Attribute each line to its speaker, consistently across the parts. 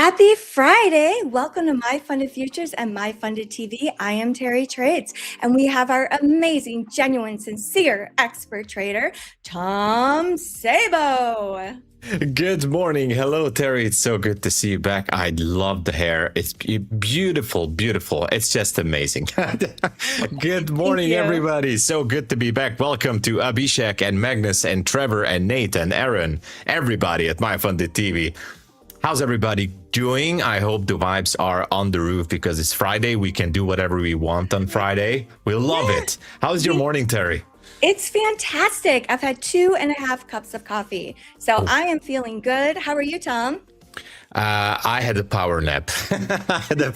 Speaker 1: Happy Friday! Welcome to MyFundedFutures and MyFundedTV. I am Terry Trades, and we have our amazing, genuine, sincere expert trader, Tom Sabo.
Speaker 2: Good morning. Hello, Terry. It's so good to see you back. I love the hair. It's beautiful, beautiful. It's just amazing. Good morning, everybody. So good to be back. Welcome to Abhishek and Magnus and Trevor and Nate and Aaron, everybody at MyFundedTV. How's everybody doing? I hope the vibes are on the roof because it's Friday. We can do whatever we want on Friday. We love it. How's your morning, Terry?
Speaker 1: It's fantastic. I've had 2.5 cups of coffee, so I am feeling good. How are you, Tom?
Speaker 2: I had a power nap.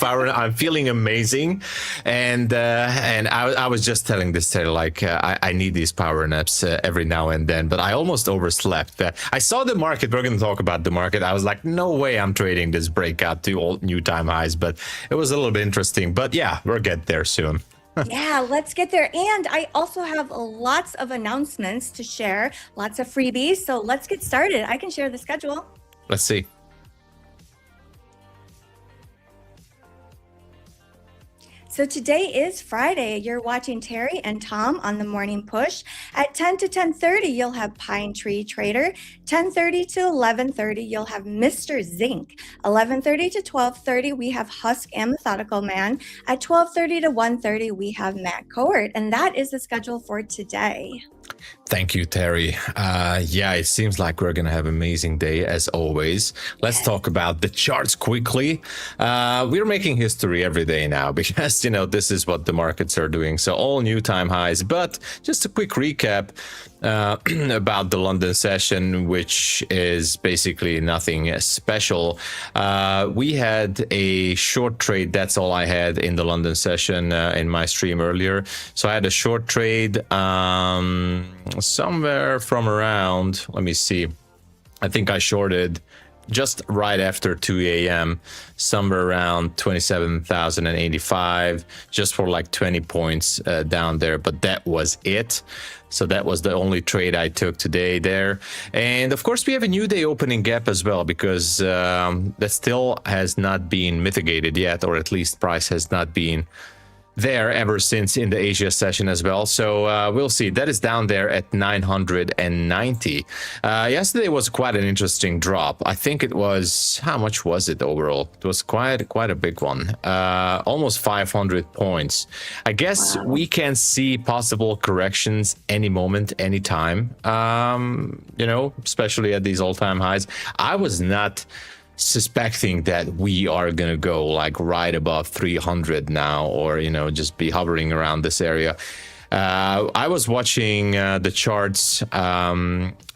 Speaker 2: I'm feeling amazing, and I was just telling this Terry, like I need these power naps every now and then, but I almost overslept. I saw the market. We're going to talk about the market. I was like, no way, I'm trading this breakout to all new time highs, but it was a little bit interesting. But yeah, we'll get there soon.
Speaker 1: Yeah, let's get there. And I also have lots of announcements to share, lots of freebies. So let's get started. I can share the schedule.
Speaker 2: Let's see.
Speaker 1: So today is Friday. You're watching Terry and Tom on the morning push. At 10 to 10:30, you'll have PineTreeTrader. 10:30 to 11:30, you'll have Mr. Zinc. 11:30 to 12:30, we have Husk and Methodical Man. At 12:30 to 1:30, we have Matt Cowart. And that is the schedule for today.
Speaker 2: Thank you, Terry. Yeah, it seems like we're going to have an amazing day as always. Let's talk about the charts quickly. We're making history every day now because, this is what the markets are doing. So all new time highs. But just a quick recap about the London session, which is basically nothing special. We had a short trade. That's all I had in the London session in my stream earlier. So I had a short trade somewhere from around, let me see, I think I shorted just right after 2 a.m. somewhere around 27,085, just for like 20 points down there, but that was it. So that was the only trade I took today there. And of course, we have a new day opening gap as well, because that still has not been mitigated yet, or at least price has not been there ever since in the Asia session as well. So we'll see. That is down there at 990. Yesterday was quite an interesting drop. I think it was, how much was it overall? It was quite a big one. Almost 500 points. I guess we can see possible corrections any moment, any time. Especially at these all-time highs. I was not suspecting that we are going to go like right above 300 now, or just be hovering around this area. I was watching the charts a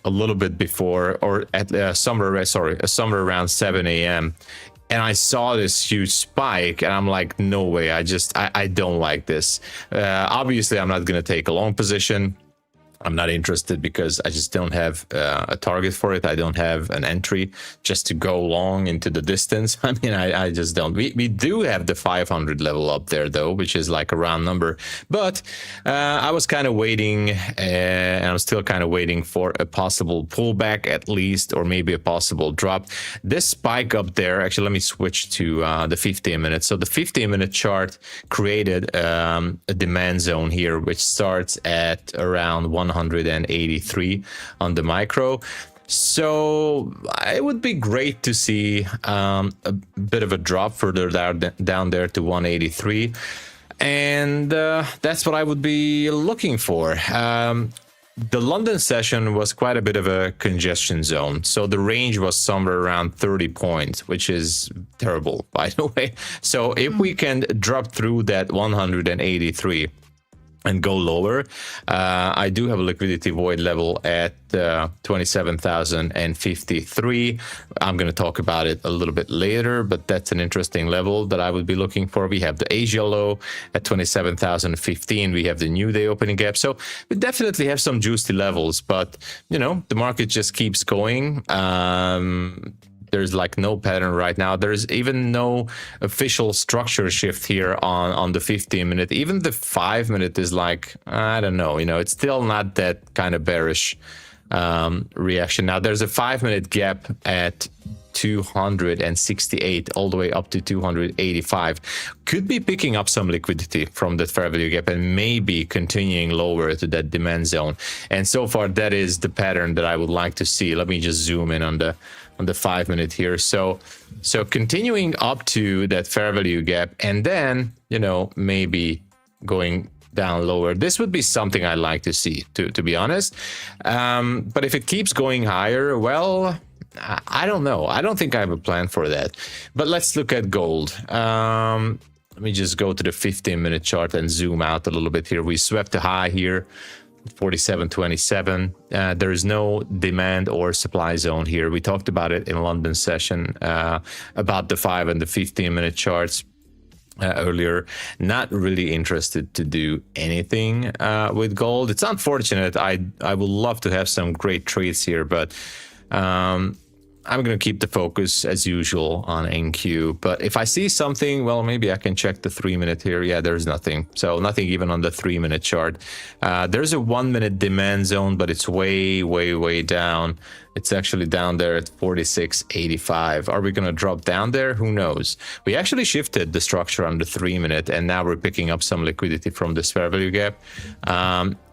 Speaker 2: little bit before, or at somewhere around 7 a.m. and I saw this huge spike, and I'm like, no way, I don't like this. Obviously I'm not going to take a long position. I'm not interested because I just don't have a target for it. I don't have an entry just to go long into the distance. I mean, I just don't. We do have the 500 level up there, though, which is like a round number. But I was kind of waiting, and I'm still kind of waiting for a possible pullback at least, or maybe a possible drop. This spike up there, actually, let me switch to the 15-minute. So the 15-minute chart created a demand zone here, which starts at around 183 on the micro. So it would be great to see a bit of a drop further down there to 183, and that's what I would be looking for. The London session was quite a bit of a congestion zone, so the range was somewhere around 30 points, which is terrible, by the way. So if we can drop through that 183 and go lower, I do have a liquidity void level at 27,053. I'm going to talk about it a little bit later, but that's an interesting level that I would be looking for. We have the Asia low at 27,015. We have the new day opening gap. So we definitely have some juicy levels, but the market just keeps going. There's like no pattern right now. There's even no official structure shift here on the 15-minute. Even the 5-minute is like, I don't know, it's still not that kind of bearish reaction. Now there's a 5-minute gap at 268 all the way up to 285. Could be picking up some liquidity from that fair value gap and maybe continuing lower to that demand zone. And so far, that is the pattern that I would like to see. Let me just zoom in on the 5 minute here. So continuing up to that fair value gap, and then, you know, maybe going down lower. This would be something I like to see, to be honest. But if it keeps going higher, well, I don't know. I don't think I have a plan for that. But let's look at gold. Let me just go to the 15-minute chart and zoom out a little bit here. We swept a high here, 47.27. There is no demand or supply zone here. We talked about it in London session about the 5 and the 15-minute charts earlier. Not really interested to do anything with gold. It's unfortunate. I would love to have some great trades here, but I'm going to keep the focus as usual on NQ. But if I see something, well, maybe I can check the 3 minute here. Yeah, there's nothing. So nothing even on the 3 minute chart. There's a 1 minute demand zone, but it's way down. It's actually down there at 46.85. Are we going to drop down there? Who knows? We actually shifted the structure on the 3 minute, and now we're picking up some liquidity from this fair value gap.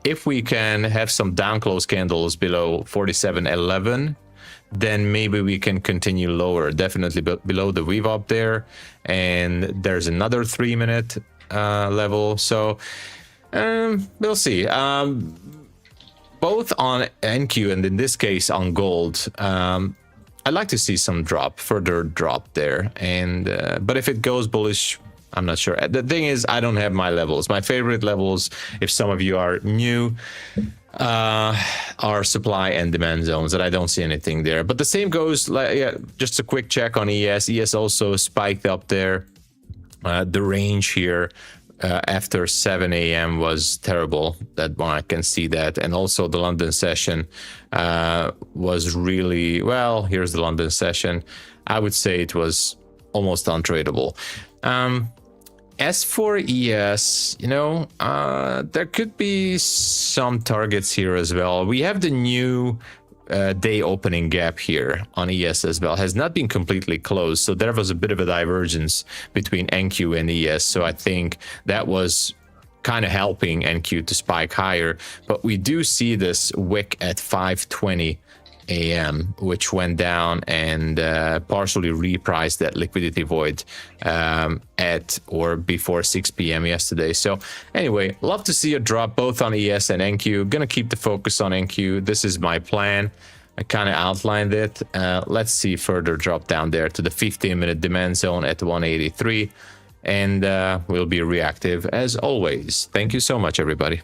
Speaker 2: If we can have some down close candles below 47.11, then maybe we can continue lower, definitely below the weave up there. And there's another 3 minute level. So we'll see. Both on NQ and in this case on gold, I'd like to see some further drop there. And but if it goes bullish, I'm not sure. The thing is, I don't have my levels. My favorite levels, if some of you are new, are supply and demand zones, and I don't see anything there. But the same goes, just a quick check on ES. ES also spiked up there. The range here after 7 a.m. was terrible. That one, I can see that. And also the London session was really, well, here's the London session. I would say it was almost untradeable. As for ES, you know, there could be some targets here as well. We have the new day opening gap here on ES as well. Has not been completely closed. So there was a bit of a divergence between NQ and ES. So I think that was kind of helping NQ to spike higher. But we do see this wick at 5:20 a.m., which went down and partially repriced that liquidity void at or before 6 p.m. yesterday. So anyway, love to see a drop both on ES and NQ. Gonna keep the focus on NQ. This is my plan. I kind of outlined it. Let's see further drop down there to the 15-minute demand zone at 183, and we'll be reactive as always. Thank you so much, everybody.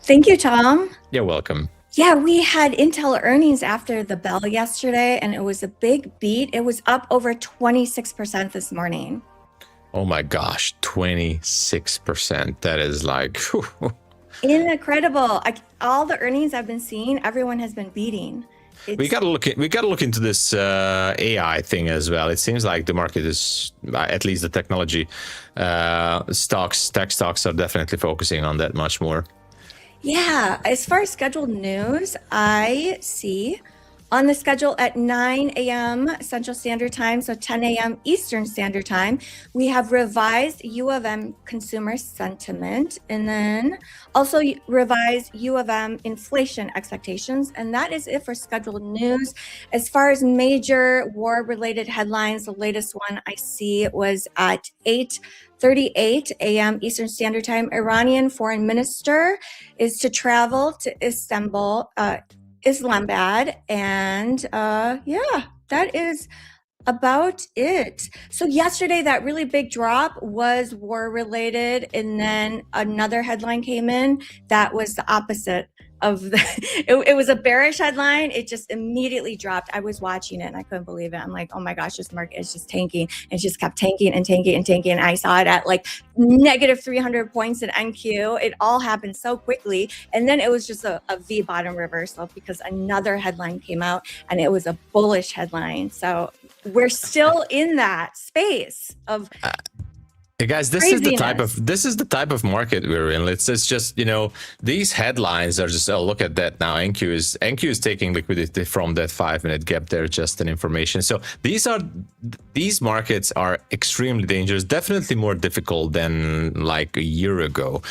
Speaker 1: Thank you, Tom.
Speaker 2: You're welcome.
Speaker 1: Yeah, we had Intel earnings after the bell yesterday, and it was a big beat. It was up over 26% this morning.
Speaker 2: Oh my gosh, 26%. That is like
Speaker 1: incredible. All the earnings I've been seeing, everyone has been beating. We got to
Speaker 2: look into this AI thing as well. It seems like the market is, at least the technology tech stocks are definitely focusing on that much more.
Speaker 1: Yeah, as far as scheduled news, I see on the schedule at 9 a.m. Central Standard Time, so 10 a.m. Eastern Standard Time, we have revised U of M consumer sentiment, and then also revised U of M inflation expectations. And that is it for scheduled news. As far as major war-related headlines, the latest one I see was at 8:38 a.m. Eastern Standard Time. Iranian foreign minister is to travel to Islamabad, and yeah, that is about it. So yesterday, that really big drop was war related, and then another headline came in that was the opposite of the it was a bearish headline. It just immediately dropped. I was watching it and I couldn't believe it. I'm like, oh my gosh, this market is just tanking. It just kept tanking and tanking and tanking. And I saw it at like negative 300 points in NQ. It all happened so quickly. And then it was just a V bottom reversal because another headline came out and it was a bullish headline. So we're still in that space of
Speaker 2: Hey guys, this is the type of market we're in. It's just, these headlines are just, oh, look at that now. NQ is taking liquidity from that 5-minute gap there, just an information. So these markets are extremely dangerous, definitely more difficult than like a year ago,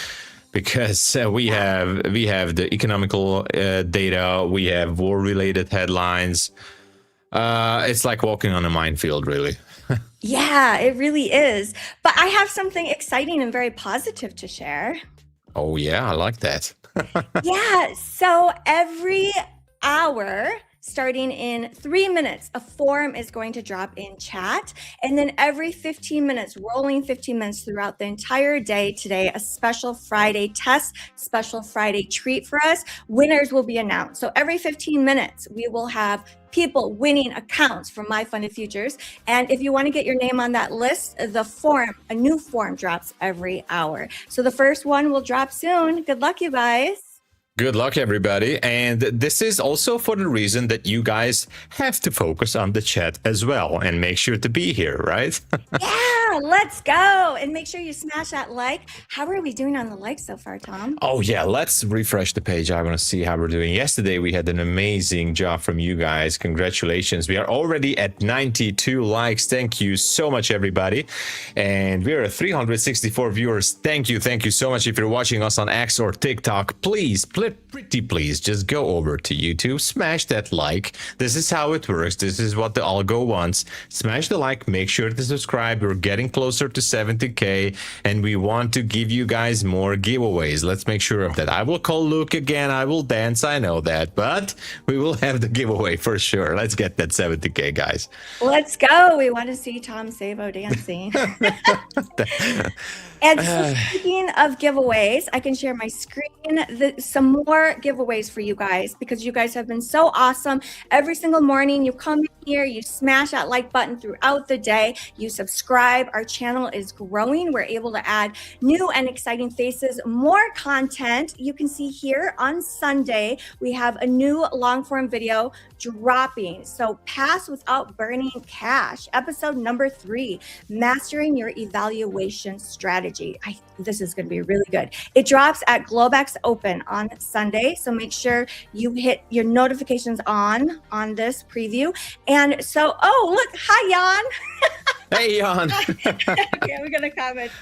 Speaker 2: because we have the economical data, we have war-related headlines. It's like walking on a minefield, really.
Speaker 1: Yeah, it really is. But I have something exciting and very positive to share.
Speaker 2: Oh, yeah, I like that.
Speaker 1: Yeah, so every hour, starting in 3 minutes, a form is going to drop in chat. And then every 15 minutes, rolling 15 minutes throughout the entire day today, a special Friday test, special Friday treat for us. Winners will be announced. So every 15 minutes, we will have people winning accounts from MyFundedFutures. And if you want to get your name on that list, a new form drops every hour. So the first one will drop soon. Good luck, you guys.
Speaker 2: Good luck, everybody. And this is also for the reason that you guys have to focus on the chat as well and make sure to be here, right?
Speaker 1: Yeah, let's go. And make sure you smash that like. How are we doing on the likes so far, Tom?
Speaker 2: Oh, yeah. Let's refresh the page. I want to see how we're doing. Yesterday, we had an amazing job from you guys. Congratulations. We are already at 92 likes. Thank you so much, everybody. And we're at 364 viewers. Thank you. Thank you so much. If you're watching us on X or TikTok, please, pretty please, just go over to YouTube, smash that like. This is how it works. This is what the algo wants. Smash the like, make sure to subscribe. We're getting closer to 70K, and we want to give you guys more giveaways. Let's make sure of that. I will call Luke again. I will dance. I know that, but we will have the giveaway for sure. Let's get that 70K, guys.
Speaker 1: Let's go. We want to see Tom Savo dancing. And so speaking of giveaways, I can share my screen, some more giveaways for you guys, because you guys have been so awesome. Every single morning you come in here, you smash that like button throughout the day, you subscribe. Our channel is growing. We're able to add new and exciting faces, more content. You can see here on Sunday, we have a new long form video dropping. So pass without burning cash, episode number 3, mastering your evaluation strategy. This is going to be really good. It drops at Globex Open on Sunday. So make sure you hit your notifications on this preview. And so, oh, look, hi, Jan.
Speaker 2: Hey, Jan.
Speaker 1: Okay, we're going to comment.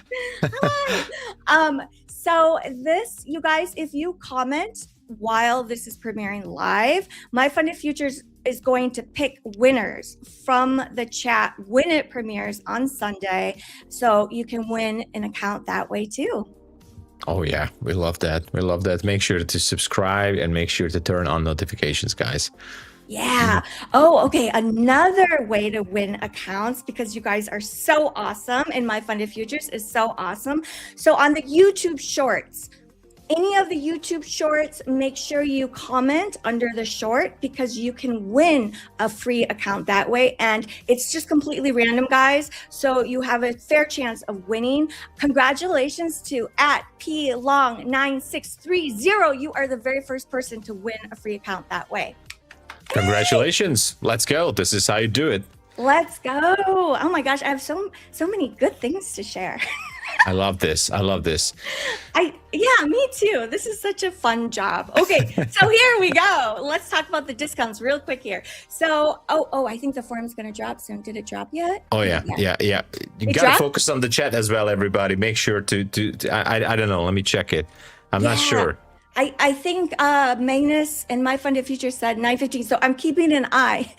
Speaker 1: Hi. So this, you guys, if you comment while this is premiering live, MyFundedFutures is going to pick winners from the chat when it premieres on Sunday. So you can win an account that way too.
Speaker 2: Oh, yeah. We love that. We love that. Make sure to subscribe and make sure to turn on notifications, guys.
Speaker 1: Yeah. Oh, okay. Another way to win accounts, because you guys are so awesome and MyFundedFutures is so awesome. So on the YouTube shorts, any of the YouTube shorts, make sure you comment under the short, because you can win a free account that way. And it's just completely random, guys. So you have a fair chance of winning. Congratulations to @plong9630. You are the very first person to win a free account that way.
Speaker 2: Congratulations. Let's go. This is how you do it.
Speaker 1: Let's go. Oh my gosh, I have so many good things to share.
Speaker 2: I love this. I love this.
Speaker 1: Yeah, me too. This is such a fun job. Okay, so here we go. Let's talk about the discounts real quick here. So, I think the forum's going to drop soon. Did it drop yet?
Speaker 2: Oh yeah. You got to focus on the chat as well, everybody. Make sure to I don't know. Let me check it. I'm not sure.
Speaker 1: I think Magnus and MyFundedFutures said 9:15, so I'm keeping an eye.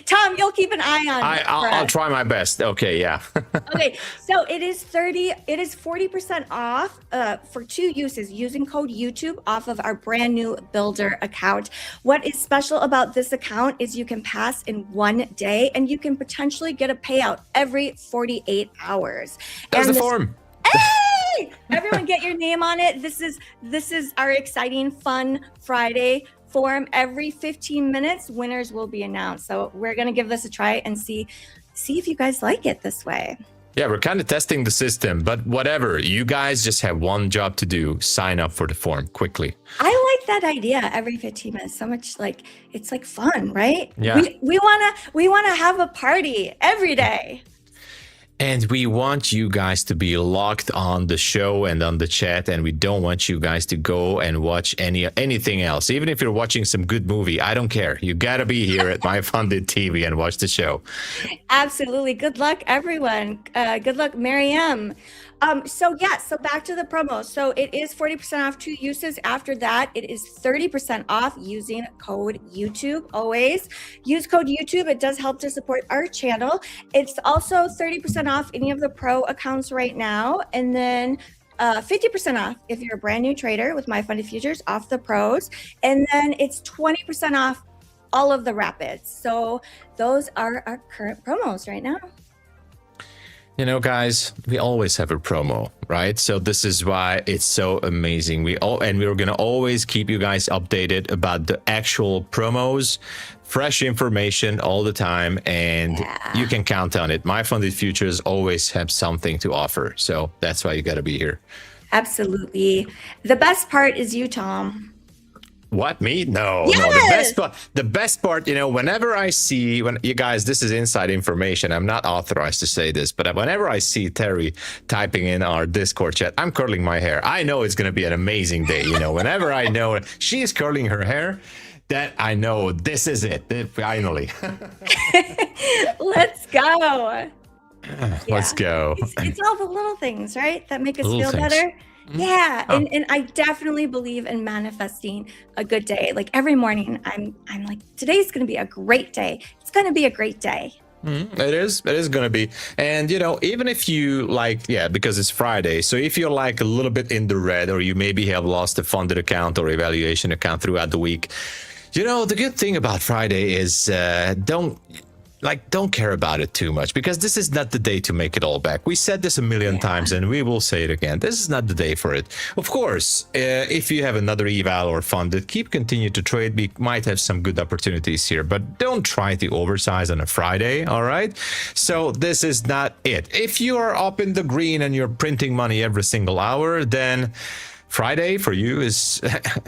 Speaker 1: Tom, you'll keep an eye on.
Speaker 2: I'll try my best. Okay, yeah.
Speaker 1: Okay, so it is 40% off for 2 uses using code YouTube off of our brand new builder account. What is special about this account is you can pass in 1 day, and you can potentially get a payout every 48 hours.
Speaker 2: That's the form.
Speaker 1: Hey! Everyone get your name on it. This is our exciting, fun Friday form. Every 15 minutes, winners will be announced. So we're going to give this a try and see if you guys like it this way.
Speaker 2: Yeah, we're kind of testing the system, but whatever. You guys just have one job to do. Sign up for the form quickly.
Speaker 1: I like that idea. Every 15 minutes, so much it's like fun, right?
Speaker 2: Yeah.
Speaker 1: We wanna have a party every day.
Speaker 2: And we want you guys to be locked on the show and on the chat, and we don't want you guys to go and watch anything else. Even if you're watching some good movie, I don't care. You gotta be here at MyFundedTV and watch the show.
Speaker 1: Absolutely. Good luck, everyone. Good luck, Mariam. So back to the promo. So it is 40% off 2 uses. After that, it is 30% off using code YouTube. Always use code YouTube. It does help to support our channel. It's also 30% off any of the pro accounts right now. And then 50% off if you're a brand new trader with MyFundedFutures off the pros. And then it's 20% off all of the rapids. So those are our current promos right now.
Speaker 2: You know, guys, we always have a promo, right? So this is why it's so amazing. We're gonna always keep you guys updated about the actual promos, fresh information all the time, and you can count on it. MyFundedFutures always have something to offer, so that's why you got to be here.
Speaker 1: Absolutely. The best part is you, Tom.
Speaker 2: What, me? No,
Speaker 1: Yes!
Speaker 2: no. The best part, you know, whenever I see, when you guys, this is inside information. I'm not authorized to say this, but whenever I see Terry typing in our Discord chat, I'm curling my hair. I know it's going to be an amazing day. You know, whenever I know she's curling her hair, that I know this is it. Finally.
Speaker 1: Let's go.
Speaker 2: Let's go.
Speaker 1: It's all the little things, right, that make us
Speaker 2: Little
Speaker 1: feel
Speaker 2: things.
Speaker 1: better. Yeah, and I definitely believe in manifesting a good day. Like every morning, I'm like, today's gonna be a great day. It's gonna be a great day.
Speaker 2: It is gonna be. And you know, even if you like, because it's Friday, so if you're like a little bit in the red, or you maybe have lost a funded account or evaluation account throughout the week, you know, the good thing about Friday is don't care about it too much, because this is not the day to make it all back. We said this a million times and we will say it again. This is not the day for it. Of course, if you have another eval or funded, continue to trade. We might have some good opportunities here, but don't try to oversize on a Friday. All right. So this is not it. If you are up in the green and you're printing money every single hour, then Friday for you is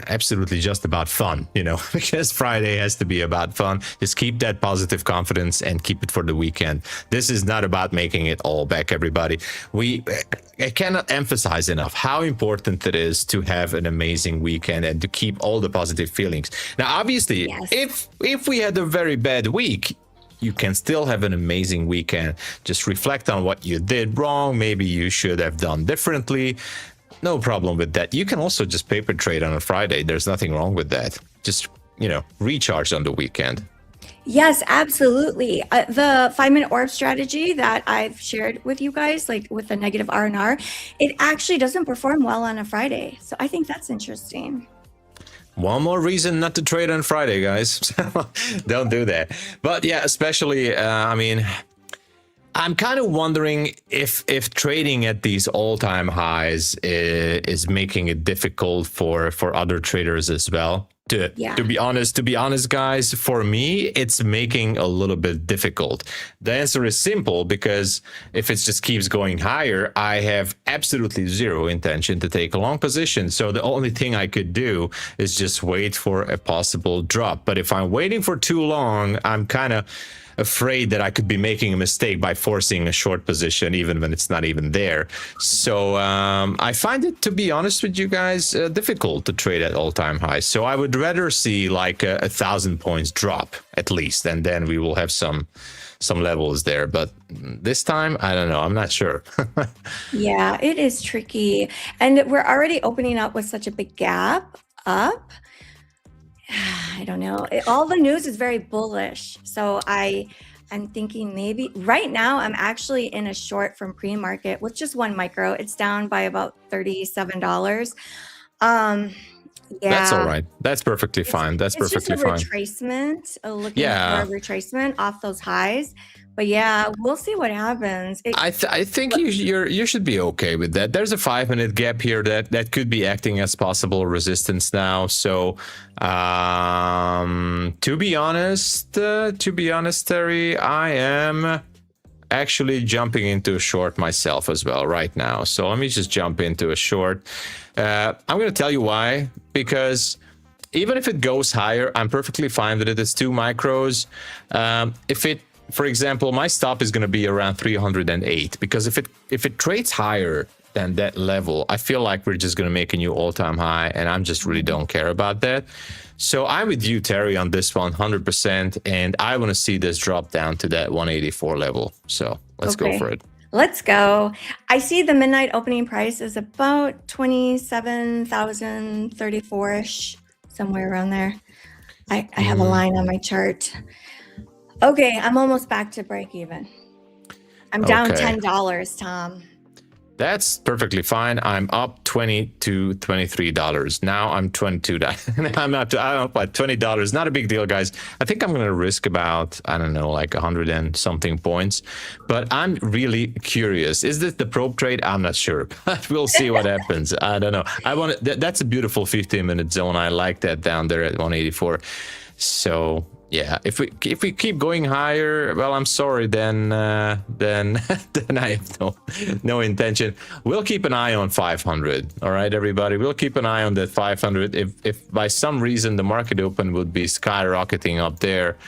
Speaker 2: absolutely just about fun, you know, because Friday has to be about fun. Just keep that positive confidence and keep it for the weekend. This is not about making it all back, everybody. I cannot emphasize enough how important it is to have an amazing weekend and to keep all the positive feelings. Now, obviously, if we had a very bad week, you can still have an amazing weekend. Just reflect on what you did wrong. Maybe you should have done differently. No problem with that. You can also just paper trade on a Friday. There's nothing wrong with that. Just, you know, recharge on the weekend.
Speaker 1: Yes, absolutely. The 5-minute orb strategy that I've shared with you guys, like with the negative R&R, it actually doesn't perform well on a Friday. So I think that's interesting.
Speaker 2: One more reason not to trade on Friday, guys. Don't do that. But yeah, especially, I mean, I'm kind of wondering if trading at these all-time highs is making it difficult for other traders as well. To be honest, guys, for me, it's making a little bit difficult. The answer is simple, because if it just keeps going higher, I have absolutely zero intention to take a long position. So the only thing I could do is just wait for a possible drop. But if I'm waiting for too long, I'm kind of afraid that I could be making a mistake by forcing a short position, even when it's not even there. So I find it, to be honest with you guys, difficult to trade at all-time highs. So I would rather see like 1,000 points drop at least, and then we will have some levels there. But this time, I don't know. I'm not sure.
Speaker 1: Yeah, it is tricky. And we're already opening up with such a big gap up. I don't know. All the news is very bullish. So I'm thinking maybe right now I'm actually in a short from pre-market with just one micro. It's down by about $37.
Speaker 2: That's all right. That's perfectly fine. That's perfectly fine.
Speaker 1: It's just a retracement, looking for a retracement off those highs. But yeah, we'll see what happens.
Speaker 2: I think you should be okay with that. There's a 5-minute gap here that could be acting as possible resistance now. So to be honest, Terry, I am actually jumping into a short myself as well right now. So let me just jump into a short. I'm going to tell you why, because even if it goes higher, I'm perfectly fine with it. It's 2 micros. If it for example, my stop is going to be around 308, because if it trades higher than that level, I feel like we're just going to make a new all-time high, and I'm just really don't care about that. So I'm with you, Terry, on this one, 100%, and I want to see this drop down to that 184 level. So let's go for it.
Speaker 1: Let's go. I see the midnight opening price is about 27,034-ish, somewhere around there. I have a line on my chart. Okay, I'm almost back to break even. I'm down $10, Tom.
Speaker 2: That's perfectly fine. I'm up $20 to $23. Now I'm $22. I'm up at $20. Not a big deal, guys. I think I'm going to risk about, I don't know, like 100 and something points. But I'm really curious. Is this the probe trade? I'm not sure. But we'll see what happens. I don't know. That's a beautiful 15-minute zone. I like that down there at 184. So yeah, if we keep going higher, well, I'm sorry, then I have no intention. We'll keep an eye on 500. All right, everybody, we'll keep an eye on that 500. If by some reason the market open would be skyrocketing up there,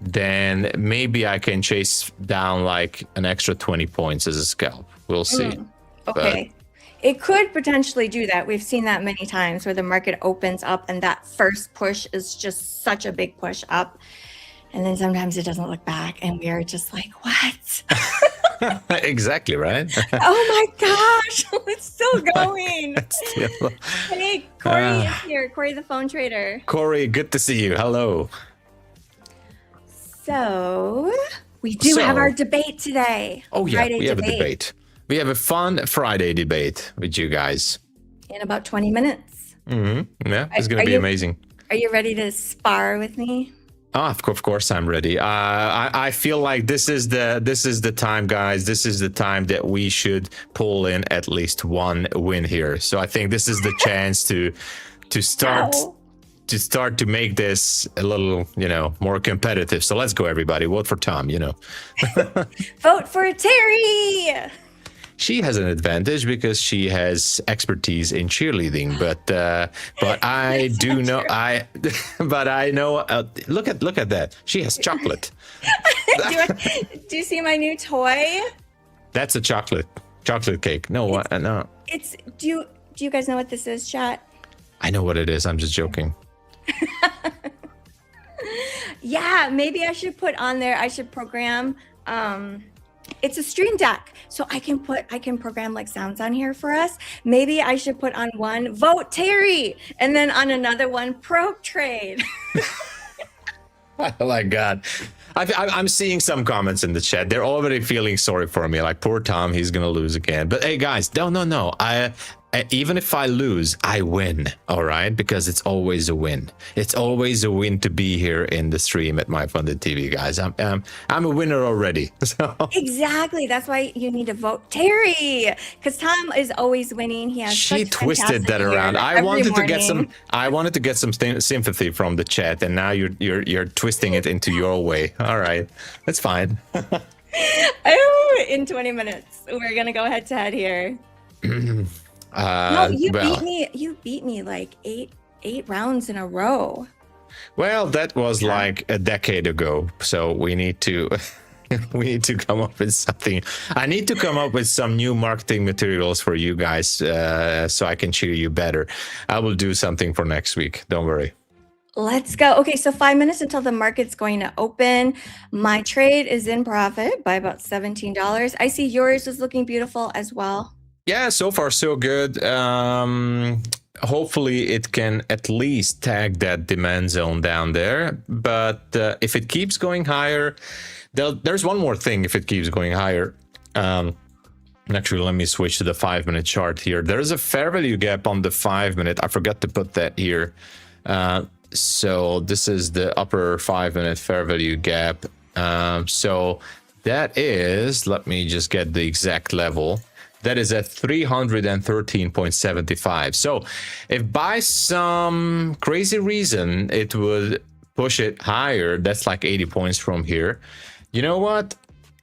Speaker 2: then maybe I can chase down like an extra 20 points as a scalp. We'll see.
Speaker 1: Okay. It could potentially do that. We've seen that many times where the market opens up and that first push is just such a big push up. And then sometimes it doesn't look back and we are just like, what?
Speaker 2: Exactly, right?
Speaker 1: Oh my gosh, it's still going. Hey, Corey is here. Corey, the phone trader.
Speaker 2: Corey, good to see you. Hello.
Speaker 1: So we do have our debate today.
Speaker 2: Oh yeah, we have a debate. We have a fun Friday debate with you guys.
Speaker 1: In about 20 minutes.
Speaker 2: Yeah, it's going to be amazing.
Speaker 1: Are you ready to spar with me?
Speaker 2: Oh, of course I'm ready. I feel like this is the time, guys. This is the time that we should pull in at least one win here. So I think this is the chance to start to make this a little, more competitive. So let's go, everybody. Vote for Tom,
Speaker 1: Vote for Terry.
Speaker 2: She has an advantage because she has expertise in cheerleading, but I do know I know. Look at that. She has chocolate.
Speaker 1: Do you see my new toy?
Speaker 2: That's a chocolate cake. No.
Speaker 1: It's do you guys know what this is, chat?
Speaker 2: I know what it is. I'm just joking.
Speaker 1: Yeah, maybe I should put on there. I should program. It's a stream deck, so I can program like sounds on here for us. Maybe I should put on one vote Terry, and then on another one probe trade.
Speaker 2: Oh my God. I'm seeing some comments in the chat. They're already feeling sorry for me. Like, poor Tom, he's gonna lose again. But hey, guys, no. Even if I lose, I win. All right, because it's always a win. It's always a win to be here in the stream at MyFundedTV, guys. I'm a winner already. So.
Speaker 1: Exactly. That's why you need to vote Terry, because Tom is always winning. He has.
Speaker 2: She twisted that around. I wanted to get some sympathy from the chat, and now you're twisting it into your way. All right, that's fine.
Speaker 1: In 20 minutes, we're gonna go head to head here. You beat me like eight rounds in a row.
Speaker 2: Well, that was like a decade ago, so we need to come up with something. I need to come up with some new marketing materials for you guys, so I can cheer you better. I will do something for next week. Don't worry.
Speaker 1: Let's go. Okay, so 5 minutes until the market's going to open. My trade is in profit by about $17. I see yours is looking beautiful as well.
Speaker 2: Yeah, so far so good. Hopefully it can at least tag that demand zone down there. But if it keeps going higher, there's one more thing. If it keeps going higher, actually, let me switch to the 5-minute chart here. There's a fair value gap on the 5-minute. I forgot to put that here. So this is the upper 5-minute fair value gap. So that is, let me just get the exact level. That is at 313.75. So if by some crazy reason it would push it higher, that's like 80 points from here. You know what?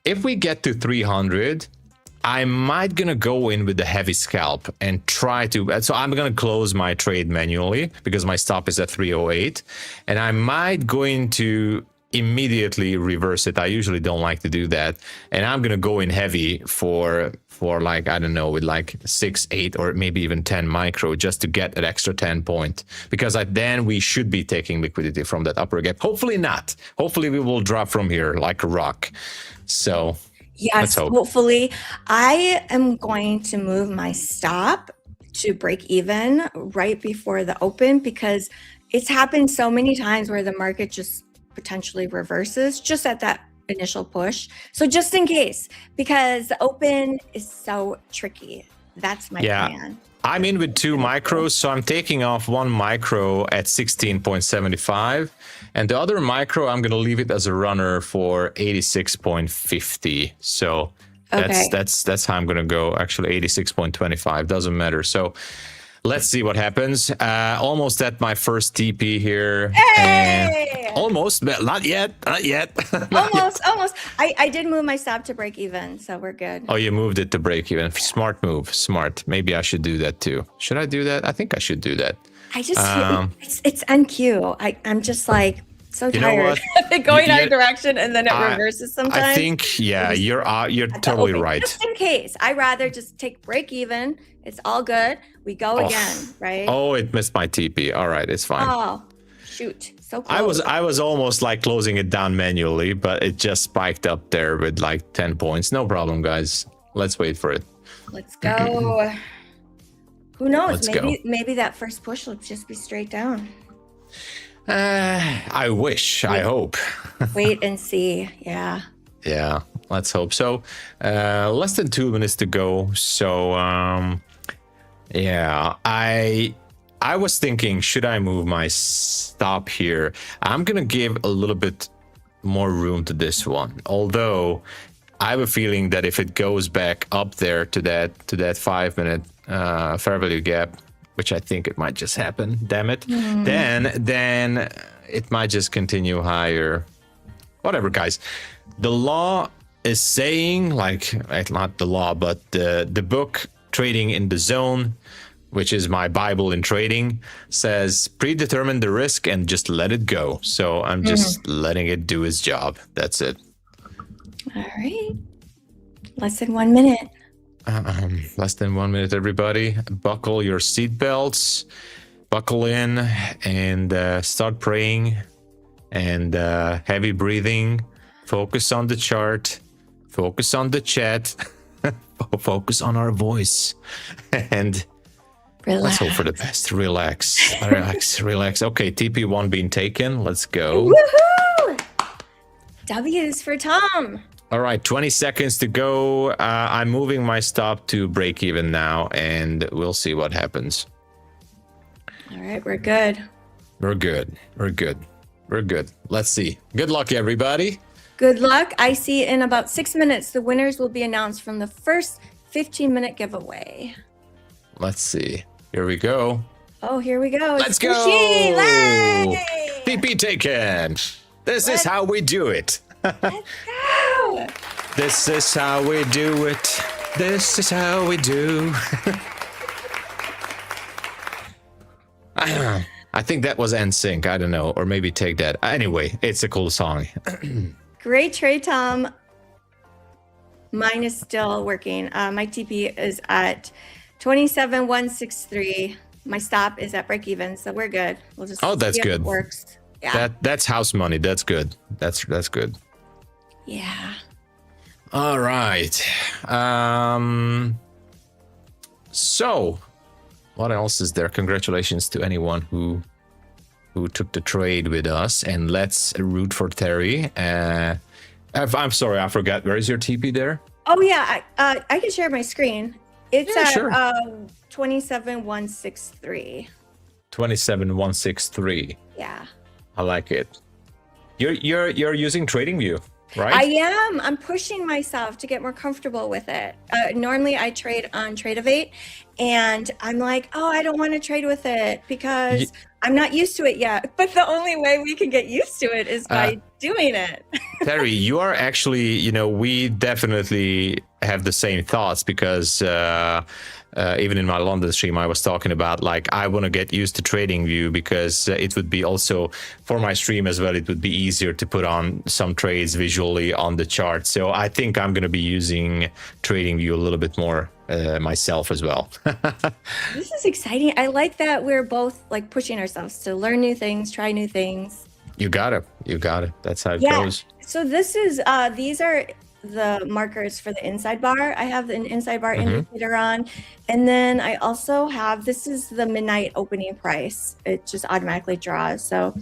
Speaker 2: If we get to 300, I might gonna go in with the heavy scalp and try to. So I'm gonna close my trade manually because my stop is at 308, and I might go into immediately reverse it. I usually don't like to do that, and I'm gonna go in heavy for like, I don't know, with like 6, 8, or maybe even 10 micro, just to get an extra 10 point, because then we should be taking liquidity from that upper gap. Hopefully not. Hopefully we will drop from here like a rock. So
Speaker 1: yes, hopefully. I am going to move my stop to break even right before the open, because it's happened so many times where the market just potentially reverses just at that initial push. So just in case, because the open is so tricky. That's my plan.
Speaker 2: I'm in with 2 micros, so I'm taking off 1 micro at 16.75, and the other micro I'm going to leave it as a runner for 86.50. So that's how I'm going to go. Actually, 86.25 doesn't matter. So let's see what happens. Almost at my first TP here.
Speaker 1: Hey!
Speaker 2: Almost, but not yet.
Speaker 1: Almost. I did move my stop to break even, so we're good.
Speaker 2: Oh, you moved it to break even. Smart move. Smart. Maybe I should do that too. Should I do that? I think I should do that.
Speaker 1: I just it's NQ. I'm just like so tired of it going either direction and then it reverses sometimes.
Speaker 2: I think you're totally right.
Speaker 1: Just in case, I rather just take break even. It's all good. We go again, right?
Speaker 2: Oh, it missed my TP. All right, it's fine.
Speaker 1: Oh, shoot. So close.
Speaker 2: I was almost like closing it down manually, but it just spiked up there with like 10 points. No problem, guys. Let's wait for it.
Speaker 1: Let's go. Who knows? Maybe that first push will just be straight down.
Speaker 2: I wish. I hope.
Speaker 1: Wait and see. Yeah.
Speaker 2: Yeah. Let's hope so. Less than 2 minutes to go. So, I was thinking, should I move my stop here? I'm gonna give a little bit more room to this one, although I have a feeling that if it goes back up there to that 5 minute fair value gap, which I think it might just happen, damn it, then it might just continue higher. Whatever, guys. The law is saying, like, not the law, but the book Trading in the Zone, which is my Bible in trading, says predetermine the risk and just let it go. So I'm just letting it do its job. That's it.
Speaker 1: All right. Less than 1 minute.
Speaker 2: Less than 1 minute, everybody. Buckle your seatbelts, buckle in, and start praying, and heavy breathing. Focus on the chart. Focus on the chat. Focus on our voice. And
Speaker 1: relax.
Speaker 2: Let's hope for the best. Relax. Relax. Okay, TP1 being taken. Let's go.
Speaker 1: Woohoo! W's for Tom.
Speaker 2: All right, 20 seconds to go. I'm moving my stop to break even now, and we'll see what happens.
Speaker 1: All right, we're good.
Speaker 2: We're good. Let's see. Good luck, everybody.
Speaker 1: Good luck. I see in about 6 minutes, the winners will be announced from the first 15-minute giveaway.
Speaker 2: Let's see. Here we go.
Speaker 1: Oh, here we go.
Speaker 2: Let's go. TP taken. This is how we do it.
Speaker 1: Let's go.
Speaker 2: This is how we do it. This is how we do. I think that was NSYNC. I don't know. Or maybe Take That. Anyway, it's a cool song.
Speaker 1: Great trade, Tom. Mine is still working. My TP is at 27,163. My stop is at break even, so we're good. We'll just
Speaker 2: that's
Speaker 1: see
Speaker 2: good.
Speaker 1: If it works. Yeah.
Speaker 2: That's house money. That's good. That's good.
Speaker 1: Yeah.
Speaker 2: All right. So what else is there? Congratulations to anyone who took the trade with us, and let's root for Terry. I'm sorry, I forgot. Where is your TP there?
Speaker 1: Oh yeah, I can share my screen. It's at 27,163.
Speaker 2: 27,163.
Speaker 1: Yeah.
Speaker 2: I like it. You're using TradingView, right?
Speaker 1: I am. I'm pushing myself to get more comfortable with it. Normally I trade on Tradeovate, and I'm like, oh, I don't want to trade with it because I'm not used to it yet. But the only way we can get used to it is by doing it.
Speaker 2: Terry, you are actually, we definitely have the same thoughts, because even in my London stream, I was talking about like I want to get used to TradingView because it would be also for my stream as well. It would be easier to put on some trades visually on the chart. So I think I'm going to be using TradingView a little bit more myself as well.
Speaker 1: This is exciting. I like that we're both like pushing ourselves to learn new things, try new things.
Speaker 2: You got it. That's how it goes.
Speaker 1: So this is these are the markers for the inside bar. I have an inside bar indicator on, and then I also have, this is the midnight opening price. It just automatically draws. So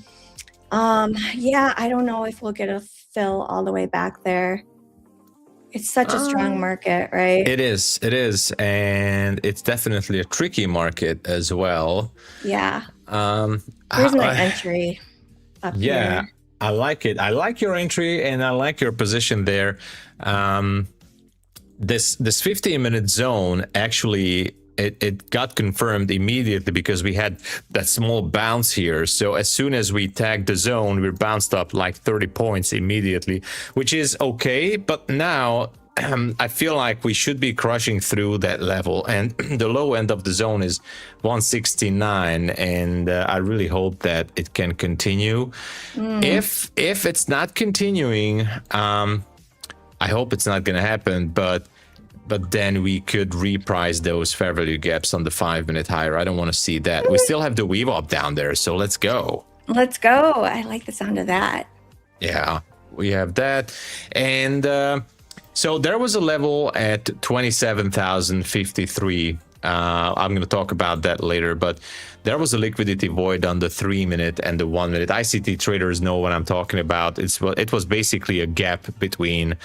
Speaker 1: yeah, I don't know if we'll get a fill all the way back there. It's such a strong market, right?
Speaker 2: It is, and it's definitely a tricky market as well.
Speaker 1: Yeah. Here's my entry up here.
Speaker 2: I like it. I like your entry and I like your position there. This 15-minute zone actually it got confirmed immediately because we had that small bounce here. So as soon as we tagged the zone, we bounced up like 30 points immediately, which is okay. But now I feel like we should be crushing through that level, and the low end of the zone is 169, and I really hope that it can continue. If it's not continuing, I hope it's not going to happen, but then we could reprice those fair value gaps on the 5-minute higher. I don't want to see that. We still have the weave up down there, so let's go.
Speaker 1: Let's go. I like the sound of that.
Speaker 2: Yeah, we have that. And so there was a level at 27,053. I'm going to talk about that later, but there was a liquidity void on the 3-minute and the 1-minute. ICT traders know what I'm talking about. It was basically a gap between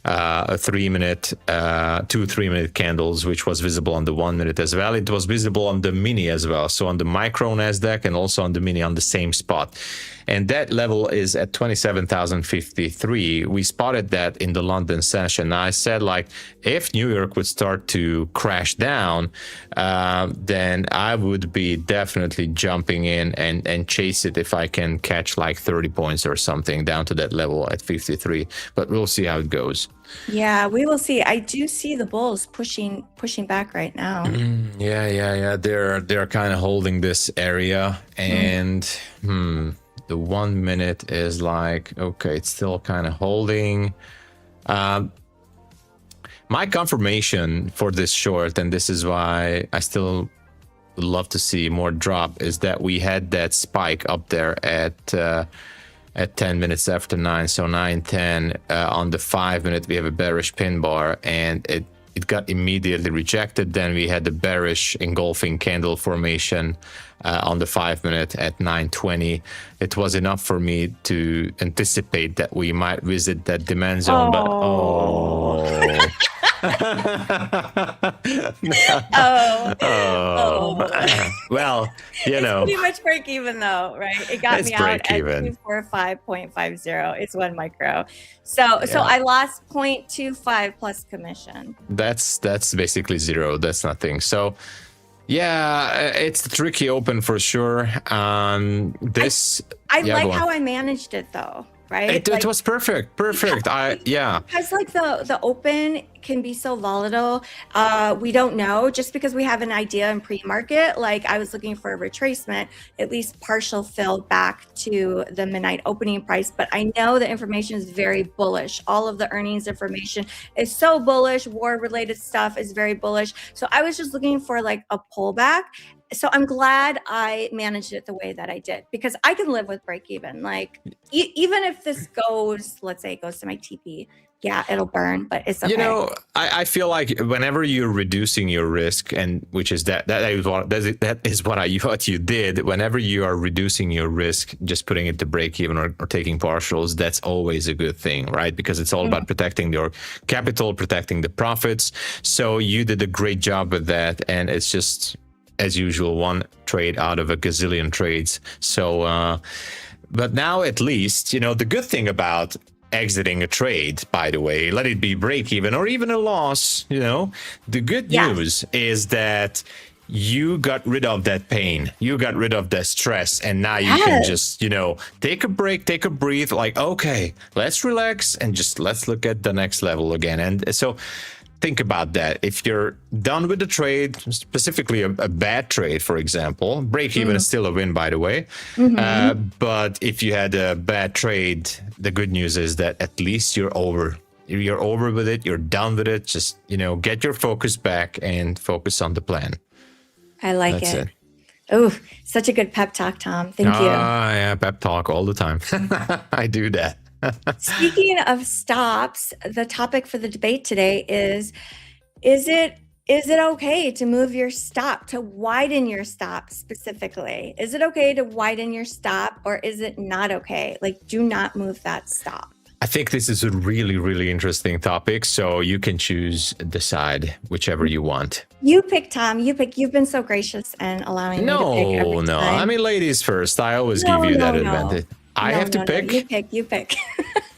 Speaker 2: a 3-minute, 2 3-minute candles, which was visible on the 1-minute as well. It was visible on the mini as well. So on the micro NASDAQ and also on the mini on the same spot. And that level is at 27,053. We spotted that in the London session. I said, like, if New York would start to crash down, then I would be definitely jumping in and chase it if I can catch like 30 points or something down to that level at 53. But we'll see how it goes.
Speaker 1: Yeah, we will see. I do see the bulls pushing back right now.
Speaker 2: Yeah. They're kind of holding this area, and the 1 minute is like, okay, it's still kind of holding. My confirmation for this short, and this is why I still would love to see more drop, is that we had that spike up there at 10 minutes after 9, so 9:10. On the 5-minute, we have a bearish pin bar, and it got immediately rejected. Then we had the bearish engulfing candle formation on the 5-minute at 9:20. It was enough for me to anticipate that we might visit that demand zone, but well, you know,
Speaker 1: pretty much break even though, right? It got me out at 245.50. It's 1 micro. So I lost 0.25 plus commission.
Speaker 2: That's basically zero. That's nothing. So yeah, it's a tricky open for sure.
Speaker 1: I like how I managed it though. Right?
Speaker 2: It was perfect. Because
Speaker 1: like the open can be so volatile. We don't know, just because we have an idea in pre-market. Like I was looking for a retracement, at least partial fill back to the midnight opening price. But I know the information is very bullish. All of the earnings information is so bullish. War related stuff is very bullish. So I was just looking for like a pullback. So I'm glad I managed it the way that I did, because I can live with break even. Like even if this goes, let's say it goes to my TP, yeah, it'll burn, but it's okay.
Speaker 2: You know, I feel like whenever you're reducing your risk, and which is that is what you did. Whenever you are reducing your risk, just putting it to break even or taking partials, that's always a good thing, right? Because it's all about protecting your capital, protecting the profits. So you did a great job with that, and it's just, as usual, one trade out of a gazillion trades. So, but now at least, you know, the good thing about exiting a trade, by the way, let it be break even or even a loss, you know, the good news is that you got rid of that pain, you got rid of that stress, and now you can just, you know, take a break, take a breathe, like, okay, let's relax and just let's look at the next level again. And so think about that. If you're done with the trade, specifically a bad trade, for example, break even is still a win, by the way. But if you had a bad trade, the good news is that at least you're over. You're over with it. You're done with it. Just, get your focus back and focus on the plan.
Speaker 1: I like it. Oh, such a good pep talk, Tom. Thank you.
Speaker 2: Yeah, pep talk all the time. I do that.
Speaker 1: Speaking of stops, the topic for the debate today is it okay to move your stop, to widen your stop specifically? Is it okay to widen your stop, or is it not okay? Like, do not move that stop.
Speaker 2: I think this is a really, really interesting topic. So you can decide whichever you want.
Speaker 1: You pick, Tom. You pick. You've been so gracious and allowing me to pick every time.
Speaker 2: I mean, ladies first. I always give you that advantage. I have to pick.
Speaker 1: You pick.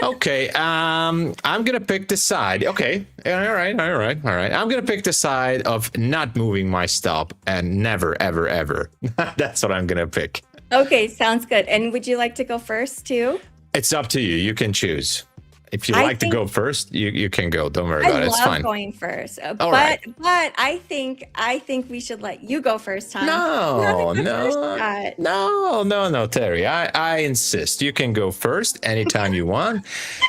Speaker 2: Okay. I'm gonna pick the side. Okay. All right. I'm gonna pick the side of not moving my stop and never, ever, ever. That's what I'm gonna pick.
Speaker 1: Okay, sounds good. And would you like to go first too?
Speaker 2: It's up to you. You can choose. If you like to go first, you can go. Don't worry about it. It's fine.
Speaker 1: I love going first. But I think we should let you go first, Tom.
Speaker 2: No, Terry. I insist. You can go first anytime you want.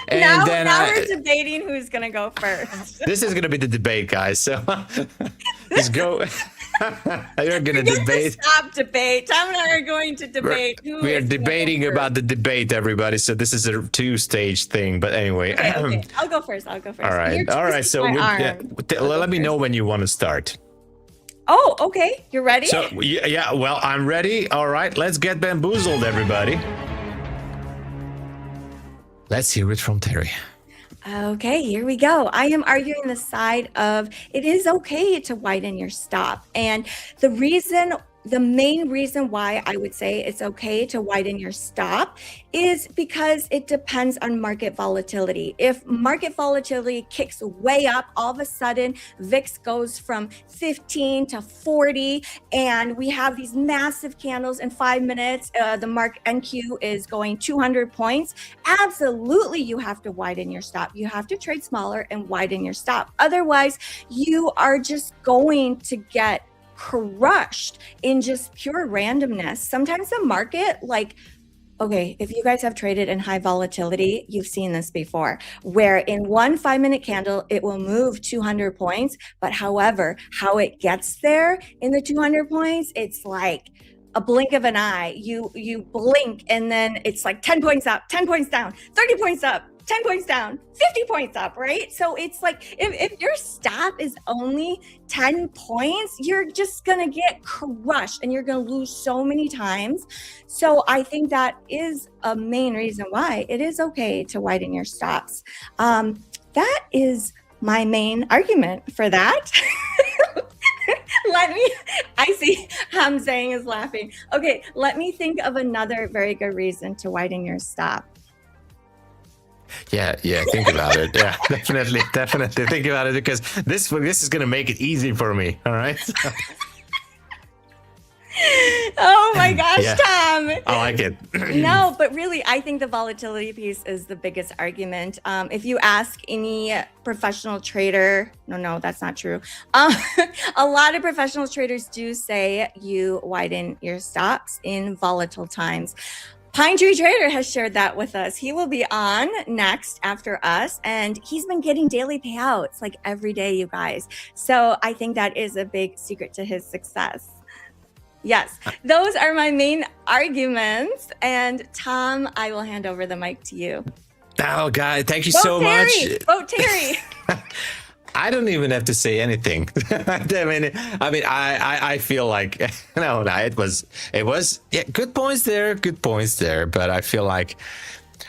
Speaker 2: And
Speaker 1: now we're debating who's gonna go first.
Speaker 2: This is gonna be the debate, guys. So just go. You're gonna debate.
Speaker 1: Stop debate. Tom and I are going to debate.
Speaker 2: We are debating about the debate, everybody. So this is a 2-stage thing. But anyway,
Speaker 1: okay. I'll go first. All
Speaker 2: right. So let me know when you want to start.
Speaker 1: Oh, okay. You're ready?
Speaker 2: So yeah. Well, I'm ready. All right. Let's get bamboozled, everybody. Let's hear it from Terry.
Speaker 1: Okay, here we go. I am arguing the side of it is okay to widen your stop. And the main reason why I would say it's okay to widen your stop is because it depends on market volatility. If market volatility kicks way up, all of a sudden VIX goes from 15 to 40, and we have these massive candles in 5 minutes. The mark NQ is going 200 points. Absolutely, you have to widen your stop. You have to trade smaller and widen your stop. Otherwise, you are just going to get crushed in just pure randomness. Sometimes the market, if you guys have traded in high volatility, you've seen this before, where in one 5-minute candle, it will move 200 points. But however, how it gets there in the 200 points, it's like a blink of an eye. You blink and then it's like 10 points up, 10 points down, 30 points up, 10 points down, 50 points up, right? So it's like, if your stop is only 10 points, you're just gonna get crushed and you're gonna lose so many times. So I think that is a main reason why it is okay to widen your stops. That is my main argument for that. I see Hamzang is laughing. Okay, let me think of another very good reason to widen your stop.
Speaker 2: Yeah, think about it. Yeah, definitely think about it, because this is gonna make it easy for me. All right.
Speaker 1: Oh my gosh, yeah. Tom.
Speaker 2: I like it.
Speaker 1: No, but really, I think the volatility piece is the biggest argument. If you ask any professional trader, no, that's not true. A lot of professional traders do say you widen your stops in volatile times. PineTreeTrader has shared that with us. He will be on next after us, and he's been getting daily payouts like every day, you guys. So I think that is a big secret to his success. Yes, those are my main arguments. And Tom, I will hand over the mic to you.
Speaker 2: Oh, God, thank you so much.
Speaker 1: Vote Terry.
Speaker 2: I don't even have to say anything. I feel like it was good points there, but I feel like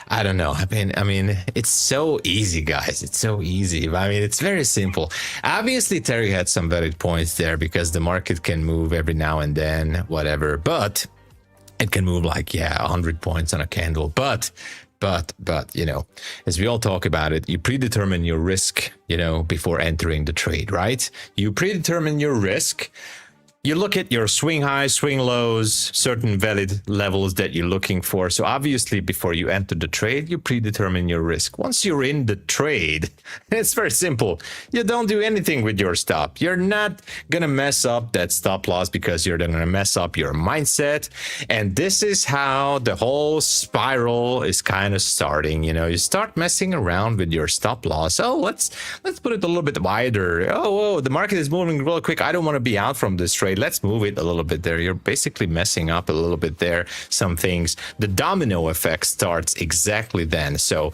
Speaker 2: I don't know. I mean, it's so easy, guys. It's so easy. I mean, it's very simple. Obviously, Terry had some valid points there because the market can move every now and then, whatever. But it can move 100 points on a candle. But as we all talk about it, you predetermine your risk, before entering the trade, right? You predetermine your risk. you look at your swing highs, swing lows, certain valid levels that you're looking for. So obviously, before you enter the trade, you predetermine your risk. Once you're in the trade, it's very simple. You don't do anything with your stop. You're not going to mess up that stop loss because you're going to mess up your mindset. And this is how the whole spiral is kind of starting. You know, you start messing around with your stop loss. Oh, let's put it a little bit wider. Oh, whoa, the market is moving real quick. I don't want to be out from this trade. Let's move it a little bit there. You're basically messing up a little bit there. Some things. The domino effect starts exactly then. So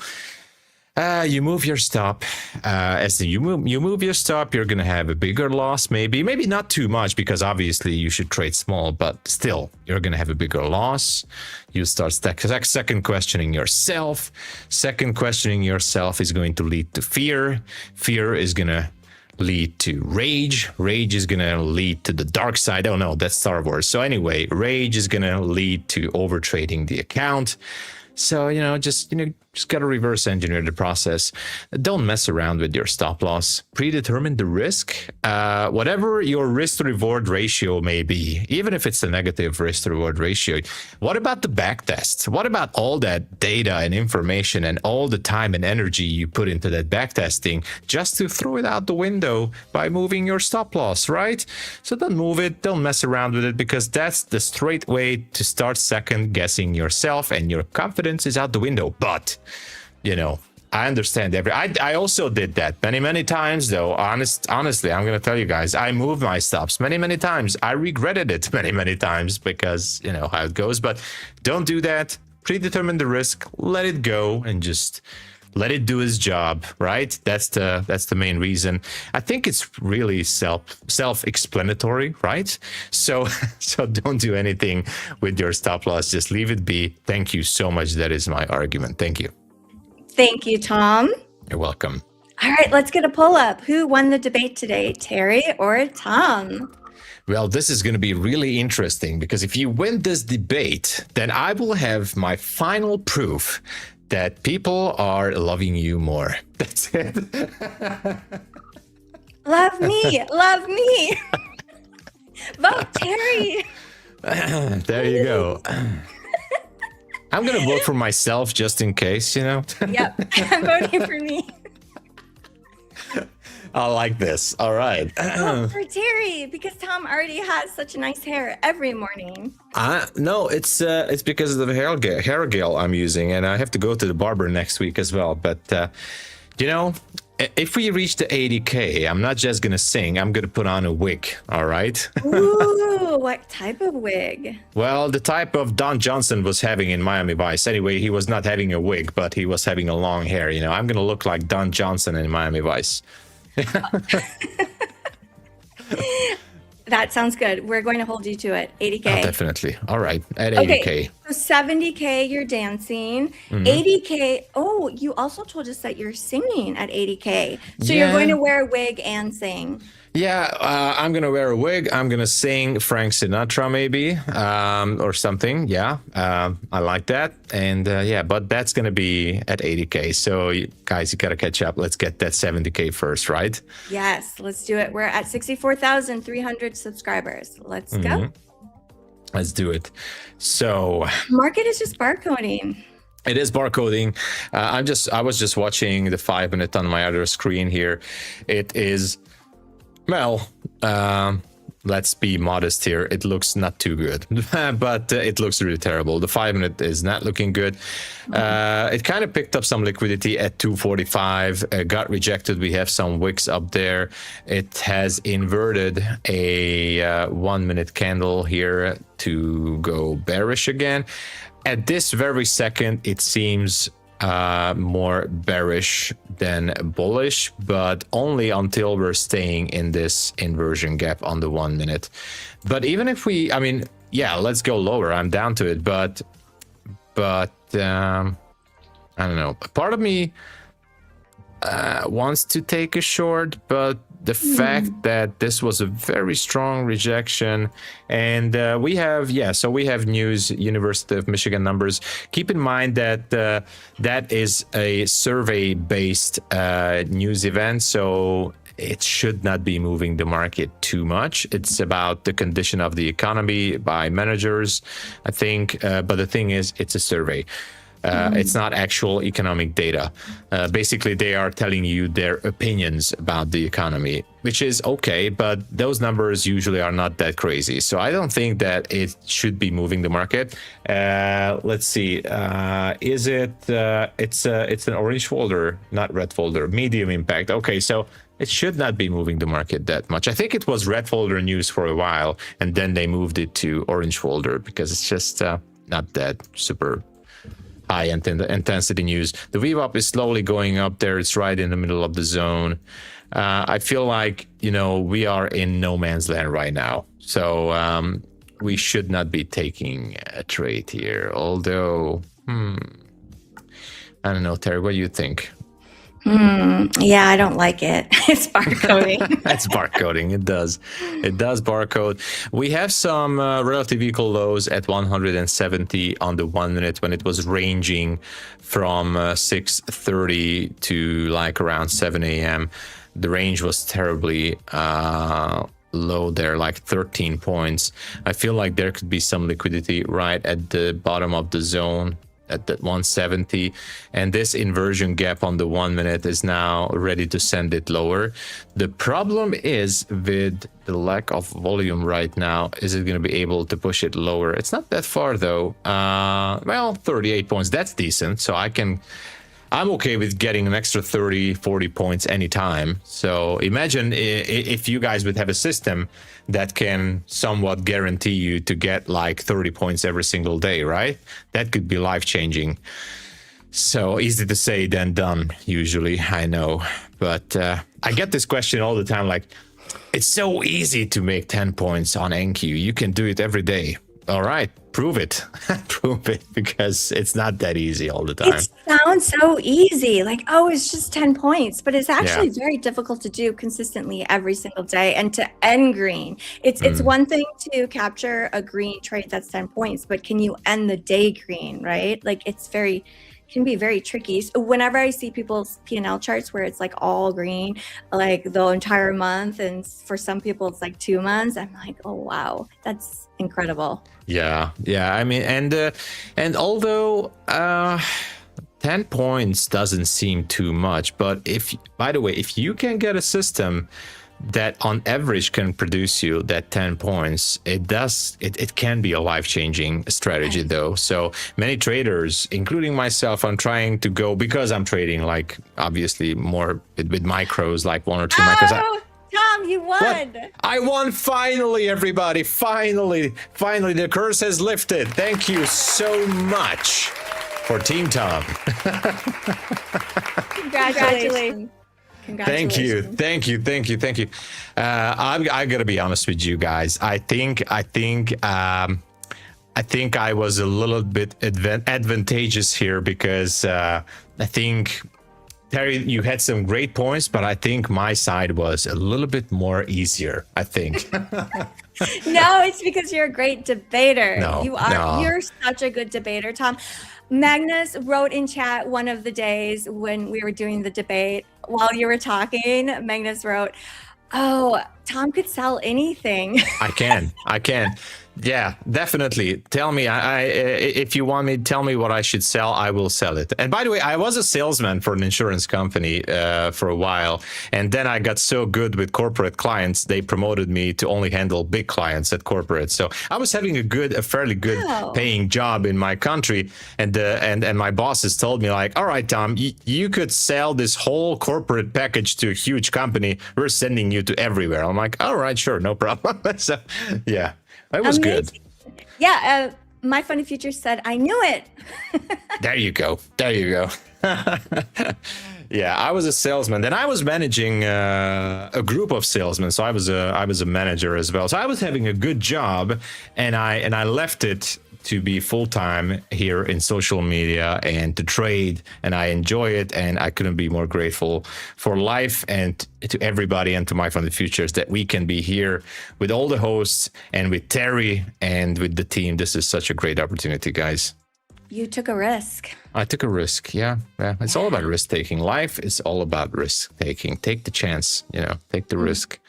Speaker 2: you move your stop. As you move your stop, you're gonna have a bigger loss. Maybe not too much, because obviously you should trade small. But still, you're gonna have a bigger loss. You start second questioning yourself. Second questioning yourself is going to lead to fear. Fear is gonna lead to rage. Rage is gonna lead to the dark side. Oh no, that's Star Wars. So anyway, rage is gonna lead to overtrading the account. So, just gotta reverse engineer the process. Don't mess around with your stop loss. Predetermine the risk. Whatever your risk to reward ratio may be, even if it's a negative risk to reward ratio. What about the back test? What about all that data and information and all the time and energy you put into that back testing just to throw it out the window by moving your stop loss, right? So don't move it. Don't mess around with it, because that's the straight way to start second guessing yourself, and your confidence is out the window. But I understand I also did that many times, though. Honestly, I'm gonna tell you guys, I moved my stops many times. I regretted it many times, because how it goes. But don't do that. Predetermine the risk, let it go, and just let it do its job, right? That's the main reason. I think it's really self-explanatory, right? So don't do anything with your stop loss. Just leave it be. Thank you so much. That is my argument. Thank you.
Speaker 1: Thank you, Tom.
Speaker 2: You're welcome.
Speaker 1: All right, let's get a pull up. Who won the debate today, Terry or Tom?
Speaker 2: Well, this is going to be really interesting, because if you win this debate, then I will have my final proof that people are loving you more. That's it.
Speaker 1: Love me. Love me. Vote Terry.
Speaker 2: There you go. I'm going to vote for myself just in case, Yep,
Speaker 1: I'm voting for me.
Speaker 2: I like this. All right.
Speaker 1: Vote for Terry, because Tom already has such nice hair every morning.
Speaker 2: No, it's because of the hair gel I'm using, and I have to go to the barber next week as well. But if we reach the 80K, I'm not just gonna sing. I'm gonna put on a wig. All right.
Speaker 1: Ooh, what type of wig?
Speaker 2: Well, the type of Don Johnson was having in Miami Vice. Anyway, he was not having a wig, but he was having a long hair. I'm gonna look like Don Johnson in Miami Vice.
Speaker 1: That sounds good. We're going to hold you to it. 80K.
Speaker 2: Oh, definitely. All right. At 80K.
Speaker 1: Okay. So 70K, you're dancing. 80K. Oh, you also told us that you're singing at 80K. So you're going to wear a wig and sing.
Speaker 2: Yeah, I'm going to wear a wig. I'm going to sing Frank Sinatra maybe, or something. Yeah, I like that. And but that's going to be at 80K. So guys, you got to catch up. Let's get that 70K first, right?
Speaker 1: Yes, let's do it. We're at 64,300 subscribers. Let's go.
Speaker 2: Let's do it. So
Speaker 1: market is just barcoding.
Speaker 2: It is barcoding. I was just watching the 5-minute on my other screen here. It is, well, let's be modest here. It looks not too good, but it looks really terrible. The 5-minute is not looking good. It kind of picked up some liquidity at 245, got rejected. We have some wicks up there. It has inverted a 1-minute candle here to go bearish again. At this very second, it seems more bearish than bullish, but only until we're staying in this inversion gap on the 1 minute. But even if let's go lower. I'm down to it, but I don't know. Part of me wants to take a short, but the fact that this was a very strong rejection, and we have news, University of Michigan numbers. Keep in mind that that is a survey-based news event, so it should not be moving the market too much. It's about the condition of the economy by managers, I think. But the thing is, it's a survey. It's not actual economic data. Basically, they are telling you their opinions about the economy, which is okay, but those numbers usually are not that crazy. So I don't think that it should be moving the market. Let's see. Is it? It's an orange folder, not red folder. Medium impact. Okay, so it should not be moving the market that much. I think it was red folder news for a while, and then they moved it to orange folder because it's just not that super high intensity news. The VWAP is slowly going up there. It's right in the middle of the zone. I feel like, we are in no man's land right now. So we should not be taking a trade here. Although, I don't know, Terry, what do you think?
Speaker 1: Yeah, I don't like it. It's barcoding.
Speaker 2: It's barcoding. It does barcode. We have some relative equal lows at 170 on the 1 minute when it was ranging from 6:30 to like around 7 a.m. The range was terribly low there, like 13 points. I feel like there could be some liquidity right at the bottom of the zone at that 170, and this inversion gap on the 1 minute is now ready to send it lower. The problem is with the lack of volume right now, is it going to be able to push it lower? It's not that far though. Well, 38 points, that's decent. So I'm okay with getting an extra 30, 40 points anytime. So imagine if you guys would have a system that can somewhat guarantee you to get like 30 points every single day, right? That could be life-changing. So easy to say than done, usually, I know. But I get this question all the time, like, it's so easy to make 10 points on NQ. You can do it every day. All right, prove it. Prove it, because it's not that easy all the time.
Speaker 1: It sounds so easy, like, oh, it's just 10 points, but it's actually very difficult to do consistently every single day and to end green. It's one thing to capture a green trade that's 10 points, but can you end the day green, right? Like, can be very tricky. So whenever I see people's P&L charts where it's like all green, like the entire month, and for some people it's like 2 months, I'm like, oh wow, that's incredible.
Speaker 2: Yeah. I mean, and although 10 points doesn't seem too much, but by the way, if you can get a system that on average can produce you that 10 points, it can be a life-changing strategy though. So many traders, including myself, I'm trying to go, because I'm trading like obviously more with micros, like 1 or 2 micros.
Speaker 1: Tom, you won.
Speaker 2: What? I won finally, everybody. Finally, the curse has lifted. Thank you so much for Team Tom.
Speaker 1: Congratulations.
Speaker 2: Thank you. I gotta be honest with you guys. I think I was a little bit advantageous here because I think, Terry, you had some great points, but I think my side was a little bit more easier, I think.
Speaker 1: No, it's because you're a great debater.
Speaker 2: No.
Speaker 1: You're such a good debater, Tom. Magnus wrote in chat one of the days when we were doing the debate, while you were talking, Magnus wrote, oh, Tom could sell anything. I can. Yeah, definitely. Tell me, if you want me, tell me what I should sell. I will sell it. And by the way, I was a salesman for an insurance company for a while, and then I got so good with corporate clients, they promoted me to only handle big clients at corporate. So I was having a fairly good paying job in my country, and my bosses told me like, all right, Tom, you could sell this whole corporate package to a huge company. We're sending you to everywhere. I'm like, all right, sure, no problem. So yeah. That was good. Yeah, MyFundedFutures said, I knew it.
Speaker 2: There you go. Yeah, I was a salesman. Then I was managing a group of salesmen, so I was a manager as well. So I was having a good job, and I left it to be full-time here in social media and to trade, and I enjoy it, and I couldn't be more grateful for life and to everybody and to MyFundedFutures that we can be here with all the hosts and with Terry and with the team. This is such a great opportunity, guys.
Speaker 1: You took a risk.
Speaker 2: I took a risk. Yeah. It's all about risk taking. Life is all about risk taking. Take the chance, take the risk.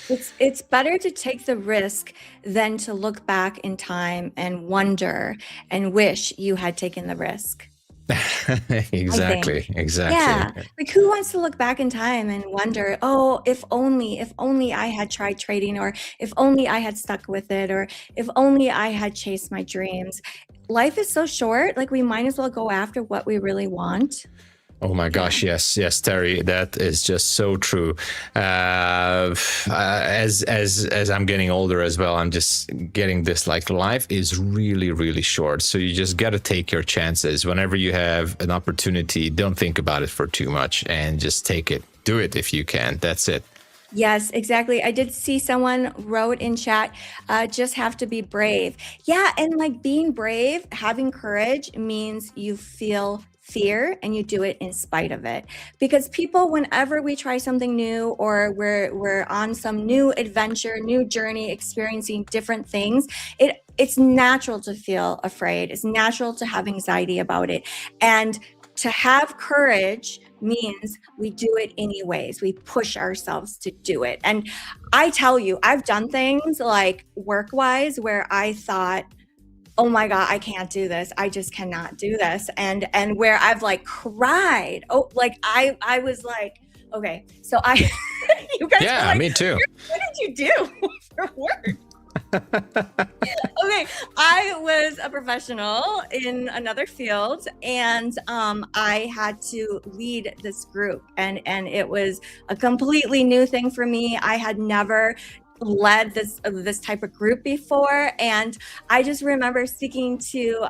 Speaker 1: It's better to take the risk than to look back in time and wonder and wish you had taken the risk.
Speaker 2: Exactly.
Speaker 1: Yeah. Like, who wants to look back in time and wonder, oh, if only I had tried trading, or if only I had stuck with it, or if only I had chased my dreams. Life is so short. Like, we might as well go after what we really want.
Speaker 2: Oh my gosh, yes, Terry, that is just so true. As I'm getting older as well, I'm just getting this, like, life is really, really short. So you just got to take your chances. Whenever you have an opportunity, don't think about it for too much and just take it. Do it if you can. That's it.
Speaker 1: Yes, exactly. I did see someone wrote in chat, just have to be brave. Yeah, and like being brave, having courage means you feel fear and you do it in spite of it. Because people, whenever we try something new, or we're on some new adventure, new journey, experiencing different things, it's natural to feel afraid. It's natural to have anxiety about it. And to have courage means we do it anyways. We push ourselves to do it. And I tell you, I've done things like work-wise where I thought, oh my God, I can't do this. I just cannot do this. And where I've like cried. Oh, like I was like, okay, so you guys
Speaker 2: yeah,
Speaker 1: were like,
Speaker 2: me too.
Speaker 1: What did you do for work? Okay, I was a professional in another field, and I had to lead this group, and it was a completely new thing for me. I had never led this type of group before, and I just remember speaking to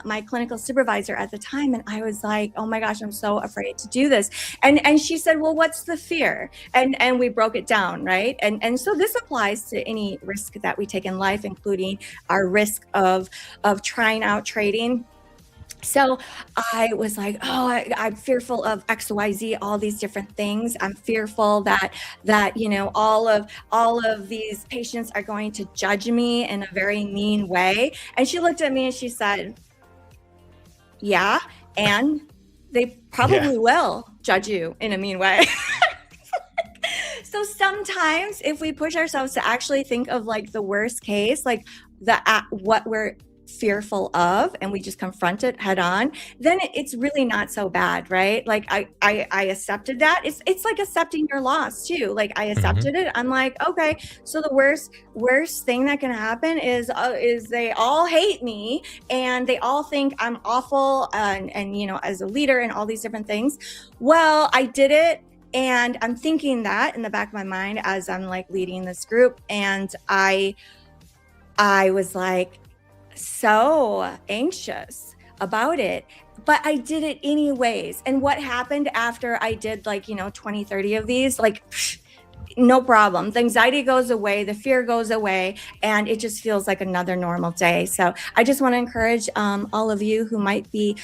Speaker 1: my clinical supervisor at the time, and I was like, oh my gosh, I'm so afraid to do this. And she said, well, what's the fear? And we broke it down, right? And so this applies to any risk that we take in life, including our risk of trying out trading. So I was like, oh, I'm fearful of XYZ, all these different things. I'm fearful that all of these patients are going to judge me in a very mean way. And she looked at me and she said, yeah, and they probably will judge you in a mean way. So sometimes if we push ourselves to actually think of like the worst case, like what we're fearful of, and we just confront it head on, then it's really not so bad, right? Like I accepted that. It's like accepting your loss too. Like I accepted it. I'm like, okay, so the worst thing that can happen is they all hate me and they all think I'm awful and as a leader and all these different things. Well, I did it. And I'm thinking that in the back of my mind as I'm like leading this group, and I was like, so anxious about it, but I did it anyways. And what happened after I did 20, 30 of these, no problem. The anxiety goes away, the fear goes away, and it just feels like another normal day. So I just want to encourage all of you who might be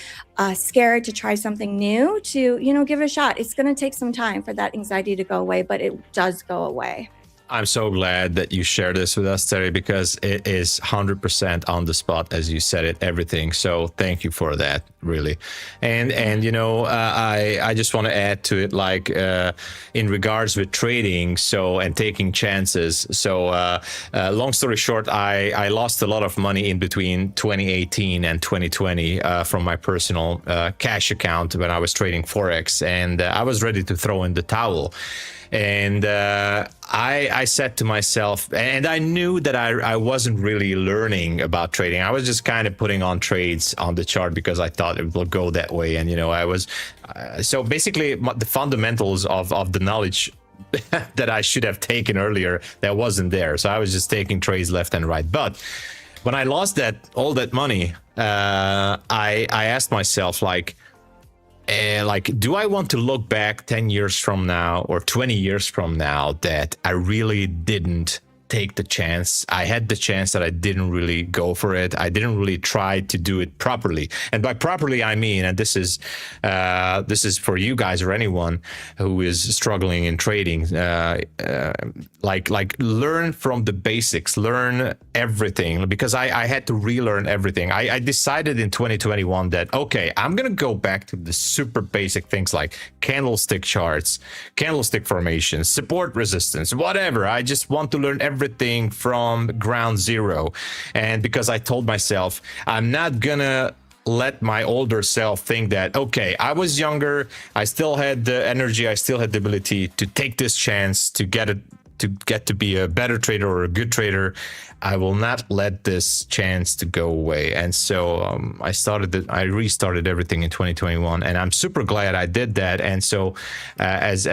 Speaker 1: scared to try something new to, give it a shot. It's going to take some time for that anxiety to go away, but it does go away.
Speaker 2: I'm so glad that you shared this with us, Terry, because it is 100% on the spot, as you said it, everything. So thank you for that, really. And I just want to add to it, like in regards with trading, and taking chances. So long story short, I lost a lot of money in between 2018 and 2020 from my personal cash account when I was trading Forex, and I was ready to throw in the towel. And I said to myself, and I knew that I wasn't really learning about trading. I was just kind of putting on trades on the chart because I thought it would go that way. And, I was, so basically the fundamentals of the knowledge that I should have taken earlier, that wasn't there. So I was just taking trades left and right. But when I lost all that money, I asked myself, do I want to look back 10 years from now or 20 years from now that I really didn't take the chance. I had the chance that I didn't really go for it. I didn't really try to do it properly. And by properly, I mean, and this is for you guys or anyone who is struggling in trading, like learn from the basics, learn everything, because I had to relearn everything. I decided in 2021 that, okay, I'm going to go back to the super basic things like candlestick charts, candlestick formations, support resistance, whatever. I just want to learn everything from ground zero. And because I told myself, I'm not gonna let my older self think that, okay, I was younger, I still had the energy, I still had the ability to take this chance to get to be a better trader or a good trader. I will not let this chance to go away. And so I restarted everything in 2021, and I'm super glad I did that. And so as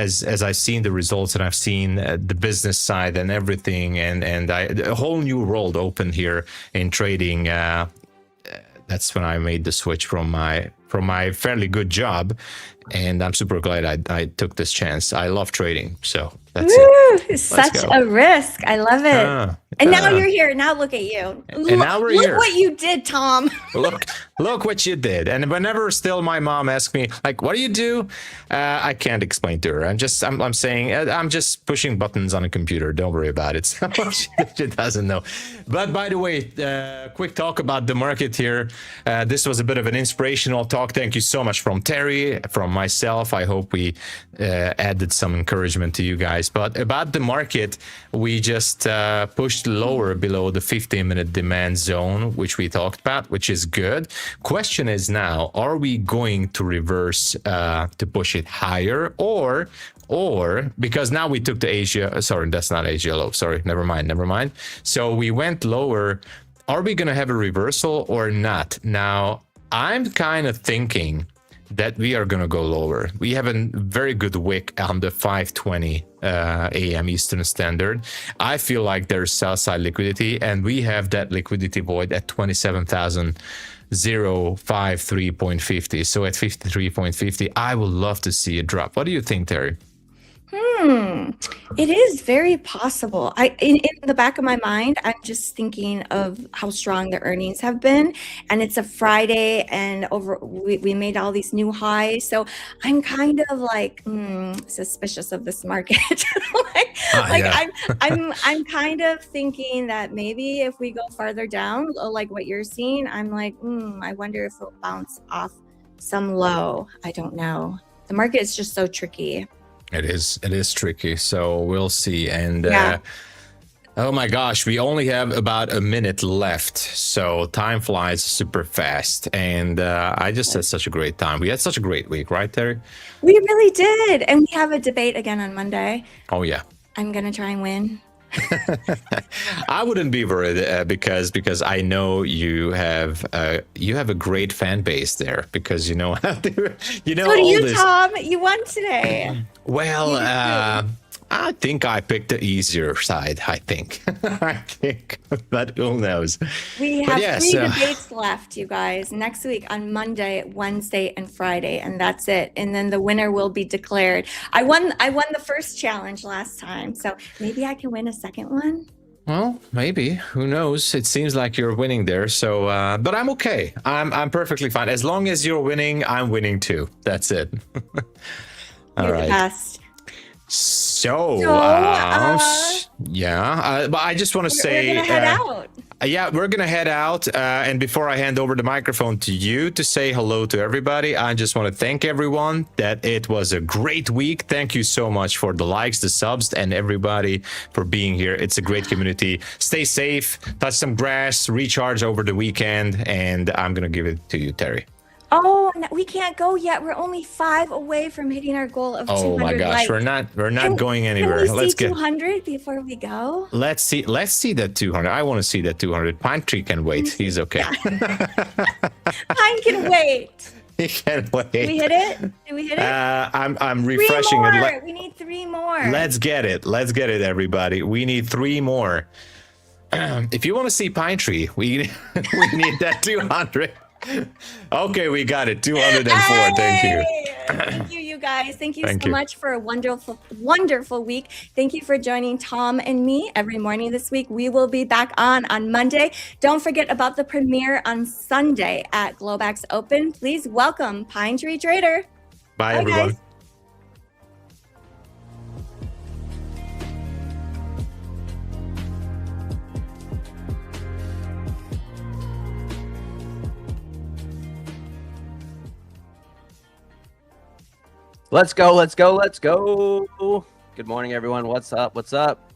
Speaker 2: I've seen the results, and I've seen the business side and everything, and a whole new world open here in trading, that's when I made the switch from my fairly good job, and I'm super glad I took this chance. I love trading, so that's it.
Speaker 1: Such a risk. I love it. And now you're here. Now look at you.
Speaker 2: And now we're here.
Speaker 1: Look what you did, Tom.
Speaker 2: Look what you did. And whenever still my mom asks me, like, what do you do? I can't explain to her. I'm saying I'm just pushing buttons on a computer. Don't worry about it. So she doesn't know. But by the way, quick talk about the market here. This was a bit of an inspirational talk. Thank you so much from Terry, from myself. I hope we added some encouragement to you guys. But about the market, we just pushed lower below the 15-minute demand zone, which we talked about, which is good. Question is now, are we going to reverse to push it higher, or because now we took the Asia, sorry, that's not Asia low, sorry, never mind. So we went lower. Are we going to have a reversal or not? Now, I'm kind of thinking that we are going to go lower. We have a very good wick on the 5:20 a.m. Eastern Standard. I feel like there's sell side liquidity, and we have that liquidity void at 27,053.50. So at 53.50, I would love to see a drop. What do you think, Terry?
Speaker 1: It is very possible. In the back of my mind, I'm just thinking of how strong the earnings have been, and it's a Friday, and we made all these new highs. So I'm kind of like suspicious of this market. I'm kind of thinking that maybe if we go farther down, like what you're seeing, I'm like, I wonder if it'll bounce off some low. I don't know. The market is just so tricky.
Speaker 2: It is tricky, so we'll see. And oh my gosh, we only have about a minute left, so time flies super fast. And I just had such a great time. We had such a great week, right, Terry?
Speaker 1: We really did. And we have a debate again on Monday.
Speaker 2: Oh yeah,
Speaker 1: I'm gonna try and win.
Speaker 2: I wouldn't be worried because I know you have a great fan base there, because you know how to, so
Speaker 1: do you, Tom. You won today.
Speaker 2: Well, I think I picked the easier side. I think, but who knows?
Speaker 1: We have three debates left, you guys. Next week on Monday, Wednesday, and Friday, and that's it. And then the winner will be declared. I won the first challenge last time, so maybe I can win a second one.
Speaker 2: Well, maybe. Who knows? It seems like you're winning there. So, but I'm okay. I'm perfectly fine. As long as you're winning, I'm winning too. That's it. All right. The best. So but I just want to say,
Speaker 1: we're gonna head out.
Speaker 2: Yeah, we're gonna head out. And before I hand over the microphone to you to say hello to everybody, I just want to thank everyone that it was a great week. Thank you so much for the likes, the subs, and everybody for being here. It's a great community. Stay safe, touch some grass, recharge over the weekend, and I'm gonna give it to you, Terry.
Speaker 1: Oh, no, we can't go yet. We're only 5 away from hitting our goal of 200
Speaker 2: likes. Oh my gosh, we're not going anywhere.
Speaker 1: Can we see 200 before we go?
Speaker 2: Let's see that 200. I want to see that 200. Pine Tree can wait. He's okay.
Speaker 1: Pine can wait.
Speaker 2: He can wait.
Speaker 1: Did we hit it? Did we hit it?
Speaker 2: I'm refreshing.
Speaker 1: 3 more. We need 3 more.
Speaker 2: Let's get it, everybody. We need 3 more. If you want to see Pine Tree, we need that 200. Okay, we got it. 204. Thank you.
Speaker 1: Thank you, you guys. Thank you
Speaker 2: Thank
Speaker 1: so
Speaker 2: you.
Speaker 1: much for a wonderful, wonderful week. Thank you for joining Tom and me every morning this week. We will be back on Monday. Don't forget about the premiere on Sunday at Globex Open. Please welcome PineTreeTrader.
Speaker 2: Bye,
Speaker 1: Bye,
Speaker 2: everyone.
Speaker 1: guys.
Speaker 3: Let's go, let's go, let's go. Good morning, everyone. What's up? What's up?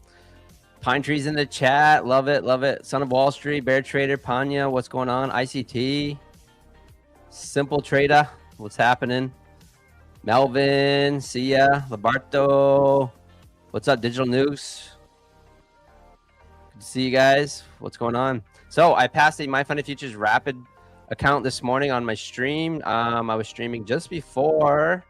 Speaker 3: Pine Trees in the chat. Love it, love it. Son of Wall Street, Bear Trader, Panya, what's going on? ICT, Simple Trader, what's happening? Melvin, see ya. Labarto, what's up? Digital Nukes. Good to see you guys. What's going on? So I passed a MyFundedFutures Rapid account this morning on my stream. I was streaming just before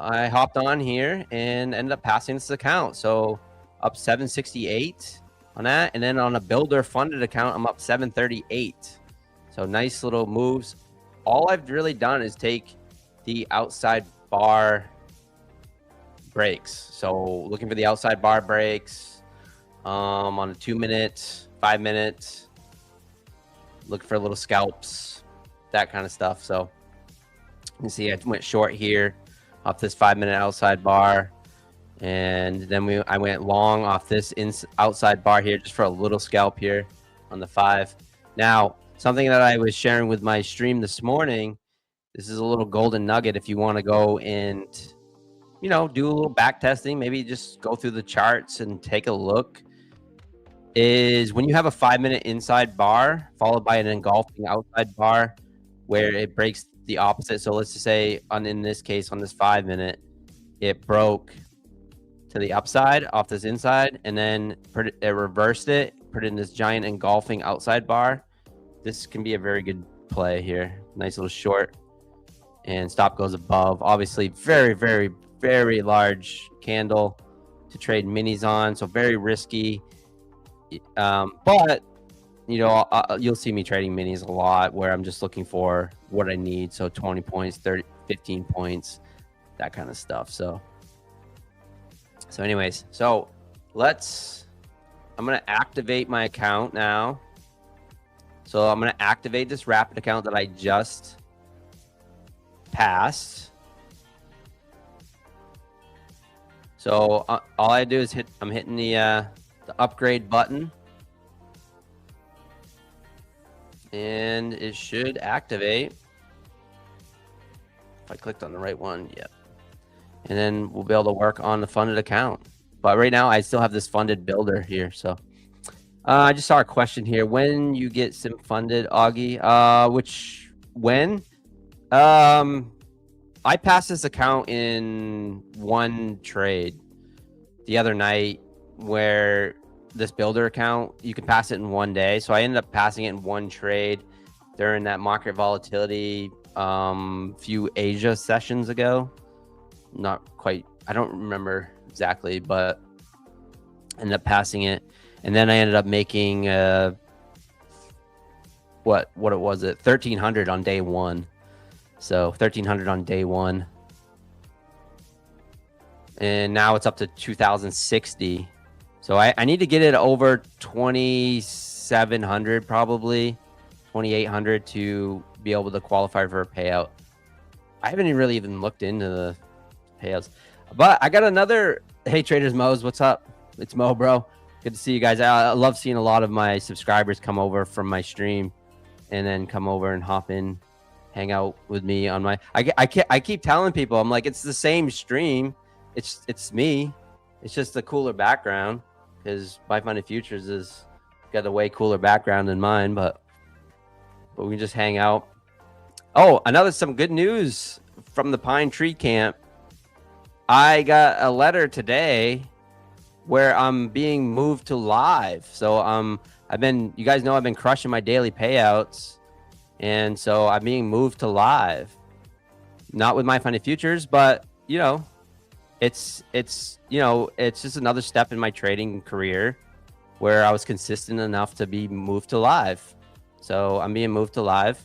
Speaker 3: I hopped on here and ended up passing this account. So up 768 on that. And then on a builder funded account, I'm up 738. So nice little moves. All I've really done is take the outside bar breaks. So looking for the outside bar breaks on a 2 minute, 5 minute, look for little scalps, that kind of stuff. So you can see I went short here off this 5 minute outside bar, and then I went long off this outside bar here just for a little scalp here on the 5. Now, something that I was sharing with my stream this morning, this is a little golden nugget if you want to go and, you know, do a little back testing, maybe just go through the charts and take a look, is when you have a 5 minute inside bar followed by an engulfing outside bar where it breaks the opposite. So let's just say in this case, on this 5 minute, it broke to the upside off this inside, and then it reversed it, put it in this giant engulfing outside bar. This can be a very good play here. Nice little short, and stop goes above. Obviously, very, very, very large candle to trade minis on, so very risky. But you know, you'll see me trading minis a lot where I'm just looking for what I need. So 20 points, 30, 15 points, that kind of stuff. So anyways, so I'm going to activate my account now. So I'm going to activate this Rapid account that I just passed. So all I do is I'm hitting the upgrade button, and it should activate. If I clicked on the right one, yeah. And then we'll be able to work on the funded account. But right now I still have this funded builder here. So I just saw a question here. When you get sim funded, Augie, when? I passed this account in one trade the other night, where this builder account, you can pass it in one day. So I ended up passing it in one trade during that market volatility few Asia sessions ago. Not quite, I don't remember exactly, but ended up passing it. And then I ended up making what was it, 1300 on day one. So 1300 on day one, and now it's up to 2060. So I need to get it over 2700, probably 2800, to be able to qualify for a payout. I haven't really even looked into the payouts, but I got another. Hey, Traders Mo's, what's up? It's Mo, bro. Good to see you guys. I love seeing a lot of my subscribers come over from my stream and then come over and hop in, hang out with me on my. I keep telling people, I'm like, it's the same stream. It's me. It's just a cooler background, because MyFundedFutures has got a way cooler background than mine, but we can just hang out. Oh, some good news from the Pine Tree Camp. I got a letter today where I'm being moved to live. So you guys know I've been crushing my daily payouts, and so I'm being moved to live. Not with MyFundedFutures, but you know, it's just another step in my trading career where I was consistent enough to be moved to live. So I'm being moved to live,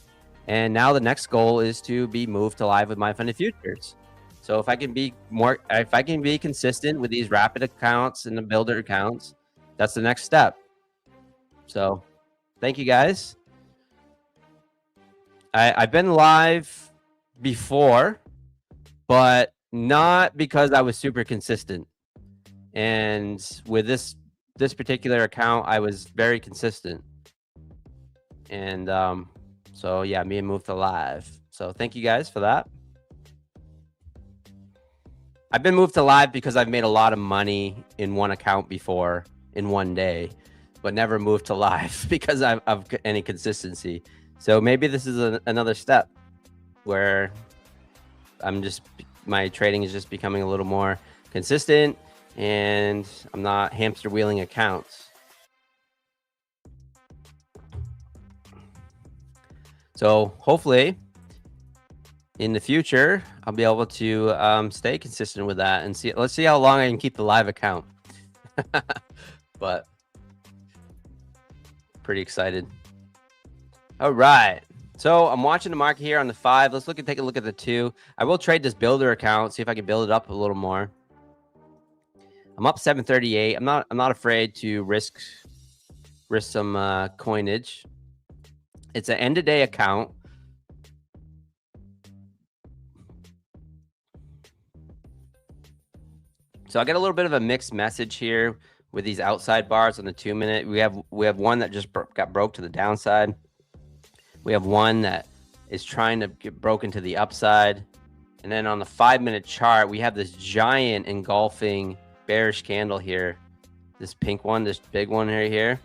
Speaker 3: And now the next goal is to be moved to live with MyFundedFutures. So if I can be consistent with these rapid accounts and the builder accounts, that's the next step. So thank you guys. I've been live before, but not because I was super consistent. And with this particular account, I was very consistent. And so yeah, me and moved to live. So thank you guys for that. I've been moved to live because I've made a lot of money in one account before in one day, but never moved to live because of any consistency. So maybe this is another step where my trading is just becoming a little more consistent and I'm not hamster wheeling accounts. So hopefully in the future, I'll be able to stay consistent with that and let's see how long I can keep the live account. But pretty excited. All right. So I'm watching the market here on the 5. Let's take a look at the 2. I will trade this builder account, see if I can build it up a little more. I'm up 738. I'm not afraid to risk some coinage. It's an end of day account. So I got a little bit of a mixed message here with these outside bars on the 2-minute. We have one that just got broke to the downside. We have one that is trying to get broken to the upside. And then on the 5-minute chart, we have this giant engulfing bearish candle here. This pink one, this big one right here.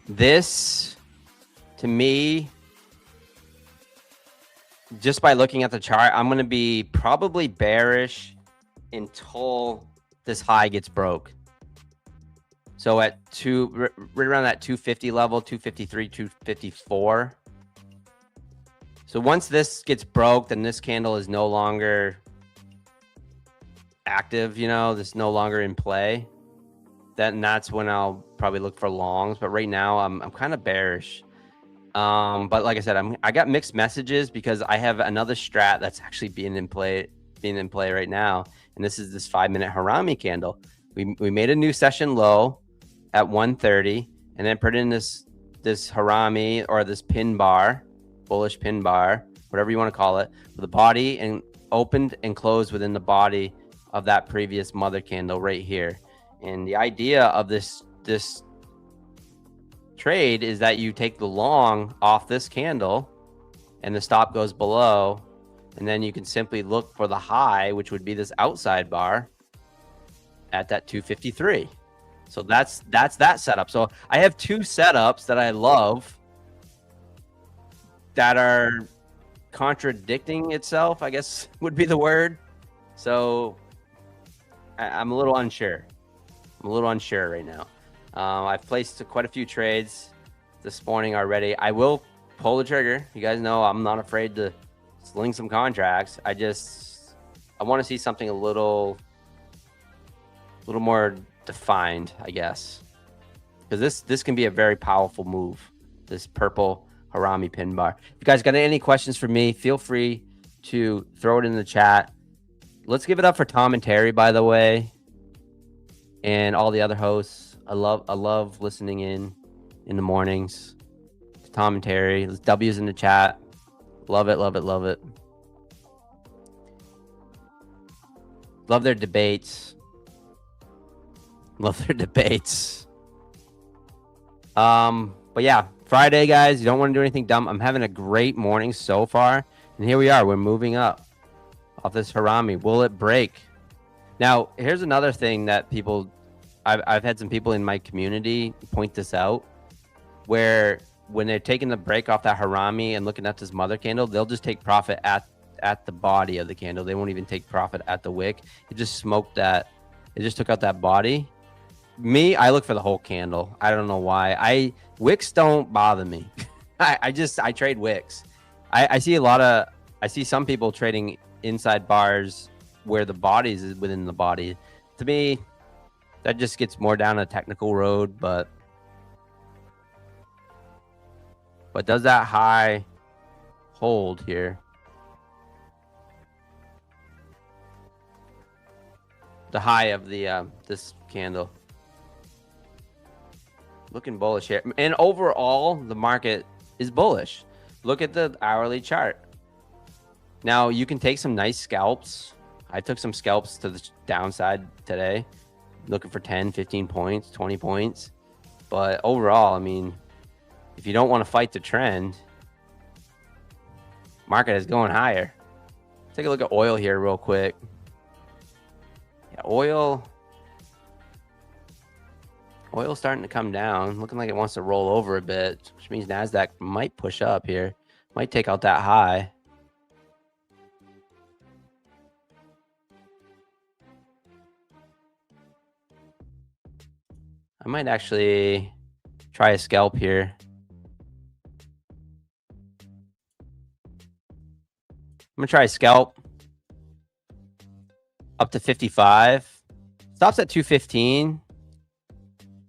Speaker 3: This, to me, just by looking at the chart, I'm going to be probably bearish until this high gets broke. So at right around that 250 level, 253, 254. So once this gets broke, then this candle is no longer active, you know, this is no longer in play. Then that's when I'll probably look for longs. But right now I'm kind of bearish. But like I said, I got mixed messages because I have another strat that's actually being in play right now. And this is this 5-minute Harami candle. We made a new session low at 130 and then put in this Harami or this pin bar, bullish pin bar, whatever you want to call it, with the body, and opened and closed within the body of that previous mother candle right here. And the idea of this trade is that you take the long off this candle and the stop goes below, and then you can simply look for the high, which would be this outside bar at that 253. So that's that setup. So I have 2 setups that I love that are contradicting itself, I guess would be the word. So I'm a little unsure. I'm a little unsure right now. I've placed quite a few trades this morning already. I will pull the trigger. You guys know I'm not afraid to sling some contracts. I want to see something a little more defined, I guess, because this can be a very powerful move, this purple Harami pin bar. If you guys got any questions for me, feel free to throw it in the chat. Let's give it up for Tom and Terry, by the way, and all the other hosts. I love listening in the mornings to Tom and Terry. There's W's in the chat. Love it, love it, love it. Love their debates. Love their debates. But yeah, Friday, guys. You don't want to do anything dumb. I'm having a great morning so far. And here we are. We're moving up off this Harami. Will it break? Now, here's another thing that I've had some people in my community point this out, where when they're taking the break off that Harami and looking at this mother candle, they'll just take profit at the body of the candle. They won't even take profit at the wick. It just smoked that. It just took out that body. Me, I look for the whole candle. I don't know why. Wicks don't bother me. I trade wicks. I see some people trading inside bars where the bodies is within the body. To me, that just gets more down a technical road, but But does that high hold here? The high of the this candle. Looking bullish here. And overall, the market is bullish. Look at the hourly chart. Now, you can take some nice scalps. I took some scalps to the downside today, looking for 10, 15 points, 20 points. But overall, I mean, if you don't want to fight the trend, market is going higher. Take a look at oil here real quick. Yeah, oil's starting to come down, looking like it wants to roll over a bit, which means NASDAQ might push up here, might take out that high. I might actually try a scalp here. I'm gonna try a scalp up to 55. Stops at 215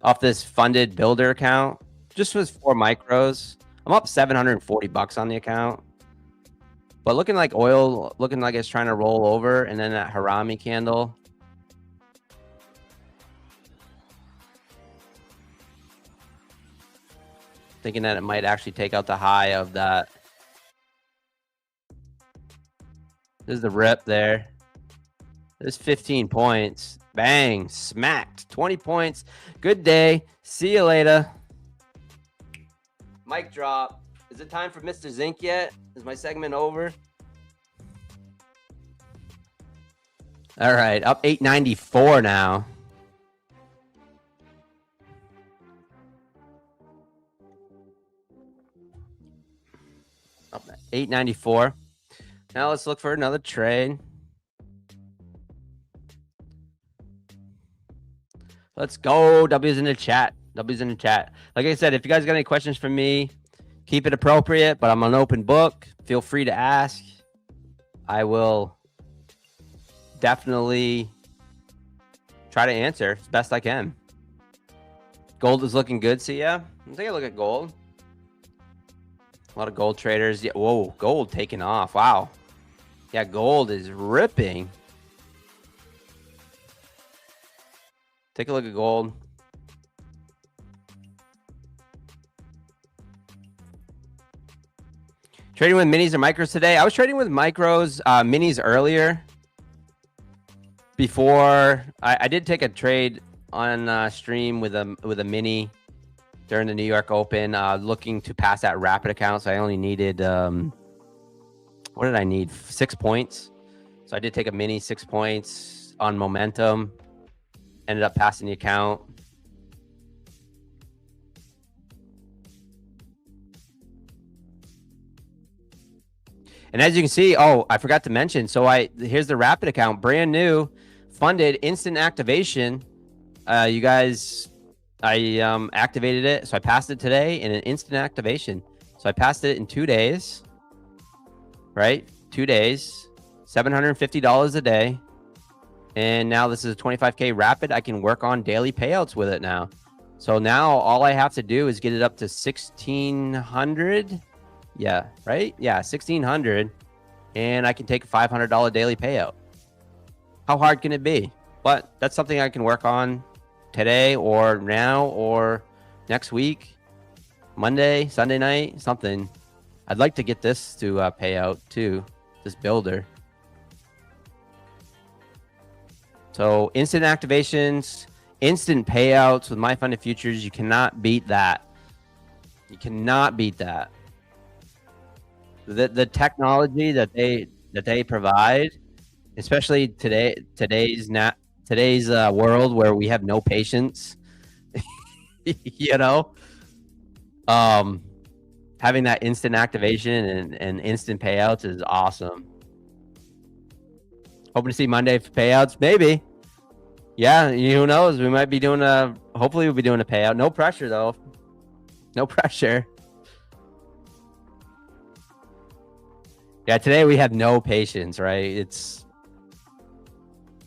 Speaker 3: off this funded builder account. Just was 4 micros. I'm up $740 on the account. But looking like oil, looking like it's trying to roll over, and then that Harami candle. Thinking that it might actually take out the high of that. This is the rip there. There's 15 points. Bang, smacked. 20 points. Good day. See you later. Mic drop. Is it time for Mr. Zinc yet? Is my segment over? All right, up 894 now. Up at 894. Now let's look for another trade. Let's go. W's in the chat. W's in the chat. Like I said, if you guys got any questions for me, keep it appropriate, but I'm an open book. Feel free to ask. I will definitely try to answer as best I can. Gold is looking good. See ya. Take a look at gold. A lot of gold traders. Yeah. Whoa, gold taking off. Wow. Yeah, gold is ripping. Take a look at gold. Trading with minis or micros today. I was trading with micros, minis earlier. Before I did take a trade on stream with a mini during the New York Open, looking to pass that rapid account. So I only needed what did I need? 6 points. So I did take a mini 6 points on momentum. Ended up passing the account. And as you can see, oh, I forgot to mention. So here's the rapid account, brand new, funded, instant activation. You guys, I activated it. So I passed it today in an instant activation. So I passed it in 2 days, right? 2 days, $750 a day. And now this is a 25K rapid. I can work on daily payouts with it now. So now all I have to do is get it up to 1,600. Yeah, right? Yeah, 1,600. And I can take a $500 daily payout. How hard can it be? But that's something I can work on today or now or next week, Monday, Sunday night, something. I'd like to get this to pay out too, this builder. So instant activations, instant payouts with MyFundedFutures. You cannot beat that. You cannot beat that. The technology that they provide, especially today's world where we have no patience, you know, having that instant activation and instant payouts is awesome. Hoping to see Monday for payouts, maybe. Yeah, who knows? We might be doing hopefully we'll be doing a payout. No pressure though. No pressure. Yeah, today we have no patience, right? It's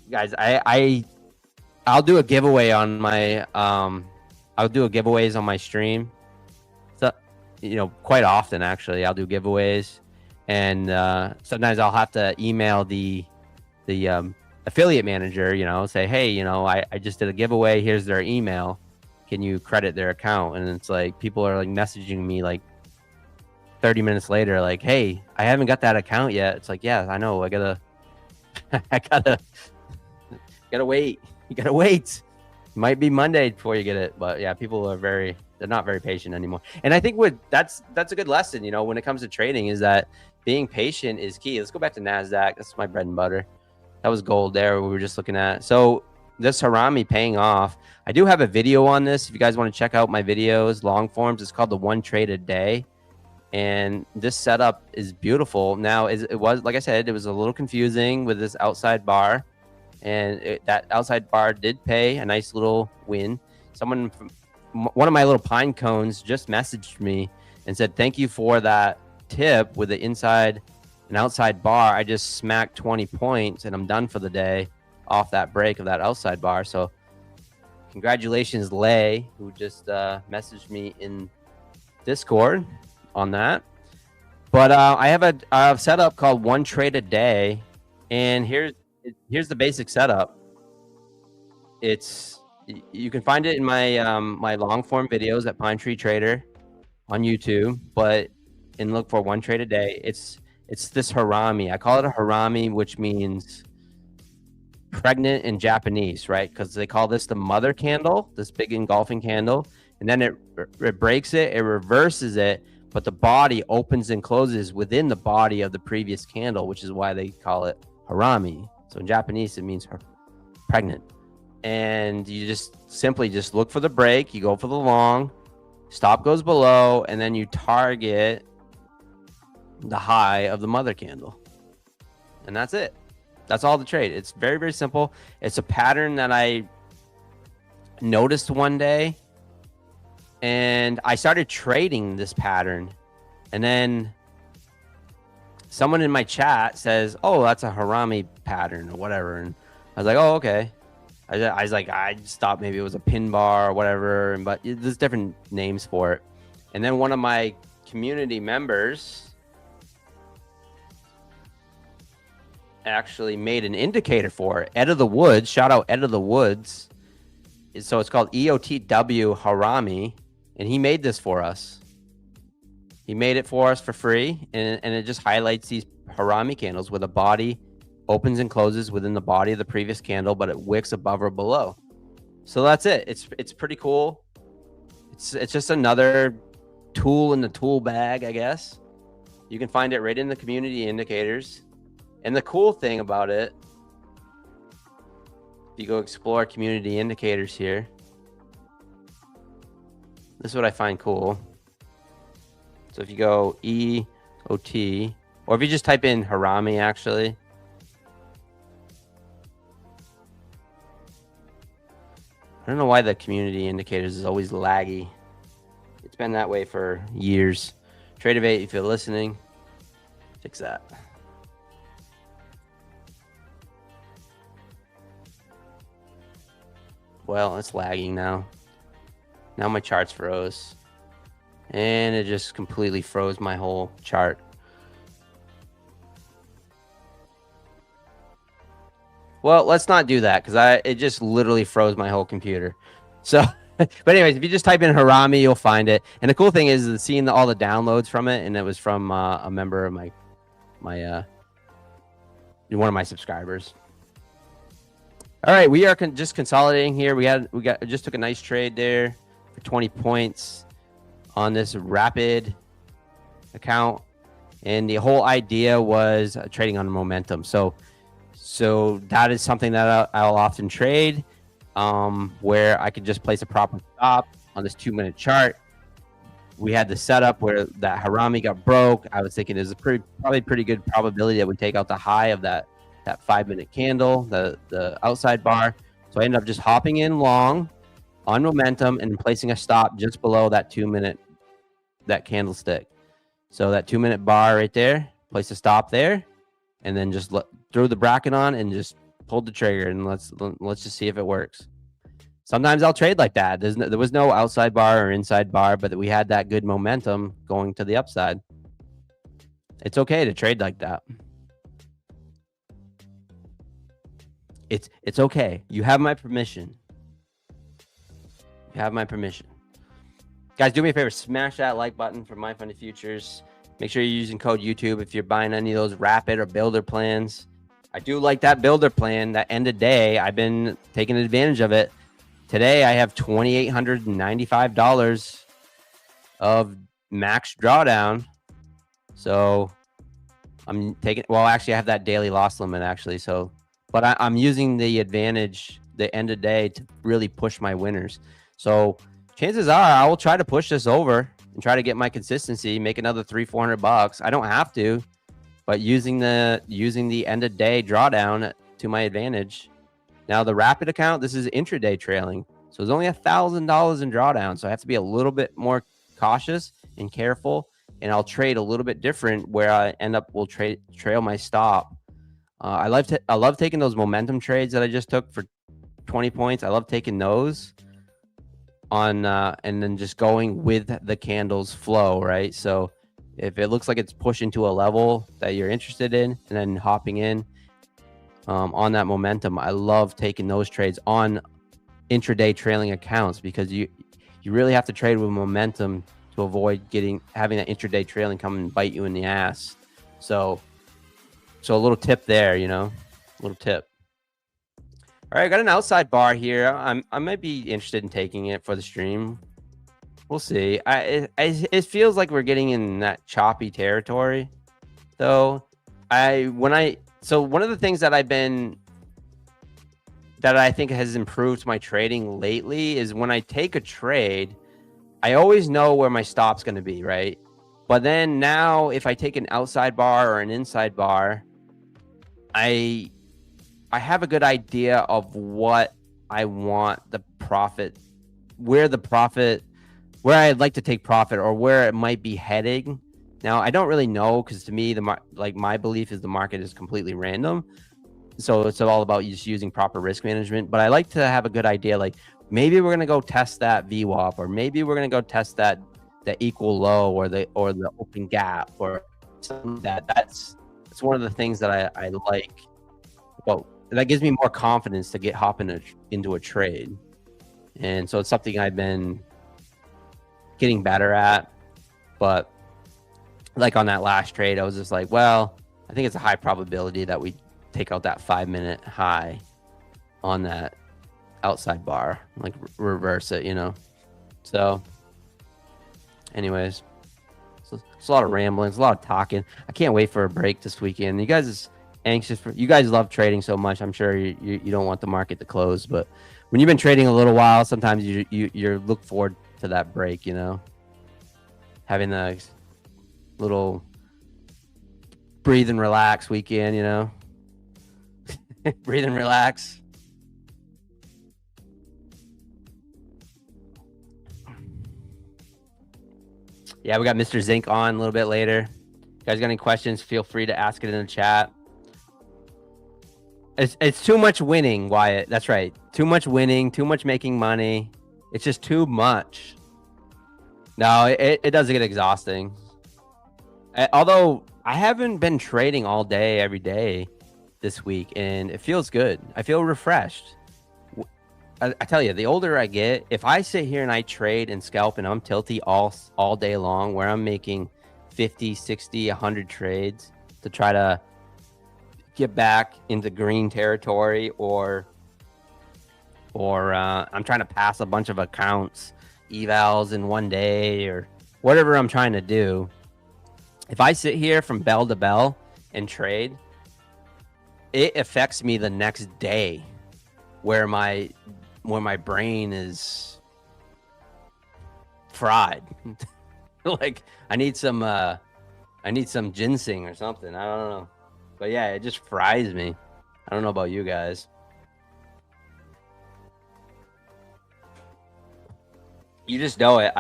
Speaker 3: guys, I'll do a giveaway on my I'll do a giveaways on my stream. So quite often actually. I'll do giveaways, and sometimes I'll have to email the affiliate manager, say, hey, I just did a giveaway. Here's their email. Can you credit their account? And it's like people are like messaging me like 30 minutes later, like, hey, I haven't got that account yet. It's like, yeah, I know. I gotta wait. You gotta wait. Might be Monday before you get it. But yeah, people are they're not very patient anymore. And I think that's a good lesson, when it comes to trading, is that being patient is key. Let's go back to NASDAQ. That's my bread and butter. That was gold there we were just looking at. So this Harami paying off. I do have a video on this. If you guys want to check out my videos, long forms, it's called the 1 trade a day. And this setup is beautiful. Now, it was, like I said, it was a little confusing with this outside bar. And that outside bar did pay a nice little win. Someone from one of my little pine cones just messaged me and said, thank you for that tip with the inside and outside bar. I just smacked 20 points and I'm done for the day off that break of that outside bar. So congratulations, Lay, who just messaged me in Discord on that. But I have a setup called 1 trade a day, and here's the basic setup. You can find it in my my long form videos at PineTreeTrader on YouTube, and look for 1 trade a day. It's this Harami. I call it a Harami, which means pregnant in Japanese, right? Because they call this the mother candle, this big engulfing candle, and then it breaks it, it reverses it, but the body opens and closes within the body of the previous candle, which is why they call it Harami. So in Japanese, it means pregnant. And you just simply look for the break. You go for the long, stop goes below, and then you target the high of the mother candle. And that's it. That's all the trade. It's very, very simple. It's a pattern that I noticed one day, and I started trading this pattern. And then someone in my chat says, oh, that's a Harami pattern or whatever. And I was like, oh, okay. I was like, I just thought maybe it was a pin bar or whatever, but there's different names for it. And then one of my community members actually made an indicator for it. Ed of the Woods, shout out Ed of the Woods. So it's called EOTW Harami, and he made this for us. He made it for us for free, and it just highlights these Harami candles where the body opens and closes within the body of the previous candle, but it wicks above or below. So that's it. It's pretty cool. It's just another tool in the tool bag, I guess. You can find it right in the community indicators. And the cool thing about it, if you go explore community indicators here, this is what I find cool. So if you go EOT, or if you just type in Harami, actually, I don't know why the community indicators is always laggy. It's been that way for years. Tradeovate, if you're listening, fix that. Well, it's lagging now. Now my chart's froze. And it just completely froze my whole chart. Well, let's not do that because it just literally froze my whole computer. So, but anyways, if you just type in Harami, you'll find it. And the cool thing is seeing all the downloads from it, and it was from a member of my one of my subscribers. All right, we are just consolidating here. We just took a nice trade there for 20 points on this rapid account, and the whole idea was trading on momentum. So that is something that I'll often trade, where I could just place a proper stop on this 2-minute chart. We had the setup where that Harami got broke. I was thinking there's probably pretty good probability that we take out the high of that 5-minute candle, the outside bar. So I ended up just hopping in long on momentum and placing a stop just below that 2-minute, that candlestick. So that 2-minute bar right there, place a stop there, and then just throw the bracket on and just pull the trigger, and let's just see if it works. sometimes I'll trade like that. There was no outside bar or inside bar, but we had that good momentum going to the upside. It's okay to trade like that. It's okay. You have my permission. You have my permission. Guys, do me a favor. Smash that like button for MyFundedFutures. Make sure you're using code YouTube if you're buying any of those rapid or builder plans. I do like that builder plan. That end of day, I've been taking advantage of it. Today, I have $2,895 of max drawdown. So I'm taking, well, actually, I have that daily loss limit, actually. So, but I'm using the advantage, the end of day, to really push my winners. So chances are I will try to push this over and try to get my consistency, make another $300-400. I don't have to, but using the end of day drawdown to my advantage. Now the rapid account, this is intraday trailing, so it's only $1,000 in drawdown. So I have to be a little bit more cautious and careful, and I'll trade a little bit different where I will trail my stop. I love taking those momentum trades that I just took for 20 points. I love taking those on and then just going with the candles flow, right? So if it looks like it's pushing to a level that you're interested in, and then hopping in on that momentum. I love taking those trades on intraday trailing accounts, because you really have to trade with momentum to avoid having that intraday trailing come and bite you in the ass. So a little tip there, a little tip. All right, I got an outside bar here. I might be interested in taking it for the stream. We'll see. It feels like we're getting in that choppy territory, though. So one of the things that I think has improved my trading lately is when I take a trade, I always know where my stop's going to be, right? But then now, if I take an outside bar or an inside bar, I have a good idea of what I want the profit, where I'd like to take profit, or where it might be heading. Now, I don't really know, because to me, my belief is the market is completely random. So it's all about just using proper risk management. But I like to have a good idea, like maybe we're going to go test that VWAP, or maybe we're going to go test that equal low, or the open gap, or something like that. That's one of the things that I like. Well, that gives me more confidence to hop into a trade. And so it's something I've been getting better at. But like on that last trade, I was just like, well, I think it's a high probability that we take out that 5-minute high on that outside bar, like reverse it, So anyways, so it's a lot of rambling, it's a lot of talking. I can't wait for a break this weekend. You guys you guys love trading so much. I'm sure you don't want the market to close, but when you've been trading a little while, sometimes you look forward to that break, having a little breathe and relax weekend, breathe and relax. Yeah, we got Mr. Zinc on a little bit later. You guys got any questions? Feel free to ask it in the chat. It's too much winning, Wyatt. That's right. Too much winning, too much making money. It's just too much. No, it does get exhausting. Although I haven't been trading all day, every day this week, and it feels good. I feel refreshed. I tell you, the older I get, if I sit here and I trade and scalp and I'm tilty all day long, where I'm making 50, 60, 100 trades to try to get back into green territory, or I'm trying to pass a bunch of accounts, evals in one day, or whatever I'm trying to do. If I sit here from bell to bell and trade, it affects me the next day, where my brain is fried. Like I need some ginseng or something. I don't know. But yeah, it just fries me. I don't know about you guys. You just know it.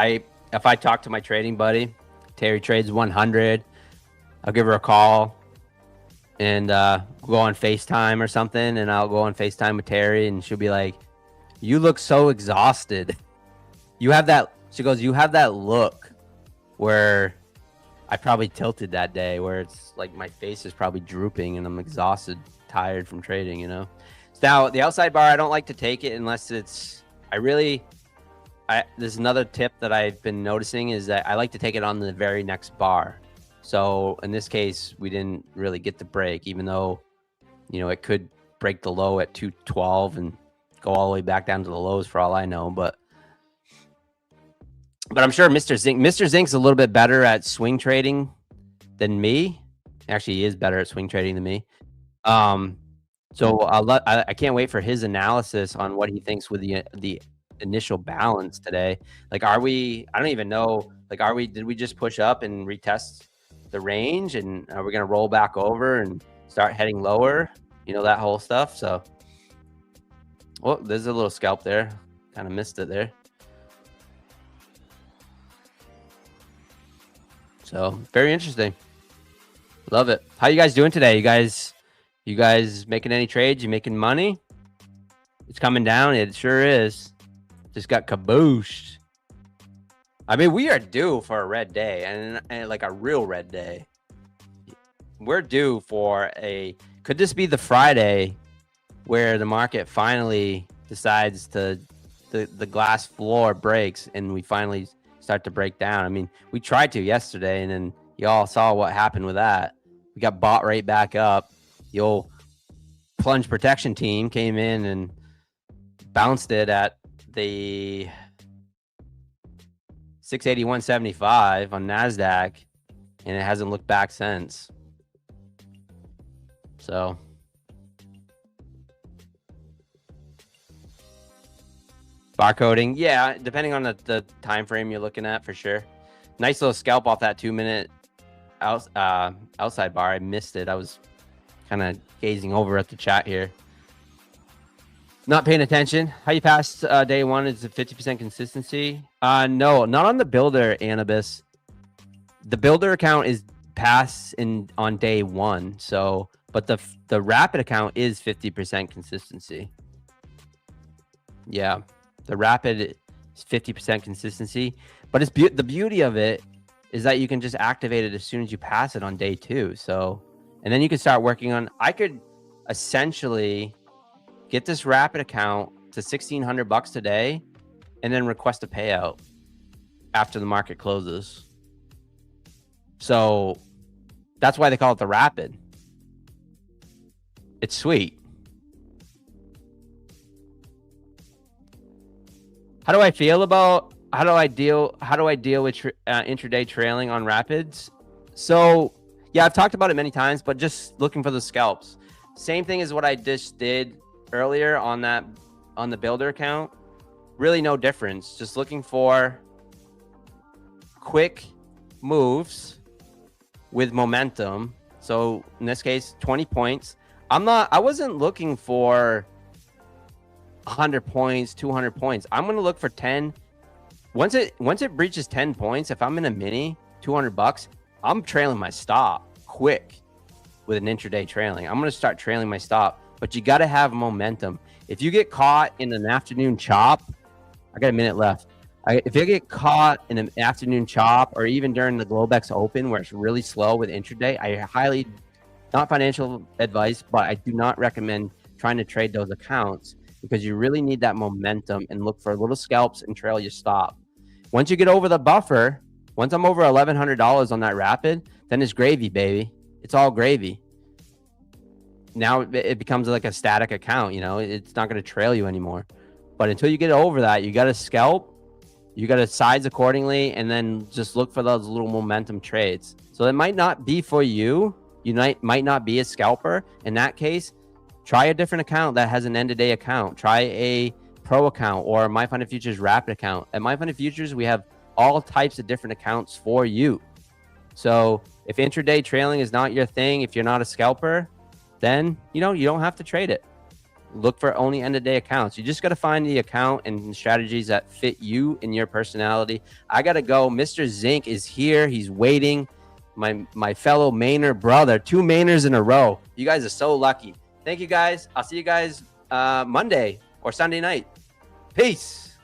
Speaker 3: If I talk to my trading buddy, Terry trades 100, I'll give her a call and go on FaceTime or something, and I'll go on FaceTime with Terry, and she'll be like, You look so exhausted. You have that, she goes, you have that look where I probably tilted that day, where it's like my face is probably drooping and I'm exhausted, tired from trading, you know? Now, the outside bar, I don't like to take it unless it's, there's another tip that I've been noticing is that I like to take it on the very next bar. So in this case, we didn't really get the break, even though, you know, it could break the low at 212 and go all the way back down to the lows for all I know. But I'm sure Mr. Zink's a little bit better at swing trading than me. Actually, he is better at swing trading than me. So I can't wait for his analysis on what he thinks with the initial balance today. Like, I don't even know, like, did we just push up and retest the range, and are we going to roll back over and start heading lower? You know, that whole stuff. So, oh, there's a little scalp there. Kind of missed it there. So very interesting. Love it. How you guys doing today? You guys making any trades? You making money? It's coming down. It sure is. Just got kabooshed. I mean, we are due for a red day, and like a real red day. We're due for could this be the Friday where the market finally decides the glass floor breaks and we finally start to break down? I mean, we tried to yesterday, and then y'all saw what happened with that. We got bought right back up. The old plunge protection team came in and bounced it at the 681.75 on NASDAQ, and it hasn't looked back since. So barcoding, yeah, depending on the time frame you're looking at, for sure. Nice little scalp off that 2-minute outside bar. I missed it. I was kind of gazing over at the chat here, not paying attention. How you passed day one? Is it 50% consistency? No, not on the builder, Anubis. The builder account is pass on day one. So, but the rapid account is 50% consistency. Yeah, the rapid is 50% consistency. But it's the beauty of it is that you can just activate it as soon as you pass it on day two. So, and then you can start working on. I could essentially get this rapid account to $1,600 today, and then request a payout after the market closes. So that's why they call it the rapid. It's sweet. How do I deal with intraday trailing on rapids? So yeah, I've talked about it many times, but just looking for the scalps. Same thing as what I just did earlier on the builder account. Really no difference. Just looking for quick moves with momentum. So in this case, 20 points. I wasn't looking for 100 points, 200 points. I'm going to look for 10. Once it breaches 10 points, if I'm in a mini, $200, I'm trailing my stop quick with an intraday trailing. I'm going to start trailing my stop, but you got to have momentum. If you get caught in an afternoon chop, I got a minute left. If you get caught in an afternoon chop, or even during the Globex Open where it's really slow with intraday, I highly, not financial advice, but I do not recommend trying to trade those accounts, because you really need that momentum and look for little scalps and trail your stop. Once you get over the buffer, once I'm over $1,100 on that rapid, then it's gravy, baby. It's all gravy. Now it becomes like a static account, you know, it's not going to trail you anymore. But until you get over that, you got to scalp, you got to size accordingly, and then just look for those little momentum trades. So it might not be for you. You might not be a scalper. In that case, try a different account that has an end of day account. Try a pro account or a MyFundedFutures rapid account. At MyFundedFutures, we have all types of different accounts for you. So if intraday trailing is not your thing, if you're not a scalper, then you don't have to trade it. Look for only end of day accounts. You just got to find the account and strategies that fit you and your personality. I got to go. Mr. Zinc is here. He's waiting. My fellow Mainer brother, 2 Mainers in a row. You guys are so lucky. Thank you guys. I'll see you guys Monday or Sunday night. Peace.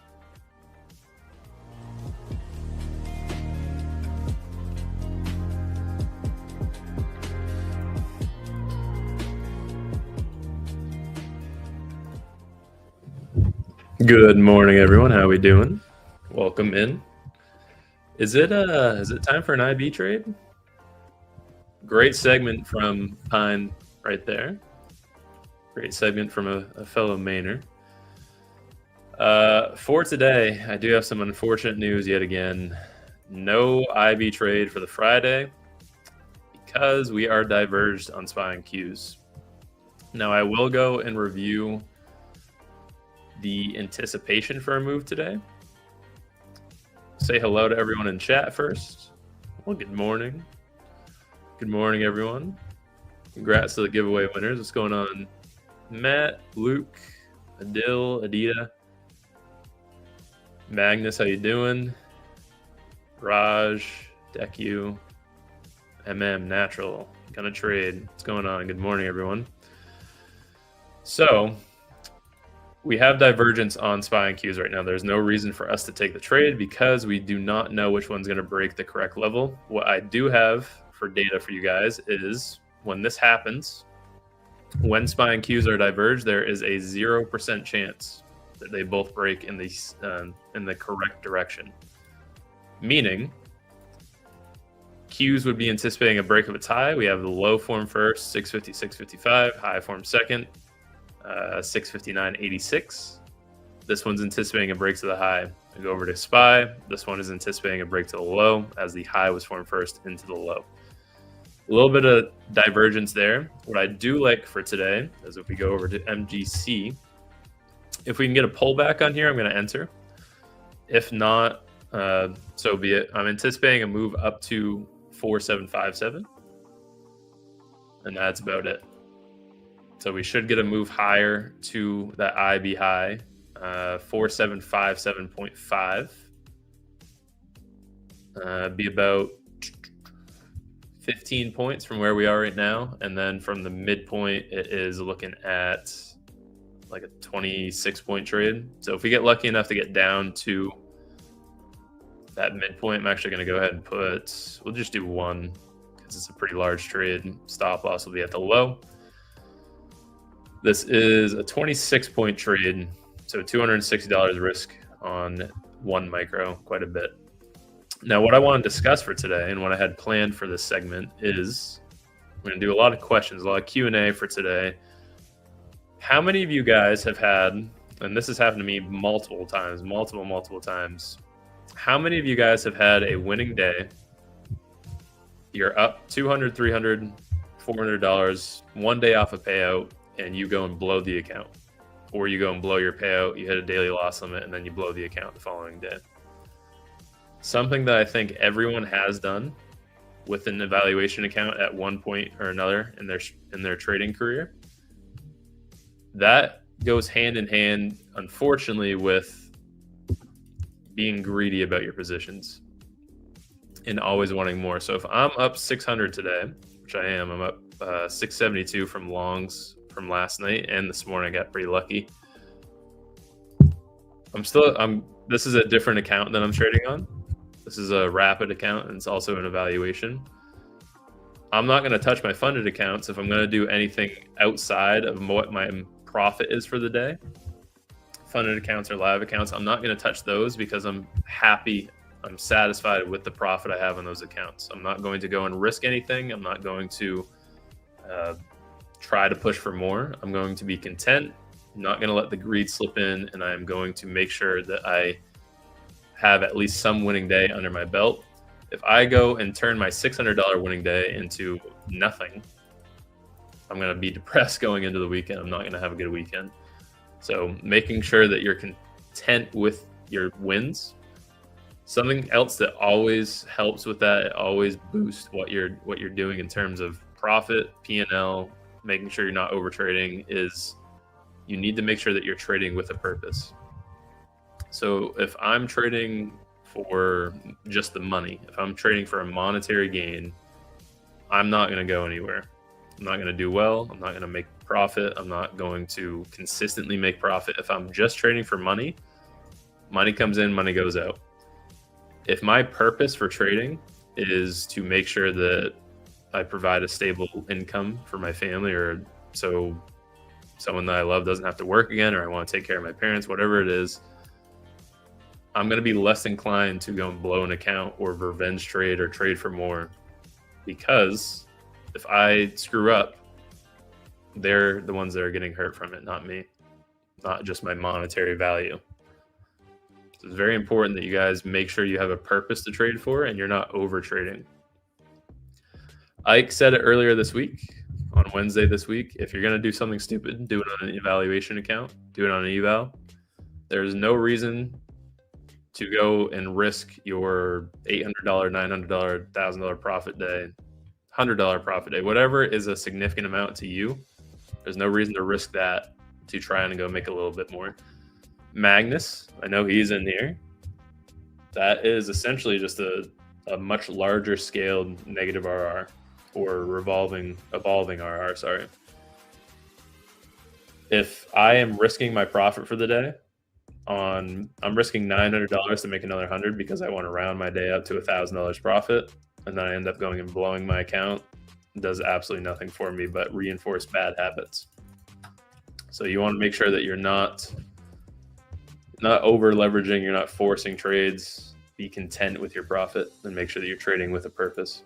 Speaker 4: Good morning, everyone. How we doing? Welcome in. Is it time for an IB trade? Great segment from Pine right there. Great segment from a fellow Mainer. For today, I do have some unfortunate news yet again. No IB trade for the Friday because we are diverged on SPY and Qs. Now I will go and review the anticipation for a move today. Say hello to everyone in chat first. Well, good morning. Good morning, everyone. Congrats to the giveaway winners. What's going on? Matt, Luke, Adil, Adita, Magnus, how you doing? Raj, Deku, Natural, gonna trade. What's going on? Good morning, everyone. So, we have divergence on SPY and Qs right now. There's no reason for us to take the trade because we do not know which one's going to break the correct level. What I do have for data for you guys is when this happens, when SPY and Qs are diverged, there is a 0% chance that they both break in the correct direction. Meaning, Qs would be anticipating a break of its high. We have the low form first, 650, 655, high form second, 659.86. This one's anticipating a break to the high. I go over to SPY. This one is anticipating a break to the low as the high was formed first into the low. A little bit of divergence there. What I do like for today is if we go over to MGC, if we can get a pullback on here, I'm going to enter. If not, so be it. I'm anticipating a move up to 4757. And that's about it. So we should get a move higher to that IB high, 4757.5. Be about 15 points from where we are right now. And then from the midpoint, it is looking at like a 26-point trade. So if we get lucky enough to get down to that midpoint, I'm actually going to go ahead and we'll just do one because it's a pretty large trade. Stop loss will be at the low. This is a 26-point trade, so $260 risk on one micro, quite a bit. Now, what I want to discuss for today and what I had planned for this segment is I'm going to do a lot of questions, a lot of Q&A for today. How many of you guys have had, and this has happened to me multiple times, multiple times. How many of you guys have had a winning day? You're up $200, $300, $400, one day off a payout, and you go and blow the account, or you go and blow your payout, you hit a daily loss limit, and then you blow the account the following day. Something that I think everyone has done with an evaluation account at one point or another in their trading career. That goes hand in hand, unfortunately, with being greedy about your positions and always wanting more. So if I'm up 600 today, which I am, I'm up 672 from longs from last night, and this morning I got pretty lucky. This is a different account than I'm trading on. This is a rapid account, and it's also an evaluation. I'm not going to touch my funded accounts if I'm going to do anything outside of what my profit is for the day. Funded accounts or live accounts, I'm not going to touch those because I'm happy, I'm satisfied with the profit I have on those accounts. I'm not going to go and risk anything. I'm not going to try to push for more. I'm going to be content. I'm not going to let the greed slip in, and I'm going to make sure that I have at least some winning day under my belt. If I go and turn my $600 winning day into nothing, I'm going to be depressed going into the weekend. I'm not going to have a good weekend. So making sure that you're content with your wins. Something else that always helps with that, it always boosts what you're doing in terms of profit, P&L, making sure you're not overtrading, is you need to make sure that you're trading with a purpose. So if I'm trading for just the money, if I'm trading for a monetary gain, I'm not going to go anywhere. I'm not going to do well. I'm not going to make profit. I'm not going to consistently make profit. If I'm just trading for money, Money comes in, money goes out. If my purpose for trading is to make sure that I provide a stable income for my family, or so someone that I love doesn't have to work again, or I want to take care of my parents, whatever it is, I'm going to be less inclined to go and blow an account or revenge trade or trade for more, because if I screw up, they're the ones that are getting hurt from it, not me, not just my monetary value. So it's very important that you guys make sure you have a purpose to trade for and you're not over trading. Ike said it earlier this week, on Wednesday this week, if you're going to do something stupid, do it on an evaluation account, do it on an eval. There's no reason to go and risk your $800, $900, $1,000 profit day, $100 profit day, whatever is a significant amount to you. There's no reason to risk that to try and go make a little bit more. Magnus, I know he's in here. That is essentially just a much larger scaled negative RR, or evolving RR, sorry. If I am risking my profit for the day, I'm risking $900 to make another 100 because I want to round my day up to $1,000 profit, and then I end up going and blowing my account. It does absolutely nothing for me but reinforce bad habits. So you want to make sure that you're not over leveraging, you're not forcing trades. Be content with your profit and make sure that you're trading with a purpose.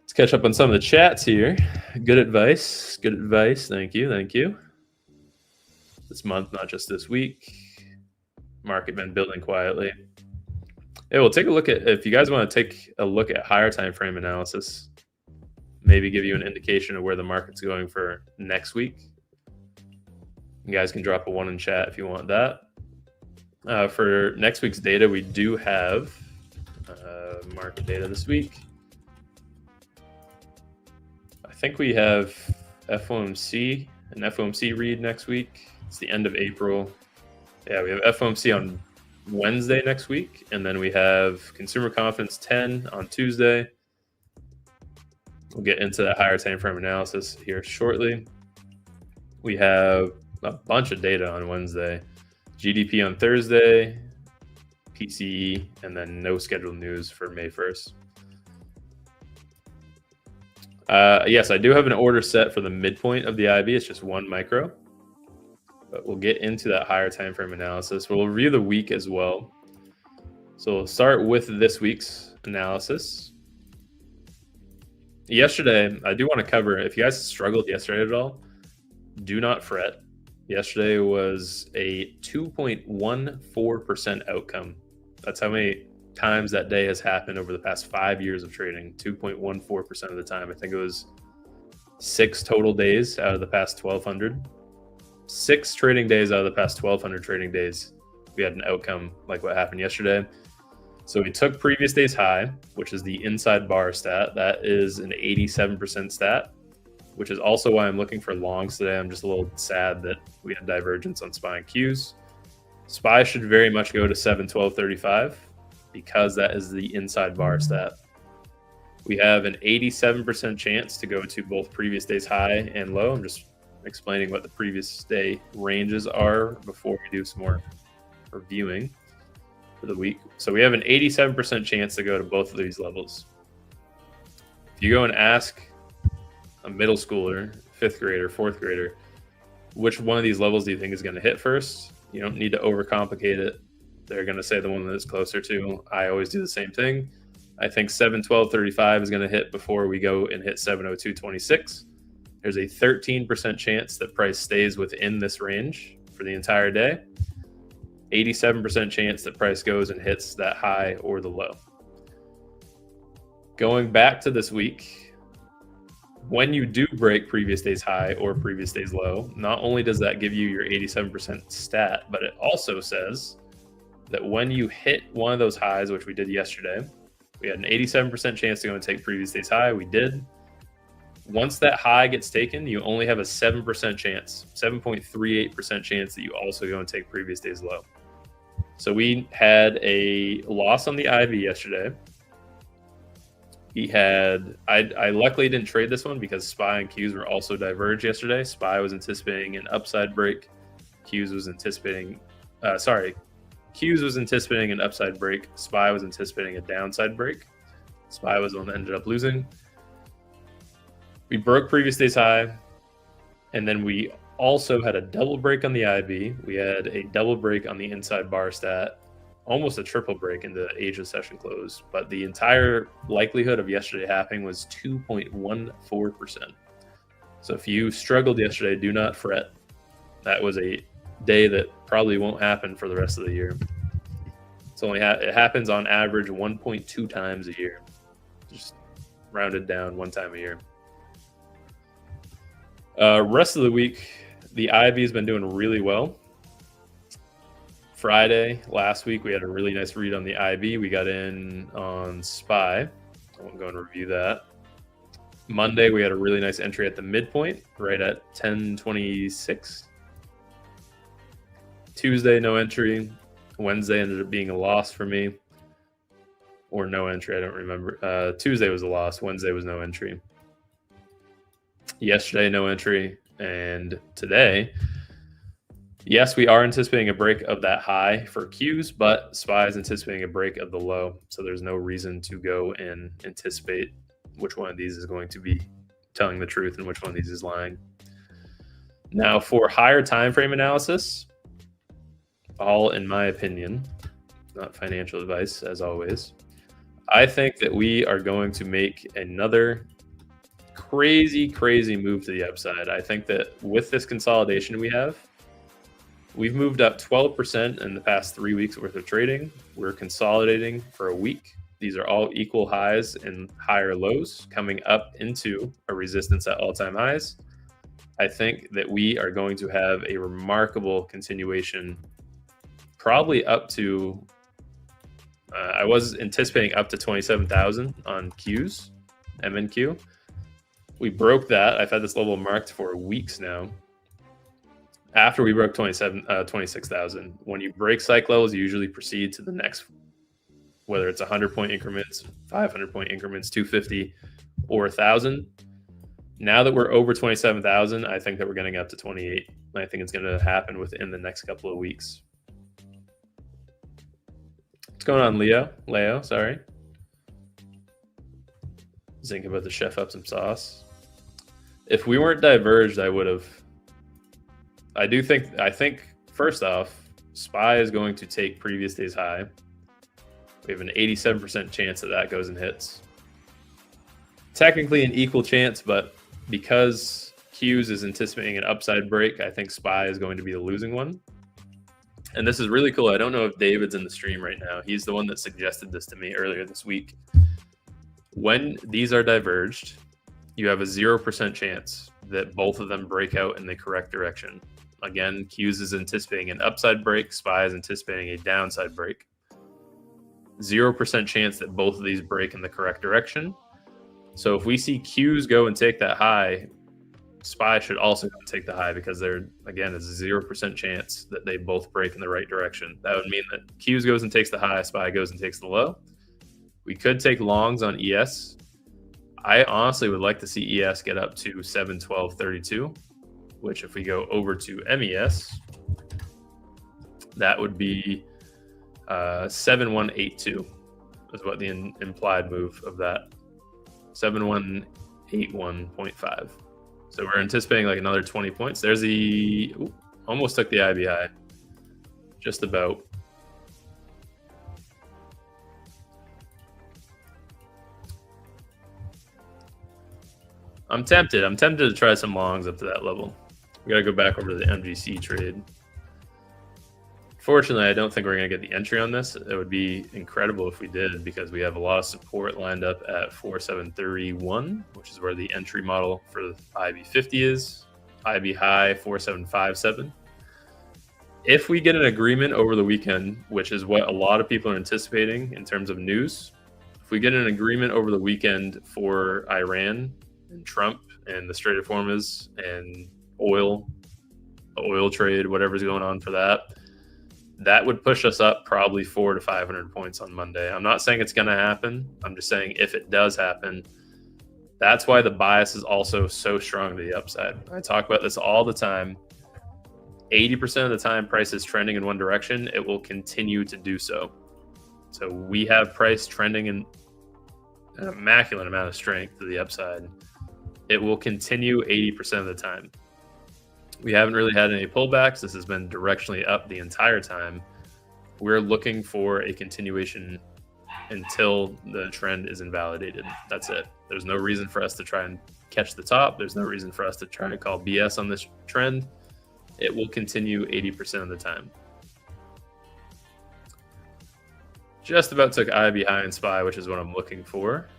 Speaker 4: Let's catch up on some of the chats here. Good advice. Good advice. Thank you. Thank you. This month, not just this week. Market been building quietly. Yeah, we'll take a look at, if you guys want to take a look at higher time frame analysis, maybe give you an indication of where the market's going for next week. You guys can drop a 1 in chat if you want that. For next week's data, we do have market data this week. I think we have FOMC, an FOMC read next week. It's the end of April. Yeah, we have FOMC on Wednesday next week, and then we have consumer confidence 10 on Tuesday. We'll get into that higher time frame analysis here shortly. We have a bunch of data on Wednesday. GDP on Thursday, PCE, and then no scheduled news for May 1st. Yes, I do have an order set for the midpoint of the IB. It's just 1 micro. But we'll get into that higher time frame analysis. We'll review the week as well. So we'll start with this week's analysis. Yesterday, I do want to cover, if you guys struggled yesterday at all, do not fret. Yesterday was a 2.14% outcome. That's how many times that day has happened over the past 5 years of trading. 2.14% of the time. I think it was 6 total days out of the past 1,200. 6 trading days out of the past 1,200 trading days, we had an outcome like what happened yesterday. So we took previous day's high, which is the inside bar stat. That is an 87% stat, which is also why I'm looking for longs today. I'm just a little sad that we had divergence on SPY and Qs. SPY should very much go to 712.35 because that is the inside bar stat. We have an 87% chance to go to both previous day's high and low. I'm just explaining what the previous day ranges are before we do some more reviewing for the week. So we have an 87% chance to go to both of these levels. If you go and ask a middle schooler, 5th grader, 4th grader, which one of these levels do you think is going to hit first? You don't need to overcomplicate it. They're going to say the one that it's closer to. I always do the same thing. I think 712.35 is going to hit before we go and hit 702.26. There's a 13% chance that price stays within this range for the entire day. 87% chance that price goes and hits that high or the low. Going back to this week, when you do break previous day's high or previous day's low, not only does that give you your 87% stat, but it also says that when you hit one of those highs, which we did yesterday, we had an 87% chance to go and take previous day's high. We did. Once that high gets taken, you only have a 7% chance, 7.38% chance that you also go and take previous day's low. So we had a loss on the IB yesterday. I luckily didn't trade this one because SPY and Qs were also diverged yesterday. SPY was anticipating an upside break. Qs was anticipating, Q's was anticipating an upside break. SPY was anticipating a downside break. SPY was the one that ended up losing. We broke previous day's high, and then we also had a double break on the IB. We had a double break on the inside bar stat, almost a triple break into Asia session close. But the entire likelihood of yesterday happening was 2.14%. So if you struggled yesterday, do not fret. That was a day that probably won't happen for the rest of the year. It's only it happens on average 1.2 times a year, just rounded down one time a year. Rest of the week, the IB has been doing really well. Friday last week, we had a really nice read on the IB. We got in on SPY. I won't go and review that. Monday, we had a really nice entry at the midpoint, right at 10.26. Tuesday, no entry. Wednesday ended up being a loss for me. Or no entry, I don't remember. Tuesday was a loss. Wednesday was no entry. Yesterday, no entry. And today, yes, we are anticipating a break of that high for Qs, but SPY is anticipating a break of the low. So there's no reason to go and anticipate which one of these is going to be telling the truth and which one of these is lying. Now, for higher time frame analysis, all in my opinion, not financial advice as always, I think that we are going to make another crazy move to the upside. I think that with this consolidation we've moved up 12% in the past 3 weeks worth of trading. We're consolidating for a week. These are all equal highs and higher lows coming up into a resistance at all-time highs. I think that we are going to have a remarkable continuation, probably up to, I was anticipating up to 27,000 on Qs, MNQ. We broke that. I've had this level marked for weeks now. After we broke 26,000, when you break psych levels, you usually proceed to the next, whether it's 100-point increments, 500-point increments, 250, or 1,000. Now that we're over 27,000, I think that we're getting up to 28. I think it's going to happen within the next couple of weeks. What's going on, Leo, sorry. Zinc about to chef up some sauce. If we weren't diverged, I would have. I think first off, SPY is going to take previous day's high. We have an 87% chance that goes and hits. Technically an equal chance, but because Qs is anticipating an upside break, I think SPY is going to be the losing one. And this is really cool. I don't know if David's in the stream right now. He's the one that suggested this to me earlier this week. When these are diverged, you have a 0% chance that both of them break out in the correct direction. Again, Qs is anticipating an upside break. SPY is anticipating a downside break. 0% chance that both of these break in the correct direction. So if we see Qs go and take that high, SPY should also go and take the high, because there, again, is a 0% chance that they both break in the right direction. That would mean that Qs goes and takes the high, SPY goes and takes the low. We could take longs on ES. I honestly would like to see ES get up to 712.32, which if we go over to MES, that would be 7182 is what the implied move of that. 7181.5. So we're anticipating like another 20 points. There's the almost took the IBI. Just about. I'm tempted to try some longs up to that level. We gotta go back over to the MGC trade. Fortunately, I don't think we're going to get the entry on this. It would be incredible if we did, because we have a lot of support lined up at 4731, which is where the entry model for the IB50 is. IB high 4757. If we get an agreement over the weekend, which is what a lot of people are anticipating in terms of news, if we get an agreement over the weekend for Iran and Trump and the Strait of Hormuz and oil, the oil trade, whatever's going on for that, that would push us up probably 400 to 500 points on Monday. I'm not saying it's going to happen. I'm just saying if it does happen, that's why the bias is also so strong to the upside. I talk about this all the time. 80% of the time price is trending in one direction, it will continue to do so. So we have price trending in an immaculate amount of strength to the upside. It will continue 80% of the time. We haven't really had any pullbacks. This has been directionally up the entire time. We're looking for a continuation until the trend is invalidated. That's it. There's no reason for us to try and catch the top. There's no reason for us to try to call BS on this trend. It will continue 80% of the time. Just about took eye behind SPY, which is what I'm looking for.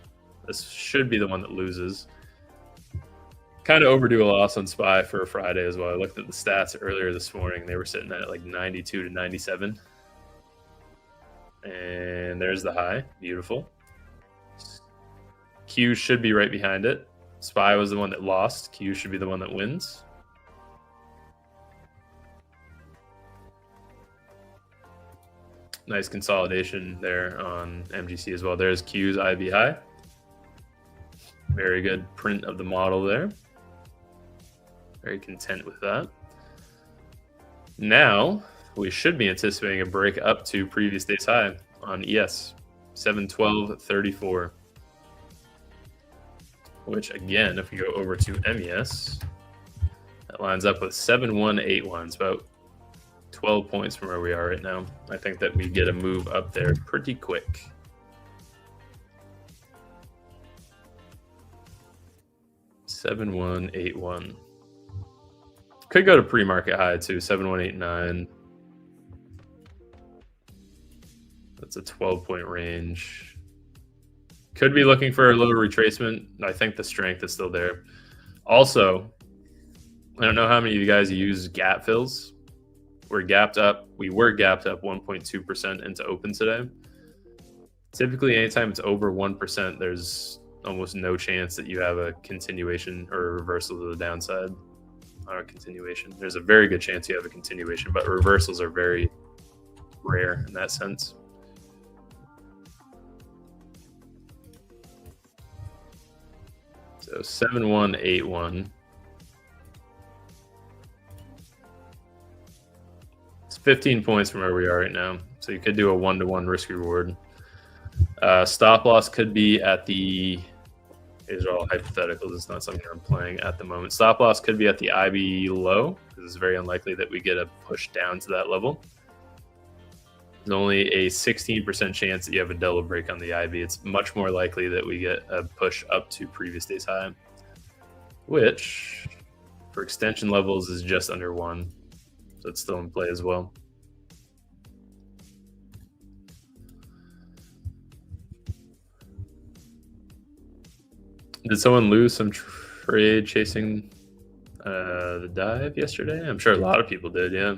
Speaker 4: This should be the one that loses. Kind of overdue a loss on SPY for a Friday as well. I looked at the stats earlier this morning. They were sitting at like 92 to 97. And there's the high. Beautiful. Q should be right behind it. SPY was the one that lost. Q should be the one that wins. Nice consolidation there on MGC as well. There's Q's IB high. Very good print of the model there. Very content with that. Now we should be anticipating a break up to previous day's high on ES 712.34, which again, if we go over to MES, that lines up with 7181. It's about 12 points from where we are right now. I think that we get a move up there pretty quick. $7,181. Could go to pre-market high too, 7,189. That's a 12-point range. Could be looking for a little retracement. I think the strength is still there. Also, I don't know how many of you guys use gap fills. We're gapped up. We were gapped up 1.2% into open today. Typically, anytime it's over 1%, there's almost no chance that you have a continuation or a reversal to the downside. Or a continuation. There's a very good chance you have a continuation, but reversals are very rare in that sense. So 7181. It's 15 points from where we are right now. So you could do a 1-to-1 risk reward. Stop loss could be at the, these are all hypotheticals. It's not something I'm playing at the moment. Stop loss could be at the IB low, because it's very unlikely that we get a push down to that level. There's only a 16% chance that you have a double break on the IB. It's much more likely that we get a push up to previous day's high, which for extension levels is just under 1. So it's still in play as well. Did someone lose some trade chasing the dive yesterday? I'm sure a lot of people did, yeah.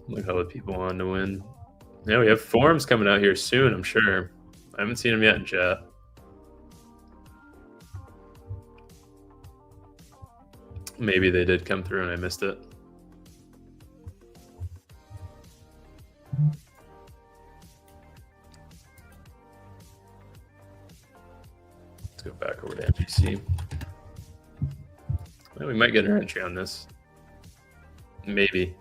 Speaker 4: Look how the people wanted to win. Yeah, we have forums coming out here soon, I'm sure. I haven't seen them yet in chat. Maybe they did come through and I missed it. Let's go back over to MGC. Well, we might get an entry on this. Maybe.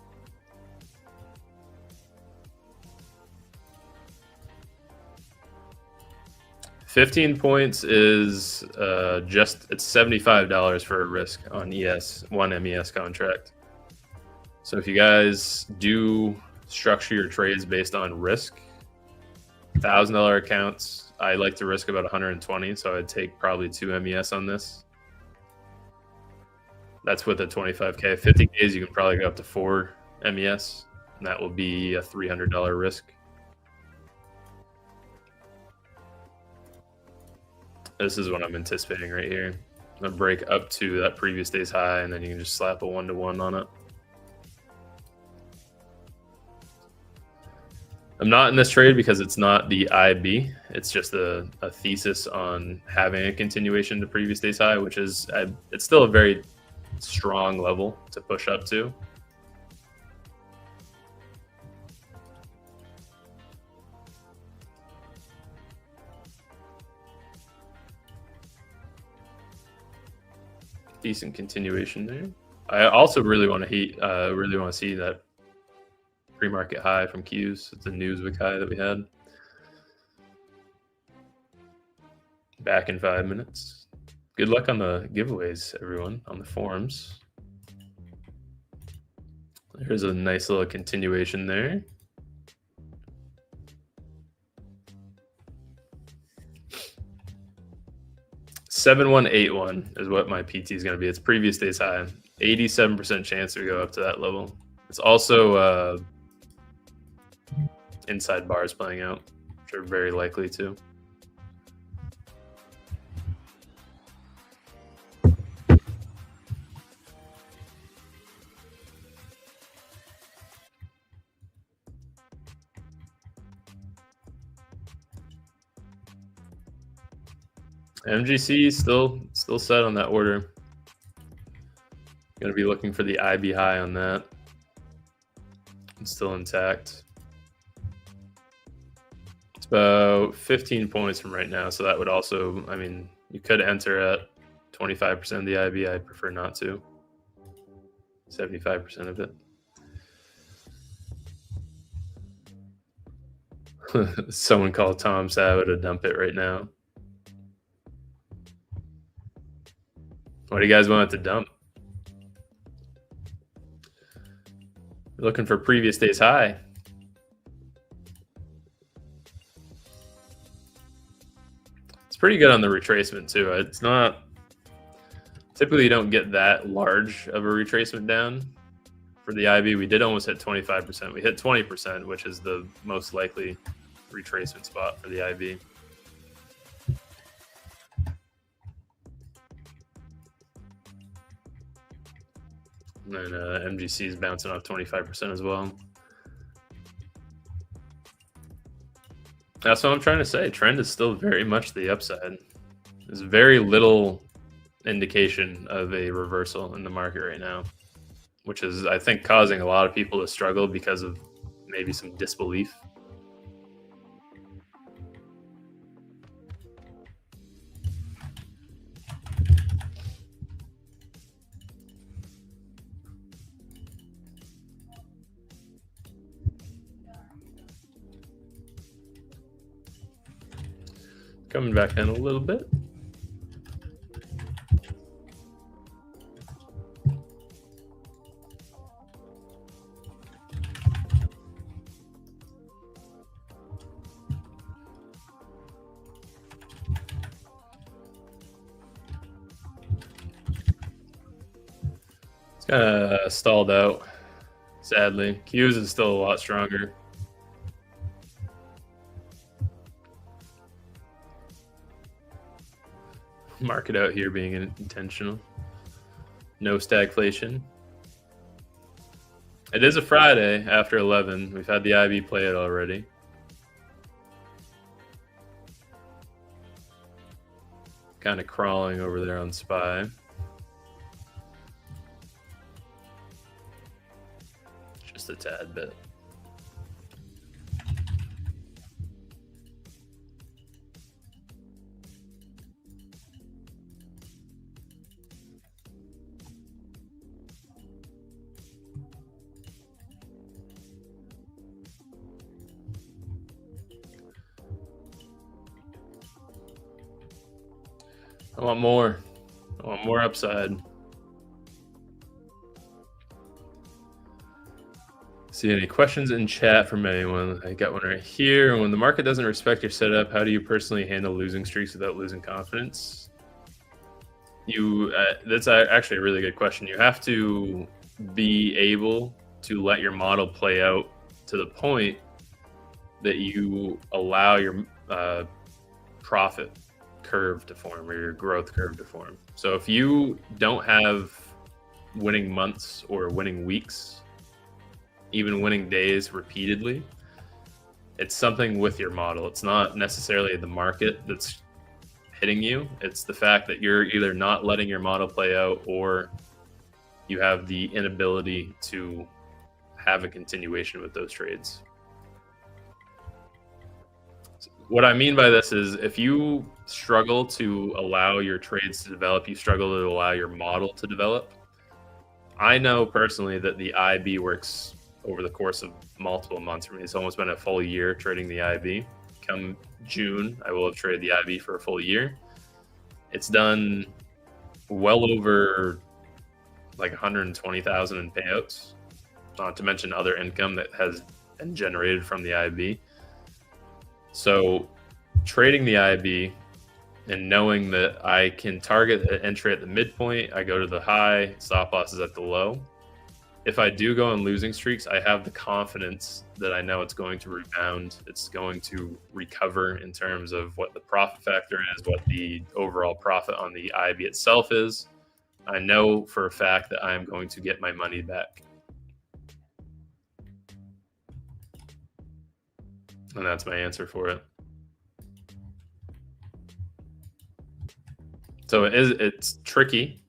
Speaker 4: $15 points is it's $75 for a risk on ES, one MES contract. So if you guys do structure your trades based on risk, $1,000 accounts, I like to risk about 120, so I'd take probably 2 MES on this. That's with a 25K. 50 days, you can probably go up to 4 MES, and that will be a $300 risk. This is what I'm anticipating right here. A break up to that previous day's high, and then you can just slap a 1-to-1 on it. I'm not in this trade because it's not the IB. It's just a thesis on having a continuation to previous day's high, which is, it's still a very strong level to push up to. Decent continuation there. I also really want to see that pre-market high from Q's. It's a Newsweek high that we had. Back in 5 minutes. Good luck on the giveaways, everyone, on the forums. There's a nice little continuation there. $7181 is what my PT is going to be. It's previous day's high. 87% chance to go up to that level. It's also inside bars playing out, which are very likely to. MGC still set on that order. Going to be looking for the IB high on that. It's still intact. It's about 15 points from right now, so that would also, I mean, you could enter at 25% of the IB. I prefer not to. 75% of it. Someone called Tom Sava to dump it right now. What do you guys want it to dump? We're looking for previous day's high. It's pretty good on the retracement too. It's not, typically you don't get that large of a retracement down. For the IB, we did almost hit 25%. We hit 20%, which is the most likely retracement spot for the IB. And MGC is bouncing off 25% as well. That's what I'm trying to say. Trend is still very much the upside. There's very little indication of a reversal in the market right now, which is, I think, causing a lot of people to struggle because of maybe some disbelief. Coming back in a little bit. It's kind of stalled out, sadly. Q's is still a lot stronger. Market out here being intentional. No stagflation. It is a Friday after 11. We've had the IB play it already. Kind of crawling over there on SPY. Just a tad bit. I want more. I want more upside. See any questions in chat from anyone? I got one right here. When the market doesn't respect your setup, how do you personally handle losing streaks without losing confidence? That's actually a really good question. You have to be able to let your model play out to the point that you allow your profit curve to form, or your growth curve to form. So if you don't have winning months or winning weeks, even winning days repeatedly, it's something with your model. It's not necessarily the market that's hitting you. It's the fact that you're either not letting your model play out, or you have the inability to have a continuation with those trades. What I mean by this is, if you struggle to allow your trades to develop, you struggle to allow your model to develop, I know personally that the IB works over the course of multiple months for me. It's almost been a full year trading the IB. Come June, I will have traded the IB for a full year. It's done well over like 120,000 in payouts, not to mention other income that has been generated from the IB. So trading the IB and knowing that I can target an entry at the midpoint, I go to the high, stop losses at the low. If I do go on losing streaks, I have the confidence that I know it's going to rebound. It's going to recover in terms of what the profit factor is, what the overall profit on the IB itself is. I know for a fact that I am going to get my money back. And that's my answer for it. So it's tricky.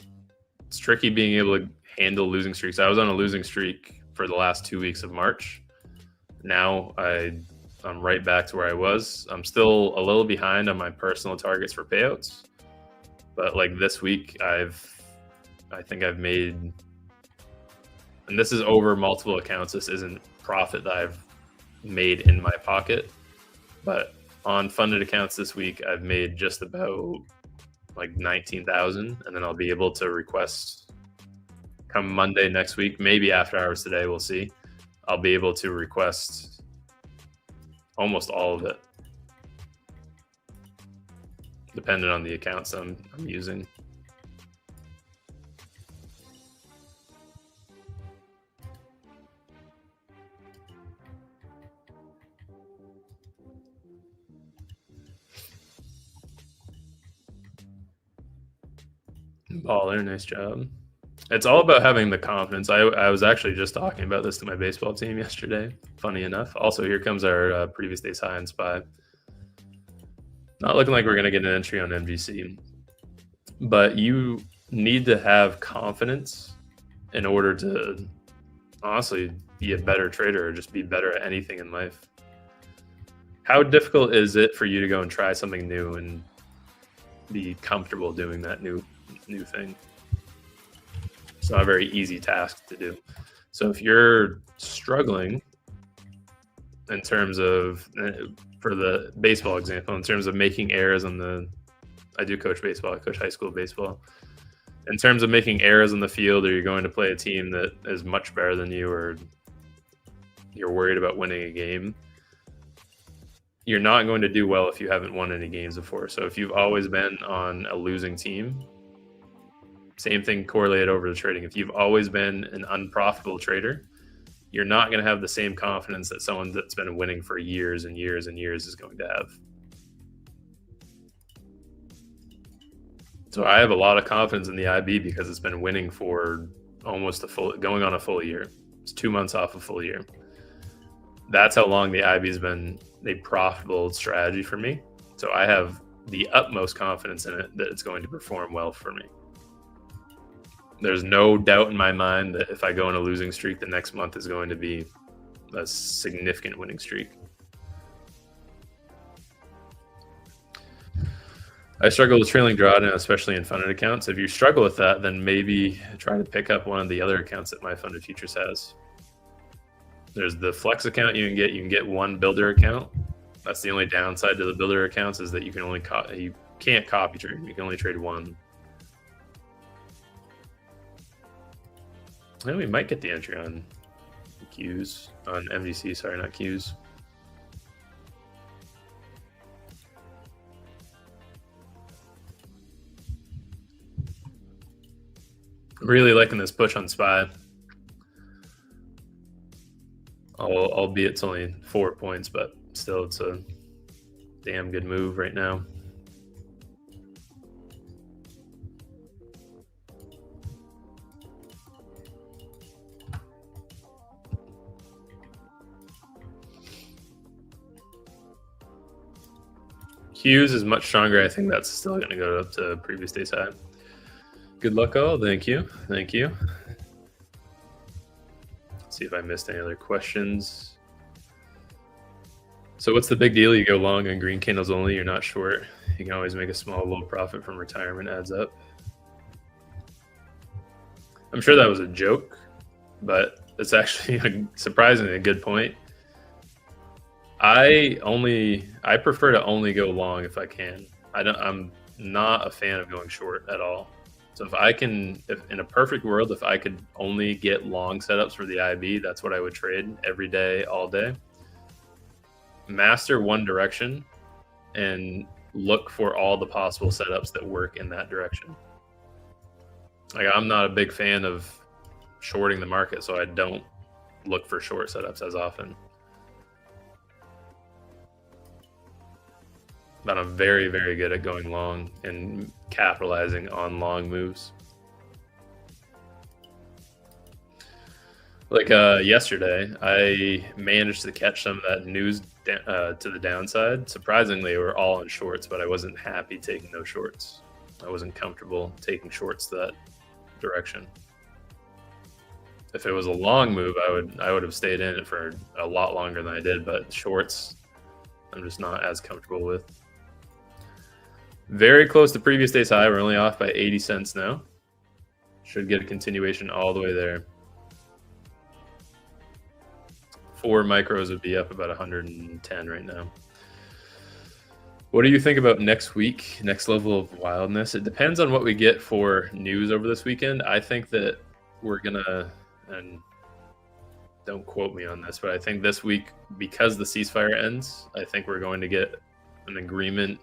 Speaker 4: It's tricky being able to handle losing streaks. I was on a losing streak for the last 2 weeks of March. Now I'm right back to where I was. I'm still a little behind on my personal targets for payouts. But like this week, I think I've made, and this is over multiple accounts. This isn't profit that I've made in my pocket. But on funded accounts this week, I've made just about like 19,000, and then I'll be able to request come Monday next week, maybe after hours today, we'll see. I'll be able to request almost all of it, depending on the accounts I'm using. Baller, nice job. It's all about having the confidence. I was actually just talking about this to my baseball team yesterday, funny enough. Also, here comes our previous day's high and SPY. Not looking like we're going to get an entry on MGC. But you need to have confidence in order to honestly be a better trader or just be better at anything in life. How difficult is it for you to go and try something new and be comfortable doing that new thing? It's not a very easy task to do. So if you're struggling in terms of, for the baseball example, in terms of making errors on the, I do coach baseball, I coach high school baseball. In terms of making errors on the field, or you're going to play a team that is much better than you, or you're worried about winning a game, you're not going to do well if you haven't won any games before. So if you've always been on a losing team, same thing correlated over to trading. If you've always been an unprofitable trader, you're not going to have the same confidence that someone that's been winning for years and years and years is going to have. So I have a lot of confidence in the IB because it's been winning for almost going on a full year. It's 2 months off a full year. That's how long the IB has been a profitable strategy for me. So I have the utmost confidence in it that it's going to perform well for me. There's no doubt in my mind that if I go on a losing streak, the next month is going to be a significant winning streak. I struggle with trailing drawdown, especially in funded accounts. If you struggle with that, then maybe try to pick up one of the other accounts that MyFundedFutures has. There's the Flex account you can get one builder account. That's the only downside to the builder accounts, is that you can only you can't copy trade. You can only trade one. And we might get the entry on Qs, on MDC, sorry, not Qs. Really liking this push on SPY. Albeit it's only 4 points, but still it's a damn good move right now. Qs is much stronger. I think that's still going to go up to previous day's high. Good luck all. Thank you. Thank you. Let's see if I missed any other questions. So what's the big deal? You go long on green candles only. You're not short. You can always make a small low profit from retirement. Adds up. I'm sure that was a joke, but it's actually a surprisingly a good point. I prefer to only go long if I can. I'm not a fan of going short at all. So if in a perfect world, if I could only get long setups for the IB, that's what I would trade every day, all day. Master one direction and look for all the possible setups that work in that direction. Like, I'm not a big fan of shorting the market, so I don't look for short setups as often. But I'm very, very good at going long and capitalizing on long moves. Like yesterday, I managed to catch some of that news to the downside. Surprisingly, we're all in shorts, but I wasn't happy taking those shorts. I wasn't comfortable taking shorts that direction. If it was a long move, I would have stayed in it for a lot longer than I did, but shorts, I'm just not as comfortable with. Very close to previous day's high. We're only off by 80 cents now. Should get a continuation all the way there. 4 micros would be up about 110 right now. What do you think about next week, next level of wildness? It depends on what we get for news over this weekend. I think that we're gonna, and don't quote me on this, but I think this week, because the ceasefire ends, I think we're going to get an agreement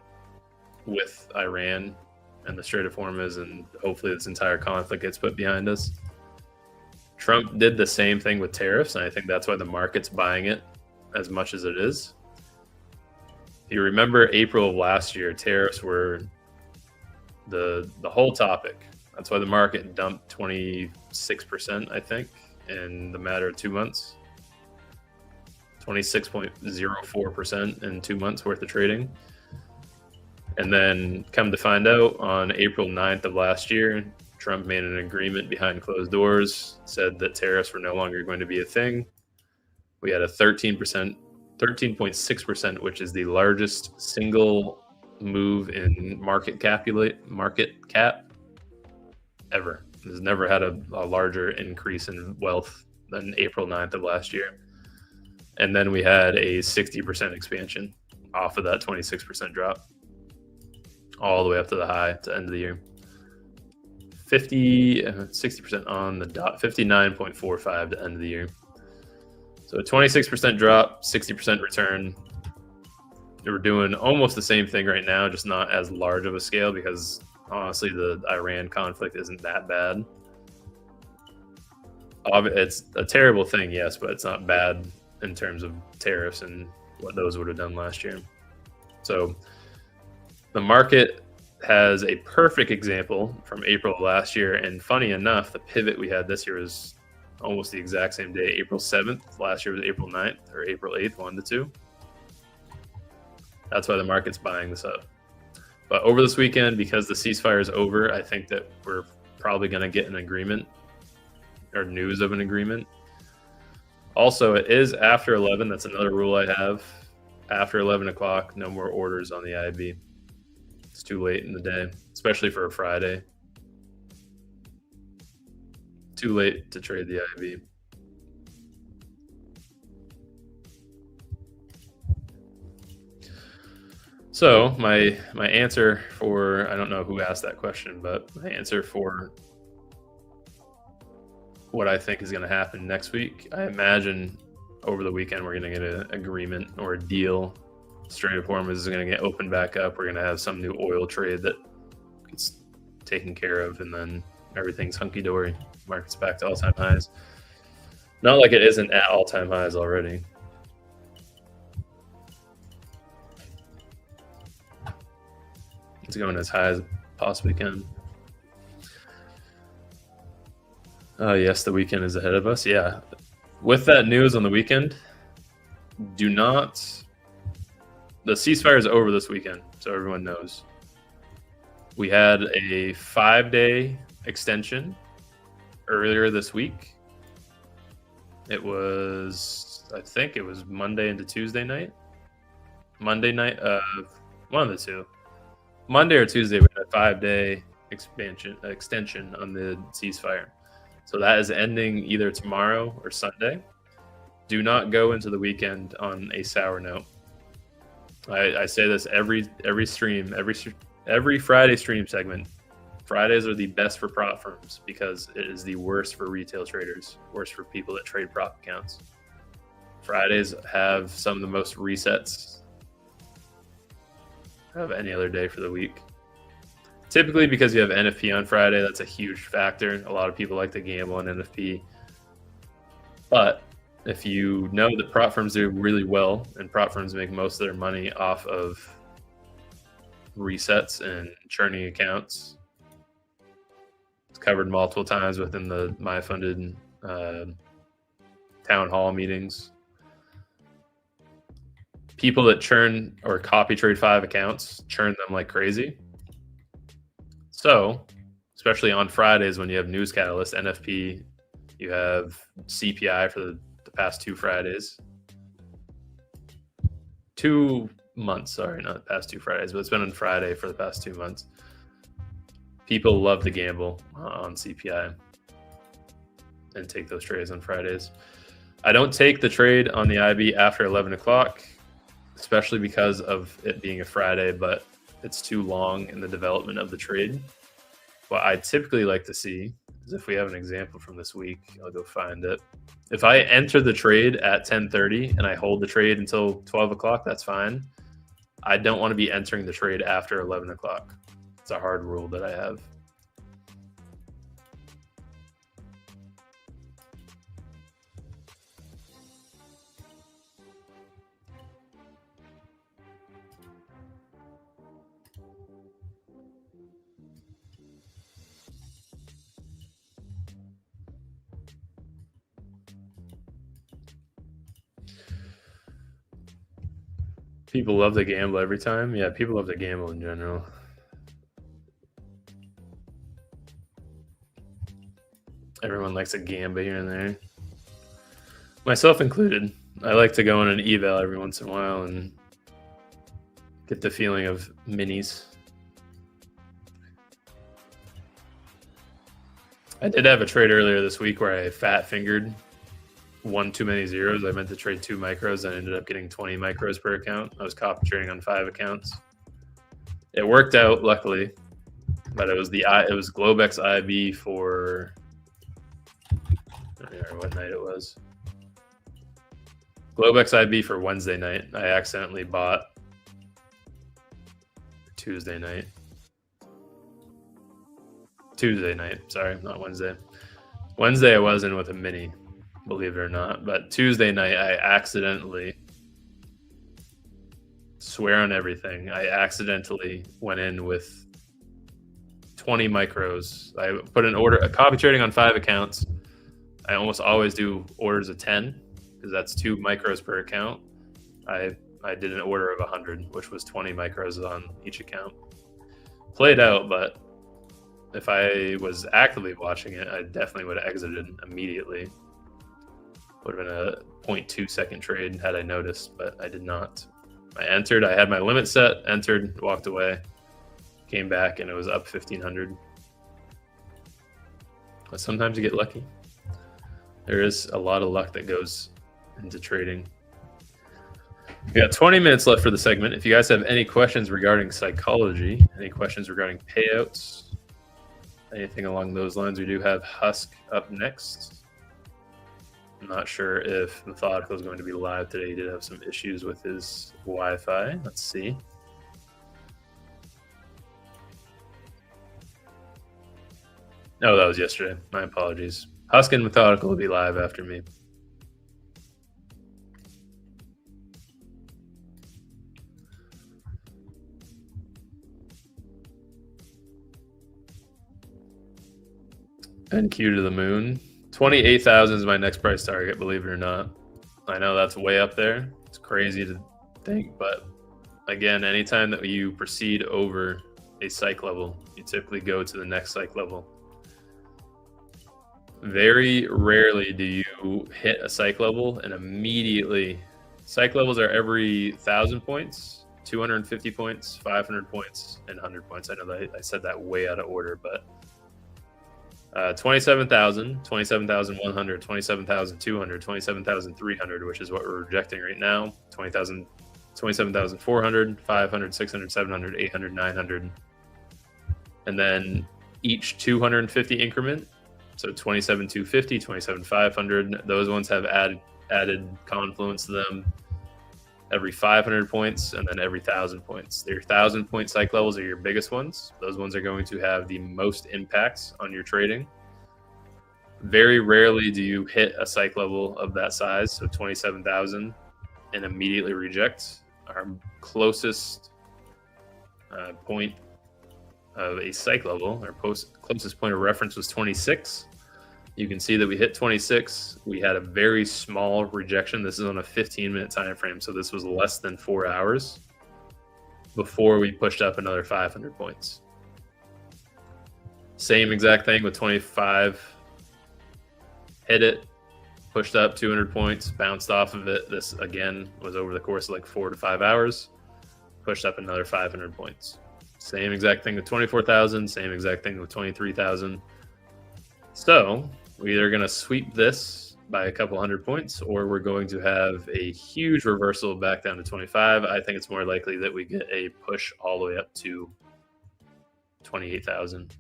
Speaker 4: with Iran and the Strait of Hormuz, and hopefully this entire conflict gets put behind us. Trump did the same thing with tariffs, and I think that's why the market's buying it as much as it is. You remember April of last year, tariffs were the whole topic. That's why the market dumped 26%, I think, in the matter of 2 months. 26.04% in 2 months worth of trading. And then come to find out, on April 9th of last year, Trump made an agreement behind closed doors, said that tariffs were no longer going to be a thing. We had a 13.6%, which is the largest single move in market cap ever. Has never had a larger increase in wealth than April 9th of last year. And then we had a 60% expansion off of that 26% drop, all the way up to the high to the end of the year. 60% on the dot, 59.45 to end of the year. So a 26% drop, 60% return. We're doing almost the same thing right now, just not as large of a scale, because honestly, the Iran conflict isn't that bad. It's a terrible thing, yes, but it's not bad in terms of tariffs and what those would have done last year. So the market has a perfect example from April of last year. And funny enough, the pivot we had this year was almost the exact same day, April 7th. Last year was April 9th or April 8th, 1 to 2. That's why the market's buying this up. But over this weekend, because the ceasefire is over, I think that we're probably going to get an agreement or news of an agreement. Also, it is after 11. That's another rule I have. After 11 o'clock, no more orders on the IB. It's too late in the day, especially for a Friday. Too late to trade the IB. So my answer for, I don't know who asked that question, but my answer for what I think is going to happen next week, I imagine over the weekend we're going to get an agreement or a deal. Strait of Hormuz is going to get opened back up. We're going to have some new oil trade that gets taken care of, and then everything's hunky-dory. Market's back to all-time highs. Not like it isn't at all-time highs already. It's going as high as it possibly can. Oh, yes, the weekend is ahead of us. Yeah. With that news on the weekend, do not... The ceasefire is over this weekend, so everyone knows. We had a 5-day extension earlier this week. It was, I think it was Monday into Tuesday night. Monday night, one of the two. Monday or Tuesday, we had a 5-day extension on the ceasefire. So that is ending either tomorrow or Sunday. Do not go into the weekend on a sour note. I say this every stream, every Friday stream segment. Fridays are the best for prop firms because it is the worst for retail traders, worst for people that trade prop accounts. Fridays have some of the most resets of any other day for the week. Typically because you have NFP on Friday, that's a huge factor. A lot of people like to gamble on NFP. But if you know that prop firms do really well, and prop firms make most of their money off of resets and churning accounts, it's covered multiple times within the MyFunded town hall meetings. People that churn or copy trade 5 accounts, churn them like crazy. So, especially on Fridays when you have news catalyst, NFP, you have CPI for the past 2 Fridays. 2 months, sorry, not the past 2 Fridays, but it's been on Friday for the past 2 months. People love to gamble on CPI and take those trades on Fridays. I don't take the trade on the IB after 11 o'clock, especially because of it being a Friday, but it's too long in the development of the trade. What I typically like to see is if we have an example from this week, I'll go find it. If I enter the trade at 10:30 and I hold the trade until 12 o'clock, that's fine. I don't want to be entering the trade after 11 o'clock. It's a hard rule that I have. People love to gamble every time. Yeah, people love to gamble in general. Everyone likes a gamba here and there. Myself included. I like to go on an eval every once in a while and get the feeling of minis. I did have a trade earlier this week where I fat fingered one too many zeros. I meant to trade 2 micros and I ended up getting 20 micros per account. I was copy trading on 5 accounts. It worked out, luckily, but it was Globex IB for, I don't remember what night it was. Globex IB for Wednesday night. I accidentally bought Tuesday night. Tuesday night, sorry, not Wednesday. Wednesday I was in with a mini, believe it or not, but Tuesday night I accidentally, swear on everything, I accidentally went in with 20 micros. I put an order, a copy trading on 5 accounts. I almost always do orders of 10 because that's 2 micros per account. I did an order of 100, which was 20 micros on each account. Played out, but if I was actively watching it, I definitely would have exited immediately. Would have been a 0.2 second trade had I noticed, but I did not. I entered, I had my limit set, entered, walked away, came back, and it was up 1,500. But sometimes you get lucky. There is a lot of luck that goes into trading. We got 20 minutes left for the segment. If you guys have any questions regarding psychology, any questions regarding payouts, anything along those lines, we do have Husk up next. I'm not sure if Methodical is going to be live today. He did have some issues with his Wi-Fi. Let's see. No, that was yesterday. My apologies. Husk and Methodical will be live after me. NQ to the moon. 28,000 is my next price target, believe it or not. I know that's way up there. It's crazy to think, but again, anytime that you proceed over a psych level, you typically go to the next psych level. Very rarely do you hit a psych level and immediately, psych levels are every 1,000 points, 250 points, 500 points, and 100 points. I know that I said that way out of order, but 27,000, 27,100, 27,200, 27,300, which is what we're rejecting right now. 20,000, 27,400, 500, 600, 700, 800, 900. And then each 250 increment. So 27,250, 27,500. Those ones have added confluence to them every 500 points and then every 1,000 points. Your 1,000 point psych levels are your biggest ones. Those ones are going to have the most impacts on your trading. Very rarely do you hit a psych level of that size, so 27,000, and immediately reject. Our closest point of a psych level, our closest point of reference was 26. You can see that we hit 26. We had a very small rejection. This is on a 15-minute time frame, so this was less than 4 hours before we pushed up another 500 points. Same exact thing with 25. Hit it, pushed up 200 points, bounced off of it. This, again, was over the course of like 4 to 5 hours. Pushed up another 500 points. Same exact thing with 24,000. Same exact thing with 23,000. So we're either going to sweep this by a couple hundred points, or we're going to have a huge reversal back down to 25. I think it's more likely that we get a push all the way up to 28,000.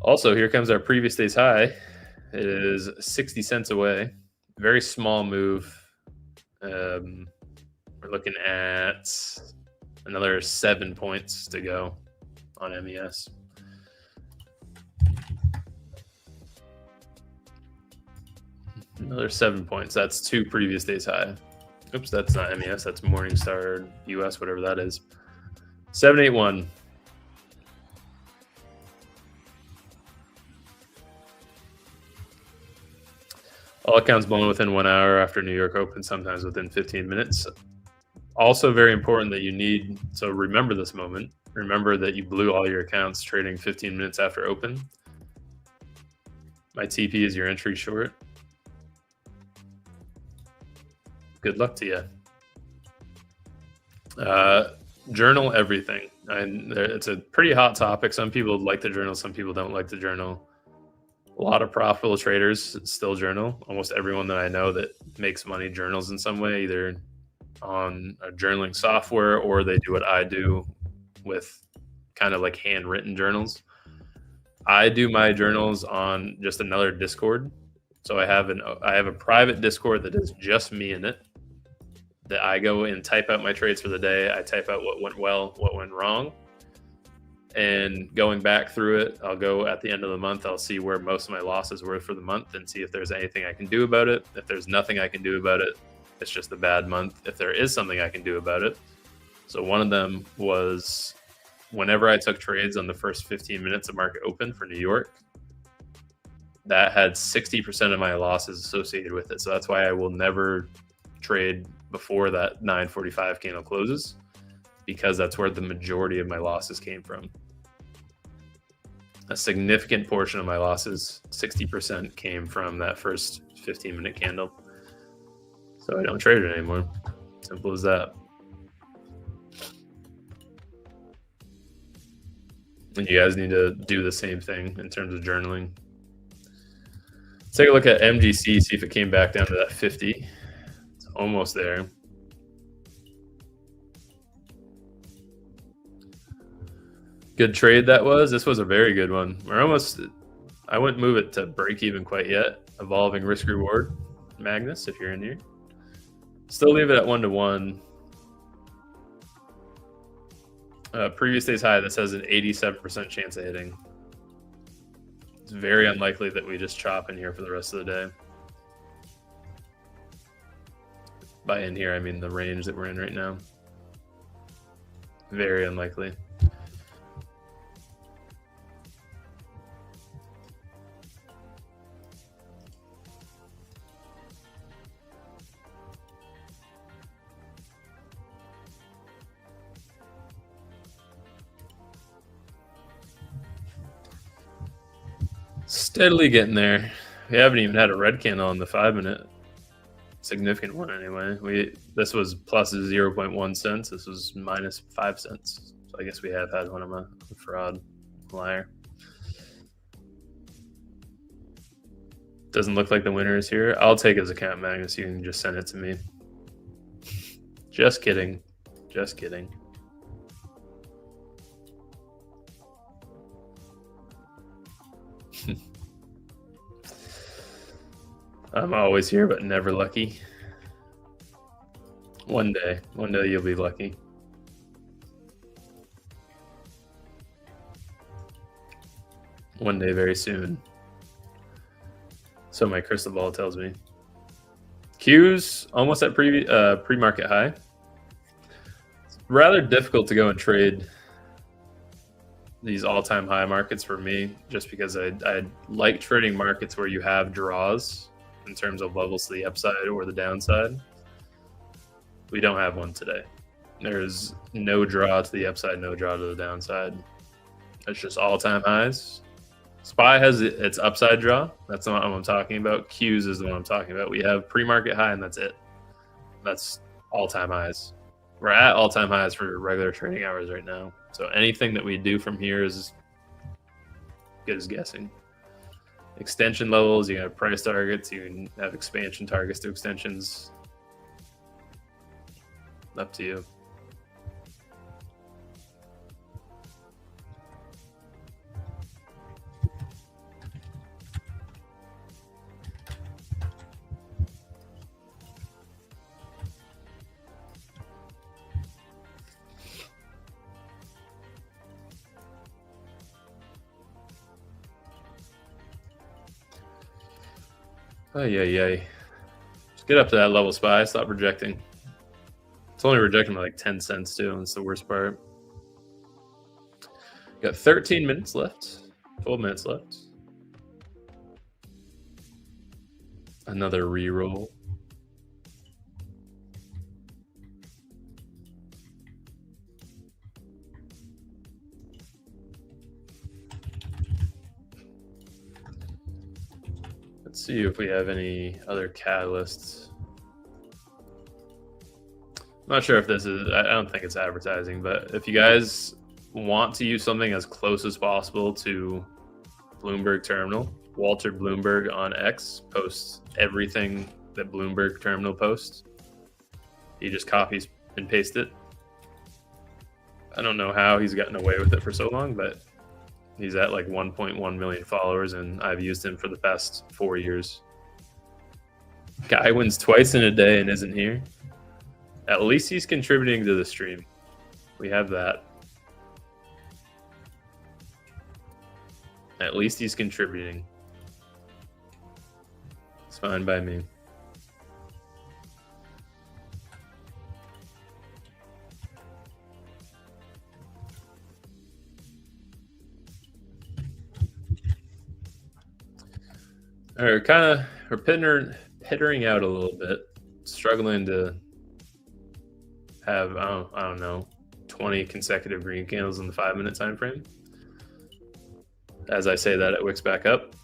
Speaker 4: Also, here comes our previous day's high. It is 60 cents away. Very small move. We're looking at another 7 points to go on MES. Another 7 points. That's 2 previous days high. Oops, that's not MES. That's Morningstar US, whatever that is. 781. All accounts blown within 1 hour after New York Open, sometimes within 15 minutes. Also very important that you need, so remember this moment. Remember that you blew all your accounts trading 15 minutes after open. My TP is your entry short. Good luck to you. Journal everything. It's a pretty hot topic. Some people like to journal, some people don't like to journal. A lot of profitable traders still journal. Almost everyone that I know that makes money journals in some way, either on a journaling software or they do what I do with kind of like handwritten journals. I do my journals on just another Discord. So I have a private Discord that is just me in it, that I go and type out my trades for the day. I type out what went well, what went wrong. And going back through it, I'll go at the end of the month, I'll see where most of my losses were for the month and see if there's anything I can do about it. If there's nothing I can do about it, it's just a bad month. If there is something I can do about it. So one of them was whenever I took trades on the first 15 minutes of market open for New York, that had 60% of my losses associated with it. So that's why I will never trade before that 9:45 candle closes, because that's where the majority of my losses came from. A significant portion of my losses, 60%, came from that first 15-minute candle. So I don't trade it anymore. Simple as that. And you guys need to do the same thing in terms of journaling. Let's take a look at MGC, see if it came back down to that 50. It's almost there. Good trade that was. This was a very good one. I wouldn't move it to break even quite yet. Evolving risk reward. Magnus, if you're in here. Still leave it at 1-to-1. Previous day's high, this has an 87% chance of hitting. It's very unlikely that we just chop in here for the rest of the day. By in here, I mean the range that we're in right now. Very unlikely. Steadily getting there. We haven't even had a red candle on the 5-minute. Significant one anyway. This was plus 0.1 cents. This was minus 5 cents. So I guess we have had one. I'm a fraud liar. Doesn't look like the winner is here. I'll take his account, Magnus. You can just send it to me. Just kidding. Just kidding. I'm always here, but never lucky. One day you'll be lucky. One day very soon. So my crystal ball tells me. Q's almost at pre-market high. It's rather difficult to go and trade these all-time high markets for me, just because I like trading markets where you have draws in terms of levels to the upside or the downside. We don't have one today. There's no draw to the upside, no draw to the downside. It's just all-time highs. SPY has its upside draw. That's not what I'm talking about. Q's is the one I'm talking about. We have pre-market high, and that's it. That's all-time highs. We're at all-time highs for regular trading hours right now. So anything that we do from here is good as guessing. Extension levels, you can have price targets, you can have expansion targets to extensions. Up to you. Oh, yeah. Just get up to that level, SPY. Stop rejecting. It's only rejecting like 10 cents too. That's the worst part. Got 13 minutes left. 12 minutes left. Another reroll. Let's see if we have any other catalysts. I'm not sure if this is, I don't think it's advertising, but if you guys want to use something as close as possible to Bloomberg Terminal, Walter Bloomberg on X posts everything that Bloomberg Terminal posts. He just copies and pastes it. I don't know how he's gotten away with it for so long, but he's at like 1.1 million followers, and I've used him for the past 4 years. Guy wins twice in a day and isn't here. At least he's contributing to the stream. We have that. At least he's contributing. It's fine by me. All right, we're pittering out a little bit, struggling to have, I don't know, 20 consecutive green candles in the 5-minute time frame. As I say that, it wicks back up.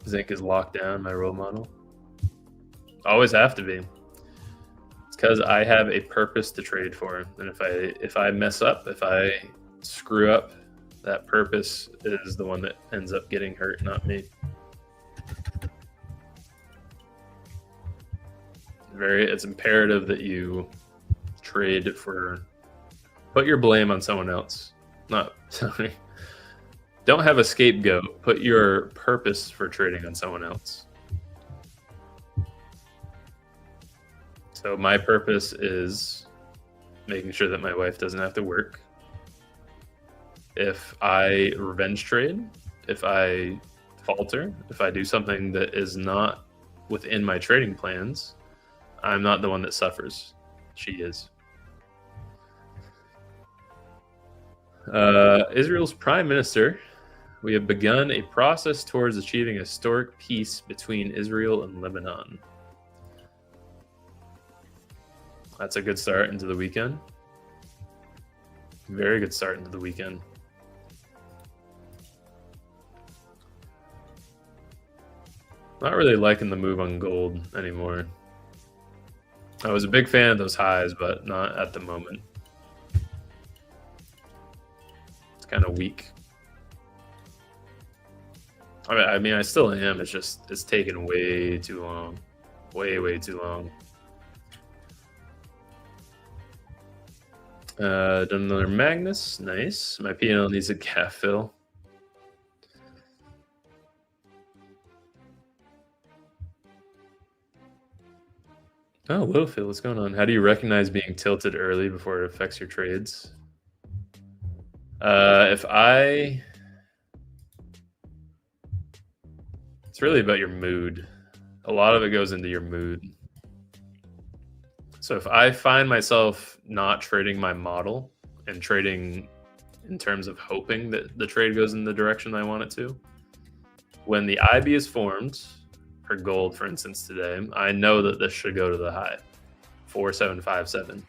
Speaker 4: Zinc is locked down, my role model. Always have to be. It's because I have a purpose to trade for, and if I mess up, if I screw up, that purpose is the one that ends up getting hurt, not me. It's imperative that you trade put your blame on someone else. Don't have a scapegoat. Put your purpose for trading on someone else. So my purpose is making sure that my wife doesn't have to work. If I revenge trade, if I falter, if I do something that is not within my trading plans, I'm not the one that suffers. She is. Israel's prime minister. We have begun a process towards achieving a historic peace between Israel and Lebanon. That's a good start into the weekend. Very good start into the weekend. Not really liking the move on gold anymore. I was a big fan of those highs, but not at the moment. It's kind of weak. I mean, I still am. It's just, it's taken way too long. Way too long. Done another Magnus. Nice. My PNL needs a calf fill. Oh, low fill. What's going on? How do you recognize being tilted early before it affects your trades? It's really about your mood. A lot of it goes into your mood. So if I find myself not trading my model and trading in terms of hoping that the trade goes in the direction I want it to, when the IB is formed, for gold, for instance, today, I know that this should go to the high, 4757.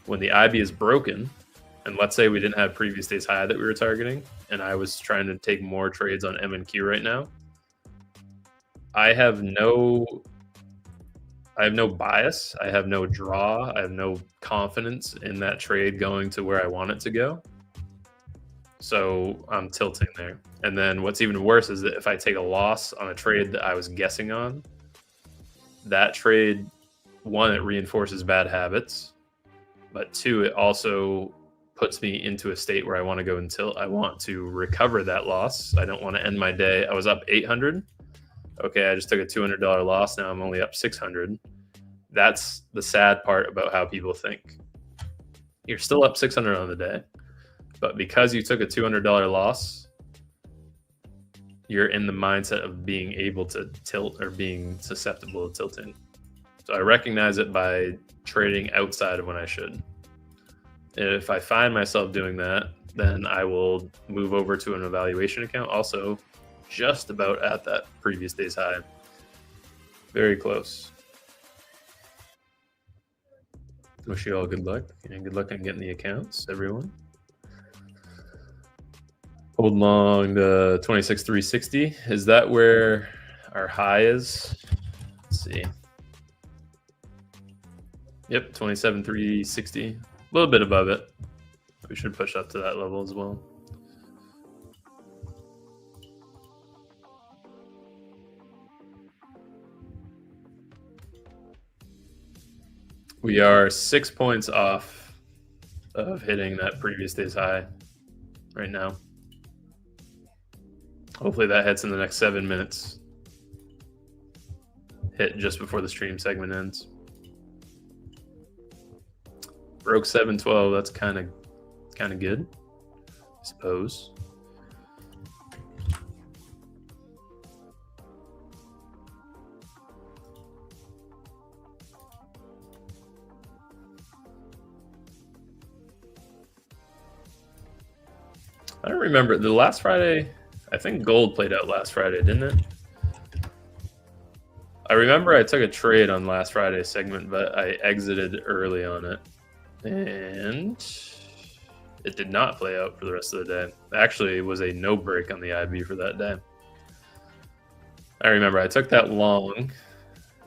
Speaker 4: When the IB is broken, and let's say we didn't have previous day's high that we were targeting, and I was trying to take more trades on M and Q right now, I have no bias. I have no draw. I have no confidence in that trade going to where I want it to go. So I'm tilting there. And then what's even worse is that if I take a loss on a trade that I was guessing on, that trade, one, it reinforces bad habits, but two, it also puts me into a state where I want to go and tilt. I want to recover that loss. I don't want to end my day. I was up 800. Okay, I just took a $200 loss. Now I'm only up 600. That's the sad part about how people think. You're still up 600 on the day, but because you took a $200 loss, you're in the mindset of being able to tilt or being susceptible to tilting. So I recognize it by trading outside of when I should. If I find myself doing that, then I will move over to an evaluation account, also just about at that previous day's high. Very close. Wish you all good luck, and good luck on getting the accounts, everyone. Hold long the 26,360. Is that where our high is? Let's see. Yep, 27,360. A little bit above it. We should push up to that level as well. We are 6 points off of hitting that previous day's high right now. Hopefully that hits in the next 7 minutes. Hit just before the stream segment ends. Broke 712. That's kind of good, I suppose. I don't remember the last Friday. I think gold played out last Friday, didn't it? I remember I took a trade on last Friday's segment, but I exited early on it. And it did not play out for the rest of the day. Actually, it was a no break on the IB for that day. I remember I took that long,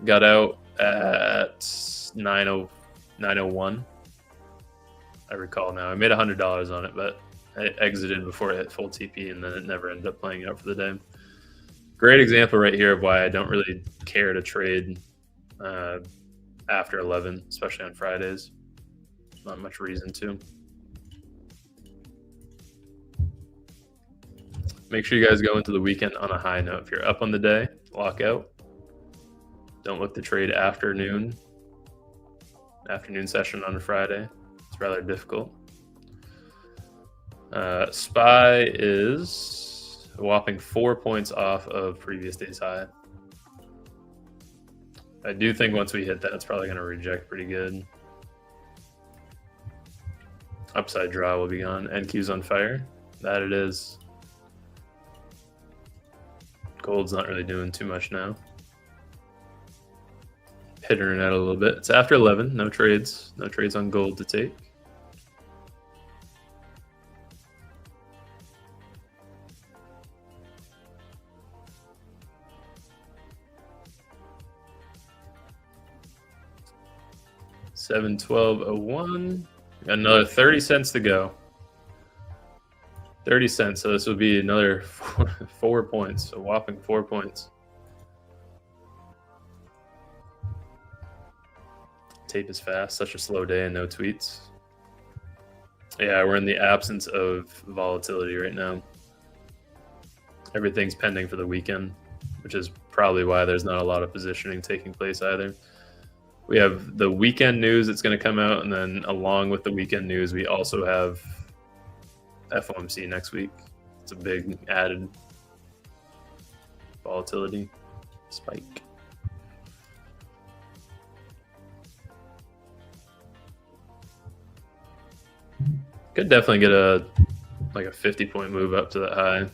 Speaker 4: got out at 9:01. I recall now. I made $100 on it, but I exited before it hit full TP, and then it never ended up playing out for the day. Great example right here of why I don't really care to trade after 11, especially on Fridays. Not much reason to. Make sure you guys go into the weekend on a high note. If you're up on the day, lock out. Don't look to trade afternoon session on a Friday. It's rather difficult. SPY is a whopping 4 points off of previous day's high. I do think once we hit that, it's probably going to reject pretty good. Upside draw will be gone. NQ's on fire. That it is. Gold's not really doing too much now. Pittering out a little bit. It's after 11. No trades. No trades on gold to take. $712.01. Got another 30 cents to go. 30 cents. So this would be another 4 points, a whopping 4 points. Tape is fast. Such a slow day and no tweets. Yeah, we're in the absence of volatility right now. Everything's pending for the weekend, which is probably why there's not a lot of positioning taking place either. We have the weekend news that's going to come out, and then along with the weekend news, we also have FOMC next week. It's a big added volatility spike. Could definitely get a 50-point move up to that high.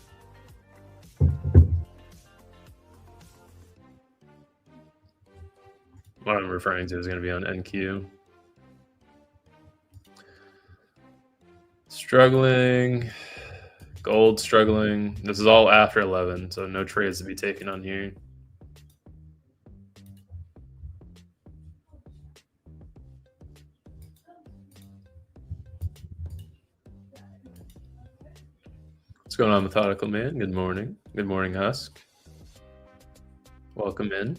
Speaker 4: What I'm referring to is going to be on NQ. Struggling. Gold struggling. This is all after 11, so no trades to be taken on here. What's going on, Methodical Man? Good morning. Good morning, Husk. Welcome in.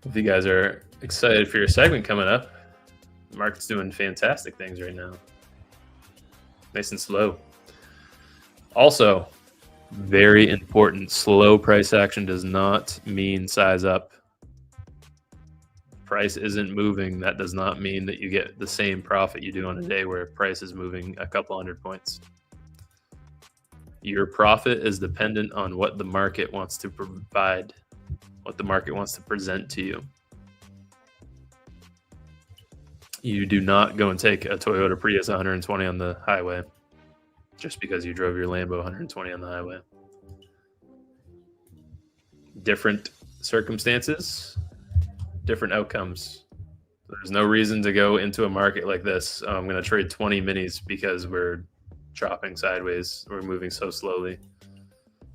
Speaker 4: If you guys are excited for your segment coming up, the market's doing fantastic things right now. Nice and slow. Also, very important, slow price action does not mean size up. Price isn't moving. That does not mean that you get the same profit you do on a day where price is moving a couple hundred points. Your profit is dependent on what the market wants to provide, what the market wants to present to you. You do not go and take a Toyota Prius 120 on the highway just because you drove your Lambo 120 on the highway. Different circumstances, different outcomes. There's no reason to go into a market like this. I'm going to trade 20 minis because we're chopping sideways. We're moving so slowly.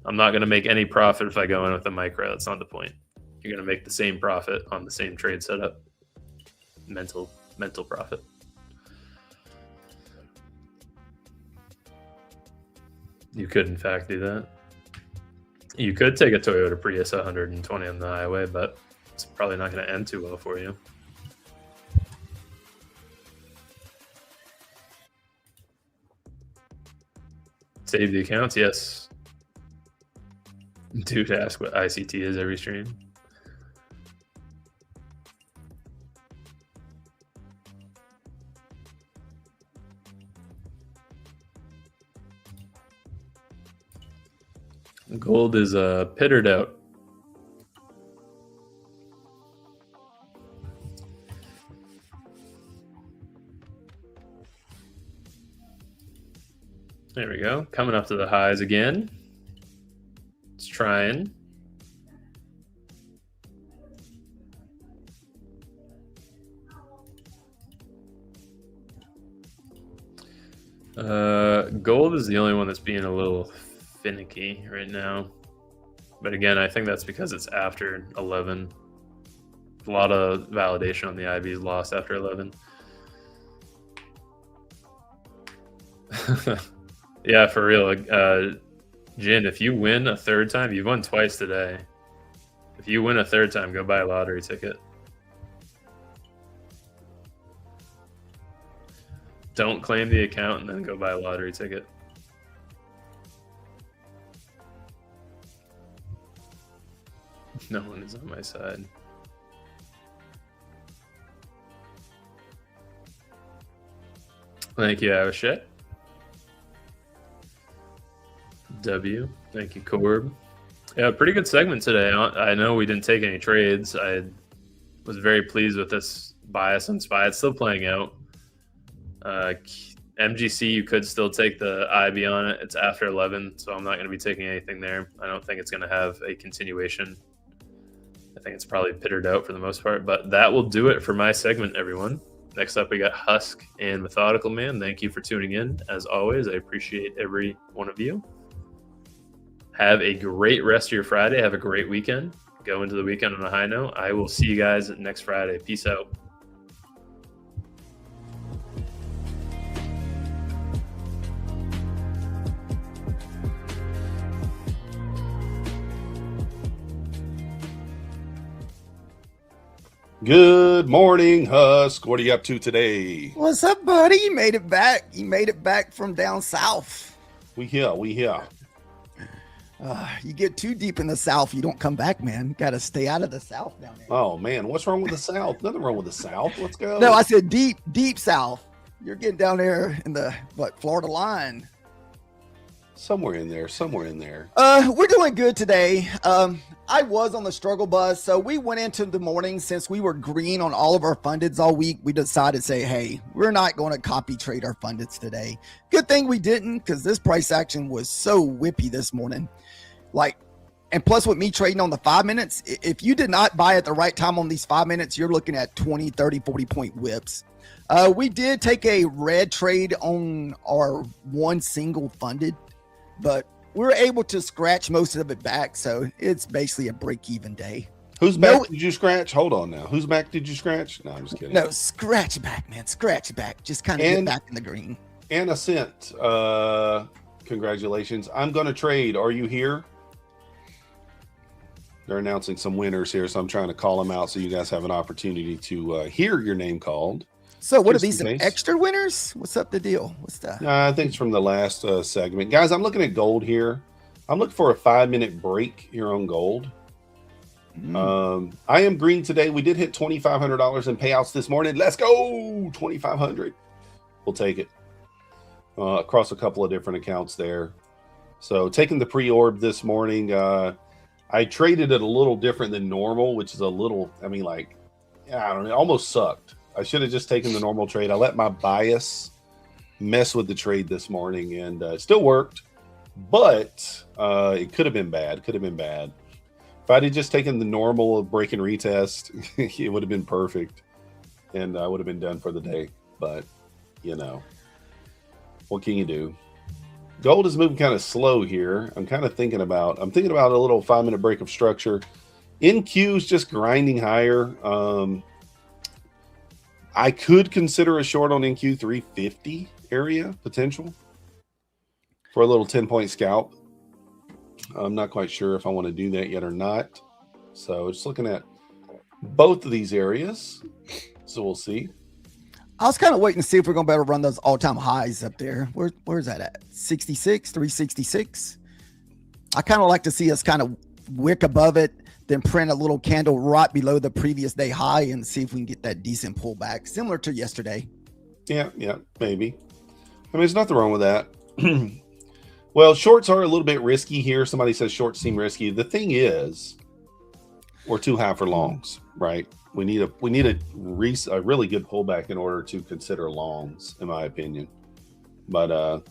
Speaker 4: I'm not going to make any profit if I go in with a micro. That's not the point. You're going to make the same profit on the same trade setup. Mental profit. You could, in fact, do that. You could take a Toyota Prius 120 on the highway, but it's probably not going to end too well for you. Save the accounts, yes. Dude, ask what ICT is every stream. Gold is pittered out. There we go. Coming up to the highs again. It's trying. Gold is the only one that's being a little finicky right now. But again, I think that's because it's after 11. A lot of validation on the IB's lost after 11. Yeah, for real. Jin, if you win a third time, you've won twice today. If you win a third time, go buy a lottery ticket. Don't claim the account and then go buy a lottery ticket. No one is on my side. Thank you, Avashet. W. Thank you, Corb. Yeah, pretty good segment today. I know we didn't take any trades. I was very pleased with this bias on SPY. It's still playing out. MGC, you could still take the IB on it. It's after 11, so I'm not going to be taking anything there. I don't think it's going to have a continuation. I think it's probably pittered out for the most part, but that will do it for my segment, everyone. Next up, we got Husk and Methodical Man. Thank you for tuning in. As always, I appreciate every one of you. Have a great rest of your Friday. Have a great weekend. Go into the weekend on a high note. I will see you guys next Friday. Peace out.
Speaker 5: Good morning, Husk. What are you up to today?
Speaker 6: What's up, buddy? You made it back. You made it back from down south.
Speaker 5: We here.
Speaker 6: You get too deep in the south, you don't come back, man. Got to stay out of the south down there.
Speaker 5: Oh, man. What's wrong with the South? Nothing wrong with the South. Let's go.
Speaker 6: No, I said deep south. You're getting down there in the, Florida line.
Speaker 5: Somewhere in there.
Speaker 6: We're doing good today. I was on the struggle bus, so we went into the morning. Since we were green on all of our fundeds all week, we decided to say, hey, we're not going to copy trade our fundeds today. Good thing we didn't, because this price action was so whippy this morning. And plus with me trading on the 5 minutes, if you did not buy at the right time on these 5 minutes, you're looking at 20, 30, 40 point whips. We did take a red trade on our one single funded, but we're able to scratch most of it back. So it's basically a break-even day.
Speaker 5: Whose back did you scratch? Hold on now. Whose back did you scratch? No, I'm just kidding.
Speaker 6: No, scratch back, man. Scratch back. Just kind of get back in the green.
Speaker 5: And a cent. Congratulations. I'm going to trade. Are you here? They're announcing some winners here, so I'm trying to call them out so you guys have an opportunity to hear your name called.
Speaker 6: So what are these, some extra winners? What's up the deal? What's that?
Speaker 5: I think it's from the last segment. Guys, I'm looking at gold here. I'm looking for a 5-minute break here on gold. I am green today. We did hit $2,500 in payouts this morning. Let's go. 2,500. We'll take it. Across a couple of different accounts there. So taking the pre-orb this morning, I traded it a little different than normal, which is a little, I don't know, it almost sucked. I should have just taken the normal trade. I let my bias mess with the trade this morning, and it still worked, but it could have been bad. If I had just taken the normal break and retest, it would have been perfect, and I would have been done for the day. But, what can you do? Gold is moving kind of slow here. I'm thinking about a little 5-minute break of structure. NQ is just grinding higher. I could consider a short on NQ 350 area potential for a little 10-point scalp. I'm not quite sure if I want to do that yet or not. So just looking at both of these areas. So we'll see.
Speaker 6: I was kind of waiting to see if we're going to be able to run those all-time highs up there. Where's that at? 66, 366. I kind of like to see us kind of wick above it, then print a little candle right below the previous day high and see if we can get that decent pullback, similar to yesterday.
Speaker 5: Yeah, maybe. There's nothing wrong with that. Well, shorts are a little bit risky here. Somebody says shorts seem risky. The thing is, we're too high for longs, right? We need a really good pullback in order to consider longs, in my opinion. But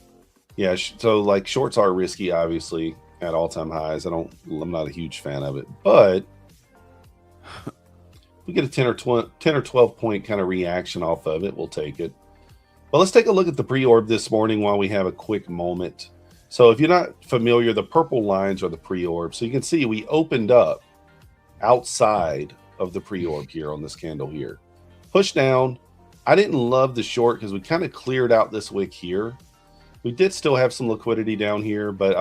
Speaker 5: yeah, so like shorts are risky, obviously, at all-time highs. I'm not a huge fan of it, but if we get a 10 or 12 point kind of reaction off of it, we'll take it. Well, let's take a look at the pre-orb this morning while we have a quick moment. So if you're not familiar, the purple lines are the pre-orb. So you can see we opened up outside of the pre-orb here on this candle here. Push down. I didn't love the short because we kind of cleared out this wick here. We did still have some liquidity down here, but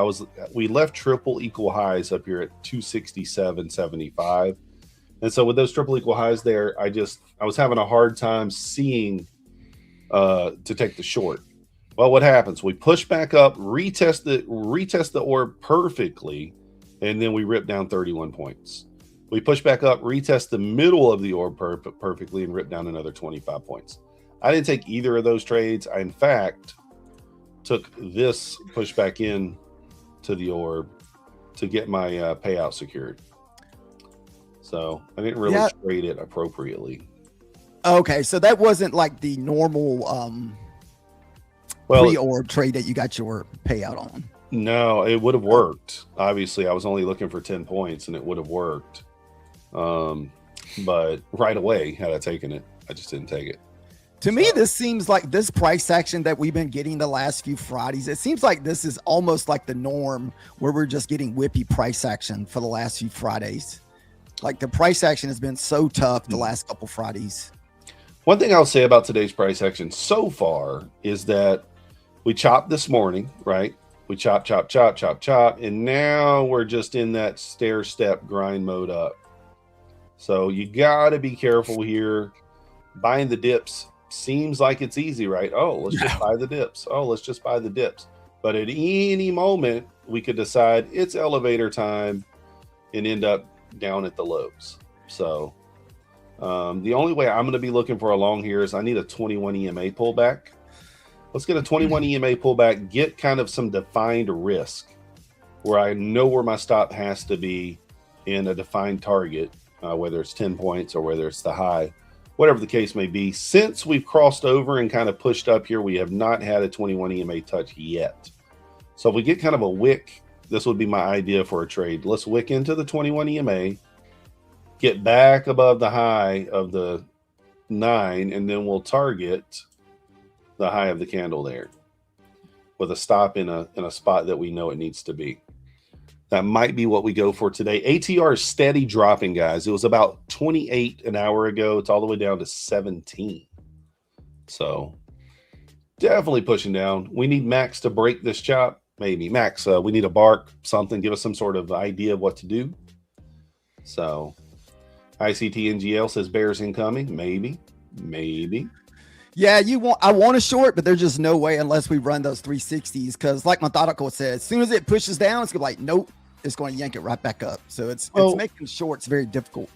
Speaker 5: we left triple equal highs up here at 267.75. And so with those triple equal highs there, I was having a hard time seeing to take the short. Well, what happens? We push back up, retest the orb perfectly, and then we rip down 31 points. We push back up, retest the middle of the orb perfectly, and rip down another 25 points. I didn't take either of those trades. I, in fact, took this push back in to the orb to get my payout secured. So I didn't really trade it appropriately.
Speaker 6: Okay, so that wasn't like the normal pre-orb trade that you got your payout on.
Speaker 5: No, it would have worked. Obviously, I was only looking for 10 points, and it would have worked. But right away, had I taken it, I just didn't take it.
Speaker 6: To me, this seems like this price action that we've been getting the last few Fridays. It seems like this is almost like the norm where we're just getting whippy price action for the last few Fridays. Like the price action has been so tough the last couple Fridays.
Speaker 5: One thing I'll say about today's price action so far is that we chopped this morning, right? We chop, and now we're just in that stair step grind mode up. So you got to be careful here. Buying the dips seems like it's easy, right? Oh, let's just buy the dips. Oh, let's just buy the dips. But at any moment, we could decide it's elevator time and end up down at the lows. So the only way I'm going to be looking for a long here is I need a 21 EMA pullback. Let's get a 21 EMA pullback, get kind of some defined risk where I know where my stop has to be in a defined target, whether it's 10 points or whether it's the high, whatever the case may be. Since we've crossed over and kind of pushed up here, we have not had a 21 EMA touch yet. So if we get kind of a wick, this would be my idea for a trade. Let's wick into the 21 EMA, get back above the high of the 9, and then we'll target the high of the candle there with a stop in a spot that we know it needs to be. That might be what we go for today. ATR is steady dropping, guys. It was about 28 an hour ago. It's all the way down to 17. So definitely pushing down. We need Max to break this chop. Maybe Max, we need a bark, something, give us some sort of idea of what to do. So ICT-NGL says bears incoming. Maybe.
Speaker 6: Yeah, I want a short, but there's just no way unless we run those 360s. Because like Methodical said, as soon as it pushes down, it's gonna be like, nope, it's going to yank it right back up. So it's making shorts very difficult.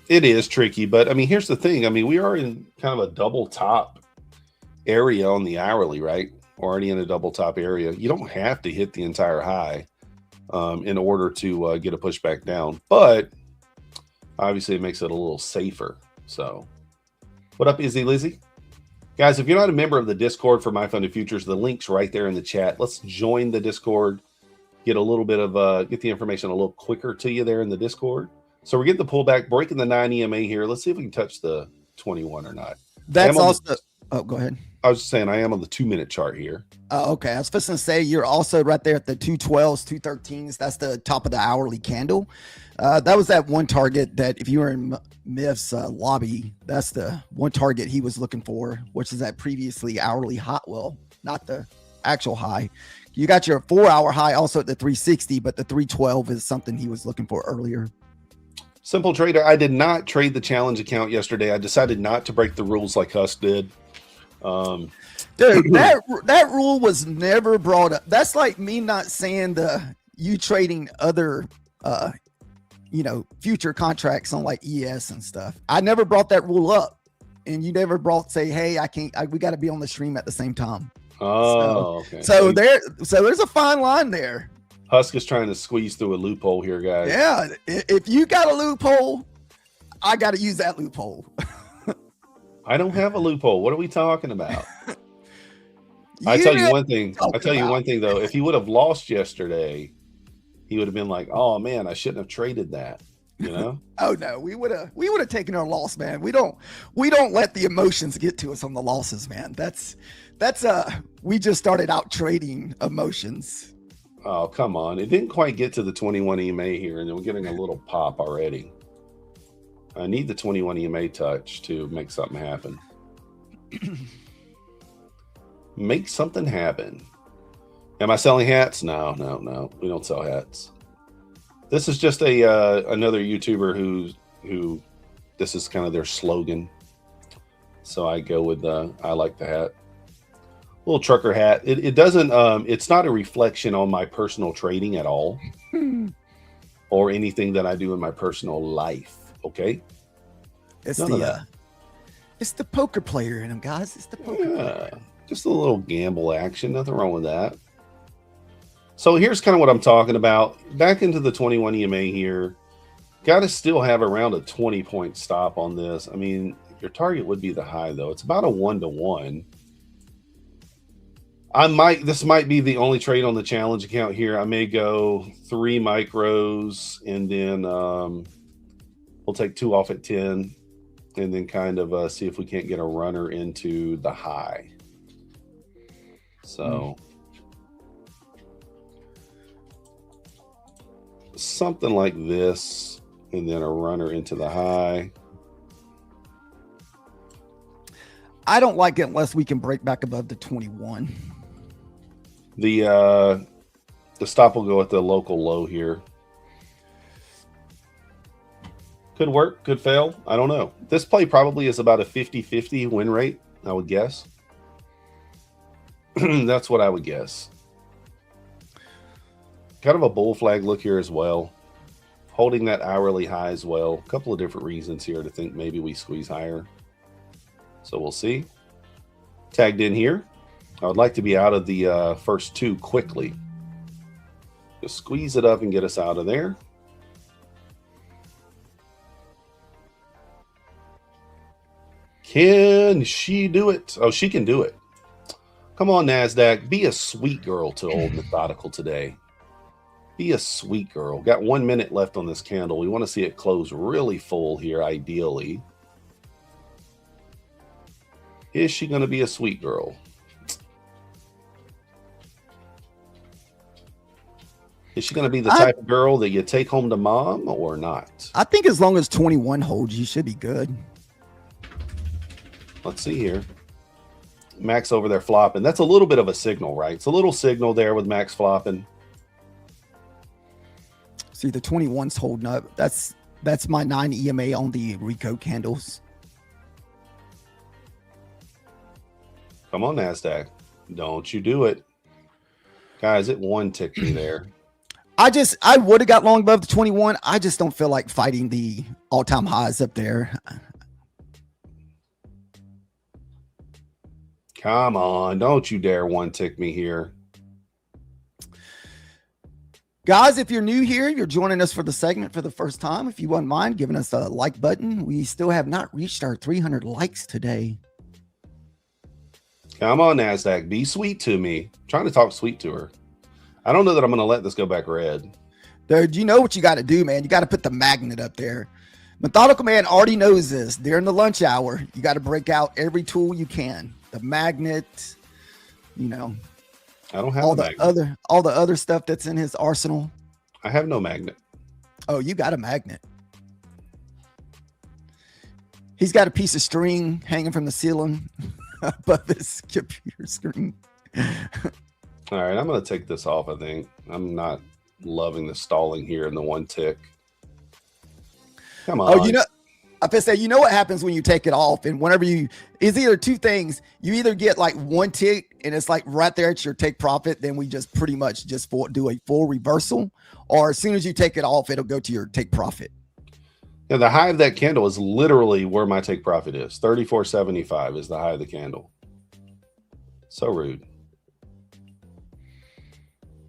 Speaker 5: It is tricky, but I mean, here's the thing. I mean, we are in kind of a double top area on the hourly, right? Already in a double top area. You don't have to hit the entire high in order to get a pushback down, but obviously it makes it a little safer. So what up, Izzy Lizzy? Guys, if you're not a member of the Discord for MyFundedFutures, the link's right there in the chat. Let's join the Discord, get a little bit of get the information a little quicker to you there in the Discord. So we're getting the pullback, breaking the 9 EMA here. Let's see if we can touch the 21 or not.
Speaker 6: That's also oh, go ahead.
Speaker 5: I was just saying I am on the 2-minute chart here.
Speaker 6: Oh, okay. I was supposed to say you're also right there at the 212s, 213s. That's the top of the hourly candle. That was that one target that if you were in Myth's lobby, that's the one target he was looking for, which is that previously hourly high. Well, not the actual high. You got your 4-hour high also at the 360, but the 312 is something he was looking for earlier.
Speaker 5: Simple trader. I did not trade the challenge account yesterday. I decided not to break the rules like Husk did.
Speaker 6: Dude, that rule was never brought up. That's like me not saying you trading other future contracts on like ES and stuff. I never brought that rule up, and you never say, hey, we got to be on the stream at the same time.
Speaker 5: Oh, okay.
Speaker 6: So there's a fine line there.
Speaker 5: Husk is trying to squeeze through a loophole here, guys.
Speaker 6: Yeah, if you got a loophole, I got to use that loophole.
Speaker 5: I don't have a loophole. What are we talking about? I tell you one thing though. If he would have lost yesterday, he would have been like, "Oh man, I shouldn't have traded that." You know?
Speaker 6: Oh no, we would have taken our loss, man. We don't let the emotions get to us on the losses, man. That's we just started out trading emotions.
Speaker 5: Oh, come on. It didn't quite get to the 21 EMA here, and then we're getting a little pop already. I need the 21 EMA touch to make something happen. Make something happen. Am I selling hats? No. We don't sell hats. This is just another YouTuber who this is kind of their slogan. So I go with I like the hat. Little trucker hat. It doesn't it's not a reflection on my personal trading at all. Or anything that I do in my personal life. Okay.
Speaker 6: It's the poker player in him, guys. It's the poker player.
Speaker 5: Just a little gamble action. Nothing wrong with that. So here's kind of what I'm talking about. Back into the 21 EMA here. Got to still have around a 20-point stop on this. I mean, your target would be the high, though. It's about a 1-to-1. This might be the only trade on the challenge account here. I may go 3 micros and then we'll take 2 off at 10 and then kind of see if we can't get a runner into the high. So something like this and then a runner into the high.
Speaker 6: I don't like it unless we can break back above the 21.
Speaker 5: The stop will go at the local low here. Could work, could fail. I don't know. This play probably is about a 50-50 win rate, I would guess. That's what I would guess. Kind of a bull flag look here as well. Holding that hourly high as well. A couple of different reasons here to think maybe we squeeze higher. So we'll see. Tagged in here. I would like to be out of the first two quickly. Just squeeze it up and get us out of there. Can she do it? Oh, she can do it. Come on, NASDAQ. Be a sweet girl to old Methodical today. Be a sweet girl. Got 1 minute left on this candle. We want to see it close really full here, ideally. Is she going to be a sweet girl? Is she going to be the type of girl that you take home to mom or not?
Speaker 6: I think as long as 21 holds, you should be good.
Speaker 5: Let's see here. Max over there flopping. That's a little bit of a signal, right? It's a little signal there with Max flopping.
Speaker 6: See, the 21's holding up. That's my 9 EMA on the Rico candles.
Speaker 5: Come on, NASDAQ. Don't you do it. Guys, it one ticked me there.
Speaker 6: I would have got long above the 21. I just don't feel like fighting the all-time highs up there.
Speaker 5: Come on. Don't you dare one tick me here.
Speaker 6: Guys, if you're new here, you're joining us for the segment for the first time. If you wouldn't mind giving us a like button, we still have not reached our 300 likes today.
Speaker 5: Come on, NASDAQ. Be sweet to me. I'm trying to talk sweet to her. I don't know that I'm going to let this go back red.
Speaker 6: Dude, you know what you got to do, man. You got to put the magnet up there. Methodical Man already knows this. During the lunch hour, you got to break out every tool you can. The magnet, you know.
Speaker 5: I don't have
Speaker 6: all
Speaker 5: a
Speaker 6: the
Speaker 5: magnet.
Speaker 6: other stuff that's in his arsenal.
Speaker 5: I have no magnet.
Speaker 6: Oh, you got a magnet. He's got a piece of string hanging from the ceiling above his computer screen.
Speaker 5: All right, I'm going to take this off, I think. I'm not loving the stalling here in the one tick. Come on.
Speaker 6: Oh, you know, I have to say, you know what happens when you take it off? And whenever it's either two things. You either get like one tick and it's like right there at your take profit. Then we just pretty much just do a full reversal. Or as soon as you take it off, it'll go to your take profit.
Speaker 5: Yeah, the high of that candle is literally where my take profit is. 34.75 is the high of the candle. So rude.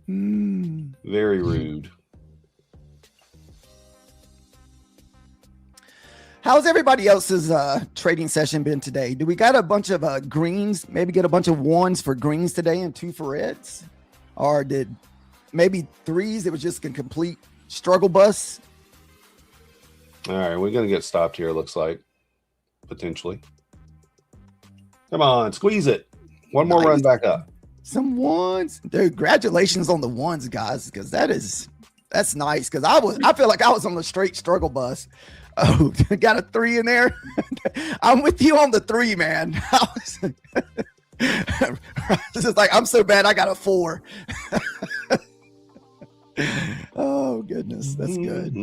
Speaker 5: Very rude.
Speaker 6: How's everybody else's trading session been today? Do we got a bunch of greens? Maybe get a bunch of ones for greens today and 2 for reds? Or did maybe 3s? It was just a complete struggle bus.
Speaker 5: All right, we're going to get stopped here, looks like. Potentially. Come on, squeeze it. One more run back up.
Speaker 6: Some ones. Dude, congratulations on the ones, guys, because that's nice. Because I feel like I was on the straight struggle bus. Oh, got a 3 in there. I'm with you on the 3, man. This is like, I'm so bad I got a 4. Oh goodness, that's good.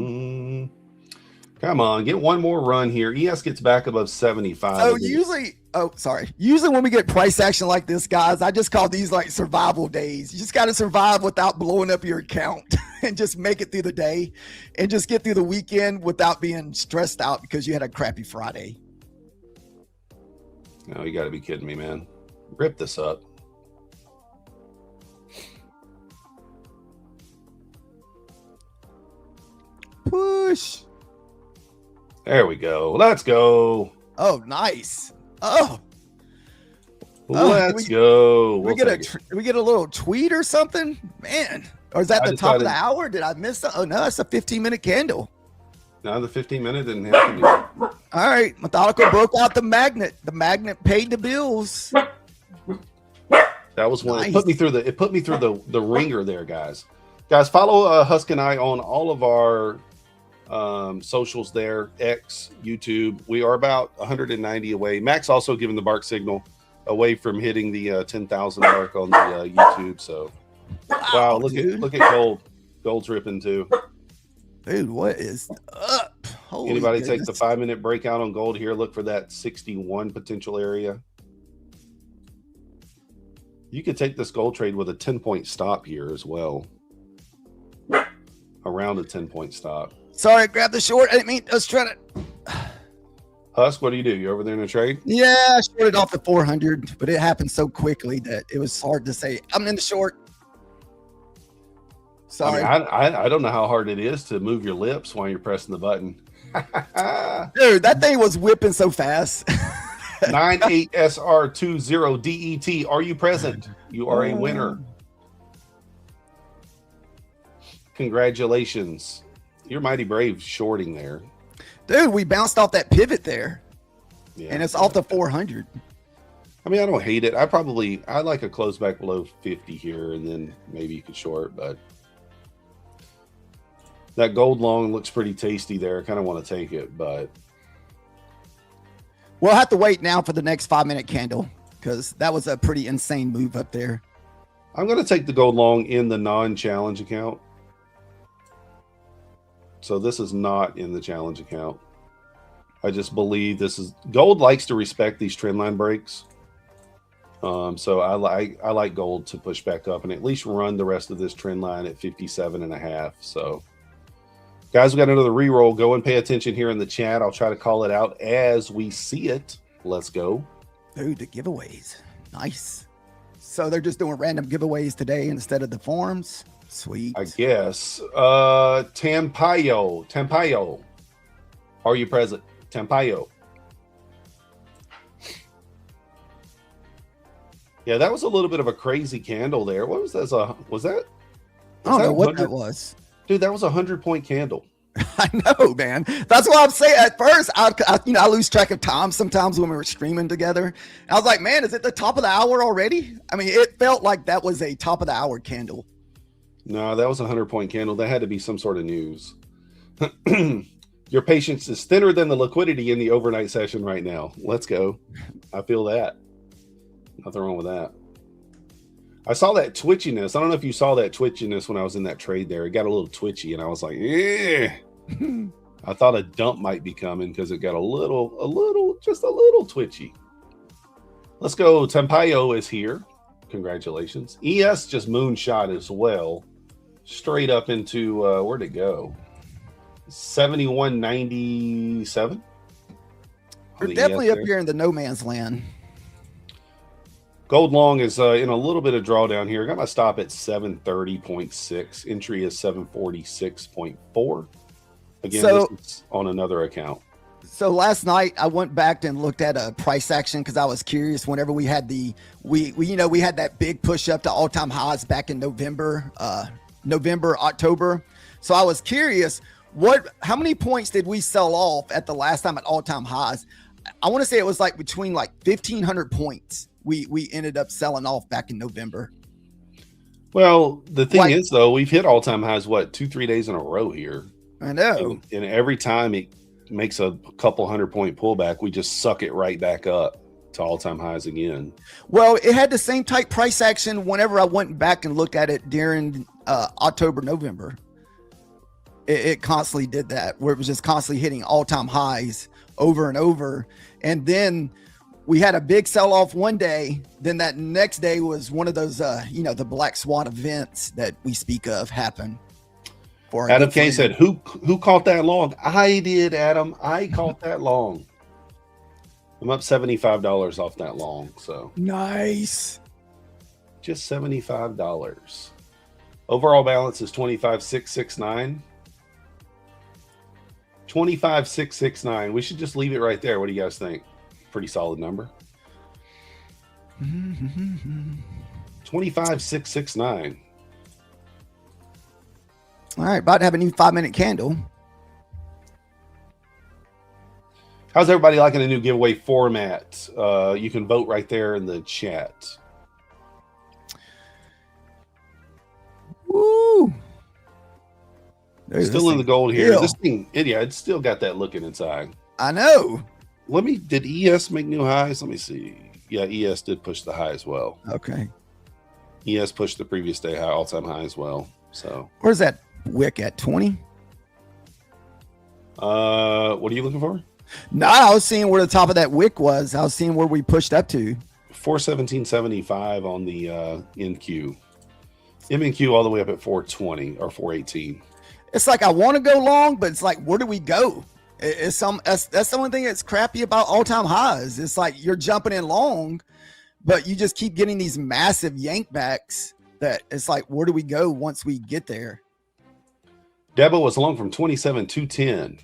Speaker 5: Come on, get one more run here. ES gets back above 75.
Speaker 6: So usually when we get price action like this, guys, I just call these like survival days. You just got to survive without blowing up your account and just make it through the day and just get through the weekend without being stressed out because you had a crappy Friday.
Speaker 5: No, you got to be kidding me, man. Rip this up.
Speaker 6: Push.
Speaker 5: There we go. Let's go.
Speaker 6: Oh, nice. Oh,
Speaker 5: let's go.
Speaker 6: We get a little tweet or something, man. Or is that the top of the hour? Did I miss that? Oh no, it's a 15-minute candle.
Speaker 5: No, the 15-minute didn't happen.
Speaker 6: All right, Methodical broke out the magnet. The magnet paid the bills.
Speaker 5: That was one. Nice. It put me through the ringer there, guys. Guys, follow Husk and I on all of our socials there, X, YouTube. We are about 190 away. Max also giving the bark signal away from hitting the 10,000 mark on the YouTube. So wow, look at gold. Gold's ripping too.
Speaker 6: Dude, what is up? Holy
Speaker 5: Anybody take the
Speaker 6: goodness.
Speaker 5: 5-minute breakout on gold here? Look for that 61 potential area. You could take this gold trade with a 10-point stop here as well. Around a 10-point stop.
Speaker 6: Sorry, grab the short. I didn't mean to shred it.
Speaker 5: Husk, what do? You over there in a trade?
Speaker 6: Yeah, I shorted off the 400, but it happened so quickly that it was hard to say. I'm in the short. Sorry.
Speaker 5: I mean, I don't know how hard it is to move your lips while you're pressing the button.
Speaker 6: Dude, that thing was whipping so fast.
Speaker 5: 98SR20DET. Are you present? You are a winner. Congratulations. You're mighty brave shorting there.
Speaker 6: Dude, we bounced off that pivot there.
Speaker 5: Yeah.
Speaker 6: And it's off the 400.
Speaker 5: I mean, I don't hate it. I like a close back below 50 here, and then maybe you could short, but that gold long looks pretty tasty there. I kind of want to take it, but
Speaker 6: We'll have to wait now for the next 5-minute candle because that was a pretty insane move up there.
Speaker 5: I'm going to take the gold long in the non-challenge account. So this is not in the challenge account. I just believe this is gold likes to respect these trend line breaks. So I like gold to push back up and at least run the rest of this trend line at 57.5. So guys, we got another reroll. Go and pay attention here in the chat. I'll try to call it out as we see it. Let's go.
Speaker 6: Dude, the giveaways. Nice. So they're just doing random giveaways today instead of the forums. Sweet.
Speaker 5: I guess. Tampayo. Are you present? Tampayo. Yeah, that was a little bit of a crazy candle there. What was that?
Speaker 6: I don't know what that was.
Speaker 5: Dude, that was a 100-point candle.
Speaker 6: I know, man. That's what I'm saying. At first, I lose track of time sometimes when we were streaming together. I was like, man, is it the top of the hour already? I mean, it felt like that was a top of the hour candle.
Speaker 5: No, that was a 100-point candle. That had to be some sort of news. Your patience is thinner than the liquidity in the overnight session right now. Let's go. I feel that. Nothing wrong with that. I saw that twitchiness. I don't know if you saw that twitchiness when I was in that trade there. It got a little twitchy, and I was like, eh. I thought a dump might be coming because it got just a little twitchy. Let's go. Tampayo is here. Congratulations. ES just moonshot as well. Straight up into, where'd it go? 71.97.
Speaker 6: We're definitely up here in the no man's land.
Speaker 5: Gold long is in a little bit of drawdown here. I got my stop at 730.6. Entry is 746.4. Again,
Speaker 6: So,
Speaker 5: this is on another account.
Speaker 6: So last night I went back and looked at a price action because I was curious. Whenever we had we had that big push up to all-time highs back in November, October. So I was curious, how many points did we sell off at the last time at all-time highs? I want to say it was like between like 1,500 points. We ended up selling off back in November.
Speaker 5: Well, the thing is, though, we've hit all-time highs, 2-3 days in a row here.
Speaker 6: I know.
Speaker 5: And every time it makes a couple 100-point pullback, we just suck it right back up to all-time highs again.
Speaker 6: Well, it had the same type price action whenever I went back and looked at it during October, November. It constantly did that, where it was just constantly hitting all-time highs over and over. And then we had a big sell-off one day. Then that next day was one of those, the black swan events that we speak of happen.
Speaker 5: Adam K said, who caught that long? I did, Adam. I caught that long. I'm up $75 off that long. So
Speaker 6: nice.
Speaker 5: Just $75. Overall balance is 25,669. 25,669. We should just leave it right there. What do you guys think? Pretty solid number. 25,669.
Speaker 6: All right, about to have a new 5-minute candle.
Speaker 5: How's everybody liking the new giveaway format? You can vote right there in the chat.
Speaker 6: Woo!
Speaker 5: Still in the gold here. This thing, it's still got that looking inside.
Speaker 6: I know.
Speaker 5: Did ES make new highs? Let me see. Yeah, ES did push the high as well.
Speaker 6: Okay.
Speaker 5: ES pushed the previous day high, all-time high as well. So
Speaker 6: where's that wick at? 20?
Speaker 5: What are you looking for?
Speaker 6: No, I was seeing where the top of that wick was. I was seeing where we pushed up to.
Speaker 5: 417.75 on the NQ. MNQ all the way up at 420 or 418.
Speaker 6: It's like I want to go long, but it's like, where do we go? That's the only thing that's crappy about all-time highs. It's like you're jumping in long, but you just keep getting these massive yank backs that it's like, where do we go once we get there?
Speaker 5: Debo was long from 27,210.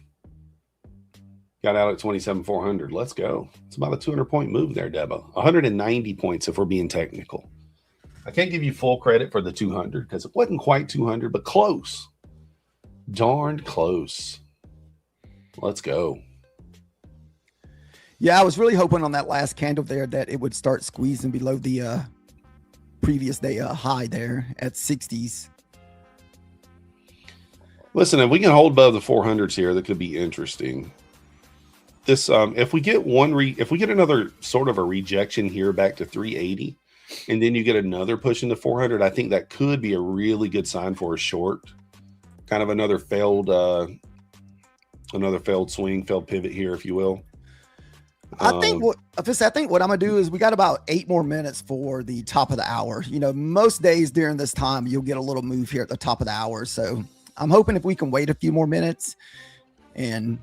Speaker 5: Got out at 27,400. Let's go. It's about a 200-point move there, Debo. 190 points if we're being technical. I can't give you full credit for the 200 because it wasn't quite 200, but close. Darned close. Let's go.
Speaker 6: Yeah, I was really hoping on that last candle there that it would start squeezing below the previous day high there at 60s.
Speaker 5: Listen, if we can hold above the 400s here, that could be interesting. This, if we get another sort of a rejection here back to 380, and then you get another push into 400, I think that could be a really good sign for a short. Kind of another failed swing, failed pivot here, if you will.
Speaker 6: I think what I'm gonna do is we got about 8 more minutes for the top of the hour. You know, most days during this time you'll get a little move here at the top of the hour. So I'm hoping if we can wait a few more minutes and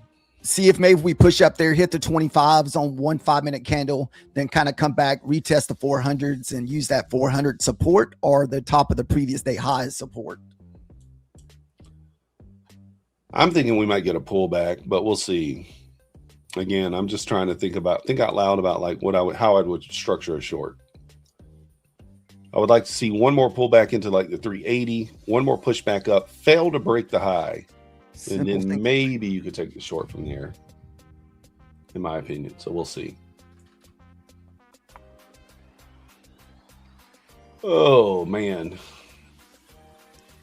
Speaker 6: see if maybe we push up there, hit the 25s on 1 5-minute candle, then kind of come back, retest the 400s and use that 400 support or the top of the previous day high as support.
Speaker 5: I'm thinking we might get a pullback, but we'll see. Again, I'm just trying to think out loud about like how I would structure a short. I would like to see one more pullback into like the 380, one more push back up, fail to break the high, and then maybe you could take the short from there, in my opinion. So we'll see. Oh man.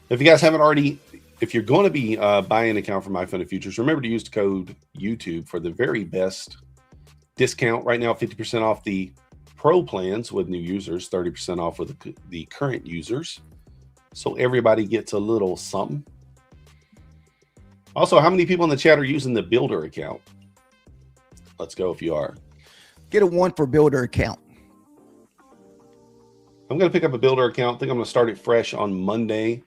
Speaker 5: If you guys haven't already, if you're going to be buying an account for MyFundedFutures, remember to use the code YouTube for the very best discount right now, 50% off the pro plans with new users, 30% off with the current users. So everybody gets a little something. Also, how many people in the chat are using the builder account? Let's go if you are.
Speaker 6: Get a 1 for builder account.
Speaker 5: I'm going to pick up a builder account. I think I'm going to start it fresh on Monday.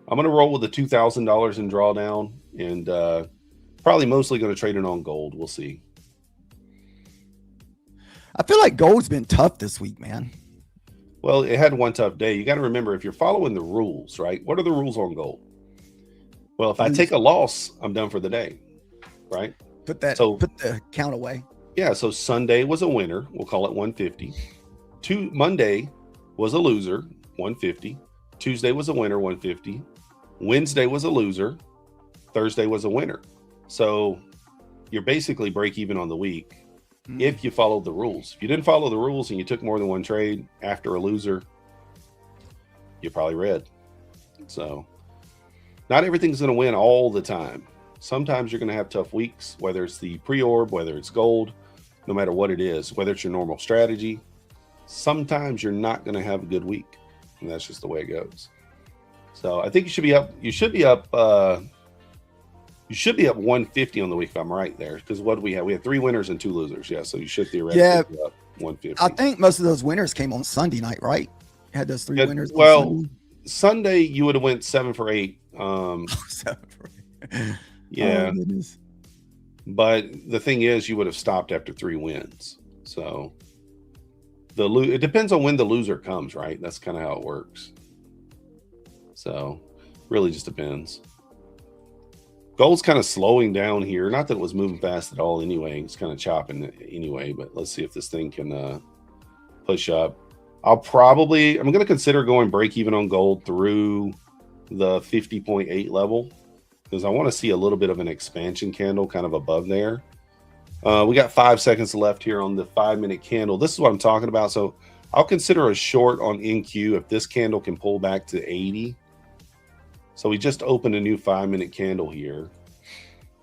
Speaker 5: I'm going to roll with the $2,000 in drawdown and probably mostly going to trade it on gold. We'll see.
Speaker 6: I feel like gold's been tough this week, man.
Speaker 5: Well, it had one tough day. You got to remember, if you're following the rules, right? What are the rules on gold? Well, if I take a loss, I'm done for the day, right?
Speaker 6: Put the count away.
Speaker 5: Yeah, so Sunday was a winner. We'll call it 150. Monday was a loser, 150. Tuesday was a winner, 150. Wednesday was a loser. Thursday was a winner. So you're basically break even on the week if you followed the rules. If you didn't follow the rules and you took more than one trade after a loser, you're probably red. So not everything's going to win all the time. Sometimes you're going to have tough weeks, whether it's the pre-orb, whether it's gold, no matter what it is, whether it's your normal strategy. Sometimes you're not going to have a good week, and that's just the way it goes. So I think you should be up. You should be up 150 on the week, if I'm right there. Because what do we have? We had 3 winners and 2 losers. Yeah, so you should theoretically be up 150.
Speaker 6: I think most of those winners came on Sunday night, right? You had those 3 winners.
Speaker 5: Well, Sunday you would have went 7 for 8.
Speaker 6: 7 for 8.
Speaker 5: Yeah.
Speaker 6: Oh,
Speaker 5: but the thing is, you would have stopped after 3 wins. So it depends on when the loser comes, right? That's kind of how it works. So really just depends. Gold's kind of slowing down here. Not that it was moving fast at all anyway. It's kind of chopping anyway, but let's see if this thing can push up. I'm going to consider going break even on gold through the 50.8 level, because I want to see a little bit of an expansion candle kind of above there. We got 5 seconds left here on the 5-minute candle. This is what I'm talking about. So I'll consider a short on NQ if this candle can pull back to 80. So we just opened a new 5-minute candle here.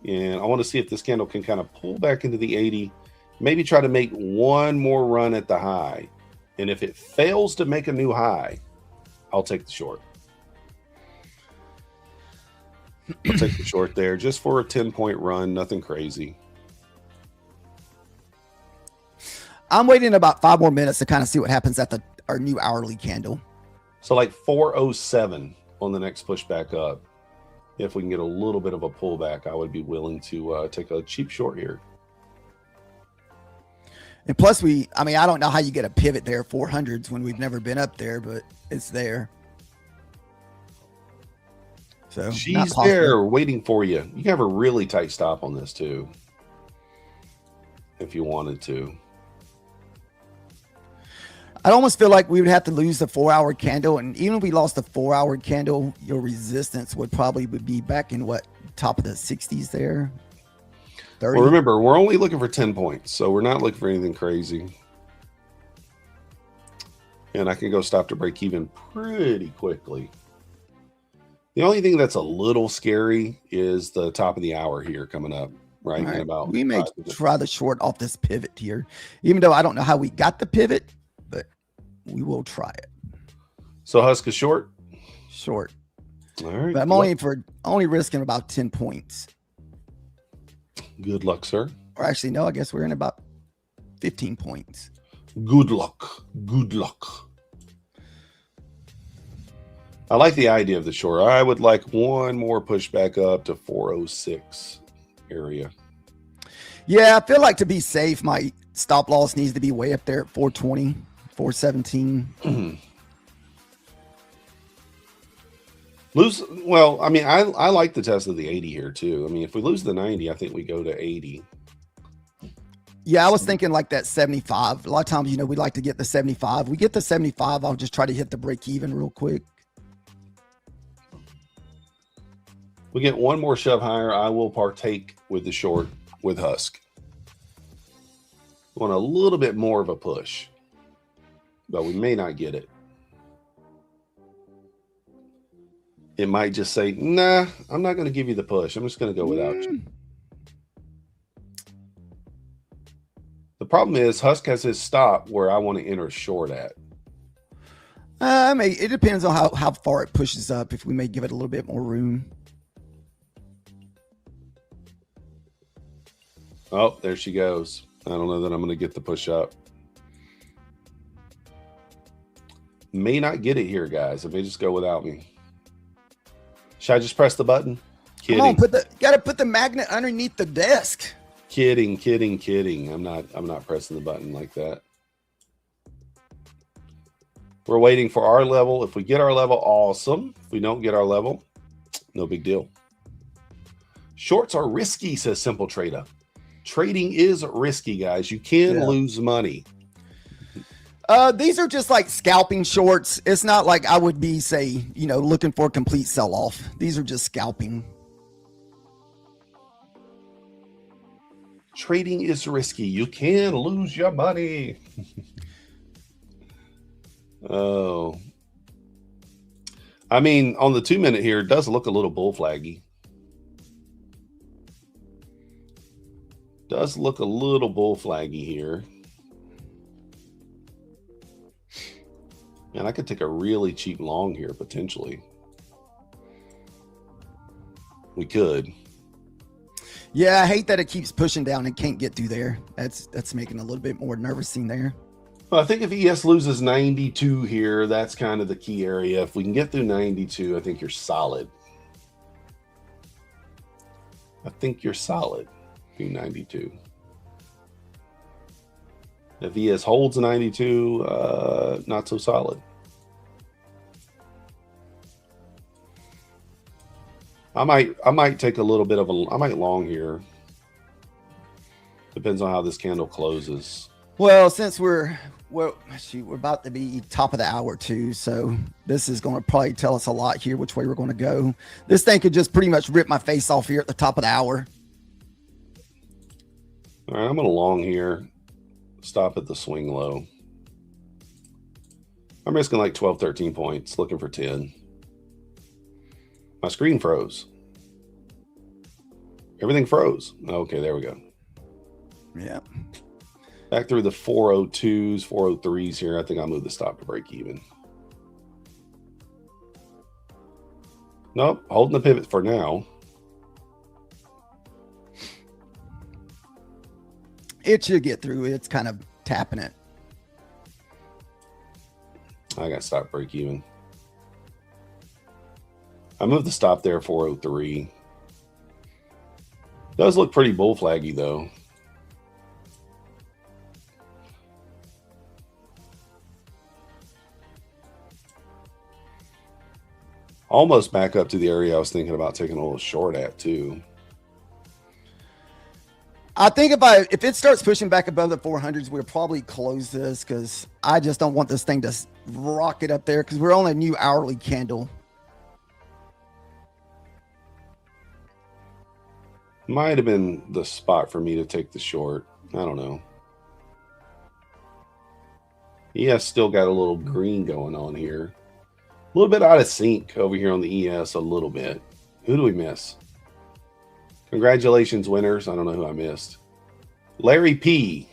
Speaker 5: And I want to see if this candle can kind of pull back into the 80, maybe try to make one more run at the high. And if it fails to make a new high, I'll take the short. I'll take the short there just for a 10-point run. Nothing crazy.
Speaker 6: I'm waiting about 5 more minutes to kind of see what happens at our new hourly candle.
Speaker 5: So like 407 on the next push back up. If we can get a little bit of a pullback, I would be willing to take a cheap short here.
Speaker 6: And plus I mean, I don't know how you get a pivot there, 400s, when we've never been up there, but it's there. So
Speaker 5: she's there waiting for you. You can have a really tight stop on this too, if you wanted to.
Speaker 6: I almost feel like we would have to lose the 4-hour candle, and even if we lost the 4-hour candle, your resistance would probably be back in what, top of the 60s there. 30.
Speaker 5: Well, remember, we're only looking for 10 points, so we're not looking for anything crazy. And I can go stop to break even pretty quickly. The only thing that's a little scary is the top of the hour here coming up, right?
Speaker 6: All right.
Speaker 5: About
Speaker 6: we may try the short off this pivot here, even though I don't know how we got the pivot, but we will try it.
Speaker 5: So Husk is short?
Speaker 6: Short.
Speaker 5: All right.
Speaker 6: But I'm only risking about 10 points.
Speaker 5: Good luck, sir.
Speaker 6: Or actually, no, I guess we're in about 15 points.
Speaker 5: Good luck. Good luck. I like the idea of the short. I would like one more push back up to 406 area.
Speaker 6: Yeah, I feel like to be safe, my stop loss needs to be way up there at 420, 417.
Speaker 5: Well, I mean, I like the test of the 80 here too. I mean, if we lose the 90, I think we go to 80.
Speaker 6: Yeah, I was thinking like that 75. A lot of times, we like to get the 75. We get the 75, I'll just try to hit the break even real quick.
Speaker 5: We get one more shove higher, I will partake with the short with Husk. Want a little bit more of a push, but we may not get it. It might just say, nah, I'm not going to give you the push. I'm just going to go without you. The problem is Husk has his stop where I want to enter short at.
Speaker 6: It depends on how far it pushes up, if we may give it a little bit more room.
Speaker 5: Oh, there she goes. I don't know that I'm going to get the push up. May not get it here, guys. If they just go without me. Should I just press the button? Kidding.
Speaker 6: Come on, gotta put the magnet underneath the desk.
Speaker 5: Kidding. I'm not pressing the button like that. We're waiting for our level. If we get our level, awesome. If we don't get our level, no big deal. Shorts are risky, says Simple Trader. Trading is risky, guys. You can lose money.
Speaker 6: These are just like scalping shorts. It's not like I would be, say, looking for a complete sell-off. These are just scalping.
Speaker 5: Trading is risky. You can lose your money. Oh. I mean, on the 2-minute here, it does look a little bull flaggy. Does look a little bull flaggy here. And I could take a really cheap long here, potentially. We could.
Speaker 6: Yeah, I hate that it keeps pushing down and can't get through there. That's making a little bit more nervous in there.
Speaker 5: Well, I think if ES loses 92 here, that's kind of the key area. If we can get through 92, I think you're solid. I think you're solid through 92. If ES holds 92, not so solid. I might take a little bit of I might long here. Depends on how this candle closes.
Speaker 6: Well, since we're about to be top of the hour too, so this is going to probably tell us a lot here which way we're going to go. This thing could just pretty much rip my face off here at the top of the hour.
Speaker 5: All right, I'm going to long here. Stop at the swing low. I'm risking like 12, 13 points, looking for 10. My screen froze. Everything froze. Okay, there we go.
Speaker 6: Yeah.
Speaker 5: Back through the 402s, 403s here. I think I'll move the stop to break even. Nope, holding the pivot for now.
Speaker 6: it should get through. It's kind of tapping it.
Speaker 5: I got to stop break even. I moved the stop there 403. Does look pretty bull flaggy though. Almost back up to the area I was thinking about taking a little short at too.
Speaker 6: I think if it starts pushing back above the 400s, we'll probably close this because I just don't want this thing to rocket up there because we're on a new hourly candle.
Speaker 5: Might have been the spot for me to take the short. I don't know. ES still got a little green going on here. A little bit out of sync over here on the ES, a little bit. Who do we miss? Congratulations, winners. I don't know who I missed. Larry P.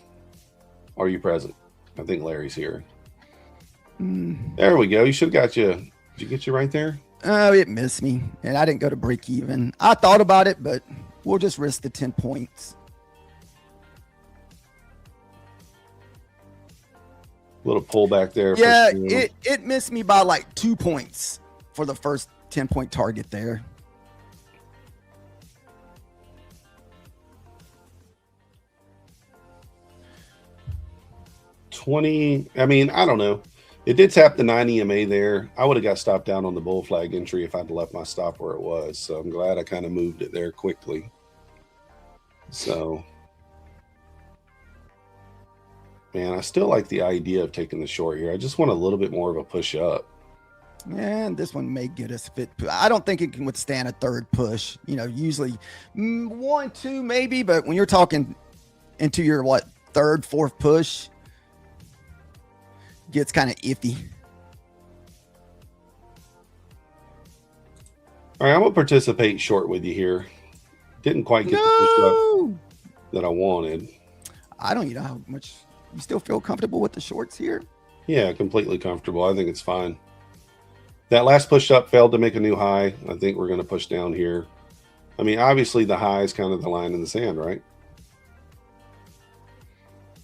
Speaker 5: Are you present? I think Larry's here. There we go. You should have got you. Did you get you right there?
Speaker 6: Oh, it missed me. And I didn't go to break even. I thought about it, but we'll just risk the 10 points.
Speaker 5: Little pullback there.
Speaker 6: Yeah, it missed me by like 2 points for the first 10-point target there.
Speaker 5: I mean, I don't know. It did tap the 9 EMA there. I would have got stopped down on the bull flag entry if I'd left my stop where it was. So I'm glad I kind of moved it there quickly. So, man, I still like the idea of taking the short here. I just want a little bit more of a push up.
Speaker 6: And this one may get us fit. I don't think it can withstand a third push. You know, usually 1, 2 maybe, but when you're talking into your third, fourth push, gets kind of iffy.
Speaker 5: All right, I'm gonna participate short with you here. Didn't quite get the push up that I wanted.
Speaker 6: I don't know how much you still feel comfortable with the shorts here.
Speaker 5: Yeah, completely comfortable. I think it's fine. That last push up failed to make a new high. I think we're going to push down here. I mean, obviously the high is kind of the line in the sand, right?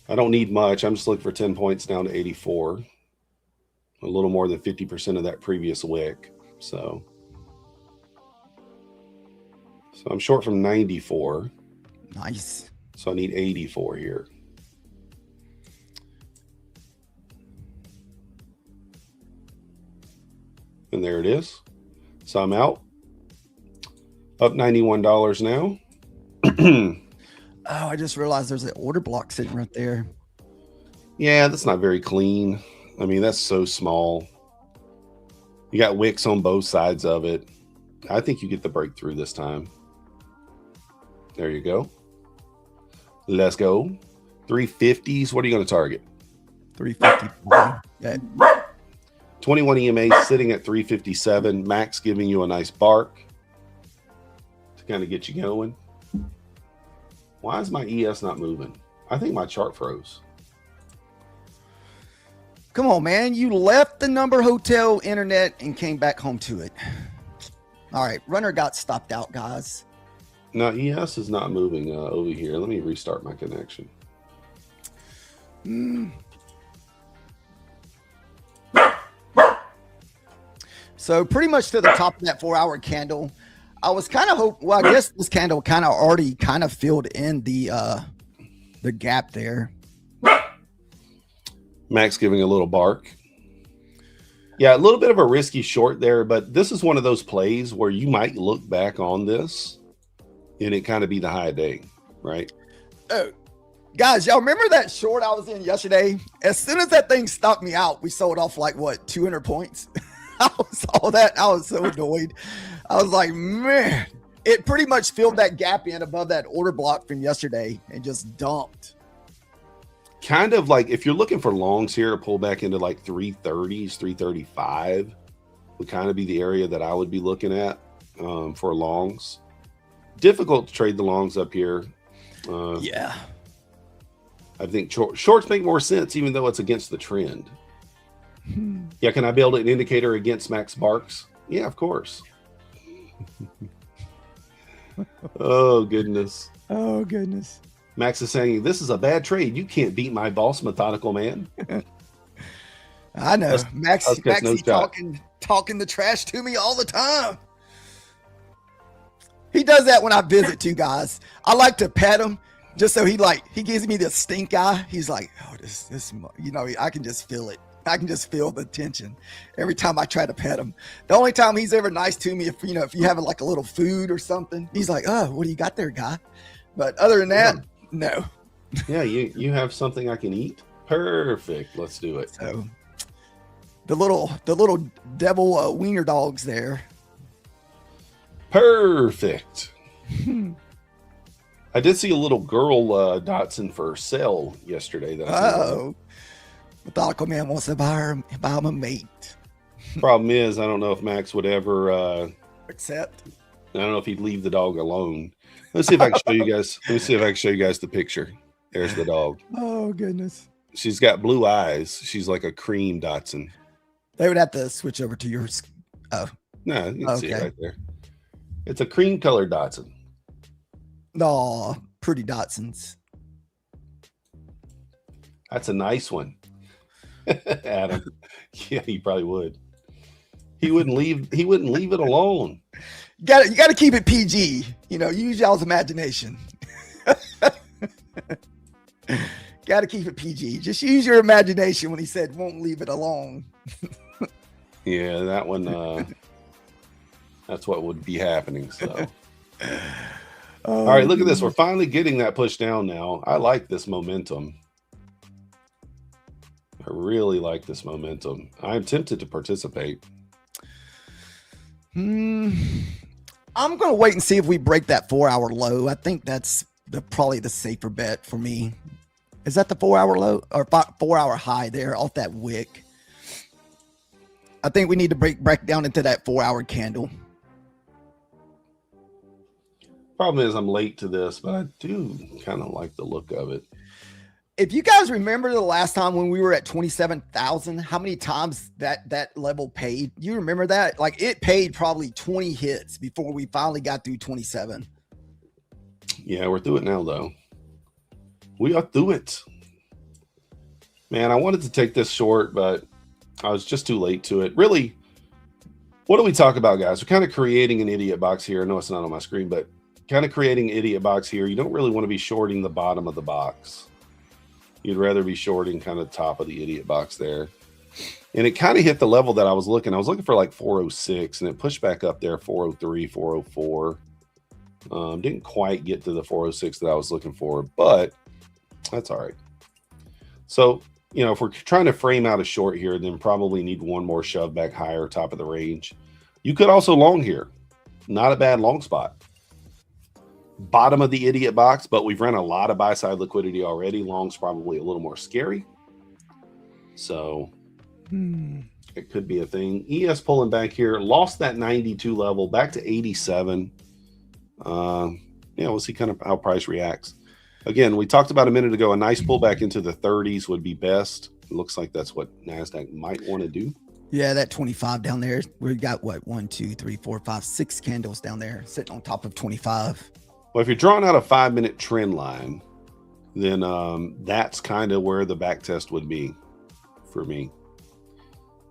Speaker 5: I don't need much. I'm just looking for 10 points down to 84. A little more than 50% of that previous wick. So I'm short from 94.
Speaker 6: Nice.
Speaker 5: So I need 84 here. And there it is. So I'm out. Up $91 now.
Speaker 6: Oh, I just realized there's an order block sitting right there.
Speaker 5: Yeah, that's not very clean. I mean, that's so small. You got wicks on both sides of it. I think you get the breakthrough this time. There you go. Let's go. 350s. What are you going to target?
Speaker 6: 350. Yeah.
Speaker 5: 21 EMA sitting at 357. Max giving you a nice bark to kind of get you going. Why is my ES not moving? I think my chart froze.
Speaker 6: Come on, man. You left the number hotel internet and came back home to it. All right. Runner got stopped out, guys.
Speaker 5: No, ES is not moving over here. Let me restart my connection.
Speaker 6: So pretty much to the top of that 4-hour candle. I was kind of I guess this candle kind of already kind of filled in the gap there.
Speaker 5: Max giving a little bark. Yeah, a little bit of a risky short there, but this is one of those plays where you might look back on this and it kind of be the high day, right?
Speaker 6: Oh, guys, y'all remember that short I was in yesterday? As soon as that thing stopped me out, we sold off like, what, 200 points? I saw that. I was so annoyed. I was like, man, it pretty much filled that gap in above that order block from yesterday and just dumped.
Speaker 5: Kind of like if you're looking for longs here to pull back into like 330s, 335 would kind of be the area that I would be looking at for longs. Difficult to trade the longs up here.
Speaker 6: Yeah.
Speaker 5: I think shorts make more sense even though it's against the trend. Yeah, can I build an indicator against Max Barks? Yeah, of course. Oh, goodness.
Speaker 6: Oh, goodness.
Speaker 5: Max is saying, this is a bad trade. You can't beat my boss, Methodical Man.
Speaker 6: I know.
Speaker 5: Husk has no
Speaker 6: Maxie
Speaker 5: shot.
Speaker 6: talking the trash to me all the time. He does that when I visit too, guys. I like to pet him just so he gives me the stink eye. He's like, oh, this, you know, I can just feel it. I can just feel the tension every time I try to pet him. The only time he's ever nice to me, if you have like a little food or something, he's like, oh, what do you got there, guy? But other than that, no.
Speaker 5: Yeah, you have something I can eat? Perfect. Let's do it.
Speaker 6: So the little devil wiener dogs there.
Speaker 5: Perfect. I did see a little girl Dotson for sale yesterday.
Speaker 6: Oh, Methodical Man wants to buy him a mate.
Speaker 5: Problem is, I don't know if Max would ever
Speaker 6: Accept.
Speaker 5: I don't know if he'd leave the dog alone. Let's see if I can show you guys. Let me see if I can show you guys the picture. There's the dog.
Speaker 6: Oh goodness.
Speaker 5: She's got blue eyes. She's like a cream Dotson.
Speaker 6: They would have to switch over to yours. Oh,
Speaker 5: No, you can see it
Speaker 6: Okay.
Speaker 5: right there. It's a cream colored Dotson.
Speaker 6: no, pretty Dotsons.
Speaker 5: That's a nice one. Adam. Yeah, he probably would. He wouldn't leave it alone.
Speaker 6: You got to keep it PG. Use y'all's imagination. Got to keep it PG. Just use your imagination when he said won't leave it alone.
Speaker 5: Yeah, that one that's what would be happening. So all right, look at this. We're finally getting that push down now. I like this momentum. I really like this momentum. I'm tempted to participate.
Speaker 6: I'm going to wait and see if we break that 4-hour low. I think that's probably the safer bet for me. Is that the 4-hour low or 4-hour high there off that wick? I think we need to break down into that 4-hour candle.
Speaker 5: Problem is I'm late to this, but I do kind of like the look of it.
Speaker 6: If you guys remember the last time when we were at 27,000, how many times that level paid? You remember that? Like it paid probably 20 hits before we finally got through 27.
Speaker 5: Yeah, we're through it now, though. We are through it. Man, I wanted to take this short, but I was just too late to it. Really, what do we talk about, guys? We're kind of creating an idiot box here. I know it's not on my screen, but kind of creating an idiot box here. You don't really want to be shorting the bottom of the box. You'd rather be shorting kind of the top of the idiot box there. And it kind of hit the level that I was looking. I was looking for like 406, and it pushed back up there, 403, 404. Didn't quite get to the 406 that I was looking for, but that's all right. So, if we're trying to frame out a short here, then probably need one more shove back higher, top of the range. You could also long here. Not a bad long spot. Bottom of the idiot box, but we've run a lot of buy side liquidity already. Long's probably a little more scary. So it could be a thing. ES pulling back here, lost that 92 level back to 87. We'll see kind of how price reacts. Again, we talked about a minute ago, a nice pullback into the 30s would be best. It looks like that's what NASDAQ might want to do.
Speaker 6: Yeah, that 25 down there. We got what? 1, 2, 3, 4, 5, 6 candles down there sitting on top of 25.
Speaker 5: Well, if you're drawing out a 5-minute trend line, then that's kind of where the back test would be for me.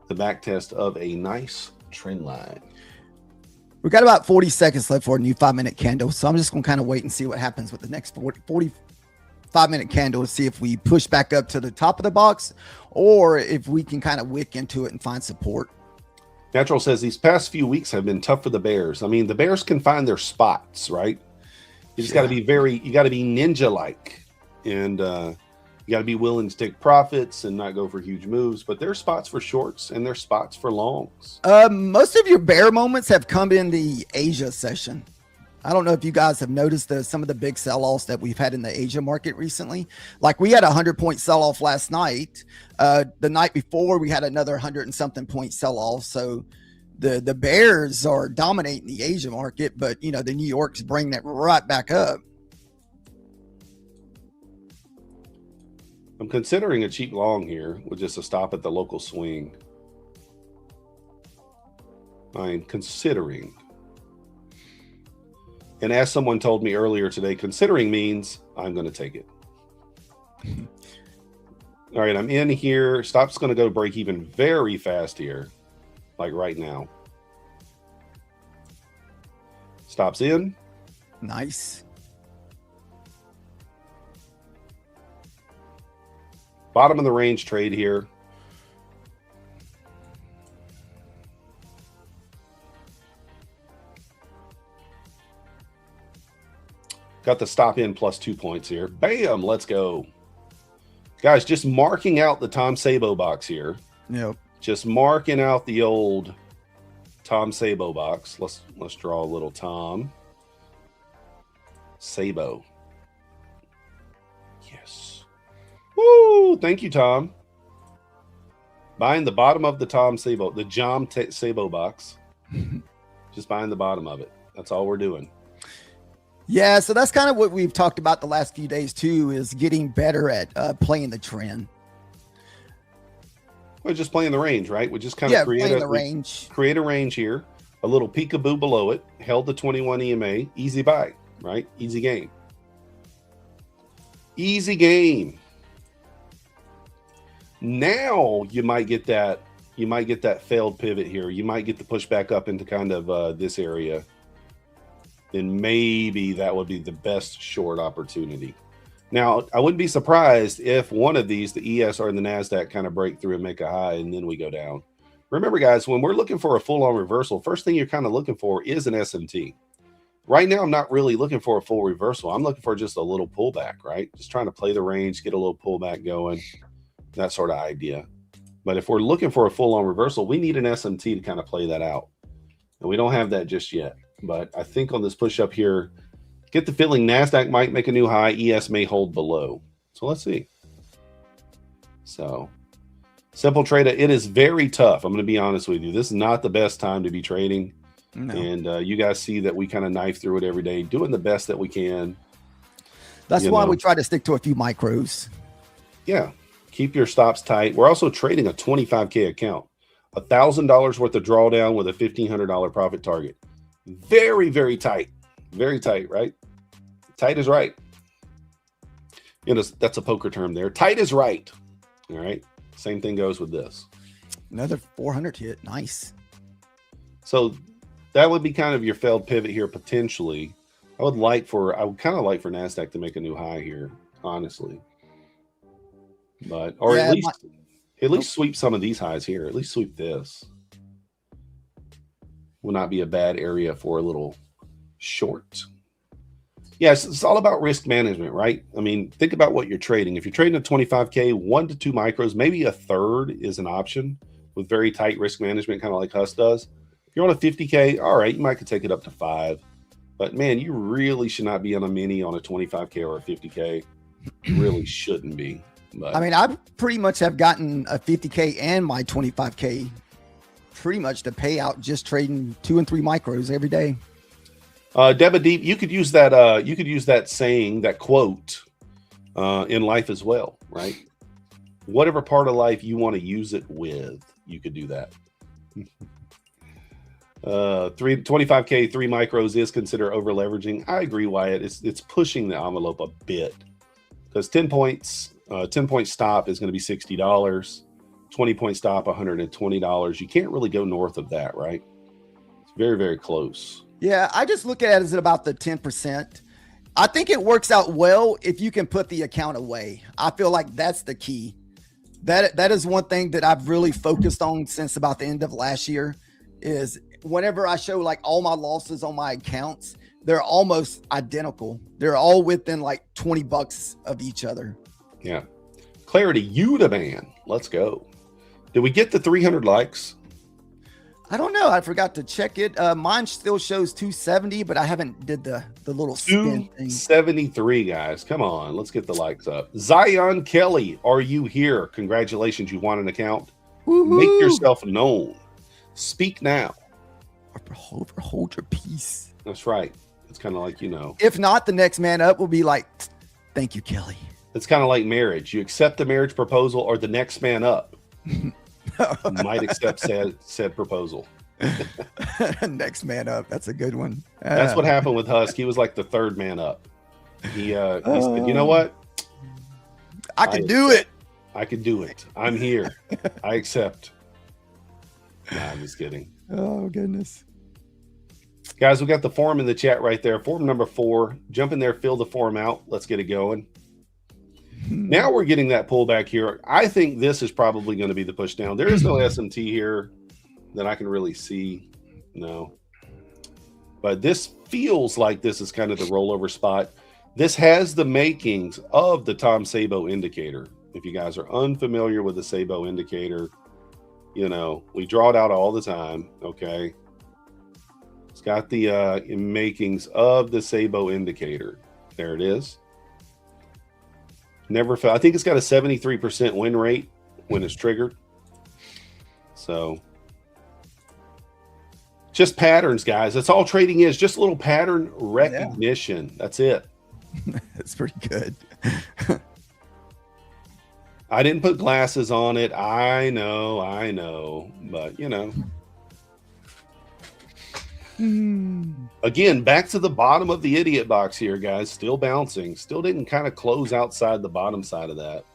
Speaker 5: The back test of a nice trend line.
Speaker 6: We've got about 40 seconds left for a new 5-minute candle. So I'm just going to kind of wait and see what happens with the next 45-minute candle to see if we push back up to the top of the box or if we can kind of wick into it and find support.
Speaker 5: Natural says these past few weeks have been tough for the Bears. I mean, the Bears can find their spots, right? You just got to be you got to be ninja-like, and you got to be willing to take profits and not go for huge moves. But there's spots for shorts and there's spots for longs.
Speaker 6: Most of your bear moments have come in the Asia session. I don't know if you guys have noticed some of the big sell-offs that we've had in the Asia market recently. Like we had a 100-point sell-off last night. The night before we had another 100 and something point sell-off. So the bears are dominating the Asia market, but the New York's bringing that right back up.
Speaker 5: I'm considering a cheap long here with just a stop at the local swing. I'm considering. And as someone told me earlier today, considering means I'm going to take it. All right, I'm in here. Stop's going to go break even very fast here, like right now. Stop's in.
Speaker 6: Nice.
Speaker 5: Bottom of the range trade here. Got the stop in plus 2 points here. Bam, let's go. Guys, just marking out the Tom Sabo box here.
Speaker 6: Yep.
Speaker 5: Just marking out the old Tom Sabo box. Let's draw a little Tom Sabo. Yes. Woo! Thank you, Tom. Buying the bottom of the Tom Sabo, the Jom Sabo box. Just buying the bottom of it. That's all we're doing.
Speaker 6: Yeah, so that's kind of what we've talked about the last few days too, is getting better at playing the trend.
Speaker 5: We're just playing the range, right? We just kind of create
Speaker 6: the range.
Speaker 5: Create a range here, a little peekaboo below it, held the 21 EMA, easy buy, right? Easy game. Easy game. Now you might get that failed pivot here. You might get the push back up into kind of this area. Then maybe that would be the best short opportunity. Now, I wouldn't be surprised if one of these, the ES or the NASDAQ, kind of break through and make a high, and then we go down. Remember, guys, when we're looking for a full-on reversal, first thing you're kind of looking for is an SMT. Right now, I'm not really looking for a full reversal. I'm looking for just a little pullback, right? Just trying to play the range, get a little pullback going, that sort of idea. But if we're looking for a full-on reversal, we need an SMT to kind of play that out. And we don't have that just yet. But I think on this push up here, get the feeling NASDAQ might make a new high. ES may hold below. So let's see. So simple trader, it is very tough. I'm going to be honest with you. This is not the best time to be trading. No. And you guys see that we kind of knife through it every day, doing the best that we can.
Speaker 6: That's why we try to stick to a few micros. Yeah.
Speaker 5: Keep your stops tight. We're also trading a 25K account, $1,000 worth of drawdown with a $1,500 profit target. Very, very tight. Very tight, right? Tight is right. You know, that's a poker term there. Tight is right. All right. Same thing goes with this.
Speaker 6: Another 400 hit. Nice.
Speaker 5: So that would be kind of your failed pivot here potentially. I would kind of like for NASDAQ to make a new high here, honestly. But at least sweep some of these highs here. At least sweep this. Will not be a bad area for a little short. Yes, it's all about risk management, right? I mean, think about what you're trading. If you're trading a 25K, 1 to 2 micros, maybe a third is an option with very tight risk management, kind of like Husk does. If you're on a 50K, all right, you might could take it up to 5. But man, you really should not be on a mini on a 25K or a 50K. You really shouldn't be. But
Speaker 6: I mean, I pretty much have gotten a 50K and my 25K pretty much to pay out just trading 2 and 3 micros every day.
Speaker 5: Debba Deep, you could use that. You could use that saying, that quote, in life as well, right? Whatever part of life you want to use it with, you could do that. 25K, 3 micros is considered over leveraging. I agree, Wyatt. It's pushing the envelope a bit because 10 points, 10-point stop is going to be $60. 20-point stop, $120. You can't really go north of that, right? It's very, very close.
Speaker 6: Yeah, I just look at it as about the 10%. I think it works out well if you can put the account away. I feel like that's the key. That is one thing that I've really focused on since about the end of last year is whenever I show like all my losses on my accounts, they're almost identical. They're all within like $20 of each other.
Speaker 5: Yeah. Clarity, you the man. Let's go. Did we get the 300 likes?
Speaker 6: I don't know. I forgot to check it. Mine still shows 270, but I haven't did the little spin thing.
Speaker 5: 273, guys. Come on. Let's get the likes up. Zion Kelly, are you here? Congratulations. You want an account?
Speaker 6: Woo-hoo.
Speaker 5: Make yourself known. Speak now.
Speaker 6: Hold your peace.
Speaker 5: That's right. It's kind of like,
Speaker 6: if not, the next man up will be like, thank you, Kelly.
Speaker 5: It's kind of like marriage. You accept the marriage proposal or the next man up might accept said proposal.
Speaker 6: Next man up. That's a good one.
Speaker 5: That's what happened with Husk. He was like the third man up. He said, you know what?
Speaker 6: I can do it.
Speaker 5: I can do it. I'm here. I accept. Nah, I'm just kidding.
Speaker 6: Oh, goodness.
Speaker 5: Guys, we got the form in the chat right there. Form number 4. Jump in there, fill the form out. Let's get it going. Now we're getting that pullback here. I think this is probably going to be the push down. There is no SMT here that I can really see. No. But this feels like this is kind of the rollover spot. This has the makings of the Tom Sabo indicator. If you guys are unfamiliar with the Sabo indicator, you know, we draw it out all the time. Okay. It's got the makings of the Sabo indicator. There it is. Never fell. I think it's got a 73% win rate when it's triggered. So just patterns, guys. That's all trading is. Just a little pattern recognition. Yeah. That's it.
Speaker 6: That's pretty good.
Speaker 5: I didn't put glasses on it. I know. But, you know. Again, back to the bottom of the idiot box here, guys. Still bouncing. Still didn't kind of close outside the bottom side of that.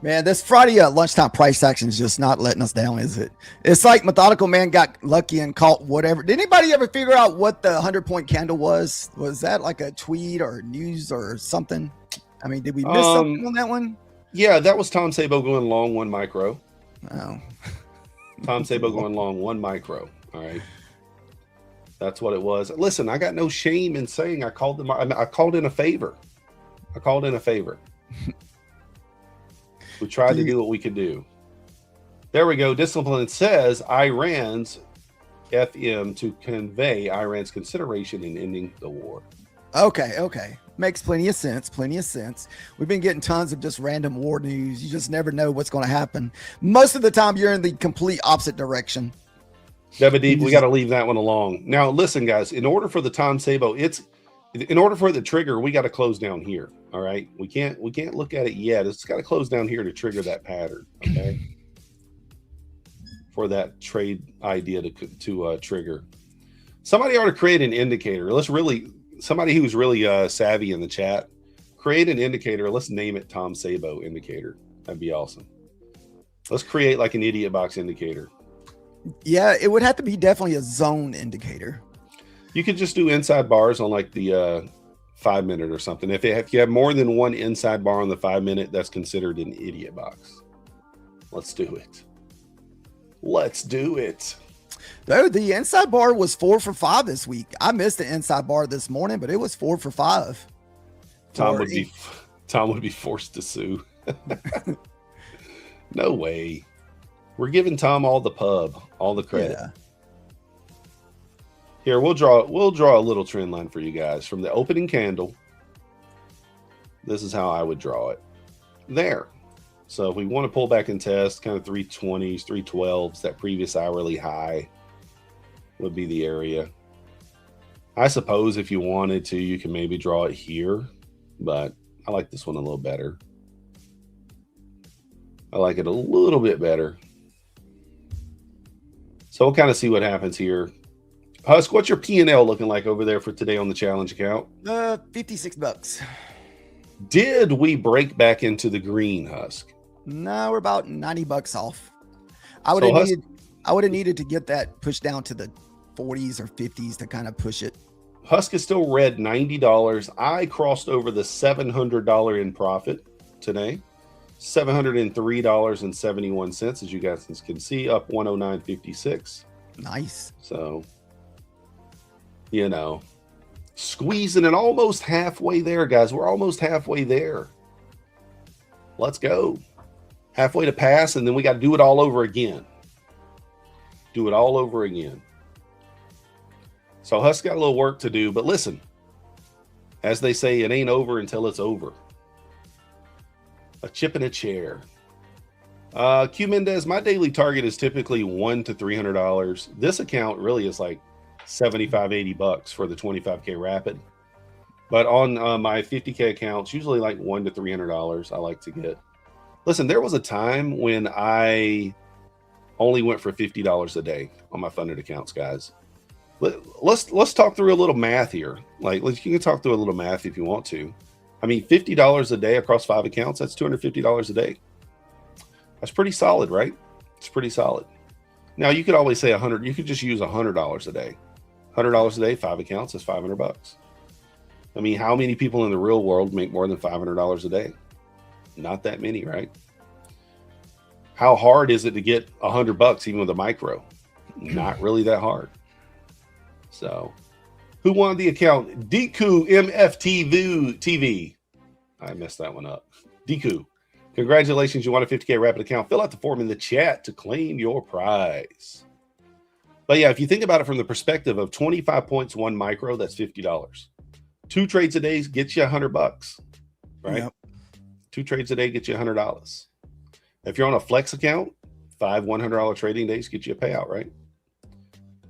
Speaker 6: Man, this Friday lunchtime price action is just not letting us down, is it? It's like Methodical Man got lucky and caught whatever. Did anybody ever figure out what the 100-point candle was? Was that like a tweet or news or something? I mean, did we miss something on that one?
Speaker 5: Yeah, that was Tom Sabo going long 1 micro.
Speaker 6: Oh.
Speaker 5: Tom Sabo going long 1 micro. All right. That's what it was. Listen, I got no shame in saying I called them. I called in a favor. I called in a favor. We tried to do what we could do. There we go. Discipline says Iran's FM to convey Iran's consideration in ending the war.
Speaker 6: Okay. Makes plenty of sense. We've been getting tons of just random war news. You just never know what's going to happen. Most of the time, you're in the complete opposite direction.
Speaker 5: Deep, we got to leave that one alone. Now, listen, guys, in order for the Tom Sabo, in order for the trigger, we got to close down here. All right. We can't look at it yet. It's got to close down here to trigger that pattern. Okay. For that trade idea to trigger. Somebody ought to create an indicator. Somebody who's really savvy in the chat, create an indicator. Let's name it Tom Sabo indicator. That'd be awesome. Let's create like an idiot box indicator.
Speaker 6: Yeah, it would have to be definitely a zone indicator.
Speaker 5: You could just do inside bars on like the 5 minute or something. If you have more than one inside bar on the 5 minute, that's considered an idiot box. Let's do it.
Speaker 6: Though the inside bar was 4 for 5 this week. I missed the inside bar this morning, but it was 4 for 5.
Speaker 5: Tom would be forced to sue. No way. We're giving Tom all the credit. Yeah. Here, we'll draw a little trend line for you guys from the opening candle. This is how I would draw it. There. So if we want to pull back and test kind of 320s, 312s, that previous hourly high would be the area. I suppose if you wanted to, you can maybe draw it here, but I like this one a little better. I like it a little bit better. So we'll kind of see what happens here. Husk, what's your P&L looking like over there for today on the challenge account?
Speaker 6: $56.
Speaker 5: Did we break back into the green, Husk?
Speaker 6: No, we're about $90 off. I would have needed to get that pushed down to the 40s or 50s to kind of push it.
Speaker 5: Husk is still red, $90. I crossed over the $700 in profit today. $703.71, as you guys can see, up 109.56.
Speaker 6: Nice.
Speaker 5: So, you know, squeezing it almost halfway there, guys. We're almost halfway there. Let's go. Halfway to pass, and then we got to do it all over again. So Husk got a little work to do, but listen, as they say, it ain't over until it's over. A chip in a chair. Q Mendez, my daily target is typically $100 to $300. This account really is like $75-$80 for the 25K rapid. But on my 50K accounts, usually like $100 to $300 I like to get. Listen, there was a time when I only went for $50 a day on my funded accounts, guys. Let's talk through a little math here. Like, you can talk through a little math if you want to. I mean, $50 a day across 5 accounts, that's $250 a day. That's pretty solid, right? It's pretty solid. Now, you could always say 100. You could just use $100 a day. $100 a day, 5 accounts, that's $500. I mean, how many people in the real world make more than $500 a day? Not that many, right? How hard is it to get $100 even with a micro? Not really that hard. So, who won the account? Deku MFFU. I messed that one up. Deku, congratulations! You won a 50K rapid account. Fill out the form in the chat to claim your prize. But yeah, if you think about it from the perspective of 25 points, 1 micro, that's $50. 2 trades a day gets you $100, right? Yep. 2 trades a day gets you $100. If you're on a flex account, 5 $100 trading days get you a payout, right?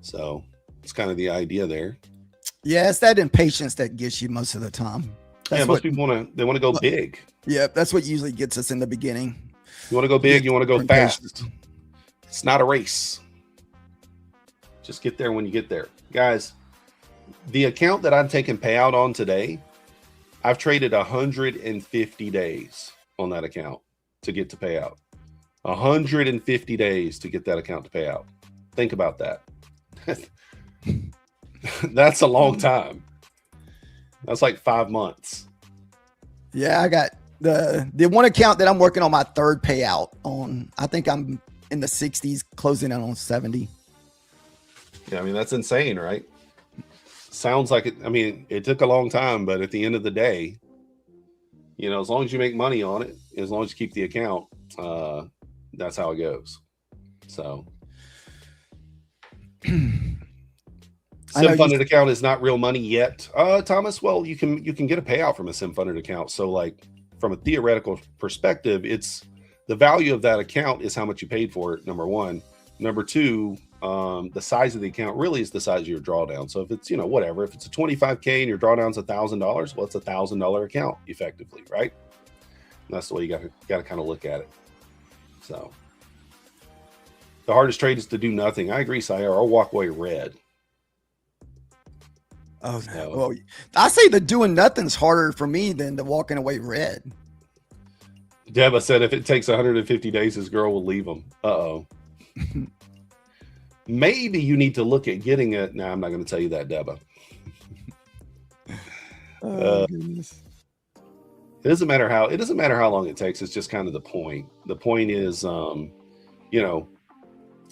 Speaker 5: So it's kind of the idea there.
Speaker 6: Yeah, it's that impatience that gets you most of the time.
Speaker 5: That's most people want to go big.
Speaker 6: Yeah, that's what usually gets us in the beginning.
Speaker 5: You want to go big, you want to go fast. It's not a race. Just get there when you get there. Guys, the account that I'm taking payout on today, I've traded 150 days on that account to get to payout. 150 days to get that account to pay out. Think about that. That's a long time. That's like 5 months.
Speaker 6: Yeah, I got the one account that I'm working on my 3rd payout on. I think I'm in the 60s, closing in on 70.
Speaker 5: Yeah, I mean, that's insane, right? Sounds like it. I mean, it took a long time, but at the end of the day, you know, as long as you make money on it, as long as you keep the account, that's how it goes. So sim funded account is not real money yet, Thomas. Well, you can get a payout from a sim funded account. So like from a theoretical perspective, it's the value of that account is how much you paid for it. Number one. Number two, the size of the account really is the size of your drawdown. So if it's, you know, whatever, if it's a 25K and your drawdown's $1,000, well, it's $1,000 account effectively, right? And that's the way you got to kind of look at it. So the hardest trade is to do nothing. I agree, Sire. I'll walk away red.
Speaker 6: Oh, no. Well, I say the doing nothing's harder for me than the walking away red.
Speaker 5: Deba said if it takes 150 days, his girl will leave him. Uh-oh. Maybe you need to look at getting it. No, I'm not going to tell you that, Deba.
Speaker 6: Goodness.
Speaker 5: It doesn't matter how long it takes. It's just kind of the point. The point is, you know,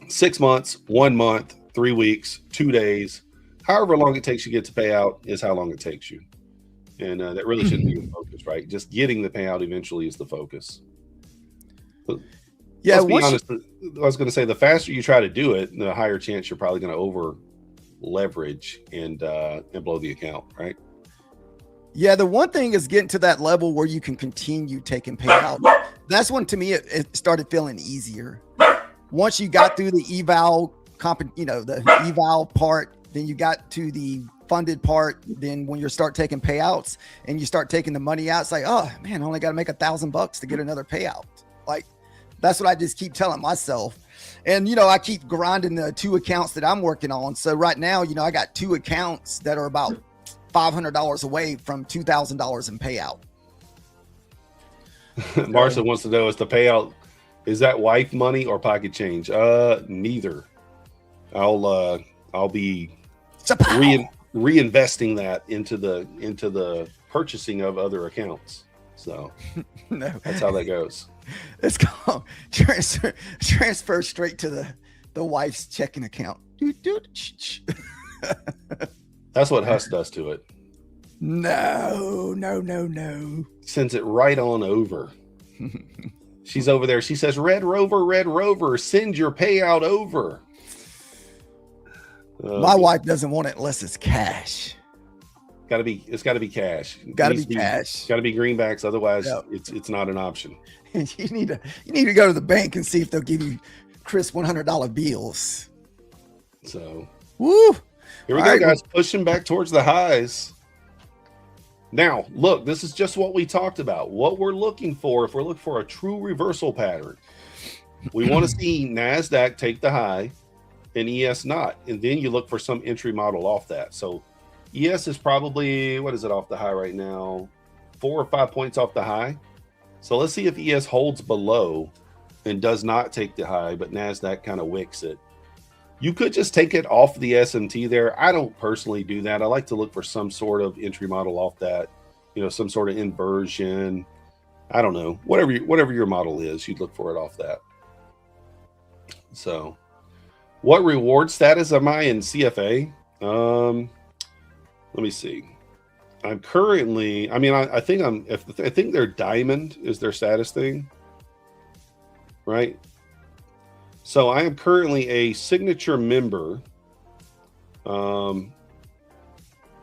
Speaker 5: 6 months, 1 month, 3 weeks, 2 days, however long it takes you to get to pay out is how long it takes you. And that really shouldn't be the focus, right? Just getting the payout eventually is the focus. But yeah, let's be honest. I was going to say, the faster you try to do it, the higher chance you're probably going to over leverage and blow the account, right?
Speaker 6: Yeah, the one thing is getting to that level where you can continue taking payout. That's when, to me, it started feeling easier. Once you got through the eval, the eval part, then you got to the funded part. Then when you start taking payouts and you start taking the money out, it's like, oh man, I only got to make $1,000 to get another payout. Like, that's what I just keep telling myself. And, you know, I keep grinding the 2 accounts that I'm working on. So right now, you know, I got 2 accounts that are about $500 away from $2,000 in payout.
Speaker 5: Marcia wants to know, is the payout, is that wife money or pocket change? Neither. I'll be reinvesting that into the purchasing of other accounts. So
Speaker 6: no,
Speaker 5: that's how that goes.
Speaker 6: It's called transfer straight to the wife's checking account.
Speaker 5: That's what Husk does to it.
Speaker 6: No.
Speaker 5: Sends it right on over. She's over there. She says, Red Rover, send your payout over.
Speaker 6: My wife doesn't want it unless it's cash.
Speaker 5: It's got to be cash.
Speaker 6: Got to be cash.
Speaker 5: Got to be greenbacks. Otherwise, it's not an option.
Speaker 6: You need to go to the bank and see if they'll give you crisp $100 bills.
Speaker 5: So,
Speaker 6: woo!
Speaker 5: Here we go, guys. Pushing back towards the highs. Now, look, this is just what we talked about. What we're looking for, if we're looking for a true reversal pattern, We want to see NASDAQ take the high and ES not. And then you look for some entry model off that. So ES is probably, what is it off the high right now? 4 or 5 points off the high. So let's see if ES holds below and does not take the high, but NASDAQ kind of wicks it. You could just take it off the SMT there. I don't personally do that. I like to look for some sort of entry model off that, you know, some sort of inversion. I don't know, whatever your model is, you'd look for it off that. So what reward status am I in CFA? Let me see. I'm currently, I mean, I think I think they're diamond is their status thing, right? So I am currently a signature member.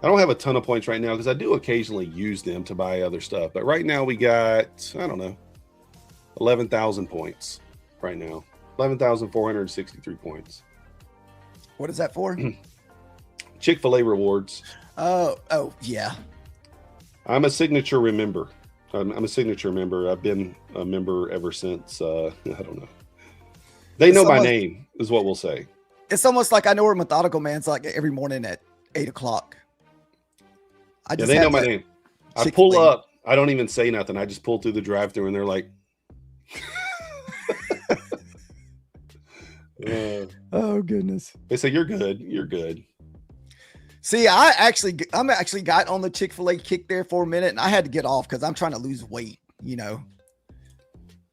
Speaker 5: I don't have a ton of points right now because I do occasionally use them to buy other stuff. But right now we got, I don't know, 11,000 points right now. 11,463 points.
Speaker 6: What is that for?
Speaker 5: Chick-fil-A rewards.
Speaker 6: Oh, yeah.
Speaker 5: I'm a signature member. I'm a signature member. I've been a member ever since, I don't know. They know my name is what we'll say.
Speaker 6: It's almost like I know where Methodical Man's like every morning at 8 o'clock.
Speaker 5: Yeah, they know my name. I pull up. I don't even say nothing. I just pull through the drive-thru and they're like,
Speaker 6: oh, goodness.
Speaker 5: They say, you're good. You're good.
Speaker 6: See, I'm actually got on the Chick-fil-A kick there for a minute and I had to get off because I'm trying to lose weight, you know.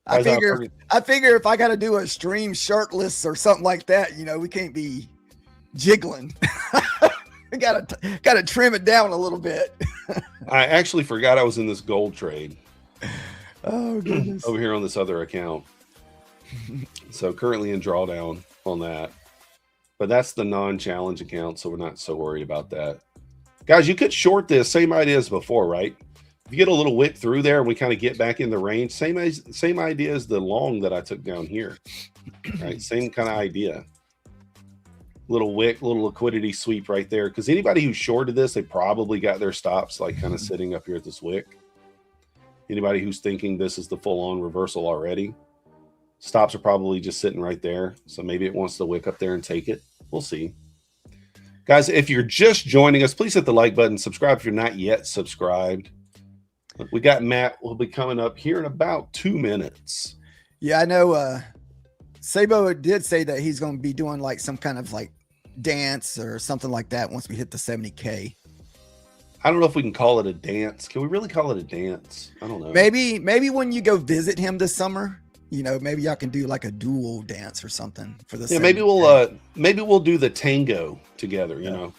Speaker 6: I figure if I got to do a stream shirtless or something like that, you know, we can't be jiggling. I gotta trim it down a little bit.
Speaker 5: I actually forgot I was in this gold trade.
Speaker 6: Oh, goodness.
Speaker 5: Over here on this other account. So currently in drawdown on that. But that's the non-challenge account, so we're not so worried about that. Guys, you could short this. Same idea as before, right? If you get a little wick through there and we kind of get back in the range, same idea as the long that I took down here. Right? Same kind of idea. Little wick, little liquidity sweep right there. Because anybody who shorted this, they probably got their stops like kind of sitting up here at this wick. Anybody who's thinking this is the full-on reversal already, stops are probably just sitting right there. So maybe it wants to wick up there and take it. We'll see. Guys, if you're just joining us, please hit the like button. Subscribe if you're not yet subscribed. We got Matt will be coming up here in about 2 minutes.
Speaker 6: Yeah, I know. Sabo did say that he's going to be doing like some kind of like dance or something like that once we hit the 70K.
Speaker 5: I don't know if we can call it a dance. Can we really call it a dance? I don't know.
Speaker 6: Maybe when you go visit him this summer, you know, maybe y'all can do like a dual dance or something for the.
Speaker 5: Yeah,
Speaker 6: 70K.
Speaker 5: maybe we'll do the tango together. You know.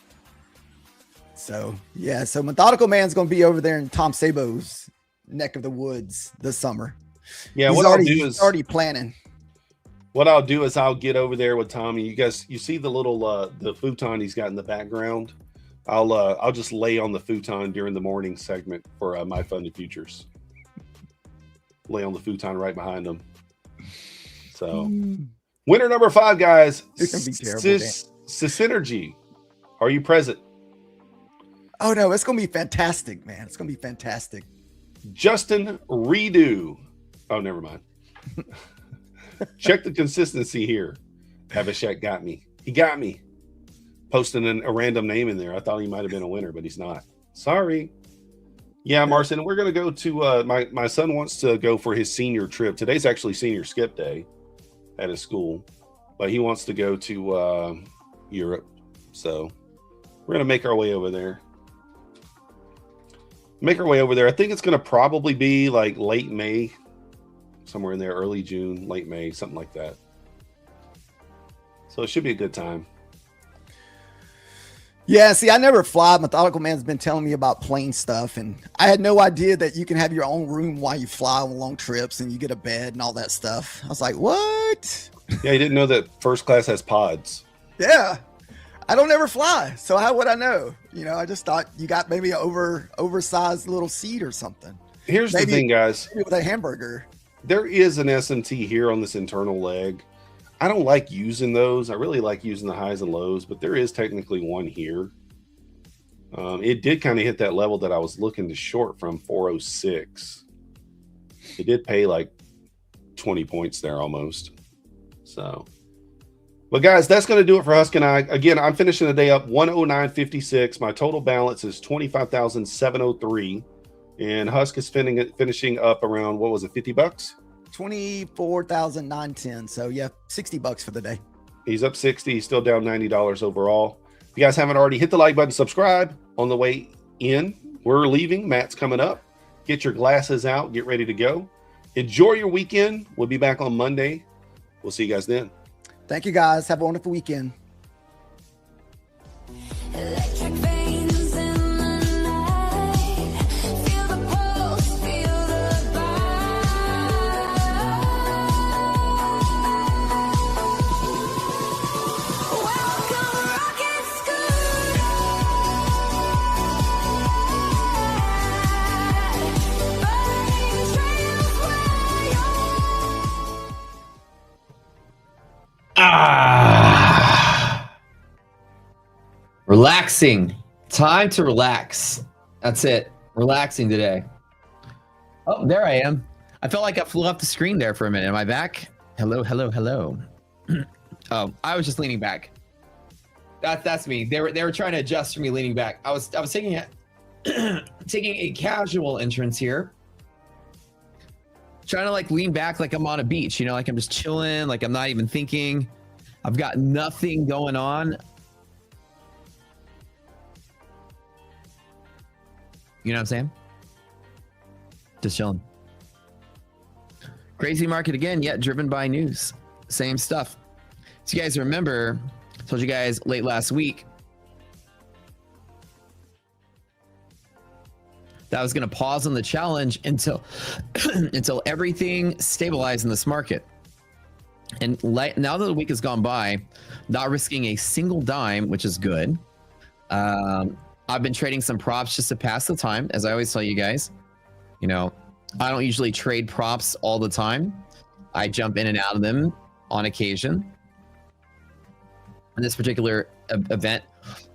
Speaker 6: So yeah, so Methodical Man's going to be over there in Tom Sabo's neck of the woods this summer.
Speaker 5: Yeah,
Speaker 6: he's already planning.
Speaker 5: What I'll do is I'll get over there with Tommy. You guys, you see the little the futon he's got in the background. I'll just lay on the futon during the morning segment for MyFundedFutures. Lay on the futon right behind him. So winner number 5, guys.
Speaker 6: It's gonna be terrible.
Speaker 5: Synergy. Are you present?
Speaker 6: Oh no, it's gonna be fantastic, man. It's gonna be fantastic.
Speaker 5: Justin Redo. Oh, never mind. Check the consistency here. Abhishek got me. He got me. Posting a random name in there. I thought he might have been a winner, but he's not. Sorry. Yeah, Marcin, we're going to go to, my son wants to go for his senior trip. Today's actually senior skip day at his school, but he wants to go to Europe. So we're going to make our way over there. I think it's going to probably be like late May, somewhere in there, early June, late May, something like that. So it should be a good time.
Speaker 6: Yeah, see, I never fly. Methodical Man's been telling me about plane stuff, and I had no idea that you can have your own room while you fly on long trips and you get a bed and all that stuff. I was like, what?
Speaker 5: Yeah, you didn't know that first class has pods.
Speaker 6: Yeah. I don't ever fly, so how would I know? You know, I just thought you got maybe an oversized little seat or something.
Speaker 5: Here's the thing, guys.
Speaker 6: With a hamburger.
Speaker 5: There is an SMT here on this internal leg. I don't like using those. I really like using the highs and lows, but there is technically one here. It did kind of hit that level that I was looking to short from, 406. It did pay like 20 points there almost. So, but guys, that's going to do it for Husk and I. Again, I'm finishing the day up 109.56. My total balance is 25,703, and Husk is finishing up around, what was it, 50 bucks?
Speaker 6: 24,910. So yeah, $60 for the day.
Speaker 5: He's up 60. He's still down $90 overall. If you guys haven't already, hit the like button, subscribe. On the way in, we're leaving. Matt's coming up. Get your glasses out. Get ready to go. Enjoy your weekend. We'll be back on Monday. We'll see you guys then.
Speaker 6: Thank you guys. Have a wonderful weekend.
Speaker 7: Electric veins in the night. Feel the pulse, feel the bite. Welcome, rocket scooter. Burning trails where you're.
Speaker 3: Relaxing. Time to relax. That's it. Relaxing today. Oh, there I am. I felt like I flew off the screen there for a minute. Am I back? Hello, hello, hello. Oh, I was just leaning back. That's me. They were trying to adjust for me leaning back. I was taking a taking a casual entrance here. Trying to like lean back like I'm on a beach, you know, like I'm just chilling, like I'm not even thinking. I've got nothing going on. You know what I'm saying? Just chilling. Crazy market again, yet driven by news. Same stuff. So you guys remember, I told you guys late last week that I was going to pause on the challenge until until everything stabilized in this market. And now that the week has gone by, not risking a single dime, which is good. I've been trading some props just to pass the time, as I always tell you guys. You know, I don't usually trade props all the time. I jump in and out of them on occasion. In this particular event,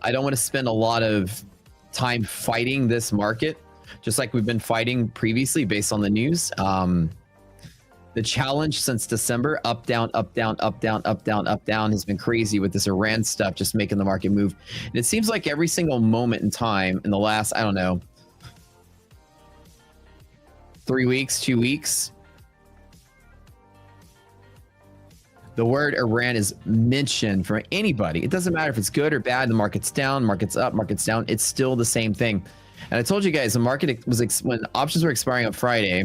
Speaker 3: I don't want to spend a lot of time fighting this market, just like we've been fighting previously based on the news. The challenge since December, up, down, up, down, up, down, up, down, up, down, has been crazy with this Iran stuff, just making the market move. And it seems like every single moment in time in the last, I don't know, 3 weeks, 2 weeks, the word Iran is mentioned for anybody. It doesn't matter if it's good or bad. The market's down, market's up, market's down. It's still the same thing. And I told you guys the market was when options were expiring on Friday,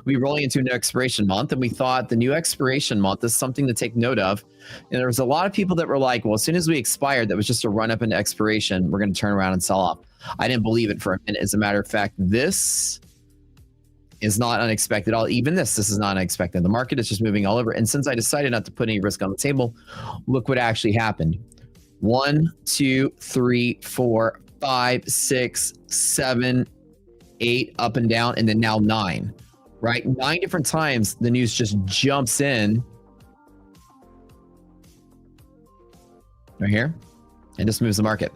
Speaker 3: we were rolling into a new expiration month, and we thought the new expiration month is something to take note of. And there was a lot of people that were like, well, as soon as we expired, that was just a run up into expiration. We're going to turn around and sell off. I didn't believe it for a minute. As a matter of fact, this is not unexpected at all. Even this is not unexpected. The market is just moving all over. And since I decided not to put any risk on the table, look what actually happened. 1, 2, 3, 4, 5, 6, 7, 8 up and down, and then now 9, right? 9 different times the news just jumps in right here and just moves the market.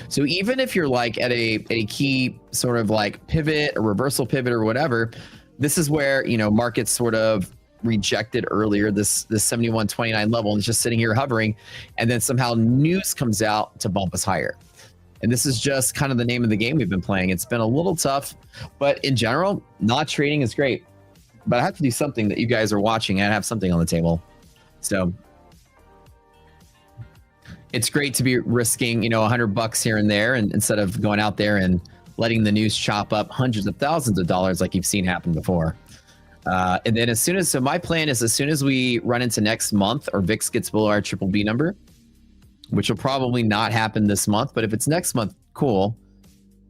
Speaker 3: So even if you're like at a key sort of like pivot or reversal pivot or whatever, this is where, you know, markets sort of rejected earlier this 71.29 level, and it's just sitting here hovering, and then somehow news comes out to bump us higher. And this is just kind of the name of the game we've been playing. It's been a little tough, but in general, not trading is great. But I have to do something that you guys are watching, and I have something on the table. So it's great to be risking, you know, $100 here and there, and instead of going out there and letting the news chop up hundreds of thousands of dollars like you've seen happen before. And then so my plan is as soon as we run into next month or VIX gets below our triple B number, which will probably not happen this month, but if it's next month, cool.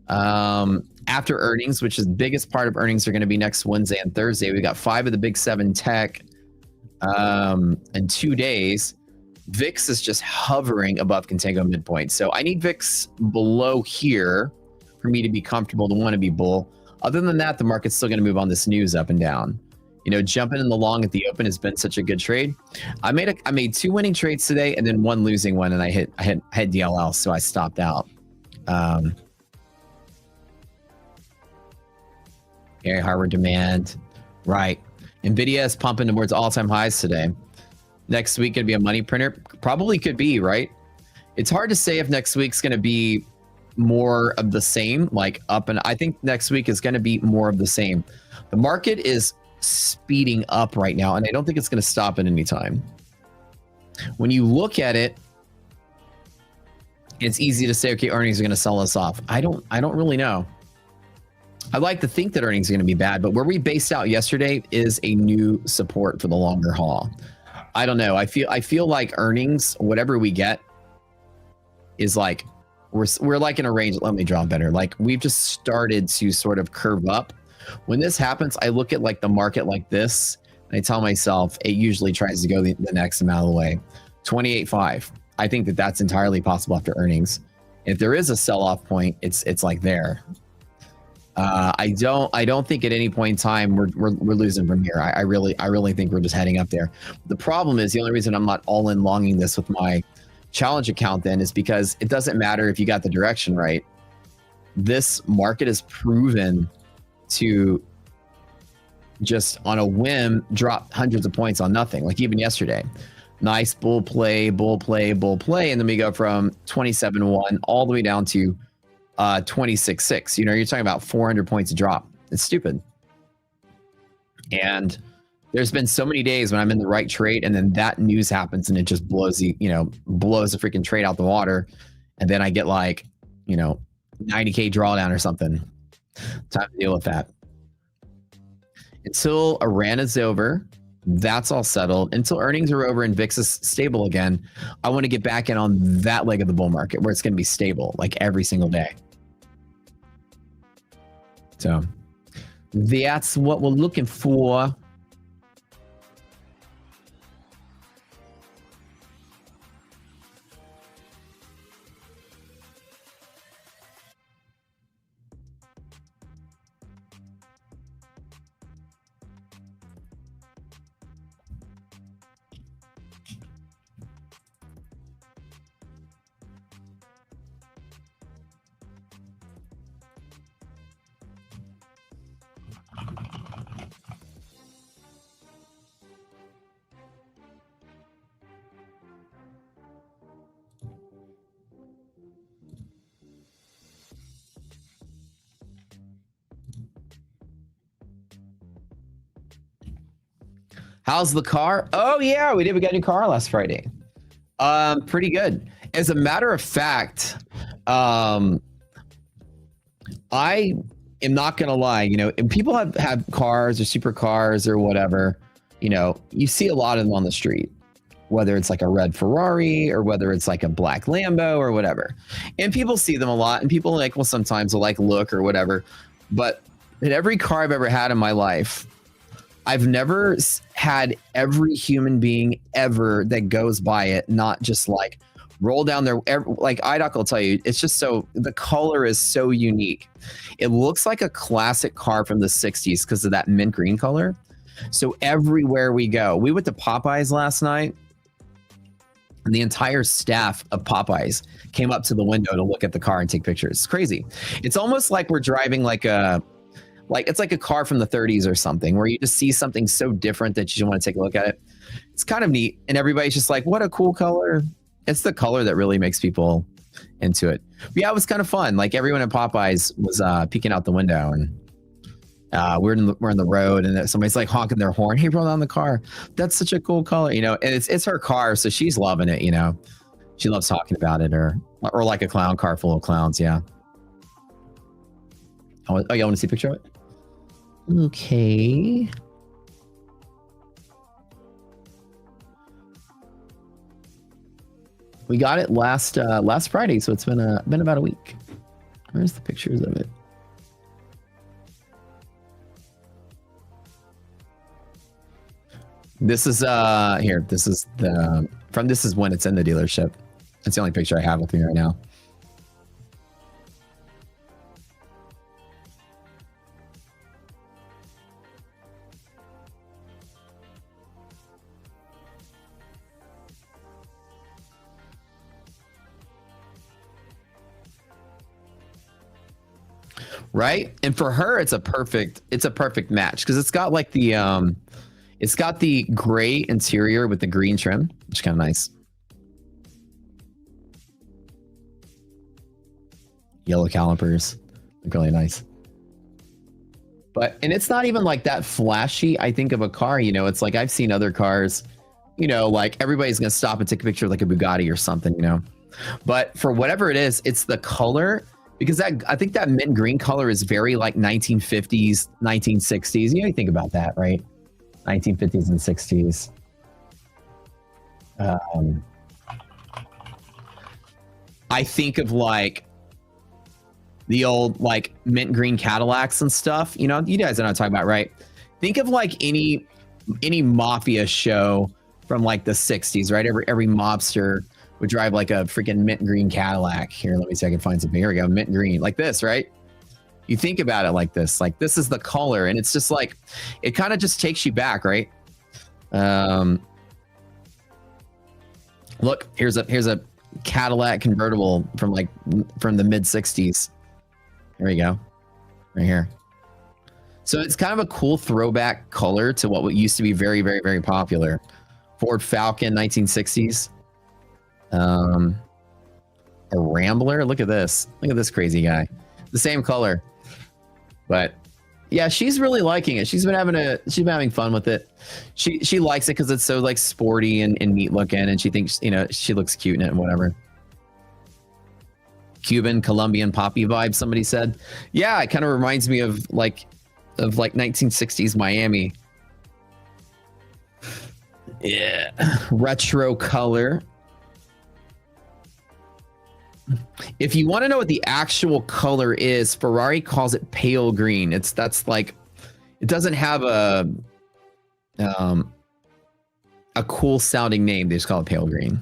Speaker 3: After earnings, which is the biggest part of earnings are going to be next Wednesday and Thursday. We got 5 of the big 7 tech in 2 days. VIX is just hovering above contango midpoint. So I need VIX below here for me to be comfortable to want to be bull. Other than that, the market's still going to move on this news up and down. You know, jumping in the long at the open has been such a good trade. I made 2 winning trades today and then 1 losing one, and I had DLL, so I stopped out. Very hardware demand, right? Nvidia is pumping towards all-time highs today. next week going to be a money printer? Probably could be, right? It's hard to say if next week's going to be more of the same, like up, and I think next week is going to be more of the same. The market is speeding up right now, and I don't think it's going to stop at any time. When you look at it, it's easy to say, okay, earnings are going to sell us off. I don't really know. I like to think that earnings are going to be bad, but where we based out yesterday is a new support for the longer haul. I don't know. I feel like earnings, whatever we get, is like we're like in a range. Let me draw better. Like we've just started to sort of curve up. When this happens, I look at like the market like this, and I tell myself it usually tries to go the next amount of the way. 28.5. I think that that's entirely possible after earnings. If there is a sell-off point, it's like there. I don't think at any point in time we're losing from here. I really think we're just heading up there. The problem is the only reason I'm not all in longing this with my challenge account then is because it doesn't matter if you got the direction right. This market is proven to just on a whim drop hundreds of points on nothing. Like even yesterday, nice bull play, and then we go from 27.1 all the way down to 26.6. You know, you're talking about 400 points a drop. It's stupid. And there's been so many days when I'm in the right trade and then that news happens and it just blows the freaking trade out the water. And then I get like, 90K drawdown or something. Time to deal with that. Until Iran is over, that's all settled. Until earnings are over and VIX is stable again, I want to get back in on that leg of the bull market where it's going to be stable like every single day. So that's what we're looking for. How's the car? Oh yeah, we got a new car last Friday. Pretty good. As a matter of fact, I am not gonna lie, and people have cars or supercars or whatever, you see a lot of them on the street, whether it's like a red Ferrari or whether it's like a black Lambo or whatever. And people see them a lot and people sometimes will look or whatever. But in every car I've ever had in my life, I've never had every human being ever that goes by it not just roll down their, like IDOC will tell you, it's just the color is so unique. It looks like a classic car from the 60s because of that mint green color. So everywhere we go, we went to Popeyes last night and the entire staff of Popeyes came up to the window to look at the car and take pictures. It's crazy. It's almost like we're driving it's like a car from the 30s or something where you just see something so different that you want to take a look at it. It's kind of neat. And everybody's just like, what a cool color. It's the color that really makes people into it. But yeah, it was kind of fun. Like everyone at Popeyes was peeking out the window and we're in the road and somebody's honking their horn. Hey, roll down the car. That's such a cool color, and it's her car. So she's loving it. She loves talking about it or like a clown car full of clowns. Yeah. Oh, y'all want to see a picture of it? Okay. We got it last Friday, so it's been about a week. Where's the pictures of it? This is here. This is when it's in the dealership. That's the only picture I have with me right now. Right? And for her, it's a perfect match because it's got the
Speaker 8: It's got the gray interior with the green trim, which is kind of nice. Yellow calipers, look really nice. And it's not even like that flashy, I think, of a car. You know, it's like I've seen other cars, you know, like everybody's going to stop and take a picture of like a Bugatti or something, you know. But for whatever it is, it's the color, because I think that mint green color is very like 1950s, 1960s. You know, you think about that, right? 1950s and 60s. I think of like the old like mint green Cadillacs and stuff. You know, you guys know what I'm talking about, right? Think of like any mafia show from like the 60s, right? Every mobster would drive like a freaking mint green Cadillac. Here, let me see if I can find something. Here we go, mint green, like this, right? You think about it like this is the color, and it's just like, it kind of just takes you back, right? Look, here's a Cadillac convertible from the mid 60s. There we go, right here. So it's kind of a cool throwback color to what used to be very, very, very popular. Ford Falcon, 1960s. A Rambler. Look at this crazy guy. The same color. But yeah, she's really liking it. She's been having fun with it. She likes it because it's so like sporty and neat looking, and she thinks, you know, she looks cute in it and whatever. Cuban, Colombian poppy vibe, somebody said. Yeah, it kind of reminds me of like 1960s Miami. Yeah, retro color. If you want to know what the actual color is, Ferrari calls it pale green. That's like, it doesn't have a cool sounding name. They just call it pale green.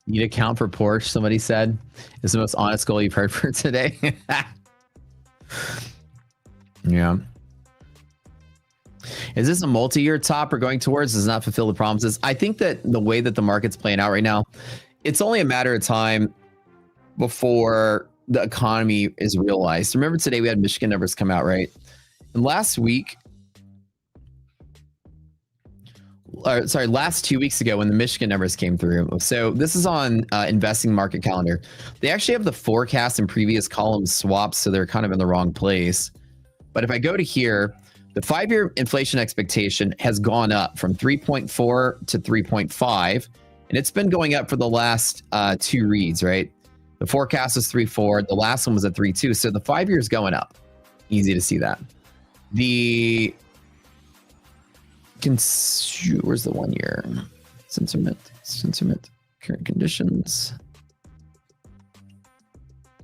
Speaker 8: Need to count for Porsche, somebody said. It's the most honest goal you've heard for today. Yeah. Is this a multi-year top or going towards does not fulfill the promises? I think that the way that the market's playing out right now, it's only a matter of time before the economy is realized. Remember today we had Michigan numbers come out, right? And last 2 weeks ago when the Michigan numbers came through. So this is on investing market calendar. They actually have the forecast and previous columns swapped, so they're kind of in the wrong place. But if I go to here, the 5-year inflation expectation has gone up from 3.4 to 3.5, and it's been going up for the last 2 reads, right? The forecast was 3.4, the last one was at 3.2, so the 5-year is going up. Easy to see that. Where's the 1 year? Sentiment, current conditions.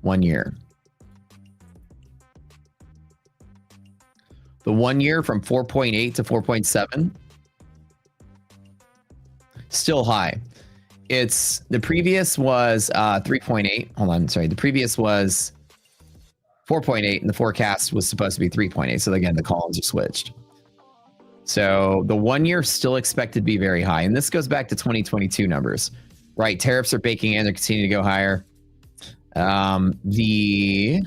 Speaker 8: 1 year. The 1 year from 4.8 to 4.7. Still high. The previous was 3.8. Hold on, sorry. The previous was 4.8 and the forecast was supposed to be 3.8. So again, the columns are switched. So the 1 year still expected to be very high. And this goes back to 2022 numbers, right? Tariffs are baking in, they're continuing to go higher. The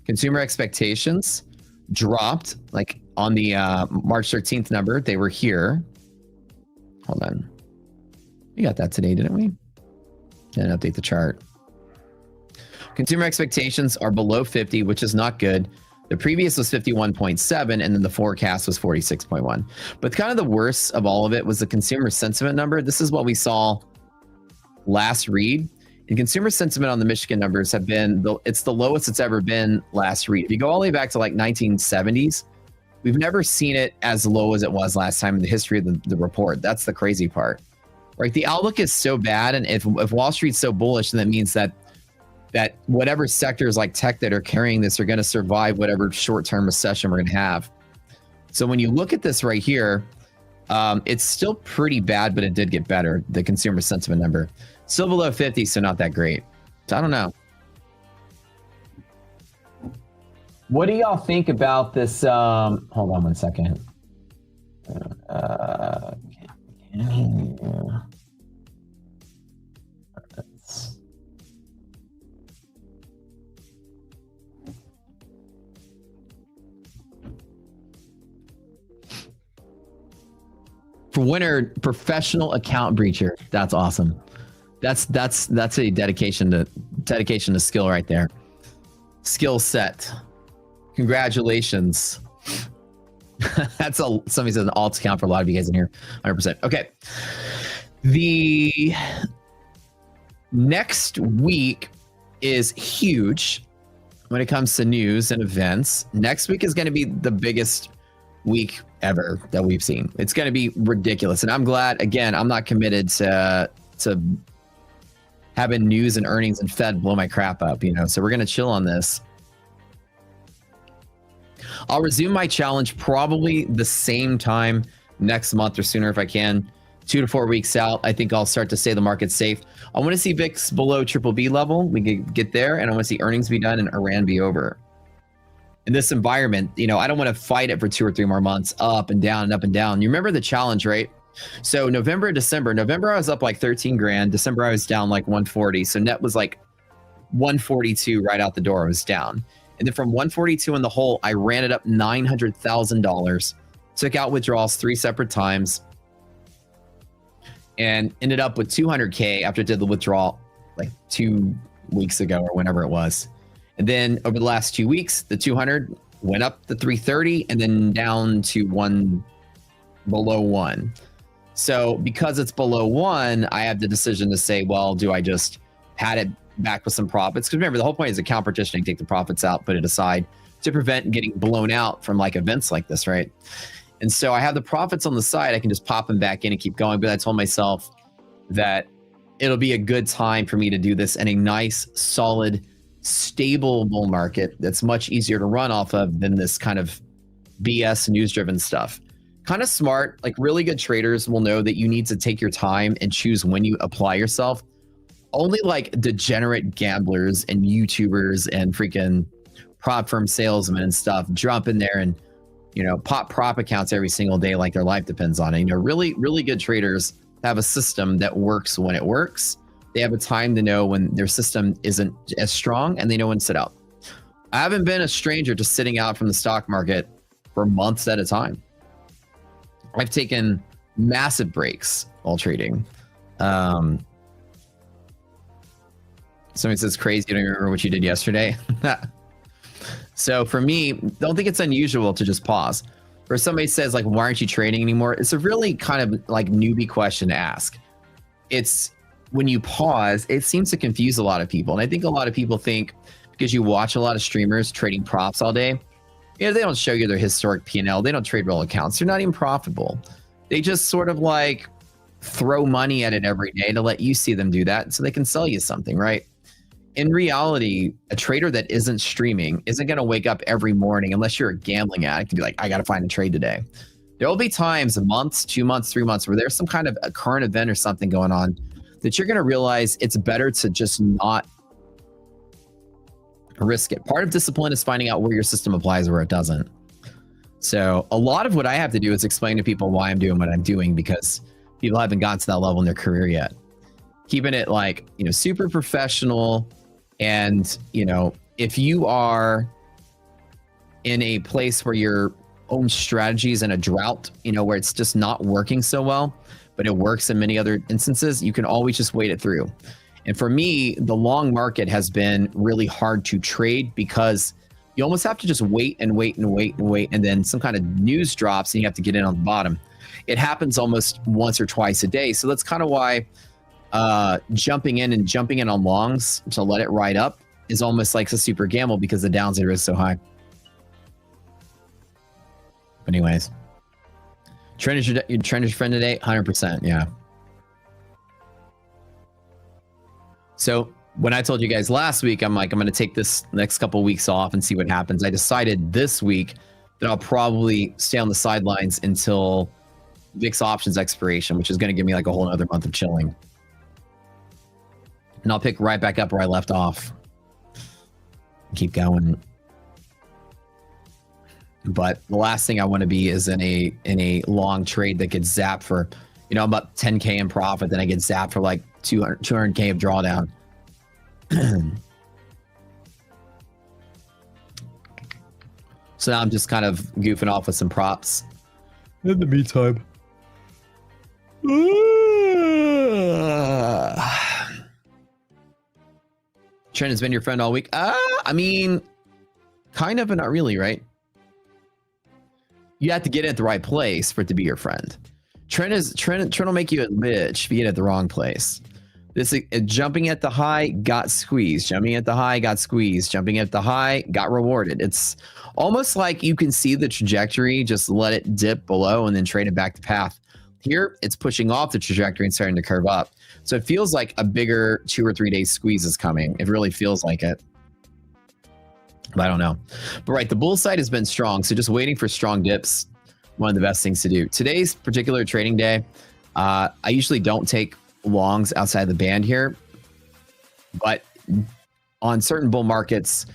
Speaker 8: consumer expectations dropped like on the March 13th number. They were here. Hold on. We got that today, didn't we? Didn't update the chart. Consumer expectations are below 50, which is not good. The previous was 51.7, and then the forecast was 46.1. But kind of the worst of all of it was the consumer sentiment number. This is what we saw last read. And consumer sentiment on the Michigan numbers have been, it's the lowest it's ever been last read. If you go all the way back to like 1970s, we've never seen it as low as it was last time in the history of the report. That's the crazy part, right? The outlook is so bad. And if Wall Street's so bullish, then that means that whatever sectors like tech that are carrying this are going to survive whatever short-term recession we're going to have. So when you look at this right here, it's still pretty bad, but it did get better. The consumer sentiment number still below 50, so not that great. So I don't know. What do y'all think about this? Hold on one second. For winner, professional account breacher. That's awesome. That's a dedication to skill right there. Skill set. Congratulations. Somebody says an alt account for a lot of you guys in here. 100%. Okay. The next week is huge when it comes to news and events. Next week is going to be the biggest week ever that we've seen. It's going to be ridiculous. And I'm glad, again, I'm not committed to having news and earnings and Fed blow my crap up, so we're going to chill on this. I'll resume my challenge probably the same time next month or sooner if I can. 2 to 4 weeks out, I think I'll start to say the market's safe. I want to see VIX below BBB level. We can get there, and I want to see earnings be done and Iran be over. In this environment, I don't want to fight it for 2 or 3 more months, up and down and up and down. You remember the challenge, right? So November, I was up like 13 grand. December, I was down like 140. So net was like 142 right out the door. I was down. And then from 142 in the hole, I ran it up $900,000, took out withdrawals 3 separate times, and ended up with 200K after I did the withdrawal like 2 weeks ago or whenever it was. And then over the last 2 weeks, the 200 went up to 330 and then down to below 1. So because it's below 1, I have the decision to say, well, do I just pad it back with some profits? Because remember, the whole point is account partitioning, take the profits out, put it aside to prevent getting blown out from like events like this, right? And so I have the profits on the side. I can just pop them back in and keep going. But I told myself that it'll be a good time for me to do this in a nice, solid, stable bull market that's much easier to run off of than this kind of BS news-driven stuff. Kind of smart, like really good traders will know that you need to take your time and choose when you apply yourself. Only like degenerate gamblers and YouTubers and freaking prop firm salesmen and stuff jump in there and, pop prop accounts every single day like their life depends on it. Really, really good traders have a system that works when it works. They have a time to know when their system isn't as strong, and they know when to sit out. I haven't been a stranger to sitting out from the stock market for months at a time. I've taken massive breaks while trading. Somebody says crazy. You don't remember what you did yesterday. So for me, don't think it's unusual to just pause. Or somebody says like, why aren't you trading anymore? It's a really kind of like newbie question to ask. It's when you pause, it seems to confuse a lot of people. And I think a lot of people think because you watch a lot of streamers trading props all day, they don't show you their historic P&L. They don't trade real accounts. They're not even profitable. They just sort of like throw money at it every day to let you see them do that so they can sell you something, right? In reality, a trader that isn't streaming isn't going to wake up every morning unless you're a gambling addict and be like, I got to find a trade today. There will be times, months, 2 months, 3 months, where there's some kind of a current event or something going on that you're going to realize it's better to just not risk it. Part of discipline is finding out where your system applies, where it doesn't. So a lot of what I have to do is explain to people why I'm doing what I'm doing, because people haven't gotten to that level in their career yet. Keeping it like, super professional. And, if you are in a place where your own strategy is in a drought, where it's just not working so well, but it works in many other instances, you can always just wait it through. And for me, the long market has been really hard to trade because you almost have to just wait and wait and wait and wait. And then some kind of news drops and you have to get in on the bottom. It happens almost once or twice a day. So that's kind of why jumping in on longs to let it ride up is almost like a super gamble because the downside risk is so high. But anyways, trend is your friend today, 100%. Yeah. So when I told you guys last week, I'm going to take this next couple of weeks off and see what happens. I decided this week that I'll probably stay on the sidelines until VIX options expiration, which is going to give me like a whole other month of chilling. And I'll pick right back up where I left off. Keep going. But the last thing I want to be is in a long trade that gets zapped for, I'm about 10K in profit, then I get zapped for like 200K of drawdown. So now I'm just kind of goofing off with some props. In the meantime. Trent has been your friend all week. I mean, kind of, but not really, right? You have to get it at the right place for it to be your friend. Trent will make you a bitch if you get it at the wrong place. This jumping at the high got squeezed. Jumping at the high got squeezed. Jumping at the high got rewarded. It's almost like you can see the trajectory, just let it dip below and then trade it back to path. Here, it's pushing off the trajectory and starting to curve up. So it feels like a bigger 2 or 3 day squeeze is coming. It really feels like it. But I don't know. But right, the bull side has been strong. So just waiting for strong dips, one of the best things to do. Today's particular trading day, I usually don't take longs outside the band here, but on certain bull markets,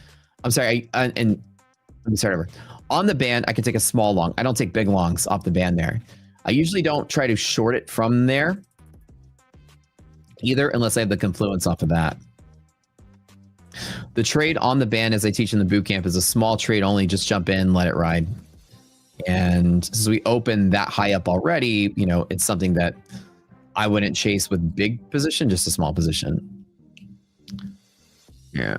Speaker 8: I'm sorry, and let me start over. On the band, I can take a small long. I don't take big longs off the band there. I usually don't try to short it from there either, unless I have the confluence off of that. The trade on the band, as I teach in the boot camp, is a small trade only. Just jump in, let it ride. And since we opened that high up already, it's something that I wouldn't chase with big position, just a small position. Yeah.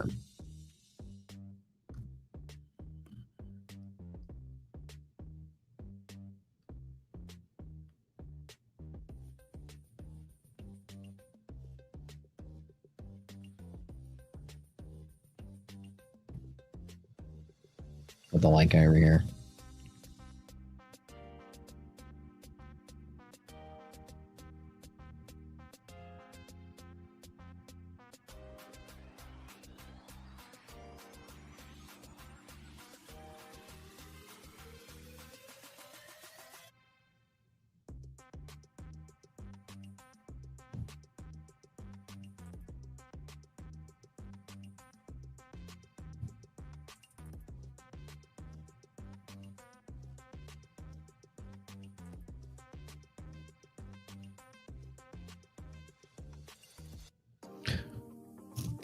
Speaker 8: With the light guy over here.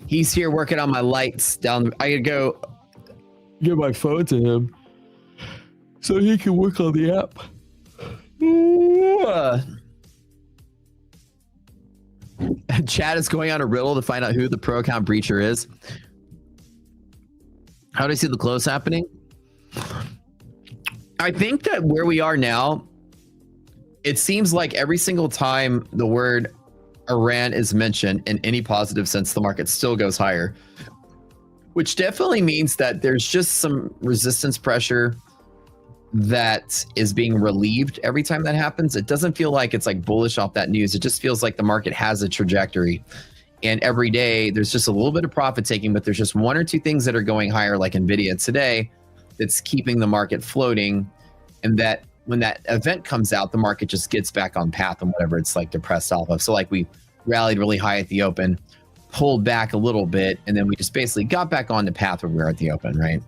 Speaker 8: He's here working on my lights down. I could go give my phone to him so he can work on the app. Chad is going on a riddle to find out who the pro account breacher is. How do I see the close happening? I think that where we are now, it seems like every single time the word Iran is mentioned in any positive sense, the market still goes higher, which definitely means that there's just some resistance pressure that is being relieved every time that happens. It doesn't feel like it's like bullish off that news. It just feels like the market has a trajectory, and every day there's just a little bit of profit taking, but there's just one or two things that are going higher, like Nvidia today, that's keeping the market floating. And that when that event comes out, the market just gets back on path and whatever it's like depressed off of. So like we rallied really high at the open, pulled back a little bit, and then we just basically got back on the path where we were at the open, right?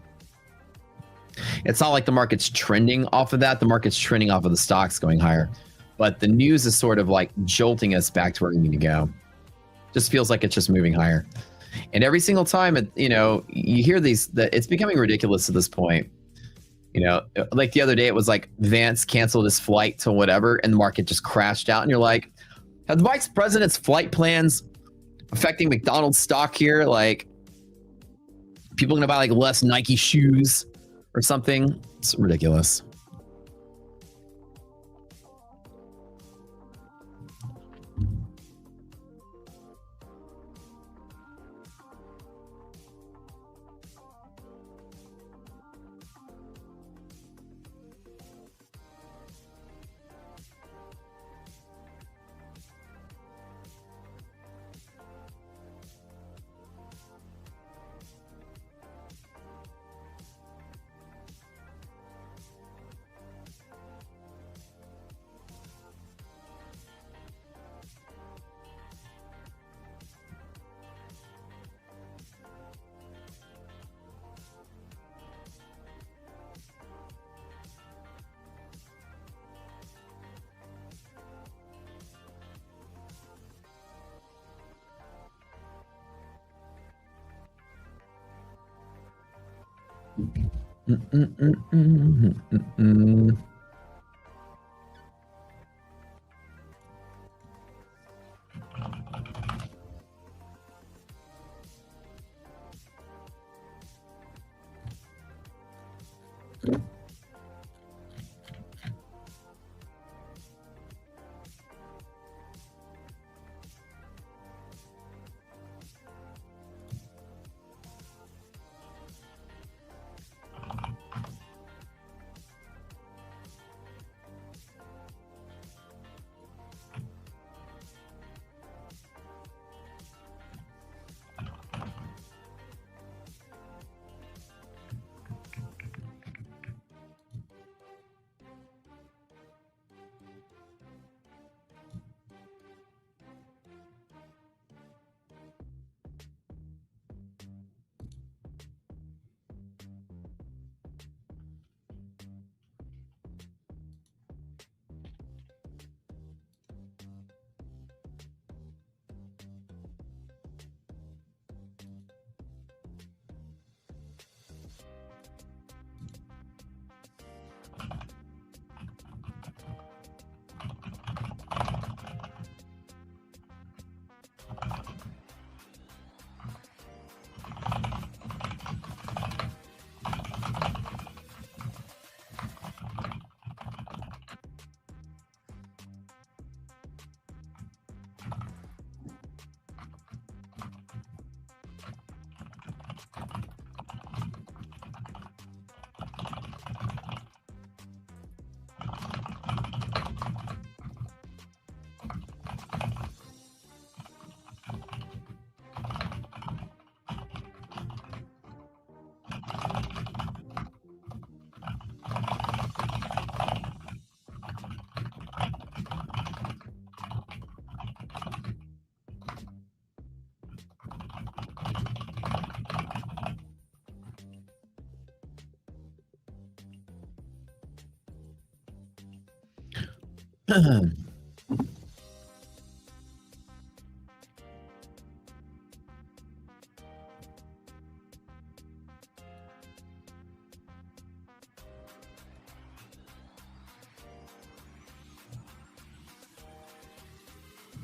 Speaker 8: It's not like the market's trending off of that. The market's trending off of the stocks going higher. But the news is sort of like jolting us back to where we need to go. Just feels like it's just moving higher. And every single time, you hear these, it's becoming ridiculous at this point. Like the other day, it was like Vance canceled his flight to whatever, and the market just crashed out. And you're like, have the vice president's flight plans affecting McDonald's stock here? Like, people are going to buy like less Nike shoes or something? It's ridiculous.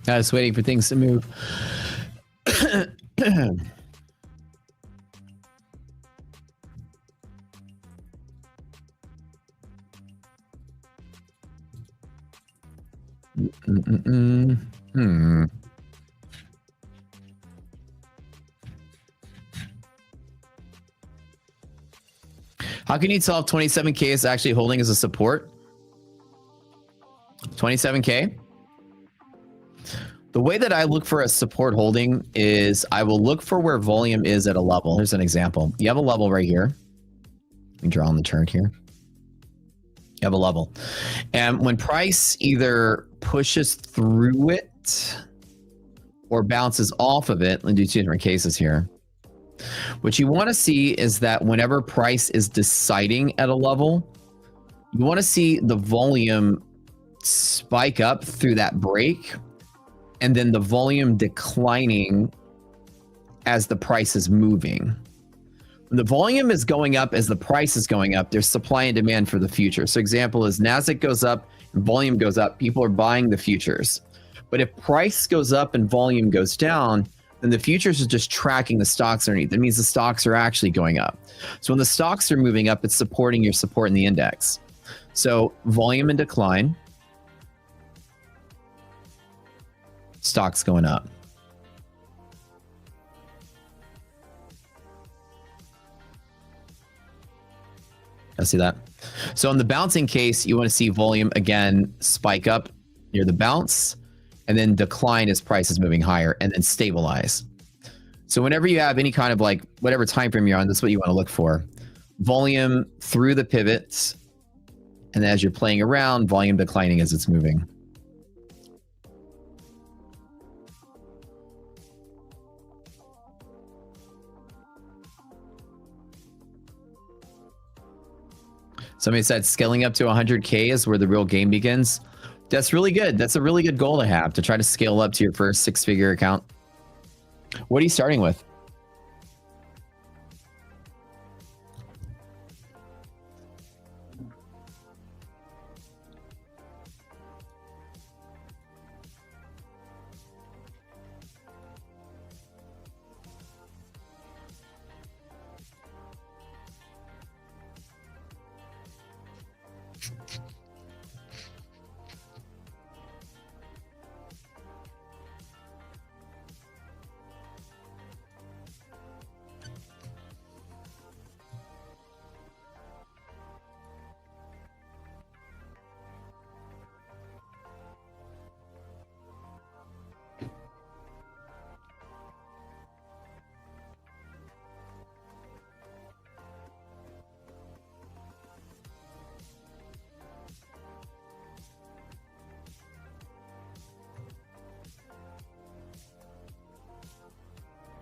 Speaker 8: I was waiting for things to move. How can you tell if 27K is actually holding as a support? 27K? The way that I look for a support holding is I will look for where volume is at a level. Here's an example. You have a level right here. Let me draw on the chart here. You have a level. And when price either pushes through it or bounces off of it, let me do two different cases here. What you want to see is that whenever price is deciding at a level, you want to see the volume spike up through that break and then the volume declining as the price is moving. When the volume is going up as the price is going up, there's supply and demand for the future. So example is Nasdaq goes up and volume goes up, people are buying the futures. But if price goes up and volume goes down, then the futures are just tracking the stocks underneath. That means the stocks are actually going up. So when the stocks are moving up, it's supporting your support in the index. So volume and decline, stocks going up. I see that. So in the bouncing case, you want to see volume again spike up near the bounce and then decline as price is moving higher and then stabilize. So whenever you have any kind of like whatever time frame you're on, that's what you want to look for. Volume through the pivots, and as you're playing around, volume declining as it's moving. Somebody said scaling up to 100K is where the real game begins. That's really good. That's a really good goal to have, to try to scale up to your first six-figure account. What are you starting with?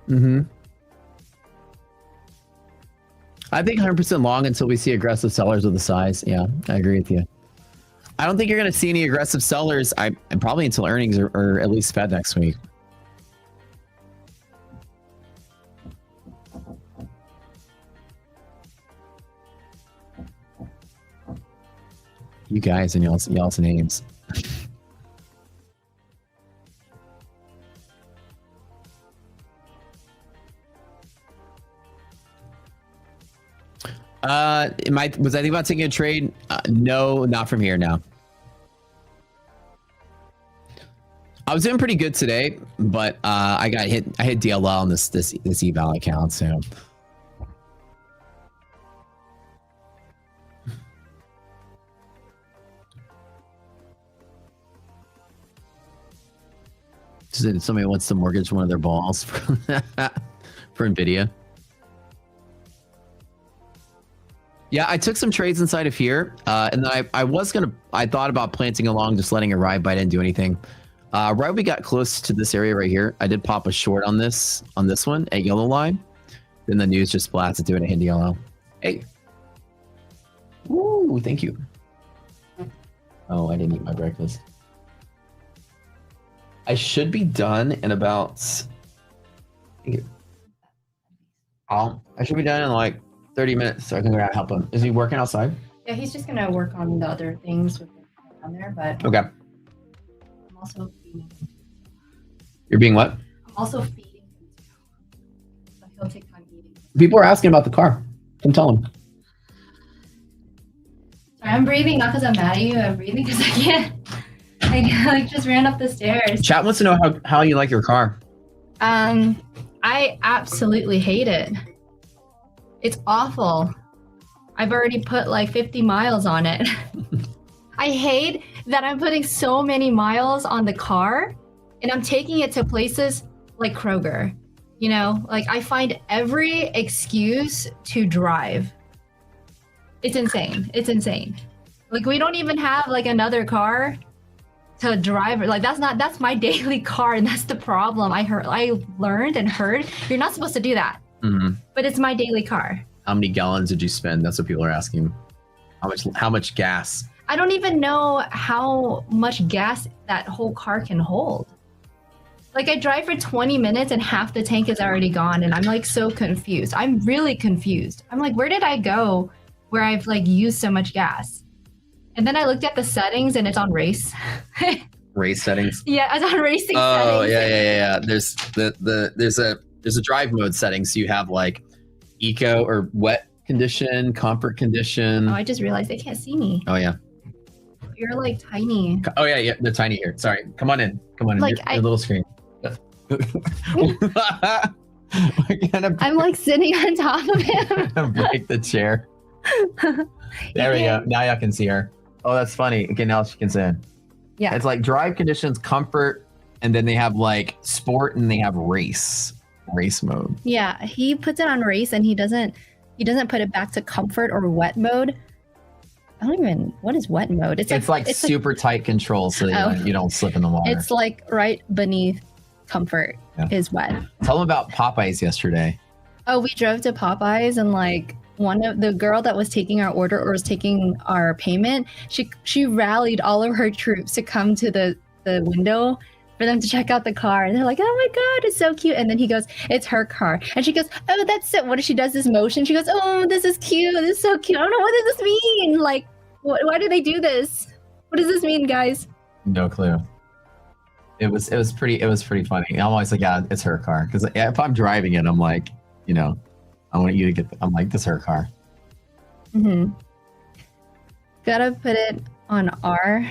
Speaker 8: Mm-hmm. I think 100% long until we see aggressive sellers with the size. Yeah, I agree with you. I don't think you're going to see any aggressive sellers. And probably until earnings or at least Fed next week. You guys and y'all's names. Was I thinking about taking a trade? No, not from here. No. I was doing pretty good today, but I hit DLL on this eval account, so. Somebody wants to mortgage one of their balls for Nvidia. Yeah, I took some trades inside of here, and then I thought about planting along, just letting it ride, but I didn't do anything. Right when we got close to this area right here, I did pop a short on this one at yellow line. Then the news just blasted to it and hit yellow. Hey. Woo, thank you. Oh, I didn't eat my breakfast. I should be done in about. I should be done in like 30 minutes, so I can go out and help him. Is he working outside?
Speaker 9: Yeah, he's just gonna work on the other things with down there, but
Speaker 8: Okay.
Speaker 9: I'm also feeding.
Speaker 8: You're being what?
Speaker 9: I'm also feeding him too. So he'll take time eating.
Speaker 8: People are asking about the car. Come tell them.
Speaker 9: Sorry, I'm breathing not because I'm mad at you. I'm breathing because I can't. I like just ran up the stairs.
Speaker 8: Chat wants to know how you like your car.
Speaker 9: I absolutely hate it. It's awful. I've already put like 50 miles on it. I hate that I'm putting so many miles on the car and I'm taking it to places like Kroger. You know, like I find every excuse to drive. It's insane. It's insane. Like we don't even have like another car to drive. Like that's my daily car, and that's the problem. I learned and heard you're not supposed to do that.
Speaker 8: Mm-hmm.
Speaker 9: But it's my daily car.
Speaker 8: How many gallons did you spend? That's what people are asking. How much gas?
Speaker 9: I don't even know how much gas that whole car can hold. Like I drive for 20 minutes and half the tank is already gone, and I'm like so confused. I'm really confused. I'm like, where did I go where I've like used so much gas? And then I looked at the settings and it's on race.
Speaker 8: Race settings?
Speaker 9: Yeah, it's on racing settings.
Speaker 8: Oh, yeah. There's a drive mode setting. So you have like eco or wet condition, comfort condition.
Speaker 9: Oh, I just realized they can't see me.
Speaker 8: Oh, yeah.
Speaker 9: You're like tiny.
Speaker 8: Oh, yeah. They're tiny here. Sorry. Come on in.
Speaker 9: Like,
Speaker 8: your little screen.
Speaker 9: I'm like sitting on top of him.
Speaker 8: Break the chair. There we go. Now y'all can see her. Oh, that's funny. Okay, now she can see it.
Speaker 9: Yeah.
Speaker 8: It's like drive conditions, comfort, and then they have like sport and they have race mode.
Speaker 9: Yeah, he puts it on race and he doesn't put it back to comfort or wet mode. I don't even, what is wet mode?
Speaker 8: It's like super tight control so that you don't slip in the water.
Speaker 9: It's like right beneath comfort is wet.
Speaker 8: Tell them about Popeyes yesterday.
Speaker 9: Oh, we drove to Popeyes and like one of the girl that was taking our order or was taking our payment, she rallied all of her troops to come to the window for them to check out the car. And they're like, oh my God, it's so cute. And then he goes, it's her car. And she goes, oh, that's it. What if she does this motion? She goes, oh, this is cute. This is so cute. I don't know, what does this mean? Like, why do they do this? What does this mean, guys?
Speaker 8: No clue. It was pretty funny. I'm always like, yeah, it's her car. Because if I'm driving it, I'm like, you know, I want you to get. I'm like, this is her car.
Speaker 9: Mm-hmm. Gotta put it on R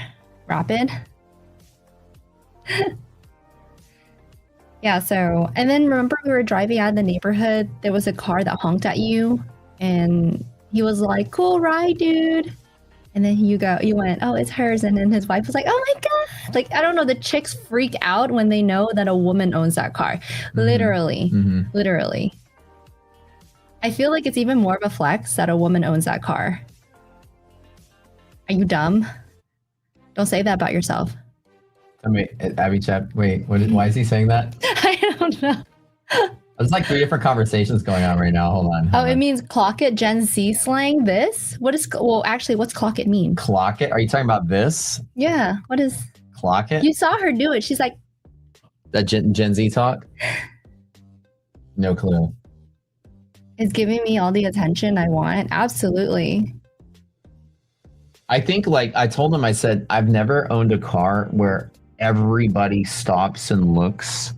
Speaker 9: rapid. Yeah. So, and then remember we were driving out of the neighborhood. There was a car that honked at you, and he was like, "Cool ride, dude." And then you went, "Oh, it's hers." And then his wife was like, "Oh my God!" Like, I don't know. The chicks freak out when they know that a woman owns that car.
Speaker 8: Mm-hmm.
Speaker 9: Literally. I feel like it's even more of a flex that a woman owns that car. Are you dumb? Don't say that about yourself.
Speaker 8: Wait, Abby chat. Wait, why is he saying that?
Speaker 9: I don't know.
Speaker 8: There's like 3 different conversations going on right now. Hold on.
Speaker 9: Oh, it means clock it, Gen Z slang. This? What is, well, actually, what's clock it mean?
Speaker 8: Clock it. Are you talking about this?
Speaker 9: Yeah. What is,
Speaker 8: Clock it?
Speaker 9: you saw her do it. She's like,
Speaker 8: That Gen Z talk? No clue.
Speaker 9: it's giving me all the attention I want. Absolutely.
Speaker 8: I think like I told him, I said, I've never owned a car where everybody stops and looks.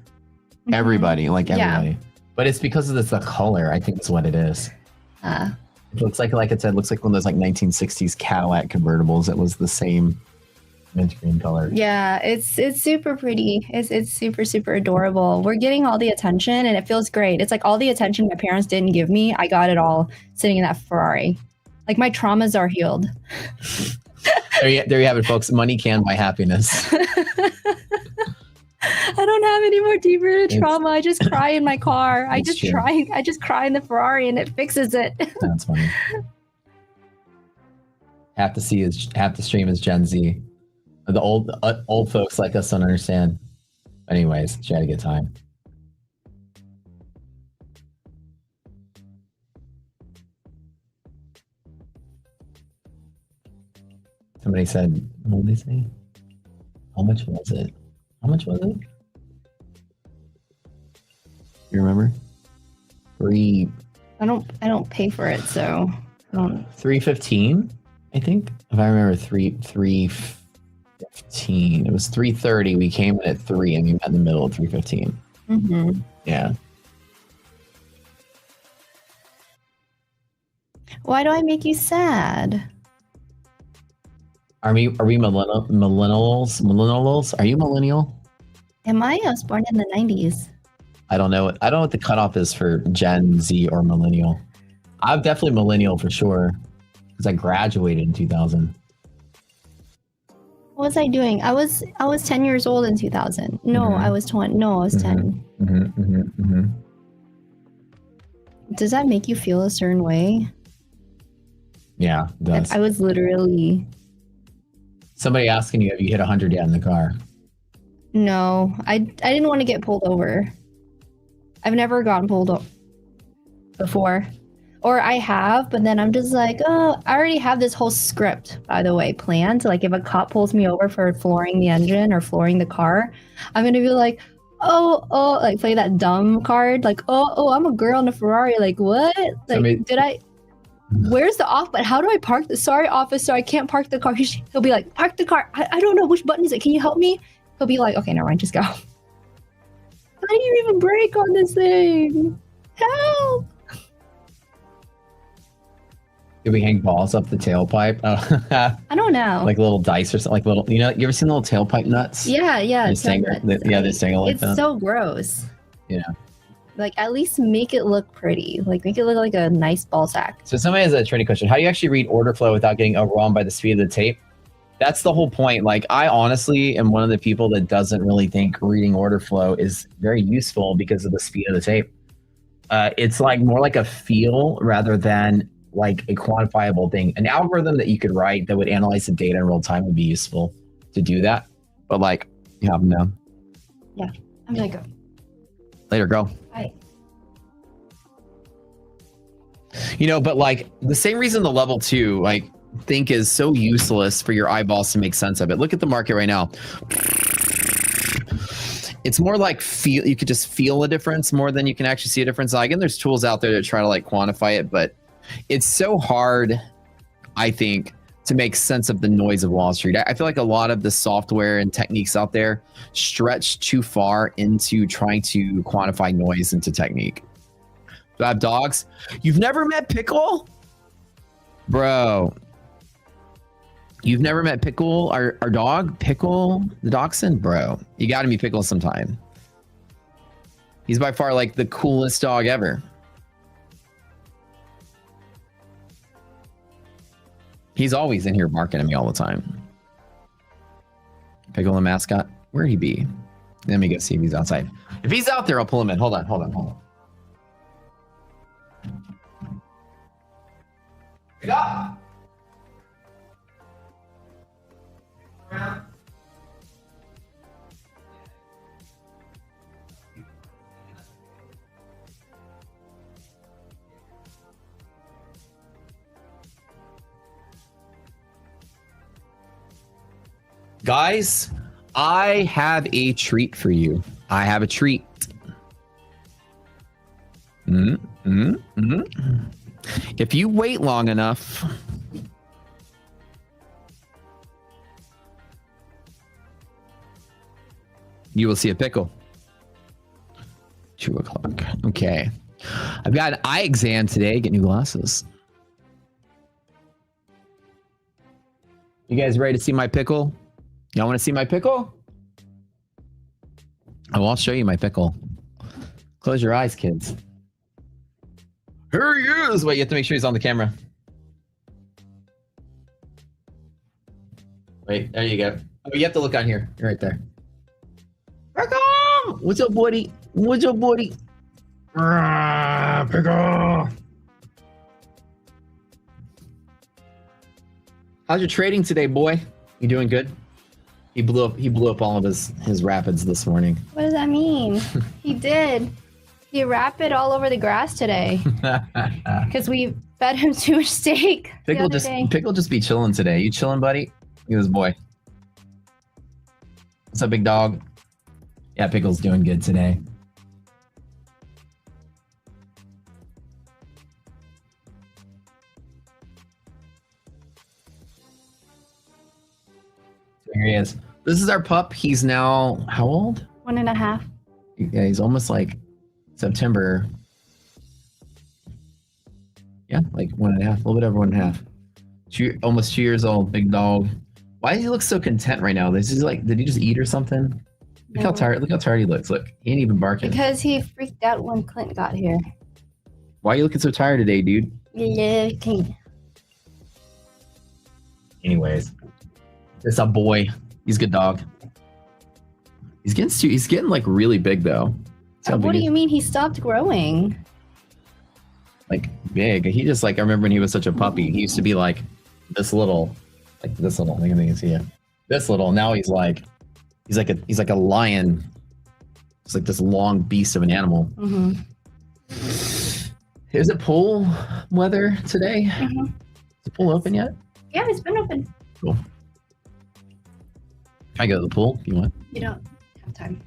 Speaker 9: Mhm.
Speaker 8: Everybody, like
Speaker 9: Yeah.
Speaker 8: everybody. But it's because of the color, I think is what it is. It looks like I said, it looks like one of those like 1960s Cadillac convertibles that was the same mint green color.
Speaker 9: Yeah, it's super pretty. It's super, super adorable. We're getting all the attention and it feels great. It's like all the attention my parents didn't give me, I got it all sitting in that Ferrari. Like my traumas are healed.
Speaker 8: There you have it, folks. Money can buy happiness.
Speaker 9: I don't have any more deep-rooted trauma. I just cry in my car. I
Speaker 8: It's
Speaker 9: just
Speaker 8: true.
Speaker 9: cry in the Ferrari and it fixes it.
Speaker 8: That's funny. Have to stream is Gen Z. The old folks like us don't understand. Anyways, she had a good time. Somebody said, what did they say? How much was it? How much was it? You remember?
Speaker 9: I don't pay for it, so I don't.
Speaker 8: 315, I think. If I remember, 315. It was 330. We came in at 3 and we met in the middle of 315.
Speaker 9: Mm-hmm.
Speaker 8: Yeah.
Speaker 9: Why do I make you sad?
Speaker 8: Are we millennials? Millennials? Are you millennial?
Speaker 9: Am I? I was born in the 90s.
Speaker 8: I don't know. I don't know what the cutoff is for Gen Z or millennial. I'm definitely millennial for sure because I graduated in 2000.
Speaker 9: What was I doing? I was 10 years old in 2000. No,
Speaker 8: Mhm.
Speaker 9: I was 20. No, I was 10. Does that make you feel a certain way?
Speaker 8: Yeah, it does.
Speaker 9: I was literally.
Speaker 8: Somebody asking you, have you hit 100 yet in the car?
Speaker 9: No, I didn't want to get pulled over. I've never gotten pulled over before. Or I have, but then I'm just like, oh, I already have this whole script, by the way, planned. Like if a cop pulls me over for flooring the engine or flooring the car, I'm gonna be like, oh, like play that dumb card, like, oh, I'm a girl in a Ferrari, like what? Like, where's the off button? How do I park the? Sorry, officer, I can't park the car. He'll be like, park the car. I don't know which button is it. Can you help me? He'll be like, okay, never mind, just go. How do you even brake on this thing? Help!
Speaker 8: Did we hang balls up the tailpipe? Oh,
Speaker 9: I don't know.
Speaker 8: like little dice or something. Like little, you know, you ever seen little tailpipe nuts?
Speaker 9: Yeah.
Speaker 8: They dangle, they dangle like
Speaker 9: It's
Speaker 8: that.
Speaker 9: so gross.
Speaker 8: Yeah.
Speaker 9: Like at least make it look pretty. Like make it look like a nice ball sack.
Speaker 8: So somebody has a training question. How do you actually read order flow without getting overwhelmed by the speed of the tape? That's the whole point. Like I honestly am one of the people that doesn't really think reading order flow is very useful because of the speed of the tape. It's like more like a feel rather than like a quantifiable thing. An algorithm that you could write that would analyze the data in real time would be useful to do that. But like, you have no.
Speaker 9: Yeah. I'm gonna go.
Speaker 8: Later, girl.
Speaker 9: Bye.
Speaker 8: You know, but like the same reason the level 2 like think is so useless for your eyeballs to make sense of it. Look at the market right now. It's more like feel, you could just feel a difference more than you can actually see a difference. Like, and there's tools out there to try to like quantify it, but it's so hard, I think, to make sense of the noise of Wall Street. I feel like a lot of the software and techniques out there stretch too far into trying to quantify noise into technique. Do I have dogs? You've never met Pickle? Bro. You've never met Pickle, our dog? Pickle the dachshund? Bro, you gotta meet Pickle sometime. He's by far like the coolest dog ever. He's always in here barking at me all the time. Pickle the mascot. Where'd he be? Let me go see if he's outside. If he's out there, I'll pull him in. Hold on. Pick up. Guys, I have a treat for you. I have a treat. If you wait long enough, you will see a pickle. 2 o'clock. Okay. I've got an eye exam today. Get new glasses. You guys ready to see my pickle? Y'all want to see my pickle? Oh, I'll show you my pickle. Close your eyes, kids. Here he is. Wait, you have to make sure he's on the camera. Wait, there you go. Oh, you have to look on here. You're right there. Pickle! What's up, buddy? What's up, buddy? Pickle! How's your trading today, boy? You doing good? He blew up all of his rapids this morning.
Speaker 9: What does that mean? He did. He rapid all over the grass today because we fed him too much steak.
Speaker 8: Pickle just be chilling today. You chilling, buddy? Look at this boy. What's up, big dog? Yeah, Pickle's doing good today. Here he is. This is our pup. He's now how old?
Speaker 9: 1.5.
Speaker 8: Yeah, he's almost like September. Yeah, like 1.5, a little bit over 1.5. Almost 2 years old, big dog. Why does he look so content right now? This is like, did he just eat or something? Look how tired. Look how tired he looks. Look, he ain't even barking.
Speaker 9: Because he freaked out when Clint got here.
Speaker 8: Why are you looking so tired today, dude?
Speaker 9: Yeah.
Speaker 8: Anyways, it's a boy. He's a good dog. He's getting like really big though.
Speaker 9: What do you mean he stopped growing?
Speaker 8: Like big. He just like, I remember when he was such a puppy, he used to be like this little. I think you can see it. This little. Now he's like a lion. It's like this long beast of an animal.
Speaker 9: Mm-hmm.
Speaker 8: Is it pool weather today?
Speaker 9: Mm-hmm.
Speaker 8: Is the pool open yet?
Speaker 9: Yeah, it's been open.
Speaker 8: Cool. Can I go to the pool if you want?
Speaker 9: You don't have time.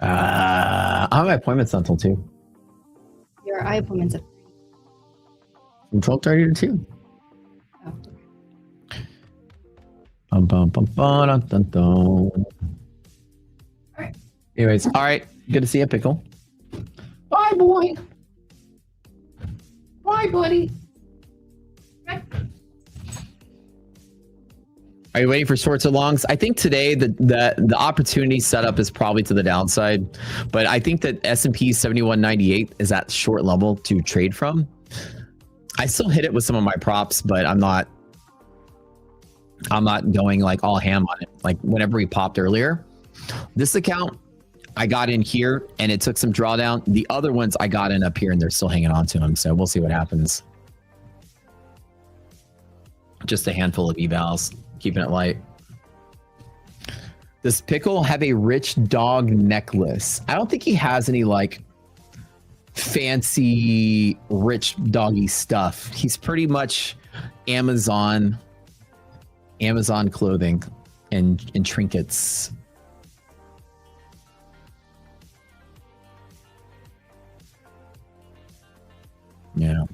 Speaker 8: I have my appointments until 2.
Speaker 9: Your eye appointment's at 3.
Speaker 8: From 12:30 to 2.
Speaker 9: Oh.
Speaker 8: All
Speaker 9: right.
Speaker 8: Anyways, all right. Good to see you, Pickle. Bye, boy. Bye, buddy. Are you waiting for shorts or longs? I think today the opportunity setup is probably to the downside, but I think that S&P 7198 is at short level to trade from. I still hit it with some of my props, but I'm not going like all ham on it. Like whenever we popped earlier, this account I got in here and it took some drawdown. The other ones I got in up here and they're still hanging on to them. So we'll see what happens. Just a handful of evals. Keeping it light. Does Pickle have a rich dog necklace? I don't think he has any like fancy rich doggy stuff. He's pretty much Amazon clothing and trinkets. Yeah.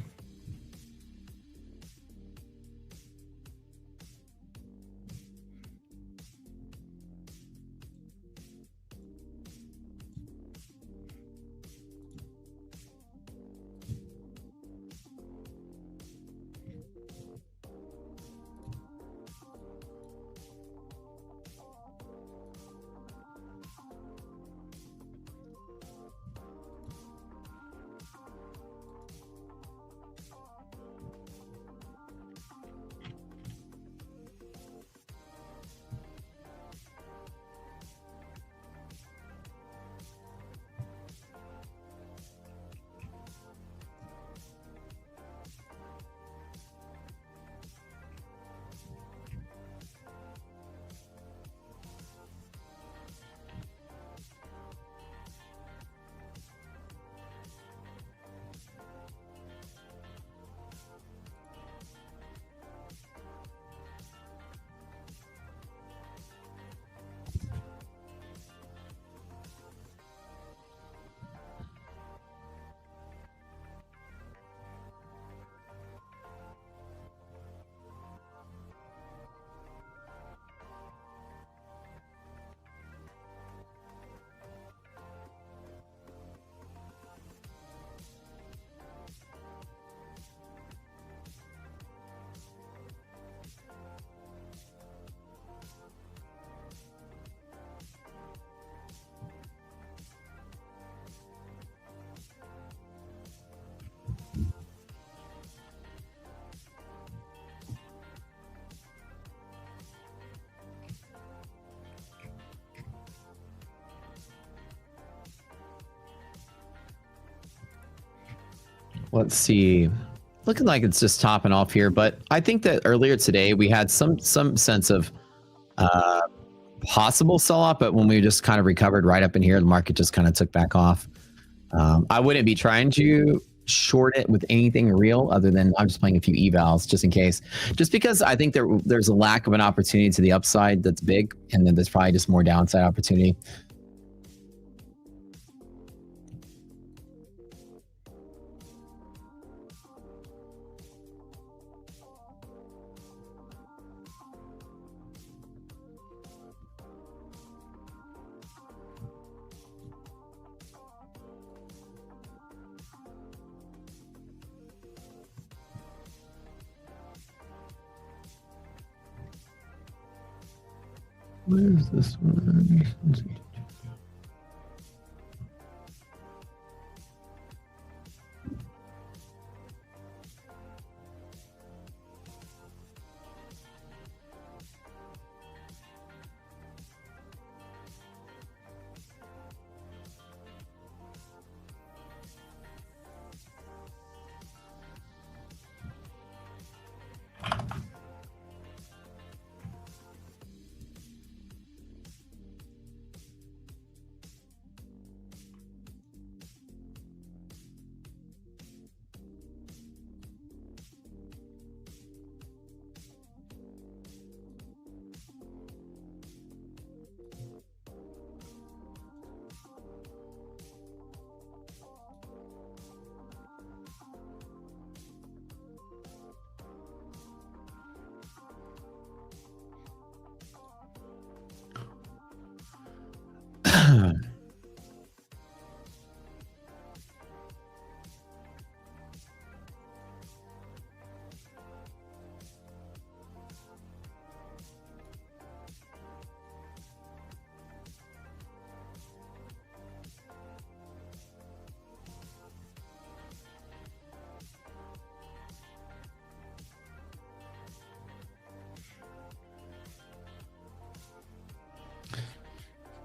Speaker 8: let's see. Looking like it's just topping off here, but I think that earlier today we had some sense of possible sell-off, but when we just kind of recovered right up in here, the market just kind of took back off. I wouldn't be trying to short it with anything real other than I'm just playing a few evals just in case, just because I think there's a lack of an opportunity to the upside that's big, and then there's probably just more downside opportunity. Where's this one?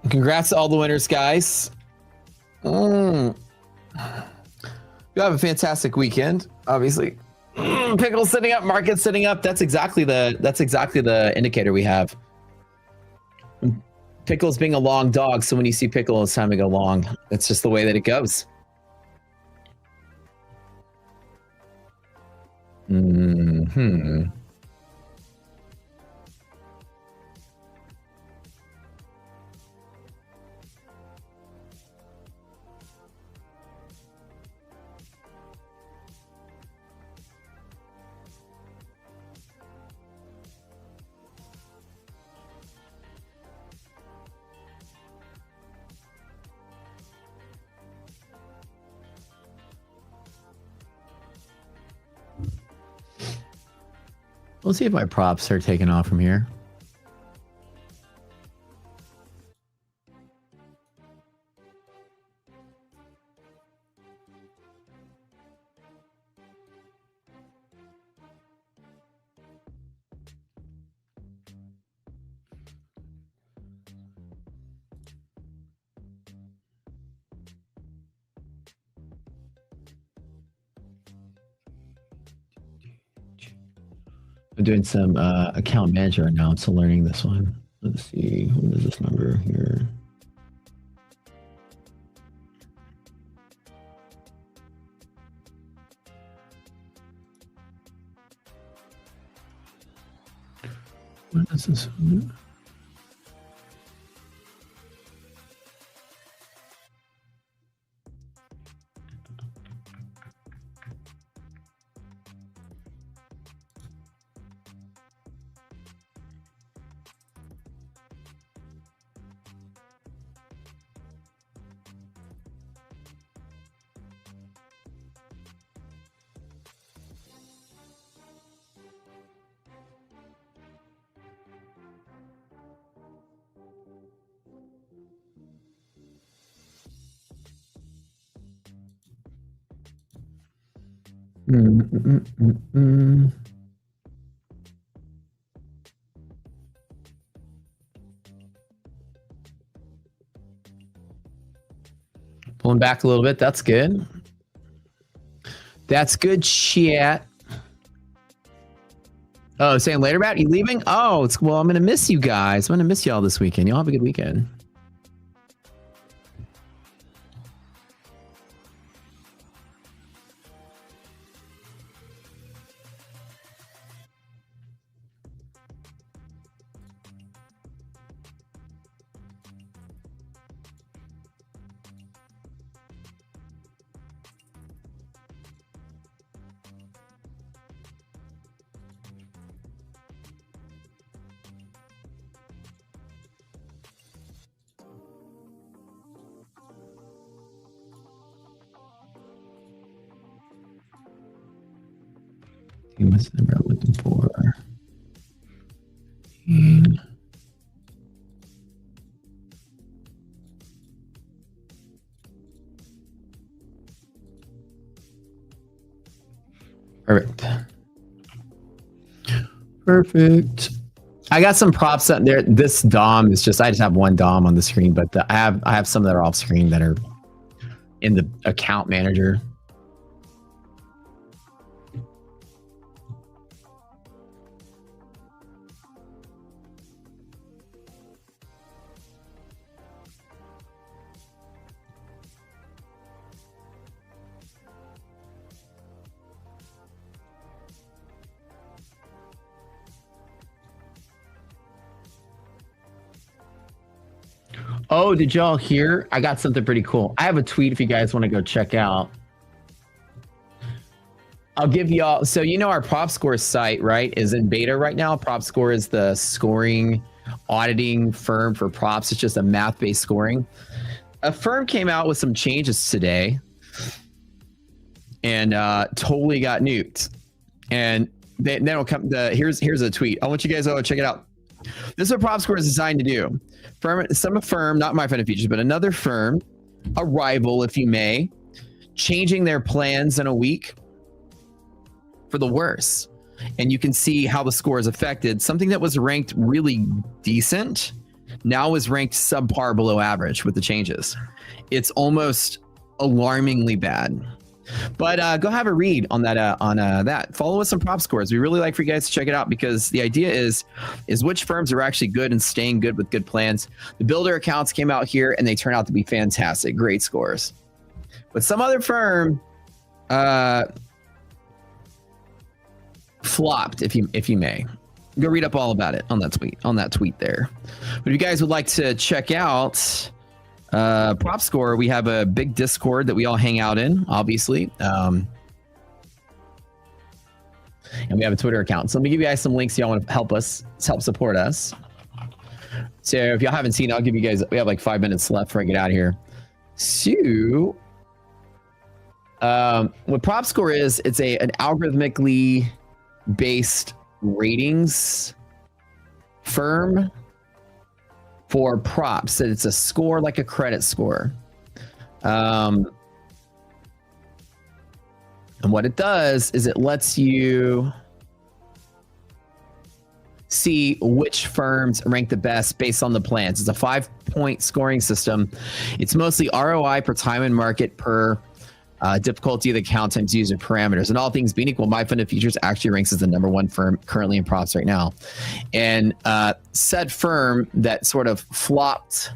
Speaker 8: Congrats to all the winners, guys. You have a fantastic weekend, obviously. Pickle sitting up, market sitting up. That's exactly the indicator we have. Pickle's being a long dog, so when you see Pickle, it's time to go long. That's just the way that it goes. We'll see if my props are taking off from here. I'm doing some account manager right now, so learning this one. Let's see, what is this number here? What is this one? Pulling back a little bit. That's good. That's good chat. Oh, saying later about you leaving? Oh, well, I'm gonna miss you guys. I'm gonna miss y'all this weekend. Y'all have a good weekend. What's the number I'm looking for? Perfect. Perfect. I got some props up there. This DOM is just, I just have one DOM on the screen, but I have some that are off screen that are in the account manager. Oh, did y'all hear? I got something pretty cool. I have a tweet if you guys want to go check out. I'll give y'all, so you know our PropScore site, right, is in beta right now. PropScore is the scoring auditing firm for props. It's just a math-based scoring. A firm came out with some changes today and totally got nuked. And then it'll come, here's a tweet. I want you guys to check it out. This is what PropScore is designed to do. Firm, not MyFundedFutures, but another firm, a rival, if you may, changing their plans in a week for the worse. And you can see how the score is affected. Something that was ranked really decent now is ranked subpar below average with the changes. It's almost alarmingly bad. But go have a read on that. That follow us on prop scores. We really like for you guys to check it out because the idea is which firms are actually good and staying good with good plans. The builder accounts came out here and they turn out to be fantastic, great scores. But some other firm flopped, if you may. Go read up all about it on that tweet there. But if you guys would like to check out PropScore, we have a big Discord that we all hang out in, obviously. And we have a Twitter account. So let me give you guys some links y'all want to help support us. So if y'all haven't seen it, I'll give you guys, we have like 5 minutes left before I get out of here. So what PropScore is, it's an algorithmically based ratings firm for props. So it's a score like a credit score. And what it does is it lets you see which firms rank the best based on the plans. It's a 5-point scoring system. It's mostly ROI per time and market per difficulty of the account times user parameters. And all things being equal, MyFundedFutures actually ranks as the #1 firm currently in props right now. And said firm that sort of flopped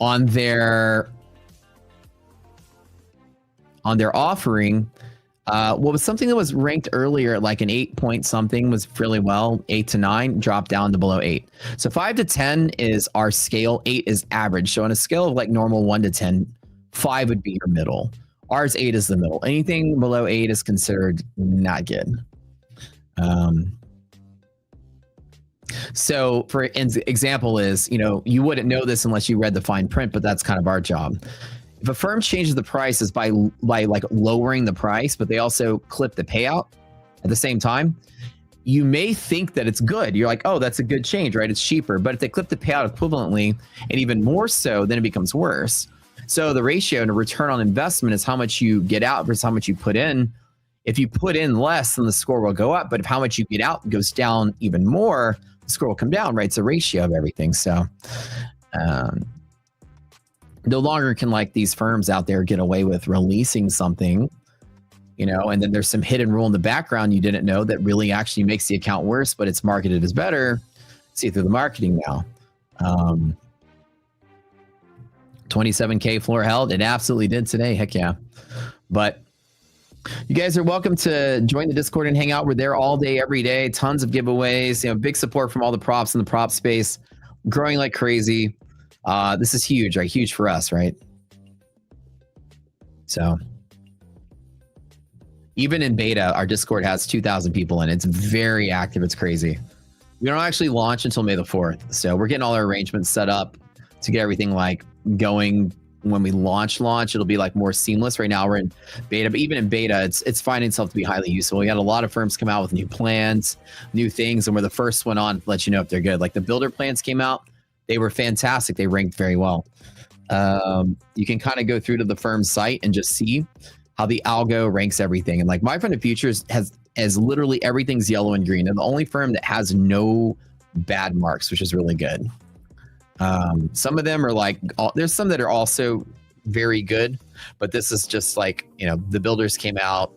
Speaker 8: on their offering, what was something that was ranked earlier at like an 8-point something was really well, 8 to 9, dropped down to below 8. So 5 to 10 is our scale, 8 is average. So on a scale of like normal 1 to 10, 5 would be your middle. Ours 8 is the middle. Anything below 8 is considered not good. So for example is, you wouldn't know this unless you read the fine print, but that's kind of our job. If a firm changes the prices by like lowering the price, but they also clip the payout at the same time, you may think that it's good. You're like, oh, that's a good change, right? It's cheaper. But if they clip the payout equivalently and even more so, then it becomes worse. So the ratio to return on investment is how much you get out versus how much you put in. If you put in less, then the score will go up. But if how much you get out goes down even more, the score will come down, right? It's a ratio of everything. So no longer can like these firms out there get away with releasing something, you know, and then there's some hidden rule in the background you didn't know that really actually makes the account worse, but it's marketed as better. See through the marketing now. 27K floor held. It absolutely did today. Heck yeah. But you guys are welcome to join the Discord and hang out. We're there all day, every day. Tons of giveaways. You know, big support from all the props in the prop space. Growing like crazy. This is huge, right? Huge for us, right? So even in beta, our Discord has 2,000 people in it. It's very active. It's crazy. We don't actually launch until May the 4th. So we're getting all our arrangements set up to get everything like going. When we launch, it'll be like more seamless. Right now we're in beta, but even in beta, it's finding itself to be highly useful. We had a lot of firms come out with new plans, new things, and we're the first one on to let you know if they're good. Like the builder plans came out. They were fantastic. They ranked very well. You can kind of go through to the firm's site and just see how the algo ranks everything. And like MyFundedFutures has literally everything's yellow and green. And the only firm that has no bad marks, which is really good. Some of them are like, there's some that are also very good, but this is just like, you know, the builders came out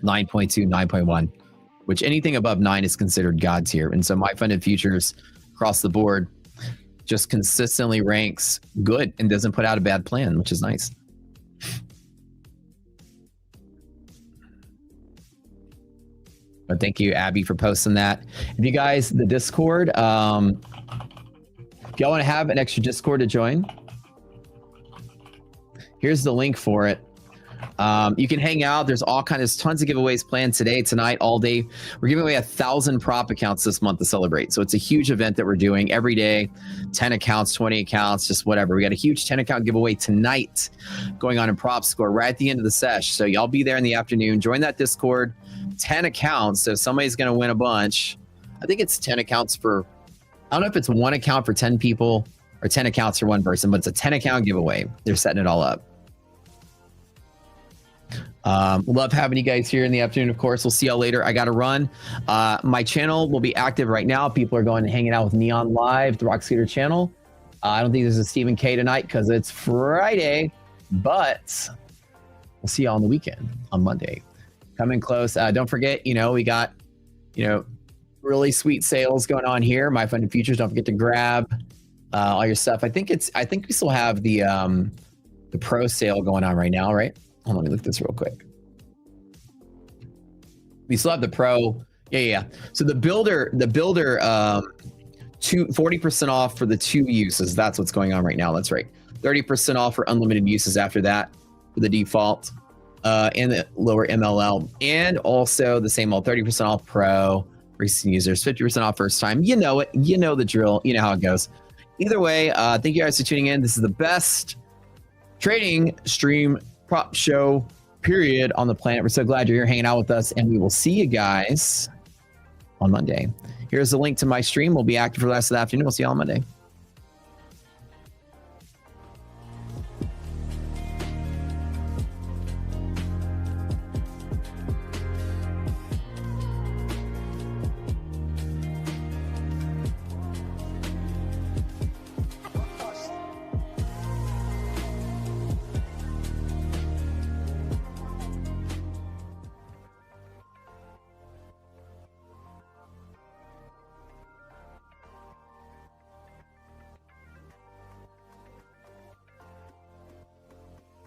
Speaker 8: 9.2, 9.1, which anything above 9 is considered God tier. And so MyFundedFutures across the board just consistently ranks good and doesn't put out a bad plan, which is nice. But thank you, Abby, for posting that. If you guys, the Discord, if y'all want to have an extra Discord to join, here's the link for it. You can hang out. There's tons of giveaways planned today, tonight, all day. We're giving away 1,000 prop accounts this month to celebrate. So it's a huge event that we're doing every day. 10 accounts, 20 accounts, just whatever. We got a huge 10 account giveaway tonight going on in Prop Score right at the end of the sesh. So y'all be there in the afternoon. Join that Discord. 10 accounts. So somebody's going to win a bunch. I think it's 10 accounts for, I don't know if it's one account for 10 people or 10 accounts for one person, but it's a 10 account giveaway. They're setting it all up. Love having you guys here in the afternoon. Of course, we'll see y'all later. I got to run. My channel will be active right now. People are going and hanging out with Neon Live, the Rock Scooter channel. I don't think there's a Stephen K tonight because it's Friday, but we'll see y'all on the weekend on Monday. Coming close. Don't forget, we got, really sweet sales going on here. MyFundedFutures. Don't forget to grab all your stuff. I think we still have the pro sale going on right now, right? Hold on, let me look at this real quick. We still have the pro. Yeah. So the builder 40% off for the 2 uses. That's what's going on right now. That's right. 30% off for unlimited uses after that for the default. And the lower MLL, and also the same old 30% off pro recent users, 50% off first time. You know it. You know the drill. You know how it goes. Either way, thank you guys for tuning in. This is the best trading stream prop show period on the planet. We're so glad you're here hanging out with us, and we will see you guys on Monday. Here's the link to my stream. We'll be active for the rest of the afternoon. We'll see you all on Monday.